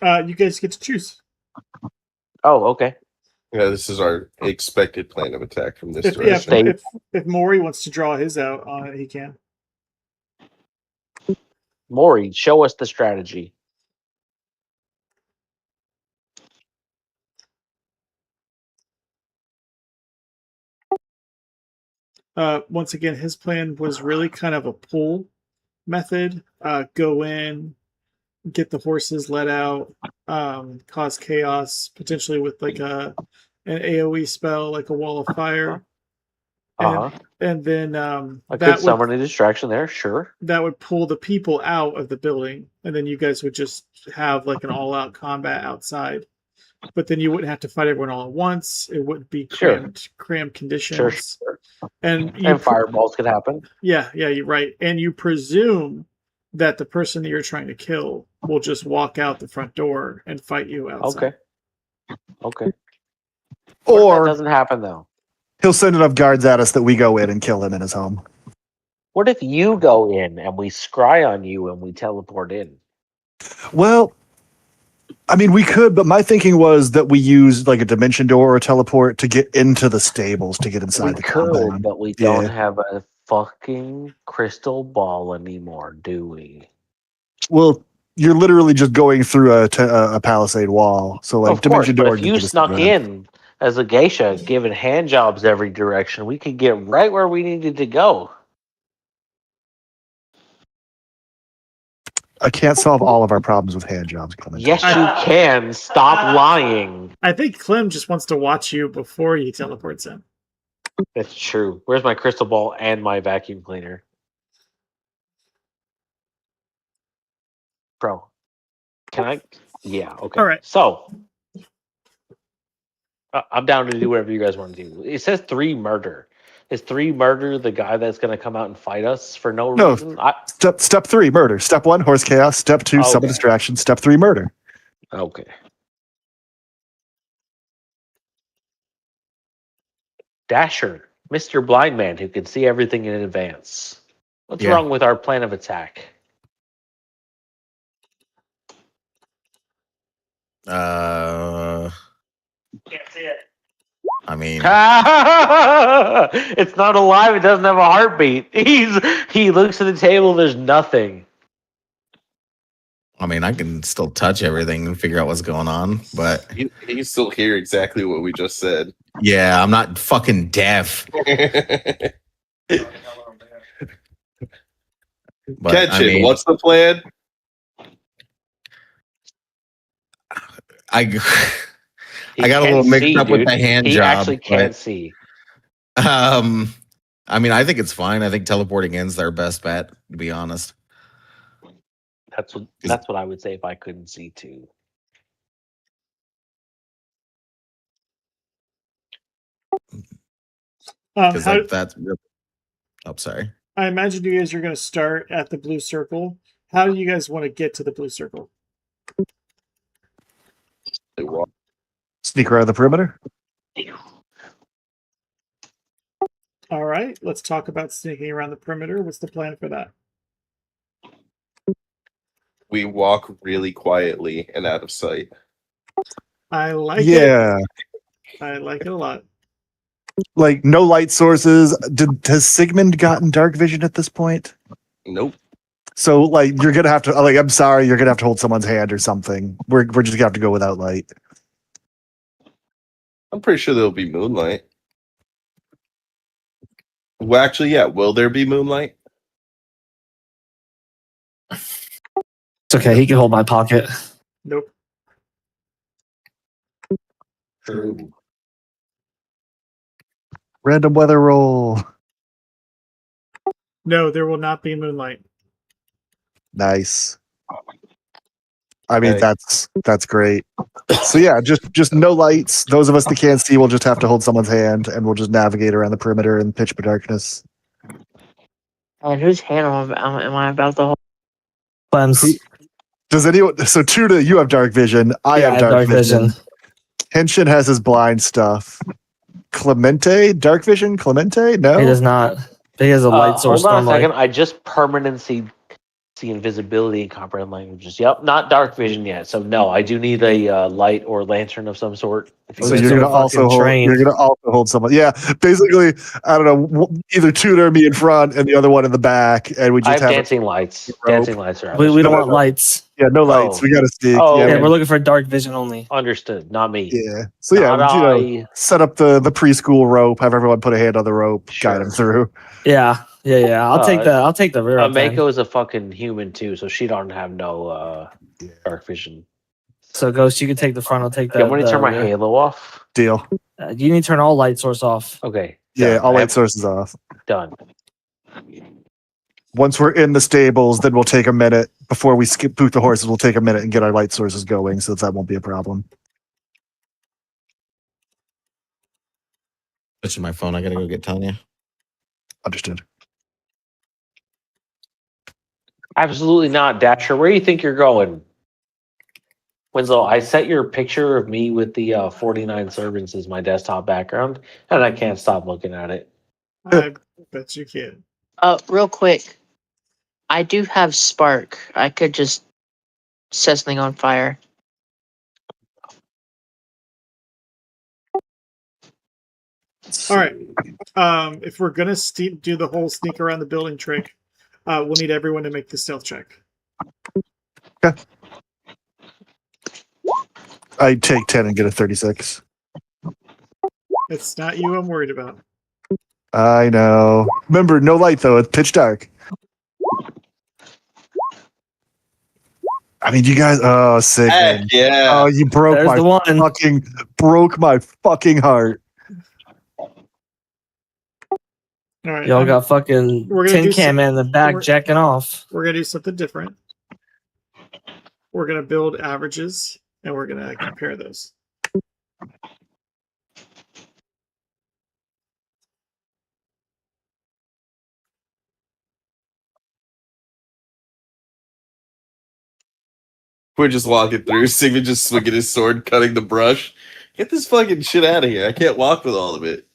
[SPEAKER 3] You guys get to choose.
[SPEAKER 6] Oh, okay.
[SPEAKER 9] Yeah, this is our expected plan of attack from this
[SPEAKER 3] If
[SPEAKER 9] direction.
[SPEAKER 3] if Maury wants to draw his out on it, he can.
[SPEAKER 6] Maury, show us the strategy.
[SPEAKER 3] Once again, his plan was really kind of a pull method. Go in, get the horses let out, cause chaos, potentially with like an AoE spell, like a wall of fire.
[SPEAKER 6] Uh-huh.
[SPEAKER 3] And then
[SPEAKER 6] I could summon a distraction there, sure.
[SPEAKER 3] that would pull the people out of the building, and then you guys would just have like an all-out combat outside. But then you wouldn't have to fight everyone all at once. It wouldn't be crammed conditions.
[SPEAKER 6] Sure.
[SPEAKER 3] And
[SPEAKER 6] fireballs could happen.
[SPEAKER 3] Yeah, you're right. And you presume that the person that you're trying to kill will just walk out the front door and fight you outside.
[SPEAKER 6] Okay.
[SPEAKER 5] Or
[SPEAKER 6] that doesn't happen though.
[SPEAKER 5] he'll send enough guards at us that we go in and kill him in his home.
[SPEAKER 6] What if you go in and we scry on you and we teleport in?
[SPEAKER 5] Well, I mean, we could, but my thinking was that we use like a dimension door or a teleport to get into the stables to get inside the compound.
[SPEAKER 6] But we don't have a fucking crystal ball anymore, do we?
[SPEAKER 5] Well, you're literally just going through a palisade wall. So like
[SPEAKER 6] Of course,
[SPEAKER 5] dimension
[SPEAKER 6] but
[SPEAKER 5] door.
[SPEAKER 6] if you snuck in as a geisha, giving hand jobs every direction, we could get right where we needed to go.
[SPEAKER 5] I can't solve all of our problems with hand jobs, Clement.
[SPEAKER 6] Yes, you can. Stop lying.
[SPEAKER 3] I think Clem just wants to watch you before he teleports in.
[SPEAKER 6] That's true. Where's my crystal ball and my vacuum cleaner? Bro, can I? Yeah, okay.
[SPEAKER 3] All right.
[SPEAKER 6] So, I'm down to do whatever you guys want to do. It says 3 murder. Is 3 murder the guy that's going to come out and fight us for no
[SPEAKER 5] No.
[SPEAKER 6] reason?
[SPEAKER 5] Step 3, murder. Step 1, horse chaos. Step 2, summon
[SPEAKER 6] Okay.
[SPEAKER 5] distraction. Step 3, murder.
[SPEAKER 6] Okay. Dasher, Mr. Blind Man who can see everything in advance. What's
[SPEAKER 1] Yeah.
[SPEAKER 6] wrong with our plan of attack?
[SPEAKER 1] Can't see it. I mean,
[SPEAKER 6] It's not alive. It doesn't have a heartbeat. He looks at the table. There's nothing.
[SPEAKER 1] I can still touch everything and figure out what's going on, but
[SPEAKER 9] You still hear exactly what we just said.
[SPEAKER 1] yeah, I'm not fucking deaf. But
[SPEAKER 9] Kenshin, what's the plan?
[SPEAKER 1] I
[SPEAKER 6] He
[SPEAKER 1] I got a
[SPEAKER 6] can't
[SPEAKER 1] little mixed
[SPEAKER 6] see,
[SPEAKER 1] up with
[SPEAKER 6] dude.
[SPEAKER 1] the hand
[SPEAKER 6] He
[SPEAKER 1] job.
[SPEAKER 6] actually can't
[SPEAKER 1] but,
[SPEAKER 6] see.
[SPEAKER 1] I think it's fine. I think teleporting in's their best bet, to be honest.
[SPEAKER 6] That's what I would say if I couldn't see too.
[SPEAKER 1] Because
[SPEAKER 3] How,
[SPEAKER 1] that's real. Oh, sorry.
[SPEAKER 3] I imagine you guys are going to start at the blue circle. How do you guys want to get to the blue circle?
[SPEAKER 5] Sneak around the perimeter.
[SPEAKER 3] All right, let's talk about sneaking around the perimeter. What's the plan for that?
[SPEAKER 9] We walk really quietly and out of sight.
[SPEAKER 3] I like it.
[SPEAKER 5] Yeah.
[SPEAKER 3] I like it a lot.
[SPEAKER 5] Like, no light sources. Has Sigmund gotten dark vision at this point?
[SPEAKER 9] Nope.
[SPEAKER 5] So, like, you're gonna have to. Like, I'm sorry, you're gonna have to hold someone's hand or something. We're just gonna have to go without light.
[SPEAKER 9] I'm pretty sure there'll be moonlight. Well, actually, yeah. Will there be moonlight?
[SPEAKER 4] It's okay. He can hold my pocket.
[SPEAKER 3] Nope.
[SPEAKER 9] True.
[SPEAKER 5] Random weather roll.
[SPEAKER 3] No, there will not be moonlight.
[SPEAKER 5] Nice. I mean,
[SPEAKER 9] Okay.
[SPEAKER 5] that's great. So yeah, just no lights. Those of us that can't see will just have to hold someone's hand, and we'll just navigate around the perimeter in pitch darkness.
[SPEAKER 2] And whose hand am I about to hold?
[SPEAKER 4] Clem's.
[SPEAKER 5] Does anyone? So Tuda, you have dark vision. I
[SPEAKER 4] Yeah,
[SPEAKER 5] have dark vision. Henshin has his blind stuff. Clemente, dark vision. Clemente, no.
[SPEAKER 4] He does not. He has a light source
[SPEAKER 6] Hold on a
[SPEAKER 4] normally.
[SPEAKER 6] second. I just permanency see invisibility and comprehend languages. Yep, not dark vision yet. So no, I do need a light or lantern of some sort. If you
[SPEAKER 5] So
[SPEAKER 4] Let's
[SPEAKER 5] you're
[SPEAKER 4] do
[SPEAKER 5] gonna
[SPEAKER 4] a fucking
[SPEAKER 5] also hold,
[SPEAKER 4] train.
[SPEAKER 5] you're gonna also hold someone. Yeah, basically, I don't know. Either Tudor me in front and the other one in the back, and we
[SPEAKER 6] I
[SPEAKER 5] just
[SPEAKER 6] have
[SPEAKER 5] have
[SPEAKER 6] dancing lights.
[SPEAKER 5] rope.
[SPEAKER 6] Dancing lights are out.
[SPEAKER 4] We don't
[SPEAKER 5] No,
[SPEAKER 4] want
[SPEAKER 5] no.
[SPEAKER 4] lights.
[SPEAKER 5] No lights.
[SPEAKER 6] Oh.
[SPEAKER 5] We got to sneak.
[SPEAKER 6] Oh,
[SPEAKER 5] yeah,
[SPEAKER 4] Yeah,
[SPEAKER 6] okay.
[SPEAKER 4] we're looking for dark vision only.
[SPEAKER 6] Understood. Not me.
[SPEAKER 5] yeah. So yeah,
[SPEAKER 6] Not I.
[SPEAKER 5] set up the preschool rope. Have everyone put a hand on the rope.
[SPEAKER 6] Sure.
[SPEAKER 5] Guide them through.
[SPEAKER 4] Yeah. I'll take the rear end.
[SPEAKER 6] Mako is a fucking human too, so she don't have no dark vision.
[SPEAKER 4] So Ghost, you can take the front. I'll take the.
[SPEAKER 6] Yeah, I'm gonna
[SPEAKER 4] the
[SPEAKER 6] turn my
[SPEAKER 4] rear.
[SPEAKER 6] halo off.
[SPEAKER 5] Deal.
[SPEAKER 4] You need to turn all light source off.
[SPEAKER 6] Okay.
[SPEAKER 5] Yeah,
[SPEAKER 6] done.
[SPEAKER 5] all
[SPEAKER 6] I
[SPEAKER 5] light
[SPEAKER 6] have-
[SPEAKER 5] sources off.
[SPEAKER 6] Done.
[SPEAKER 5] Once we're in the stables, then we'll take a minute before we boot the horses. We'll take a minute and get our light sources going, so that won't be a problem.
[SPEAKER 1] Switching my phone. I gotta go get Tanya.
[SPEAKER 5] Understood.
[SPEAKER 6] Absolutely not, Dasher. Where do you think you're going? Winslow, I set your picture of me with the 49 servants as my desktop background, and I can't stop looking at it.
[SPEAKER 3] I bet you can.
[SPEAKER 2] Real quick. I do have spark. I could just set something on fire.
[SPEAKER 3] All right. If we're gonna do the whole sneak around the building trick, we'll need everyone to make the stealth check.
[SPEAKER 5] Okay. I take 10 and get a 36.
[SPEAKER 3] It's not you I'm worried about.
[SPEAKER 5] I know. Remember, no light though. It's pitch dark. I mean, you guys. Oh, sick.
[SPEAKER 9] Heck
[SPEAKER 5] Man.
[SPEAKER 9] yeah.
[SPEAKER 5] Oh, you broke
[SPEAKER 4] There's
[SPEAKER 5] my
[SPEAKER 4] the one.
[SPEAKER 5] broke my fucking heart.
[SPEAKER 3] All right.
[SPEAKER 4] Y'all got fucking
[SPEAKER 3] we're gonna do
[SPEAKER 4] Tin Can Man in the back
[SPEAKER 3] we're-
[SPEAKER 4] jacking off.
[SPEAKER 3] We're gonna do something different. We're gonna build averages and we're gonna compare those.
[SPEAKER 9] We're just walking through. Sigmund just swinging his sword, cutting the brush. Get this fucking shit out of here. I can't walk with all of it.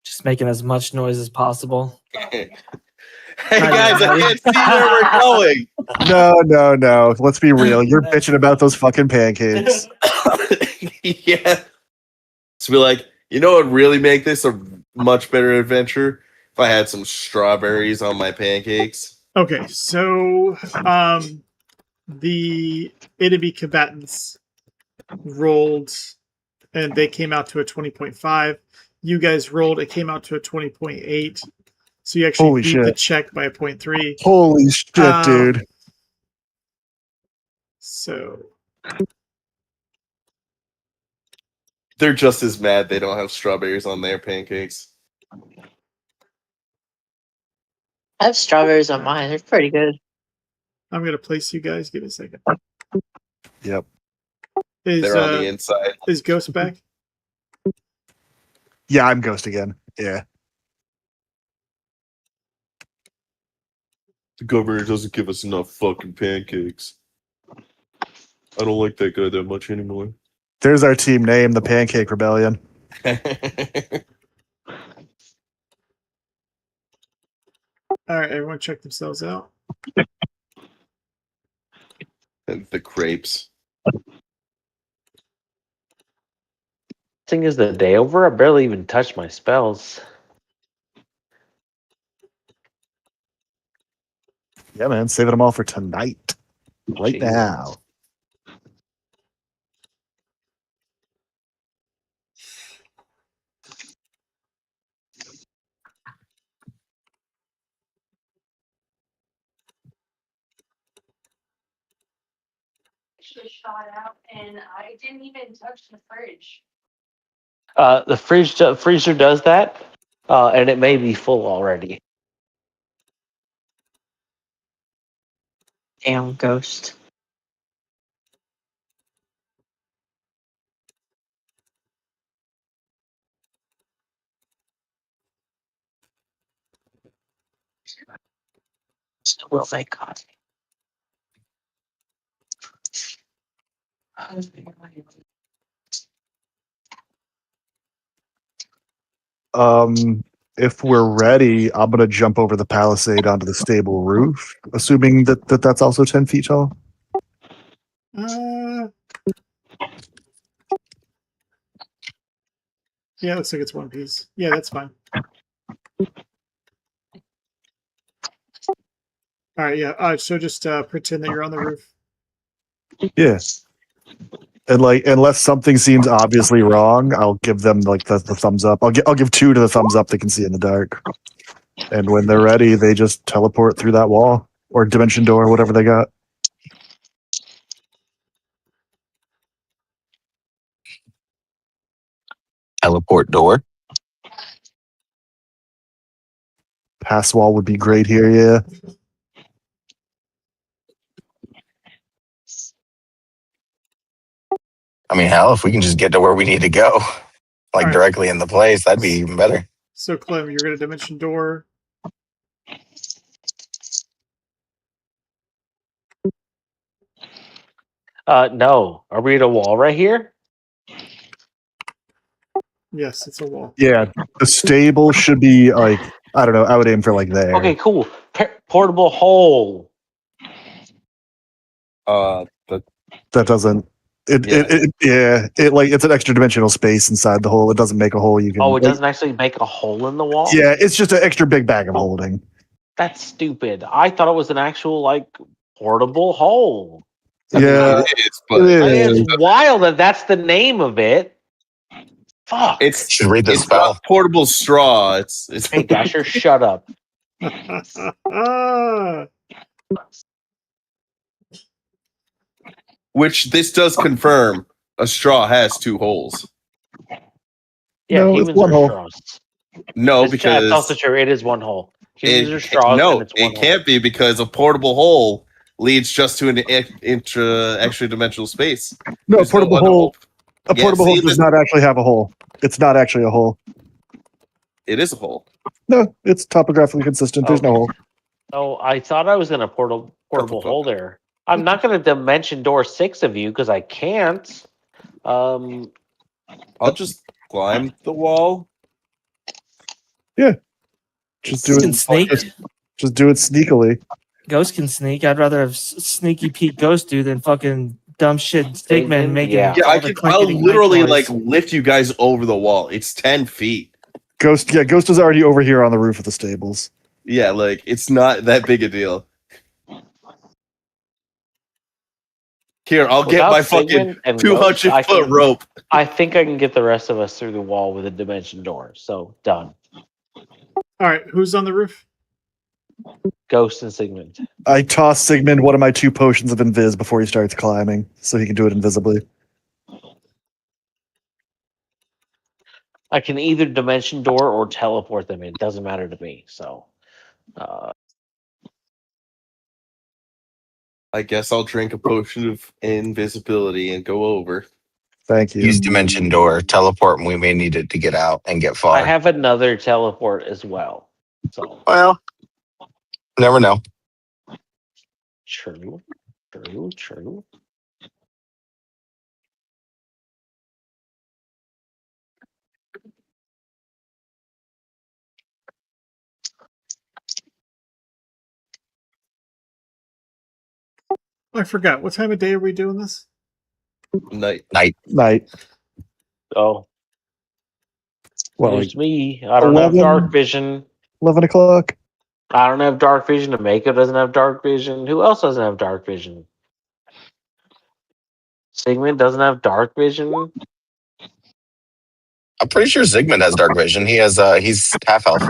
[SPEAKER 4] Just making as much noise as possible.
[SPEAKER 9] Hey guys, I can't see where we're going.
[SPEAKER 5] No. Let's be real. You're bitching about those fucking pancakes.
[SPEAKER 9] Yeah. So be like, you know what would really make this a much better adventure? If I had some strawberries on my pancakes.
[SPEAKER 3] Okay, so the enemy combatants rolled and they came out to a 20.5. You guys rolled, it came out to a 20.8. So you actually
[SPEAKER 5] Holy
[SPEAKER 3] beat the
[SPEAKER 5] shit.
[SPEAKER 3] check by a 0.3.
[SPEAKER 5] Holy shit, dude.
[SPEAKER 3] So
[SPEAKER 9] They're just as mad they don't have strawberries on their pancakes.
[SPEAKER 2] I have strawberries on mine. They're pretty good.
[SPEAKER 3] I'm gonna place you guys. Give me a second.
[SPEAKER 5] Yep.
[SPEAKER 3] Is
[SPEAKER 9] They're on the inside.
[SPEAKER 3] is Ghost back?
[SPEAKER 5] Yeah, I'm Ghost again. Yeah.
[SPEAKER 9] The governor doesn't give us enough fucking pancakes. I don't like that guy that much anymore.
[SPEAKER 5] There's our team name, the Pancake Rebellion.
[SPEAKER 3] All right, everyone check themselves out.
[SPEAKER 9] And the crepes.
[SPEAKER 6] Thing is, the day over, I barely even touched my spells.
[SPEAKER 5] Yeah, man. Saving them all for tonight. Right
[SPEAKER 6] Jesus.
[SPEAKER 5] now.
[SPEAKER 8] Shot out, and I didn't even touch the fridge.
[SPEAKER 6] The freezer does that, and it may be full already.
[SPEAKER 2] Damn Ghost. So will they coffee?
[SPEAKER 5] If we're ready, I'm gonna jump over the palisade onto the stable roof, assuming that's also 10 feet tall.
[SPEAKER 3] Yeah, it looks like it's one piece. Yeah, that's fine. All right, yeah. So just pretend that you're on the roof.
[SPEAKER 5] Yeah. And like, unless something seems obviously wrong, I'll give them like the thumbs up. I'll give 2 to the thumbs up they can see in the dark. And when they're ready, they just teleport through that wall or dimension door, whatever they got.
[SPEAKER 10] Teleport door.
[SPEAKER 5] Pass wall would be great here, yeah.
[SPEAKER 10] I mean, hell, if we can just get to where we need to go, like
[SPEAKER 3] Alright.
[SPEAKER 10] directly in the place, that'd be even better.
[SPEAKER 3] So Clem, you're gonna dimension door.
[SPEAKER 6] No. Are we at a wall right here?
[SPEAKER 3] Yes, it's a wall.
[SPEAKER 5] Yeah, the stable should be like, I don't know, I would aim for like there.
[SPEAKER 6] Okay, cool. Portable hole.
[SPEAKER 5] That doesn't. It like it's an extra dimensional space inside the hole. It doesn't make a hole. You can.
[SPEAKER 6] Oh, it doesn't actually make a hole in the wall?
[SPEAKER 5] Yeah, it's just an extra big bag of holding.
[SPEAKER 6] That's stupid. I thought it was an actual, like, portable hole.
[SPEAKER 5] Yeah,
[SPEAKER 9] it is, but
[SPEAKER 5] it
[SPEAKER 6] I mean,
[SPEAKER 5] is.
[SPEAKER 6] it's wild that that's the name of it. Fuck.
[SPEAKER 9] it's
[SPEAKER 10] Should read the
[SPEAKER 9] it's
[SPEAKER 10] spell.
[SPEAKER 9] not portable straw. It's
[SPEAKER 6] Hey, Dasher, shut up.
[SPEAKER 9] Which this does confirm a straw has 2 holes.
[SPEAKER 6] Yeah,
[SPEAKER 5] No, it's
[SPEAKER 6] humans
[SPEAKER 5] one
[SPEAKER 6] are
[SPEAKER 5] hole.
[SPEAKER 6] straws.
[SPEAKER 9] No,
[SPEAKER 6] It's also
[SPEAKER 9] because
[SPEAKER 6] true. It is 1 hole. Humans are
[SPEAKER 9] it
[SPEAKER 6] straws, and it's 1
[SPEAKER 9] it
[SPEAKER 6] hole.
[SPEAKER 9] can't be because a portable hole leads just to an extra dimensional space.
[SPEAKER 5] No, a
[SPEAKER 9] There's
[SPEAKER 5] portable
[SPEAKER 9] other
[SPEAKER 5] hole. A
[SPEAKER 9] Yeah,
[SPEAKER 5] portable hole
[SPEAKER 9] see,
[SPEAKER 5] does not actually have a hole. It's not actually a hole.
[SPEAKER 9] It is a hole.
[SPEAKER 5] No, it's topographically consistent. There's no
[SPEAKER 6] Okay.
[SPEAKER 5] hole.
[SPEAKER 6] Oh, I thought I was gonna portable
[SPEAKER 9] fuck?
[SPEAKER 6] hole there. I'm not gonna dimension door 6 of you because I can't.
[SPEAKER 9] I'll just climb the wall.
[SPEAKER 5] Just do
[SPEAKER 4] Can
[SPEAKER 5] it.
[SPEAKER 4] sneak.
[SPEAKER 5] Just do it sneakily.
[SPEAKER 4] Ghost can sneak. I'd rather have Sneaky Pete Ghost do than fucking dumb shit Stigman
[SPEAKER 6] Stigman?
[SPEAKER 4] making
[SPEAKER 6] Yeah.
[SPEAKER 9] Yeah,
[SPEAKER 4] all the
[SPEAKER 9] I'll
[SPEAKER 4] clickety
[SPEAKER 9] literally
[SPEAKER 4] noise.
[SPEAKER 9] like lift you guys over the wall. It's 10 feet.
[SPEAKER 5] Ghost is already over here on the roof of the stables.
[SPEAKER 9] Yeah, like it's not that big a deal. Here, I'll get
[SPEAKER 6] Without
[SPEAKER 9] my fucking
[SPEAKER 6] Sigmund and
[SPEAKER 9] 200
[SPEAKER 6] Ghost,
[SPEAKER 9] foot rope.
[SPEAKER 6] I think I can get the rest of us through the wall with a dimension door. So done.
[SPEAKER 3] All right, who's on the roof?
[SPEAKER 6] Ghost and Sigmund.
[SPEAKER 5] I toss Sigmund one of my 2 potions of invis before he starts climbing, so he can do it invisibly.
[SPEAKER 6] I can either dimension door or teleport them in. It doesn't matter to me. So
[SPEAKER 9] I guess I'll drink a potion of invisibility and go over.
[SPEAKER 5] Thank you.
[SPEAKER 10] Use dimension door, teleport when we may need it to get out and get far.
[SPEAKER 6] I have another teleport as well. So
[SPEAKER 10] Well, never know.
[SPEAKER 6] true.
[SPEAKER 3] I forgot. What time of day are we doing this?
[SPEAKER 9] Night.
[SPEAKER 5] Night.
[SPEAKER 6] Oh,
[SPEAKER 5] Well,
[SPEAKER 6] there's me. I don't have
[SPEAKER 5] 11?
[SPEAKER 6] dark vision.
[SPEAKER 5] 11 o'clock.
[SPEAKER 6] I don't have dark vision. Mako doesn't have dark vision. Who else doesn't have dark vision? Sigmund doesn't have dark vision.
[SPEAKER 10] I'm pretty sure Zygmunt has dark vision. He's half elf.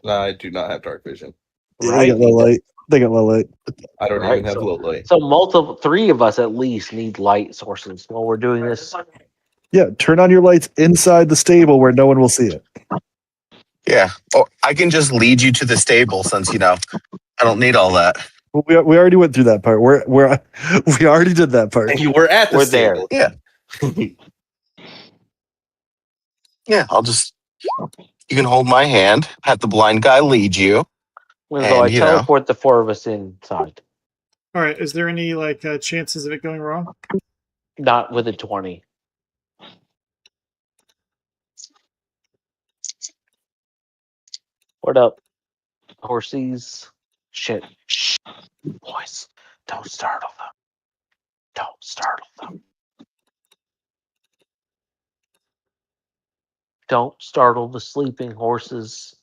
[SPEAKER 9] I do not have dark vision.
[SPEAKER 5] Yeah,
[SPEAKER 6] Right?
[SPEAKER 5] they get low light.
[SPEAKER 9] I don't
[SPEAKER 6] Right,
[SPEAKER 9] even have
[SPEAKER 6] so-
[SPEAKER 9] low light.
[SPEAKER 6] So 3 of us at least need light sources while we're doing this.
[SPEAKER 5] Yeah, turn on your lights inside the stable where no one will see it.
[SPEAKER 10] Yeah. Oh, I can just lead you to the stable since I don't need all that.
[SPEAKER 5] Well, we already went through that part. We already did that part.
[SPEAKER 9] And you were at the
[SPEAKER 6] We're there.
[SPEAKER 9] stable.
[SPEAKER 10] Yeah. Yeah. You can hold my hand, have the blind guy lead you.
[SPEAKER 6] So I
[SPEAKER 10] And,
[SPEAKER 6] teleport the 4 of us inside.
[SPEAKER 3] All right, is there any chances of it going wrong?
[SPEAKER 6] Not with a 20. What up, horsies? Shit. Shh. Boys, don't startle them. Don't startle them. Don't startle the sleeping horses.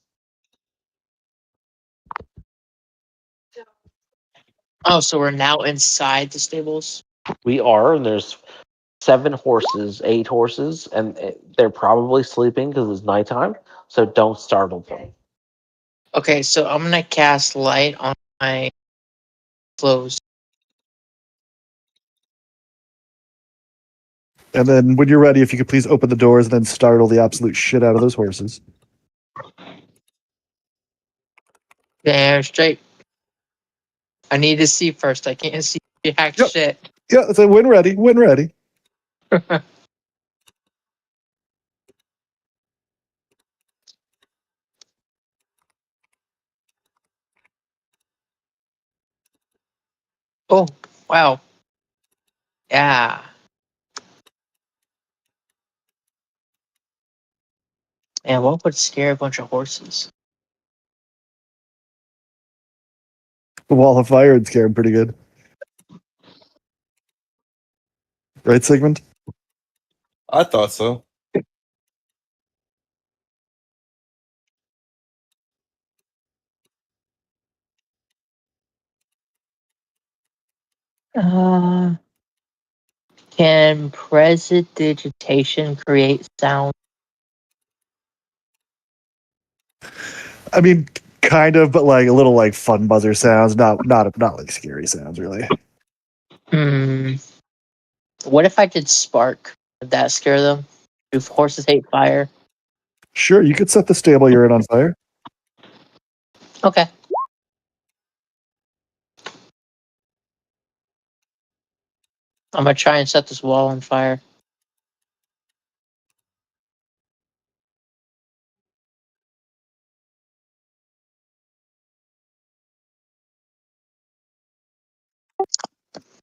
[SPEAKER 2] Oh, so we're now inside the stables?
[SPEAKER 6] We are, and there's 7 horses, 8 horses, and they're probably sleeping because it's nighttime. So don't startle them.
[SPEAKER 2] Okay, so I'm gonna cast light on my clothes.
[SPEAKER 5] And then when you're ready, if you could please open the doors and then startle the absolute shit out of those horses.
[SPEAKER 2] Damn straight. I need to see first. I can't see jack
[SPEAKER 5] Yep.
[SPEAKER 2] shit.
[SPEAKER 5] Yeah, so when ready.
[SPEAKER 2] Oh, wow. Yeah. And what would scare a bunch of horses?
[SPEAKER 5] The wall of fire would scare him pretty good. Right, Sigmund?
[SPEAKER 9] I thought so.
[SPEAKER 2] Can prestidigitation create sound?
[SPEAKER 5] I mean, Kind of, but like a little like fun buzzer sounds, not like scary sounds really.
[SPEAKER 2] What if I did spark? Would that scare them? Do horses hate fire?
[SPEAKER 5] Sure, you could set the stable you're in on fire.
[SPEAKER 2] Okay. I'm gonna try and set this wall on fire.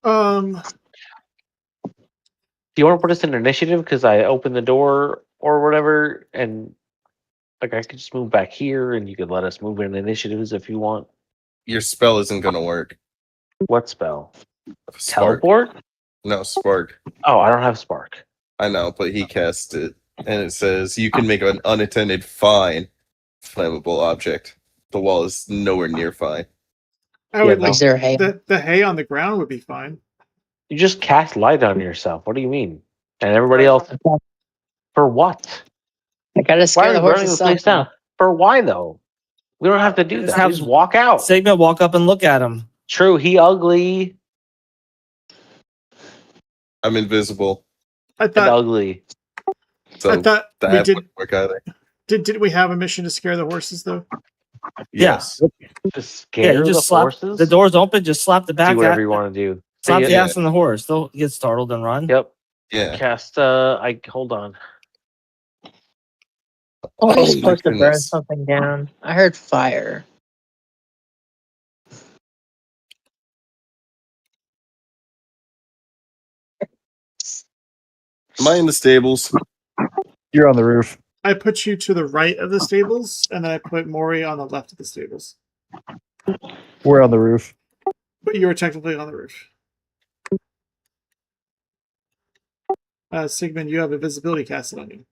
[SPEAKER 3] Um,
[SPEAKER 6] Do you want to put us in initiative because I opened the door or whatever, and like I could just move back here, and you could let us move in initiatives if you want.
[SPEAKER 9] Your spell isn't going to work.
[SPEAKER 6] What spell?
[SPEAKER 9] Spark.
[SPEAKER 6] Teleport?
[SPEAKER 9] No, Spark.
[SPEAKER 6] Oh, I don't have spark.
[SPEAKER 9] I know, but he cast it. And it says you can make an unattended fine flammable object. The wall is nowhere near fine.
[SPEAKER 3] I would
[SPEAKER 6] no.
[SPEAKER 3] like
[SPEAKER 2] Is there hay?
[SPEAKER 3] the hay on the ground would be fine.
[SPEAKER 6] You just cast light on yourself. What do you mean? And everybody else for what?
[SPEAKER 2] I gotta
[SPEAKER 6] Why
[SPEAKER 2] scare
[SPEAKER 6] are we
[SPEAKER 2] the
[SPEAKER 6] burning
[SPEAKER 2] horses
[SPEAKER 6] the place down? For why though? We don't have to do
[SPEAKER 4] Just
[SPEAKER 6] that.
[SPEAKER 4] have-
[SPEAKER 6] Just walk out.
[SPEAKER 4] Segment walk up and look at him.
[SPEAKER 6] True, he ugly
[SPEAKER 9] I'm invisible.
[SPEAKER 3] I
[SPEAKER 6] and
[SPEAKER 3] thought
[SPEAKER 6] ugly.
[SPEAKER 9] So
[SPEAKER 3] I thought we
[SPEAKER 9] that
[SPEAKER 3] did.
[SPEAKER 9] wouldn't work either.
[SPEAKER 3] Did we have a mission to scare the horses though?
[SPEAKER 9] Yes.
[SPEAKER 6] Just scare
[SPEAKER 4] Yeah, you just
[SPEAKER 6] the
[SPEAKER 4] slap
[SPEAKER 6] horses.
[SPEAKER 4] the door's open. Just slap the back.
[SPEAKER 6] do whatever you want to do.
[SPEAKER 4] Slap
[SPEAKER 6] Hey,
[SPEAKER 4] the
[SPEAKER 6] yeah.
[SPEAKER 4] ass on the horse. They'll get startled and run.
[SPEAKER 6] Yep.
[SPEAKER 9] Yeah.
[SPEAKER 6] Cast. I hold on.
[SPEAKER 2] Oh,
[SPEAKER 9] Oh
[SPEAKER 2] you're
[SPEAKER 9] my
[SPEAKER 2] supposed to burn
[SPEAKER 9] goodness.
[SPEAKER 2] something down. I heard fire.
[SPEAKER 9] Am I in the stables?
[SPEAKER 5] You're on the roof.
[SPEAKER 3] I put you to the right of the stables, and then I put Maury on the left of the stables.
[SPEAKER 5] We're on the roof.
[SPEAKER 3] But you were technically on the roof. Sigmund, you have a visibility casted on you.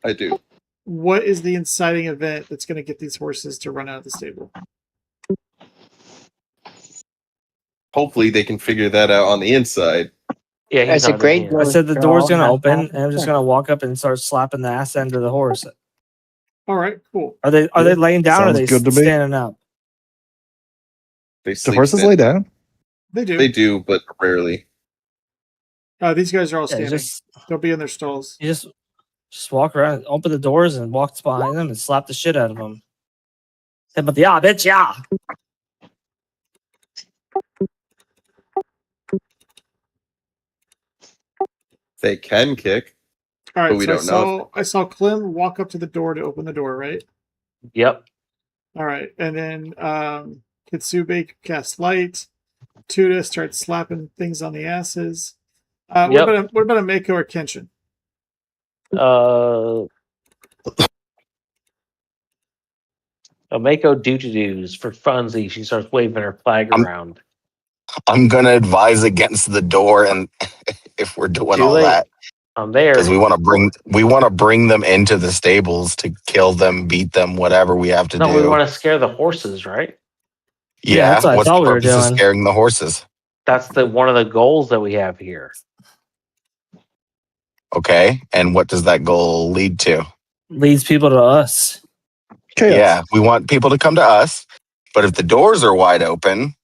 [SPEAKER 9] I do.
[SPEAKER 3] What is the inciting event that's going to get these horses to run out of the stable?
[SPEAKER 9] Hopefully they can figure that out on the inside.
[SPEAKER 6] Yeah, he's
[SPEAKER 2] There's a
[SPEAKER 6] not in
[SPEAKER 2] great
[SPEAKER 6] here.
[SPEAKER 2] deal
[SPEAKER 4] I said the door's gonna
[SPEAKER 2] Draw.
[SPEAKER 4] open, and I'm just gonna walk up and start slapping the ass end of the horse.
[SPEAKER 3] All right, cool.
[SPEAKER 4] Are they laying down or are
[SPEAKER 5] Sounds
[SPEAKER 4] they
[SPEAKER 5] good to me.
[SPEAKER 4] standing up?
[SPEAKER 9] They
[SPEAKER 5] The
[SPEAKER 9] sleep
[SPEAKER 5] horses
[SPEAKER 9] stand-
[SPEAKER 5] lay down.
[SPEAKER 3] They do.
[SPEAKER 9] They do, but rarely.
[SPEAKER 3] These guys are all
[SPEAKER 4] Yeah,
[SPEAKER 3] standing. They'll be in their stalls.
[SPEAKER 4] you just walk around, open the doors, and walk behind them and slap the shit out of them. Say, but yeah, bitch, yeah.
[SPEAKER 9] They can kick.
[SPEAKER 3] All right,
[SPEAKER 9] But we
[SPEAKER 3] so
[SPEAKER 9] don't know
[SPEAKER 3] I saw Clem walk up to the door to open the door, right?
[SPEAKER 6] Yep.
[SPEAKER 3] All right, and then Kitsube casts light. Tuda starts slapping things on the asses.
[SPEAKER 6] Yep.
[SPEAKER 3] What about a Mako or Kenshin?
[SPEAKER 6] A Mako doo-doo-doos for funsies. She starts waving her flag around.
[SPEAKER 10] I'm gonna advise against the door, and if we're doing
[SPEAKER 6] Too
[SPEAKER 10] all
[SPEAKER 6] late.
[SPEAKER 10] that,
[SPEAKER 6] I'm there.
[SPEAKER 10] because we want to bring them into the stables to kill them, beat them, whatever we have to
[SPEAKER 6] No,
[SPEAKER 10] do.
[SPEAKER 6] we want to scare the horses, right?
[SPEAKER 4] Yeah, that's what I
[SPEAKER 10] what's
[SPEAKER 4] thought
[SPEAKER 10] the
[SPEAKER 4] we were
[SPEAKER 10] purpose of
[SPEAKER 4] doing.
[SPEAKER 10] scaring the horses?
[SPEAKER 6] That's one of the goals that we have here.
[SPEAKER 10] Okay, and what does that goal lead to?
[SPEAKER 4] Leads people to us.
[SPEAKER 5] Chaos.
[SPEAKER 10] Yeah, we want people to come to us, but if the doors are wide open,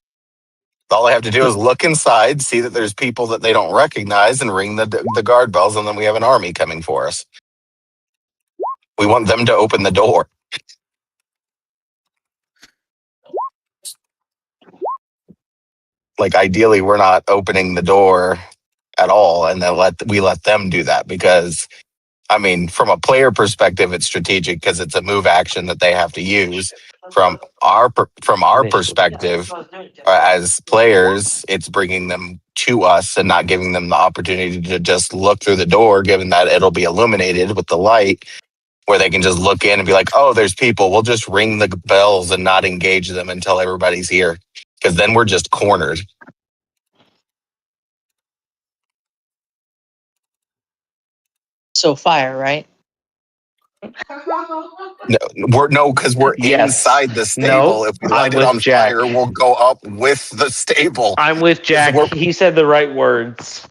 [SPEAKER 10] all they have to do is look inside, see that there's people that they don't recognize, and ring the guard bells, and then we have an army coming for us. We want them to open the door. Like ideally, we're not opening the door at all, and then let them do that, because I mean, from a player perspective, it's strategic because it's a move action that they have to use. From our perspective, as players, it's bringing them to us and not giving them the opportunity to just look through the door, given that it'll be illuminated with the light, where they can just look in and be like, oh, there's people. We'll just ring the bells and not engage them until everybody's here, because then we're just cornered.
[SPEAKER 2] So fire, right?
[SPEAKER 10] Because we're
[SPEAKER 6] Yes.
[SPEAKER 10] inside the stable.
[SPEAKER 6] No,
[SPEAKER 10] If we
[SPEAKER 6] I'm
[SPEAKER 10] light it
[SPEAKER 6] with
[SPEAKER 10] on
[SPEAKER 6] Jack.
[SPEAKER 10] fire, we'll go up with the stable.
[SPEAKER 6] I'm with Jack.
[SPEAKER 10] We're-
[SPEAKER 6] He said the right words.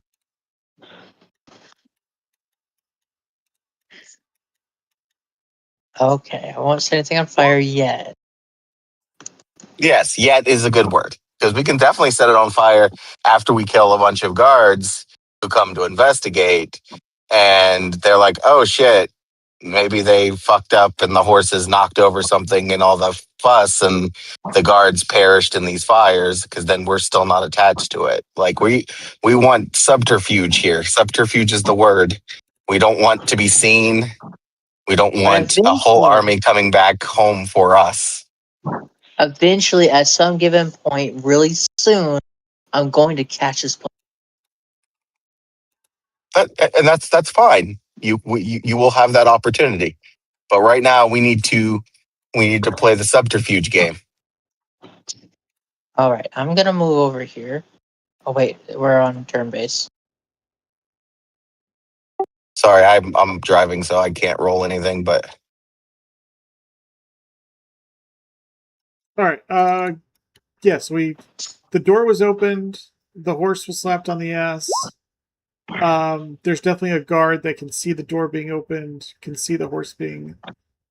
[SPEAKER 2] Okay, I won't set anything on fire yet.
[SPEAKER 10] Yes, yet is a good word because we can definitely set it on fire after we kill a bunch of guards who come to investigate, and they're like, "Oh shit, maybe they fucked up and the horses knocked over something and all the fuss and the guards perished in these fires," because then we're still not attached to it. Like we want subterfuge here. Subterfuge is the word. We don't want to be seen. We don't
[SPEAKER 2] But
[SPEAKER 10] want a whole army coming back home for us.
[SPEAKER 2] eventually, at some given point, really soon, I'm going to catch this.
[SPEAKER 10] And that's fine. You will have that opportunity. But right now we need to play the subterfuge game.
[SPEAKER 2] All right, I'm gonna move over here. Oh wait, we're on turn base.
[SPEAKER 10] Sorry, I'm driving, so I can't roll anything. But
[SPEAKER 3] All right. Yes, the door was opened. The horse was slapped on the ass. There's definitely a guard that can see the door being opened, can see the horse being.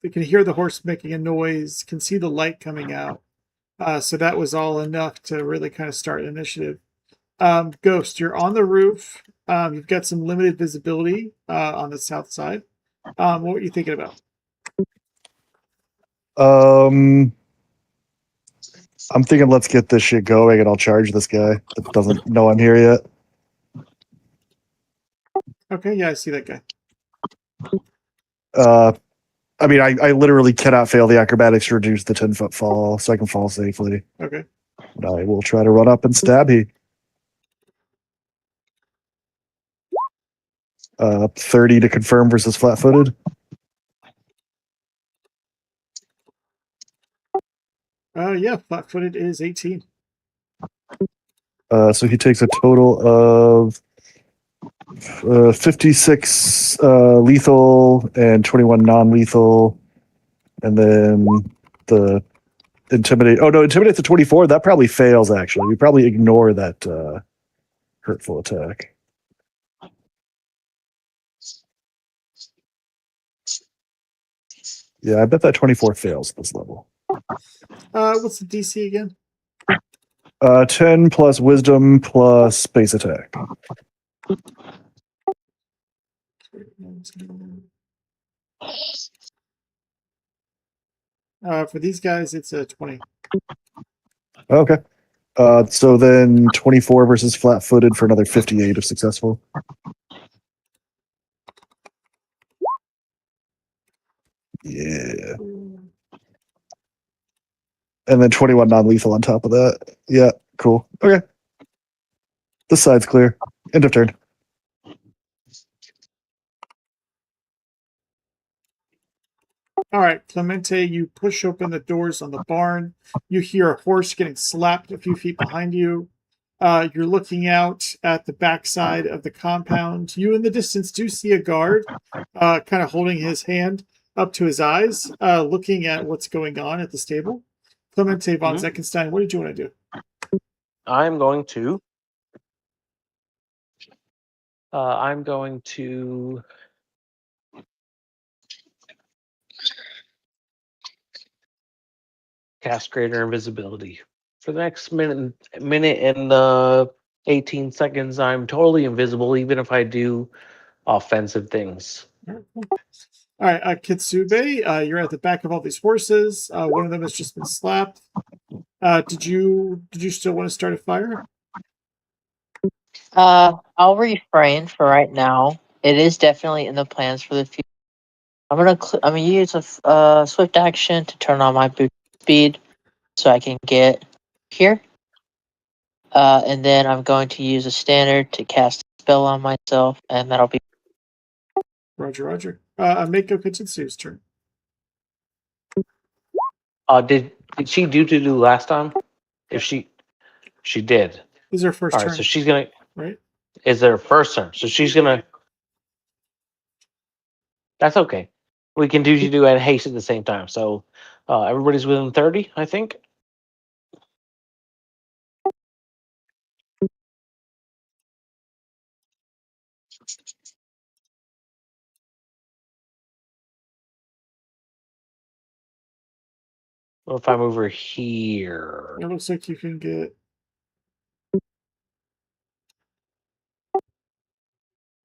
[SPEAKER 3] They can hear the horse making a noise, can see the light coming out. So that was all enough to really kind of start initiative. Ghost, you're on the roof. You've got some limited visibility on the south side. What were you thinking about?
[SPEAKER 5] I'm thinking let's get this shit going and I'll charge this guy that doesn't know I'm here yet.
[SPEAKER 3] Okay, yeah, I see that guy.
[SPEAKER 5] I mean, I literally cannot fail the acrobatics to reduce the 10-foot fall, so I can fall safely.
[SPEAKER 3] Okay.
[SPEAKER 5] And I will try to run up and stab he. 30 to confirm versus flat-footed.
[SPEAKER 3] Yeah, flat-footed is 18.
[SPEAKER 5] So he takes a total of 56 lethal and 21 non-lethal, and then the intimidate. Oh no, intimidate's a 24. That probably fails. Actually, we probably ignore that hurtful attack. Yeah, I bet that 24 fails this level.
[SPEAKER 3] What's the DC again?
[SPEAKER 5] 10 plus wisdom plus base attack.
[SPEAKER 3] For these guys, it's a 20.
[SPEAKER 5] Okay. So then 24 versus flat-footed for another 58 if successful. Yeah. And then 21 non-lethal on top of that. Yeah, cool. Okay. This side's clear. End of turn.
[SPEAKER 3] All right, Clemente, you push open the doors on the barn. You hear a horse getting slapped a few feet behind you. You're looking out at the backside of the compound. You in the distance do see a guard kind of holding his hand up to his eyes, looking at what's going on at the stable. Clemente von Zeckenstein, what did you want to do?
[SPEAKER 6] I'm going to. I'm going to. Cast greater invisibility for the next minute and 18 seconds. I'm totally invisible, even if I do offensive things.
[SPEAKER 3] All right, Kitsube, you're at the back of all these horses. One of them has just been slapped. Did you still want to start a fire?
[SPEAKER 2] I'll refrain for right now. It is definitely in the plans for the future. I'm gonna use a swift action to turn on my boot speed so I can get here. And then I'm going to use a standard to cast a spell on myself, and that'll be.
[SPEAKER 3] Roger. Mako Kitsutsu's turn.
[SPEAKER 6] Did she do to do last time? If she did.
[SPEAKER 3] This is her first
[SPEAKER 6] All right,
[SPEAKER 3] turn,
[SPEAKER 6] so she's gonna.
[SPEAKER 3] right?
[SPEAKER 6] Is their first turn? So she's gonna. That's okay. We can do and haste at the same time. So everybody's within 30, I think. What if I'm over here?
[SPEAKER 3] It looks like you can get.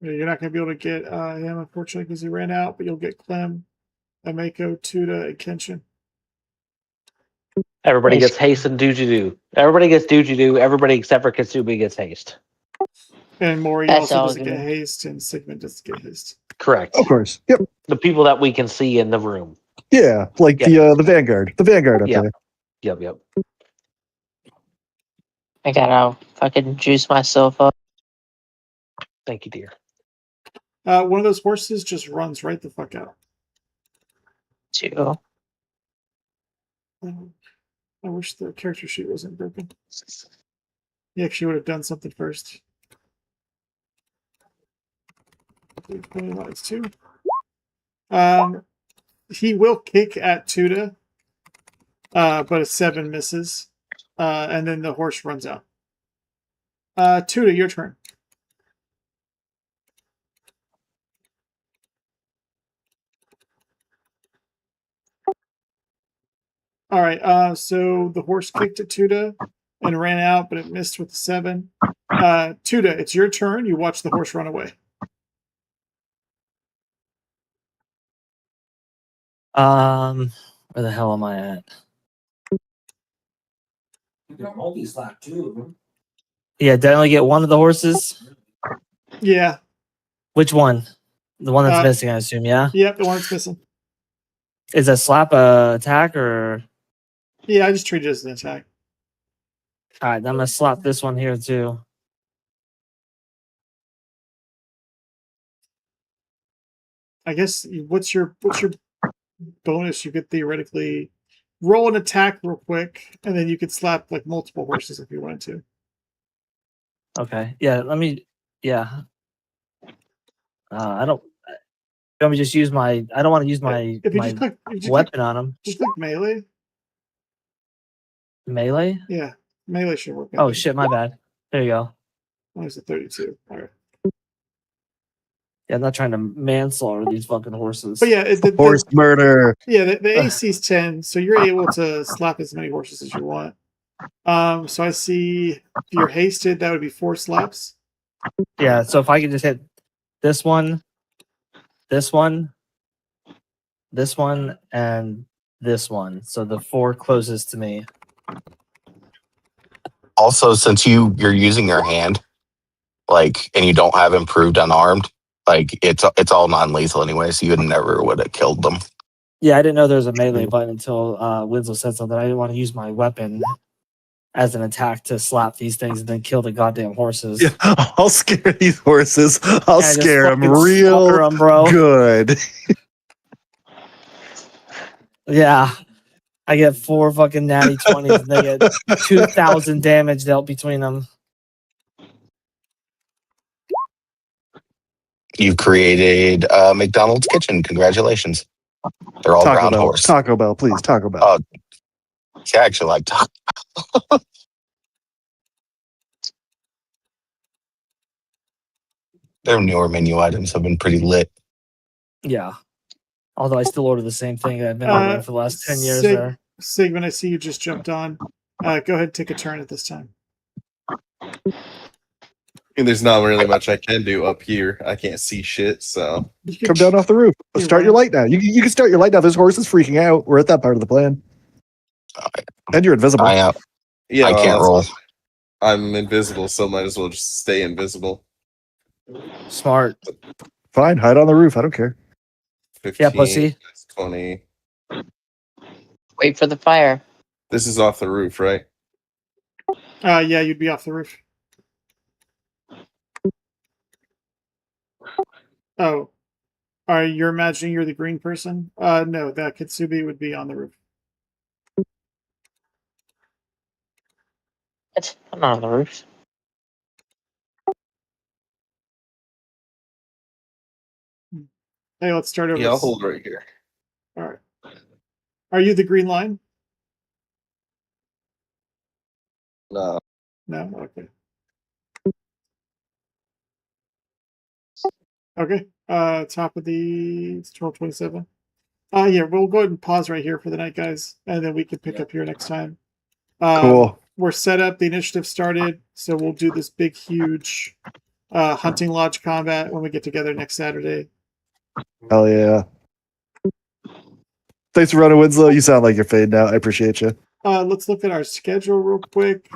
[SPEAKER 3] You're not going to be able to get him, unfortunately, because he ran out, but you'll get Clem, Ameko, Tuda, and Kenshin.
[SPEAKER 6] Everybody
[SPEAKER 2] Nice.
[SPEAKER 6] gets haste and doojidoo. Everybody gets doojidoo. Everybody except for Katsubi gets haste.
[SPEAKER 3] And Mori
[SPEAKER 2] That's
[SPEAKER 3] also
[SPEAKER 2] all
[SPEAKER 3] doesn't get
[SPEAKER 2] good.
[SPEAKER 3] haste, and Sigmund doesn't get haste.
[SPEAKER 6] Correct.
[SPEAKER 5] Of course. Yep.
[SPEAKER 6] The people that we can see in the room.
[SPEAKER 5] Yeah, like
[SPEAKER 6] Yeah.
[SPEAKER 5] the Vanguard. The Vanguard up
[SPEAKER 6] Yeah.
[SPEAKER 5] there.
[SPEAKER 6] Yep.
[SPEAKER 2] I gotta fucking juice myself up
[SPEAKER 6] Thank you, dear.
[SPEAKER 3] One of those horses just runs right the fuck out.
[SPEAKER 2] too.
[SPEAKER 3] I wish the character sheet wasn't broken. He actually would have done something first. Two. He will kick at Tuda, but a 7 misses. And then the horse runs out. Tuda, your turn. All right. So the horse kicked at Tuda and ran out, but it missed with the 7. Tuda, it's your turn. You watch the horse run away.
[SPEAKER 4] Where the hell am I at? Yeah, did I only get one of the horses?
[SPEAKER 3] Yeah.
[SPEAKER 4] Which one? The one that's
[SPEAKER 3] Uh,
[SPEAKER 4] missing, I assume. Yeah.
[SPEAKER 3] Yep, the one that's missing.
[SPEAKER 4] Is a slap a attack or?
[SPEAKER 3] Yeah, I just treat it as an attack.
[SPEAKER 4] All right, I'm gonna slap this one here too.
[SPEAKER 3] I guess what's your bonus? You could theoretically roll an attack real quick, and then you could slap like multiple horses if you wanted to.
[SPEAKER 4] Okay. Yeah. Let me. Yeah. I don't. Let me just use my. I don't want to use my
[SPEAKER 3] If you
[SPEAKER 4] my
[SPEAKER 3] just click, if you just
[SPEAKER 4] weapon
[SPEAKER 3] click,
[SPEAKER 4] on him.
[SPEAKER 3] just click melee.
[SPEAKER 4] Melee.
[SPEAKER 3] Yeah, melee should work.
[SPEAKER 4] Oh shit! My bad. There you go.
[SPEAKER 3] Oh, it's a 32. All right.
[SPEAKER 4] Yeah, I'm not trying to manslaughter these fucking horses.
[SPEAKER 3] But yeah,
[SPEAKER 5] Horse murder.
[SPEAKER 3] the AC is 10, so you're able to slap as many horses as you want. So I see if you're hasted, that would be 4 slaps.
[SPEAKER 4] Yeah. So if I could just hit this one, this one, this one, and this one, so the 4 closest to me.
[SPEAKER 10] Also, since you're using your hand, like, and you don't have improved unarmed, like it's all non-lethal anyway, so you never would have killed them.
[SPEAKER 4] Yeah, I didn't know there was a melee button until Winslow said something. I didn't want to use my weapon as an attack to slap these things and then kill the goddamn horses.
[SPEAKER 5] Yeah, I'll scare these horses. I'll
[SPEAKER 4] Yeah, just
[SPEAKER 5] scare them
[SPEAKER 4] fucking
[SPEAKER 5] real
[SPEAKER 4] slaughter 'em, bro.
[SPEAKER 5] good.
[SPEAKER 4] Yeah. I get 4 fucking natty 20s and they get 2,000 damage dealt between them.
[SPEAKER 10] You've created McDonald's kitchen. Congratulations. They're all
[SPEAKER 5] Taco
[SPEAKER 10] ground
[SPEAKER 5] Bell.
[SPEAKER 10] horse.
[SPEAKER 5] Taco Bell, please. Taco Bell.
[SPEAKER 10] Oh, I actually like taco. Their newer menu items have been pretty lit.
[SPEAKER 4] Yeah. Although I still order the same thing that I've been ordering for the last 10 years there.
[SPEAKER 3] Sigmund, I see you just jumped on. Go ahead and take a turn at this time.
[SPEAKER 7] And there's not really much I can do up here. I can't see shit, so
[SPEAKER 3] You can
[SPEAKER 5] Come down off the roof.
[SPEAKER 3] You're
[SPEAKER 5] Start your
[SPEAKER 3] right.
[SPEAKER 5] light now. You can start your light now. This horse is freaking out. We're at that part of the plan. And you're invisible.
[SPEAKER 10] I
[SPEAKER 7] yeah,
[SPEAKER 10] I
[SPEAKER 7] well,
[SPEAKER 10] can't
[SPEAKER 7] that's
[SPEAKER 10] roll.
[SPEAKER 7] fine. I'm invisible, so might as well just stay invisible.
[SPEAKER 4] Smart.
[SPEAKER 5] Fine, hide on the roof. I don't care.
[SPEAKER 7] 15,
[SPEAKER 4] Yeah, pussy.
[SPEAKER 7] 20.
[SPEAKER 2] Wait for the fire.
[SPEAKER 7] This is off the roof, right?
[SPEAKER 3] Yeah, you'd be off the roof. Oh, you're imagining you're the green person? No, that Kitsubi would be on the roof.
[SPEAKER 2] What? I'm not on the roof.
[SPEAKER 3] Hey, let's start over.
[SPEAKER 7] Yeah, I'll hold right here.
[SPEAKER 3] All right. Are you the green line?
[SPEAKER 7] No.
[SPEAKER 3] No. Okay. Okay. Top of the 1227. Yeah, we'll go ahead and pause right here for the night, guys, and then we can pick up here next time.
[SPEAKER 5] Cool.
[SPEAKER 3] We're set up. The initiative started, so we'll do this big, huge hunting lodge combat when we get together next Saturday.
[SPEAKER 5] Hell yeah. Thanks for running, Winslow. You sound like you're fading out. I appreciate you.
[SPEAKER 3] Let's look at our schedule real quick.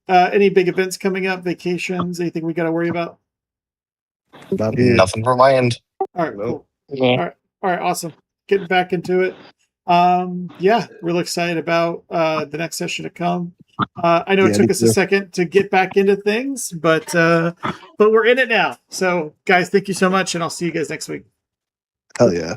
[SPEAKER 3] Any big events coming up? Vacations? Anything we got to worry about?
[SPEAKER 5] Not here.
[SPEAKER 10] Nothing from my end.
[SPEAKER 3] All right,
[SPEAKER 7] Nope.
[SPEAKER 3] cool.
[SPEAKER 2] Yeah.
[SPEAKER 3] All right, awesome. Getting back into it. Yeah, really excited about the next session to come. I know it
[SPEAKER 5] Yeah,
[SPEAKER 3] took
[SPEAKER 5] me
[SPEAKER 3] us a
[SPEAKER 5] too.
[SPEAKER 3] second to get back into things, but we're in it now. So, guys, thank you so much, and I'll see you guys next week.
[SPEAKER 5] Hell yeah.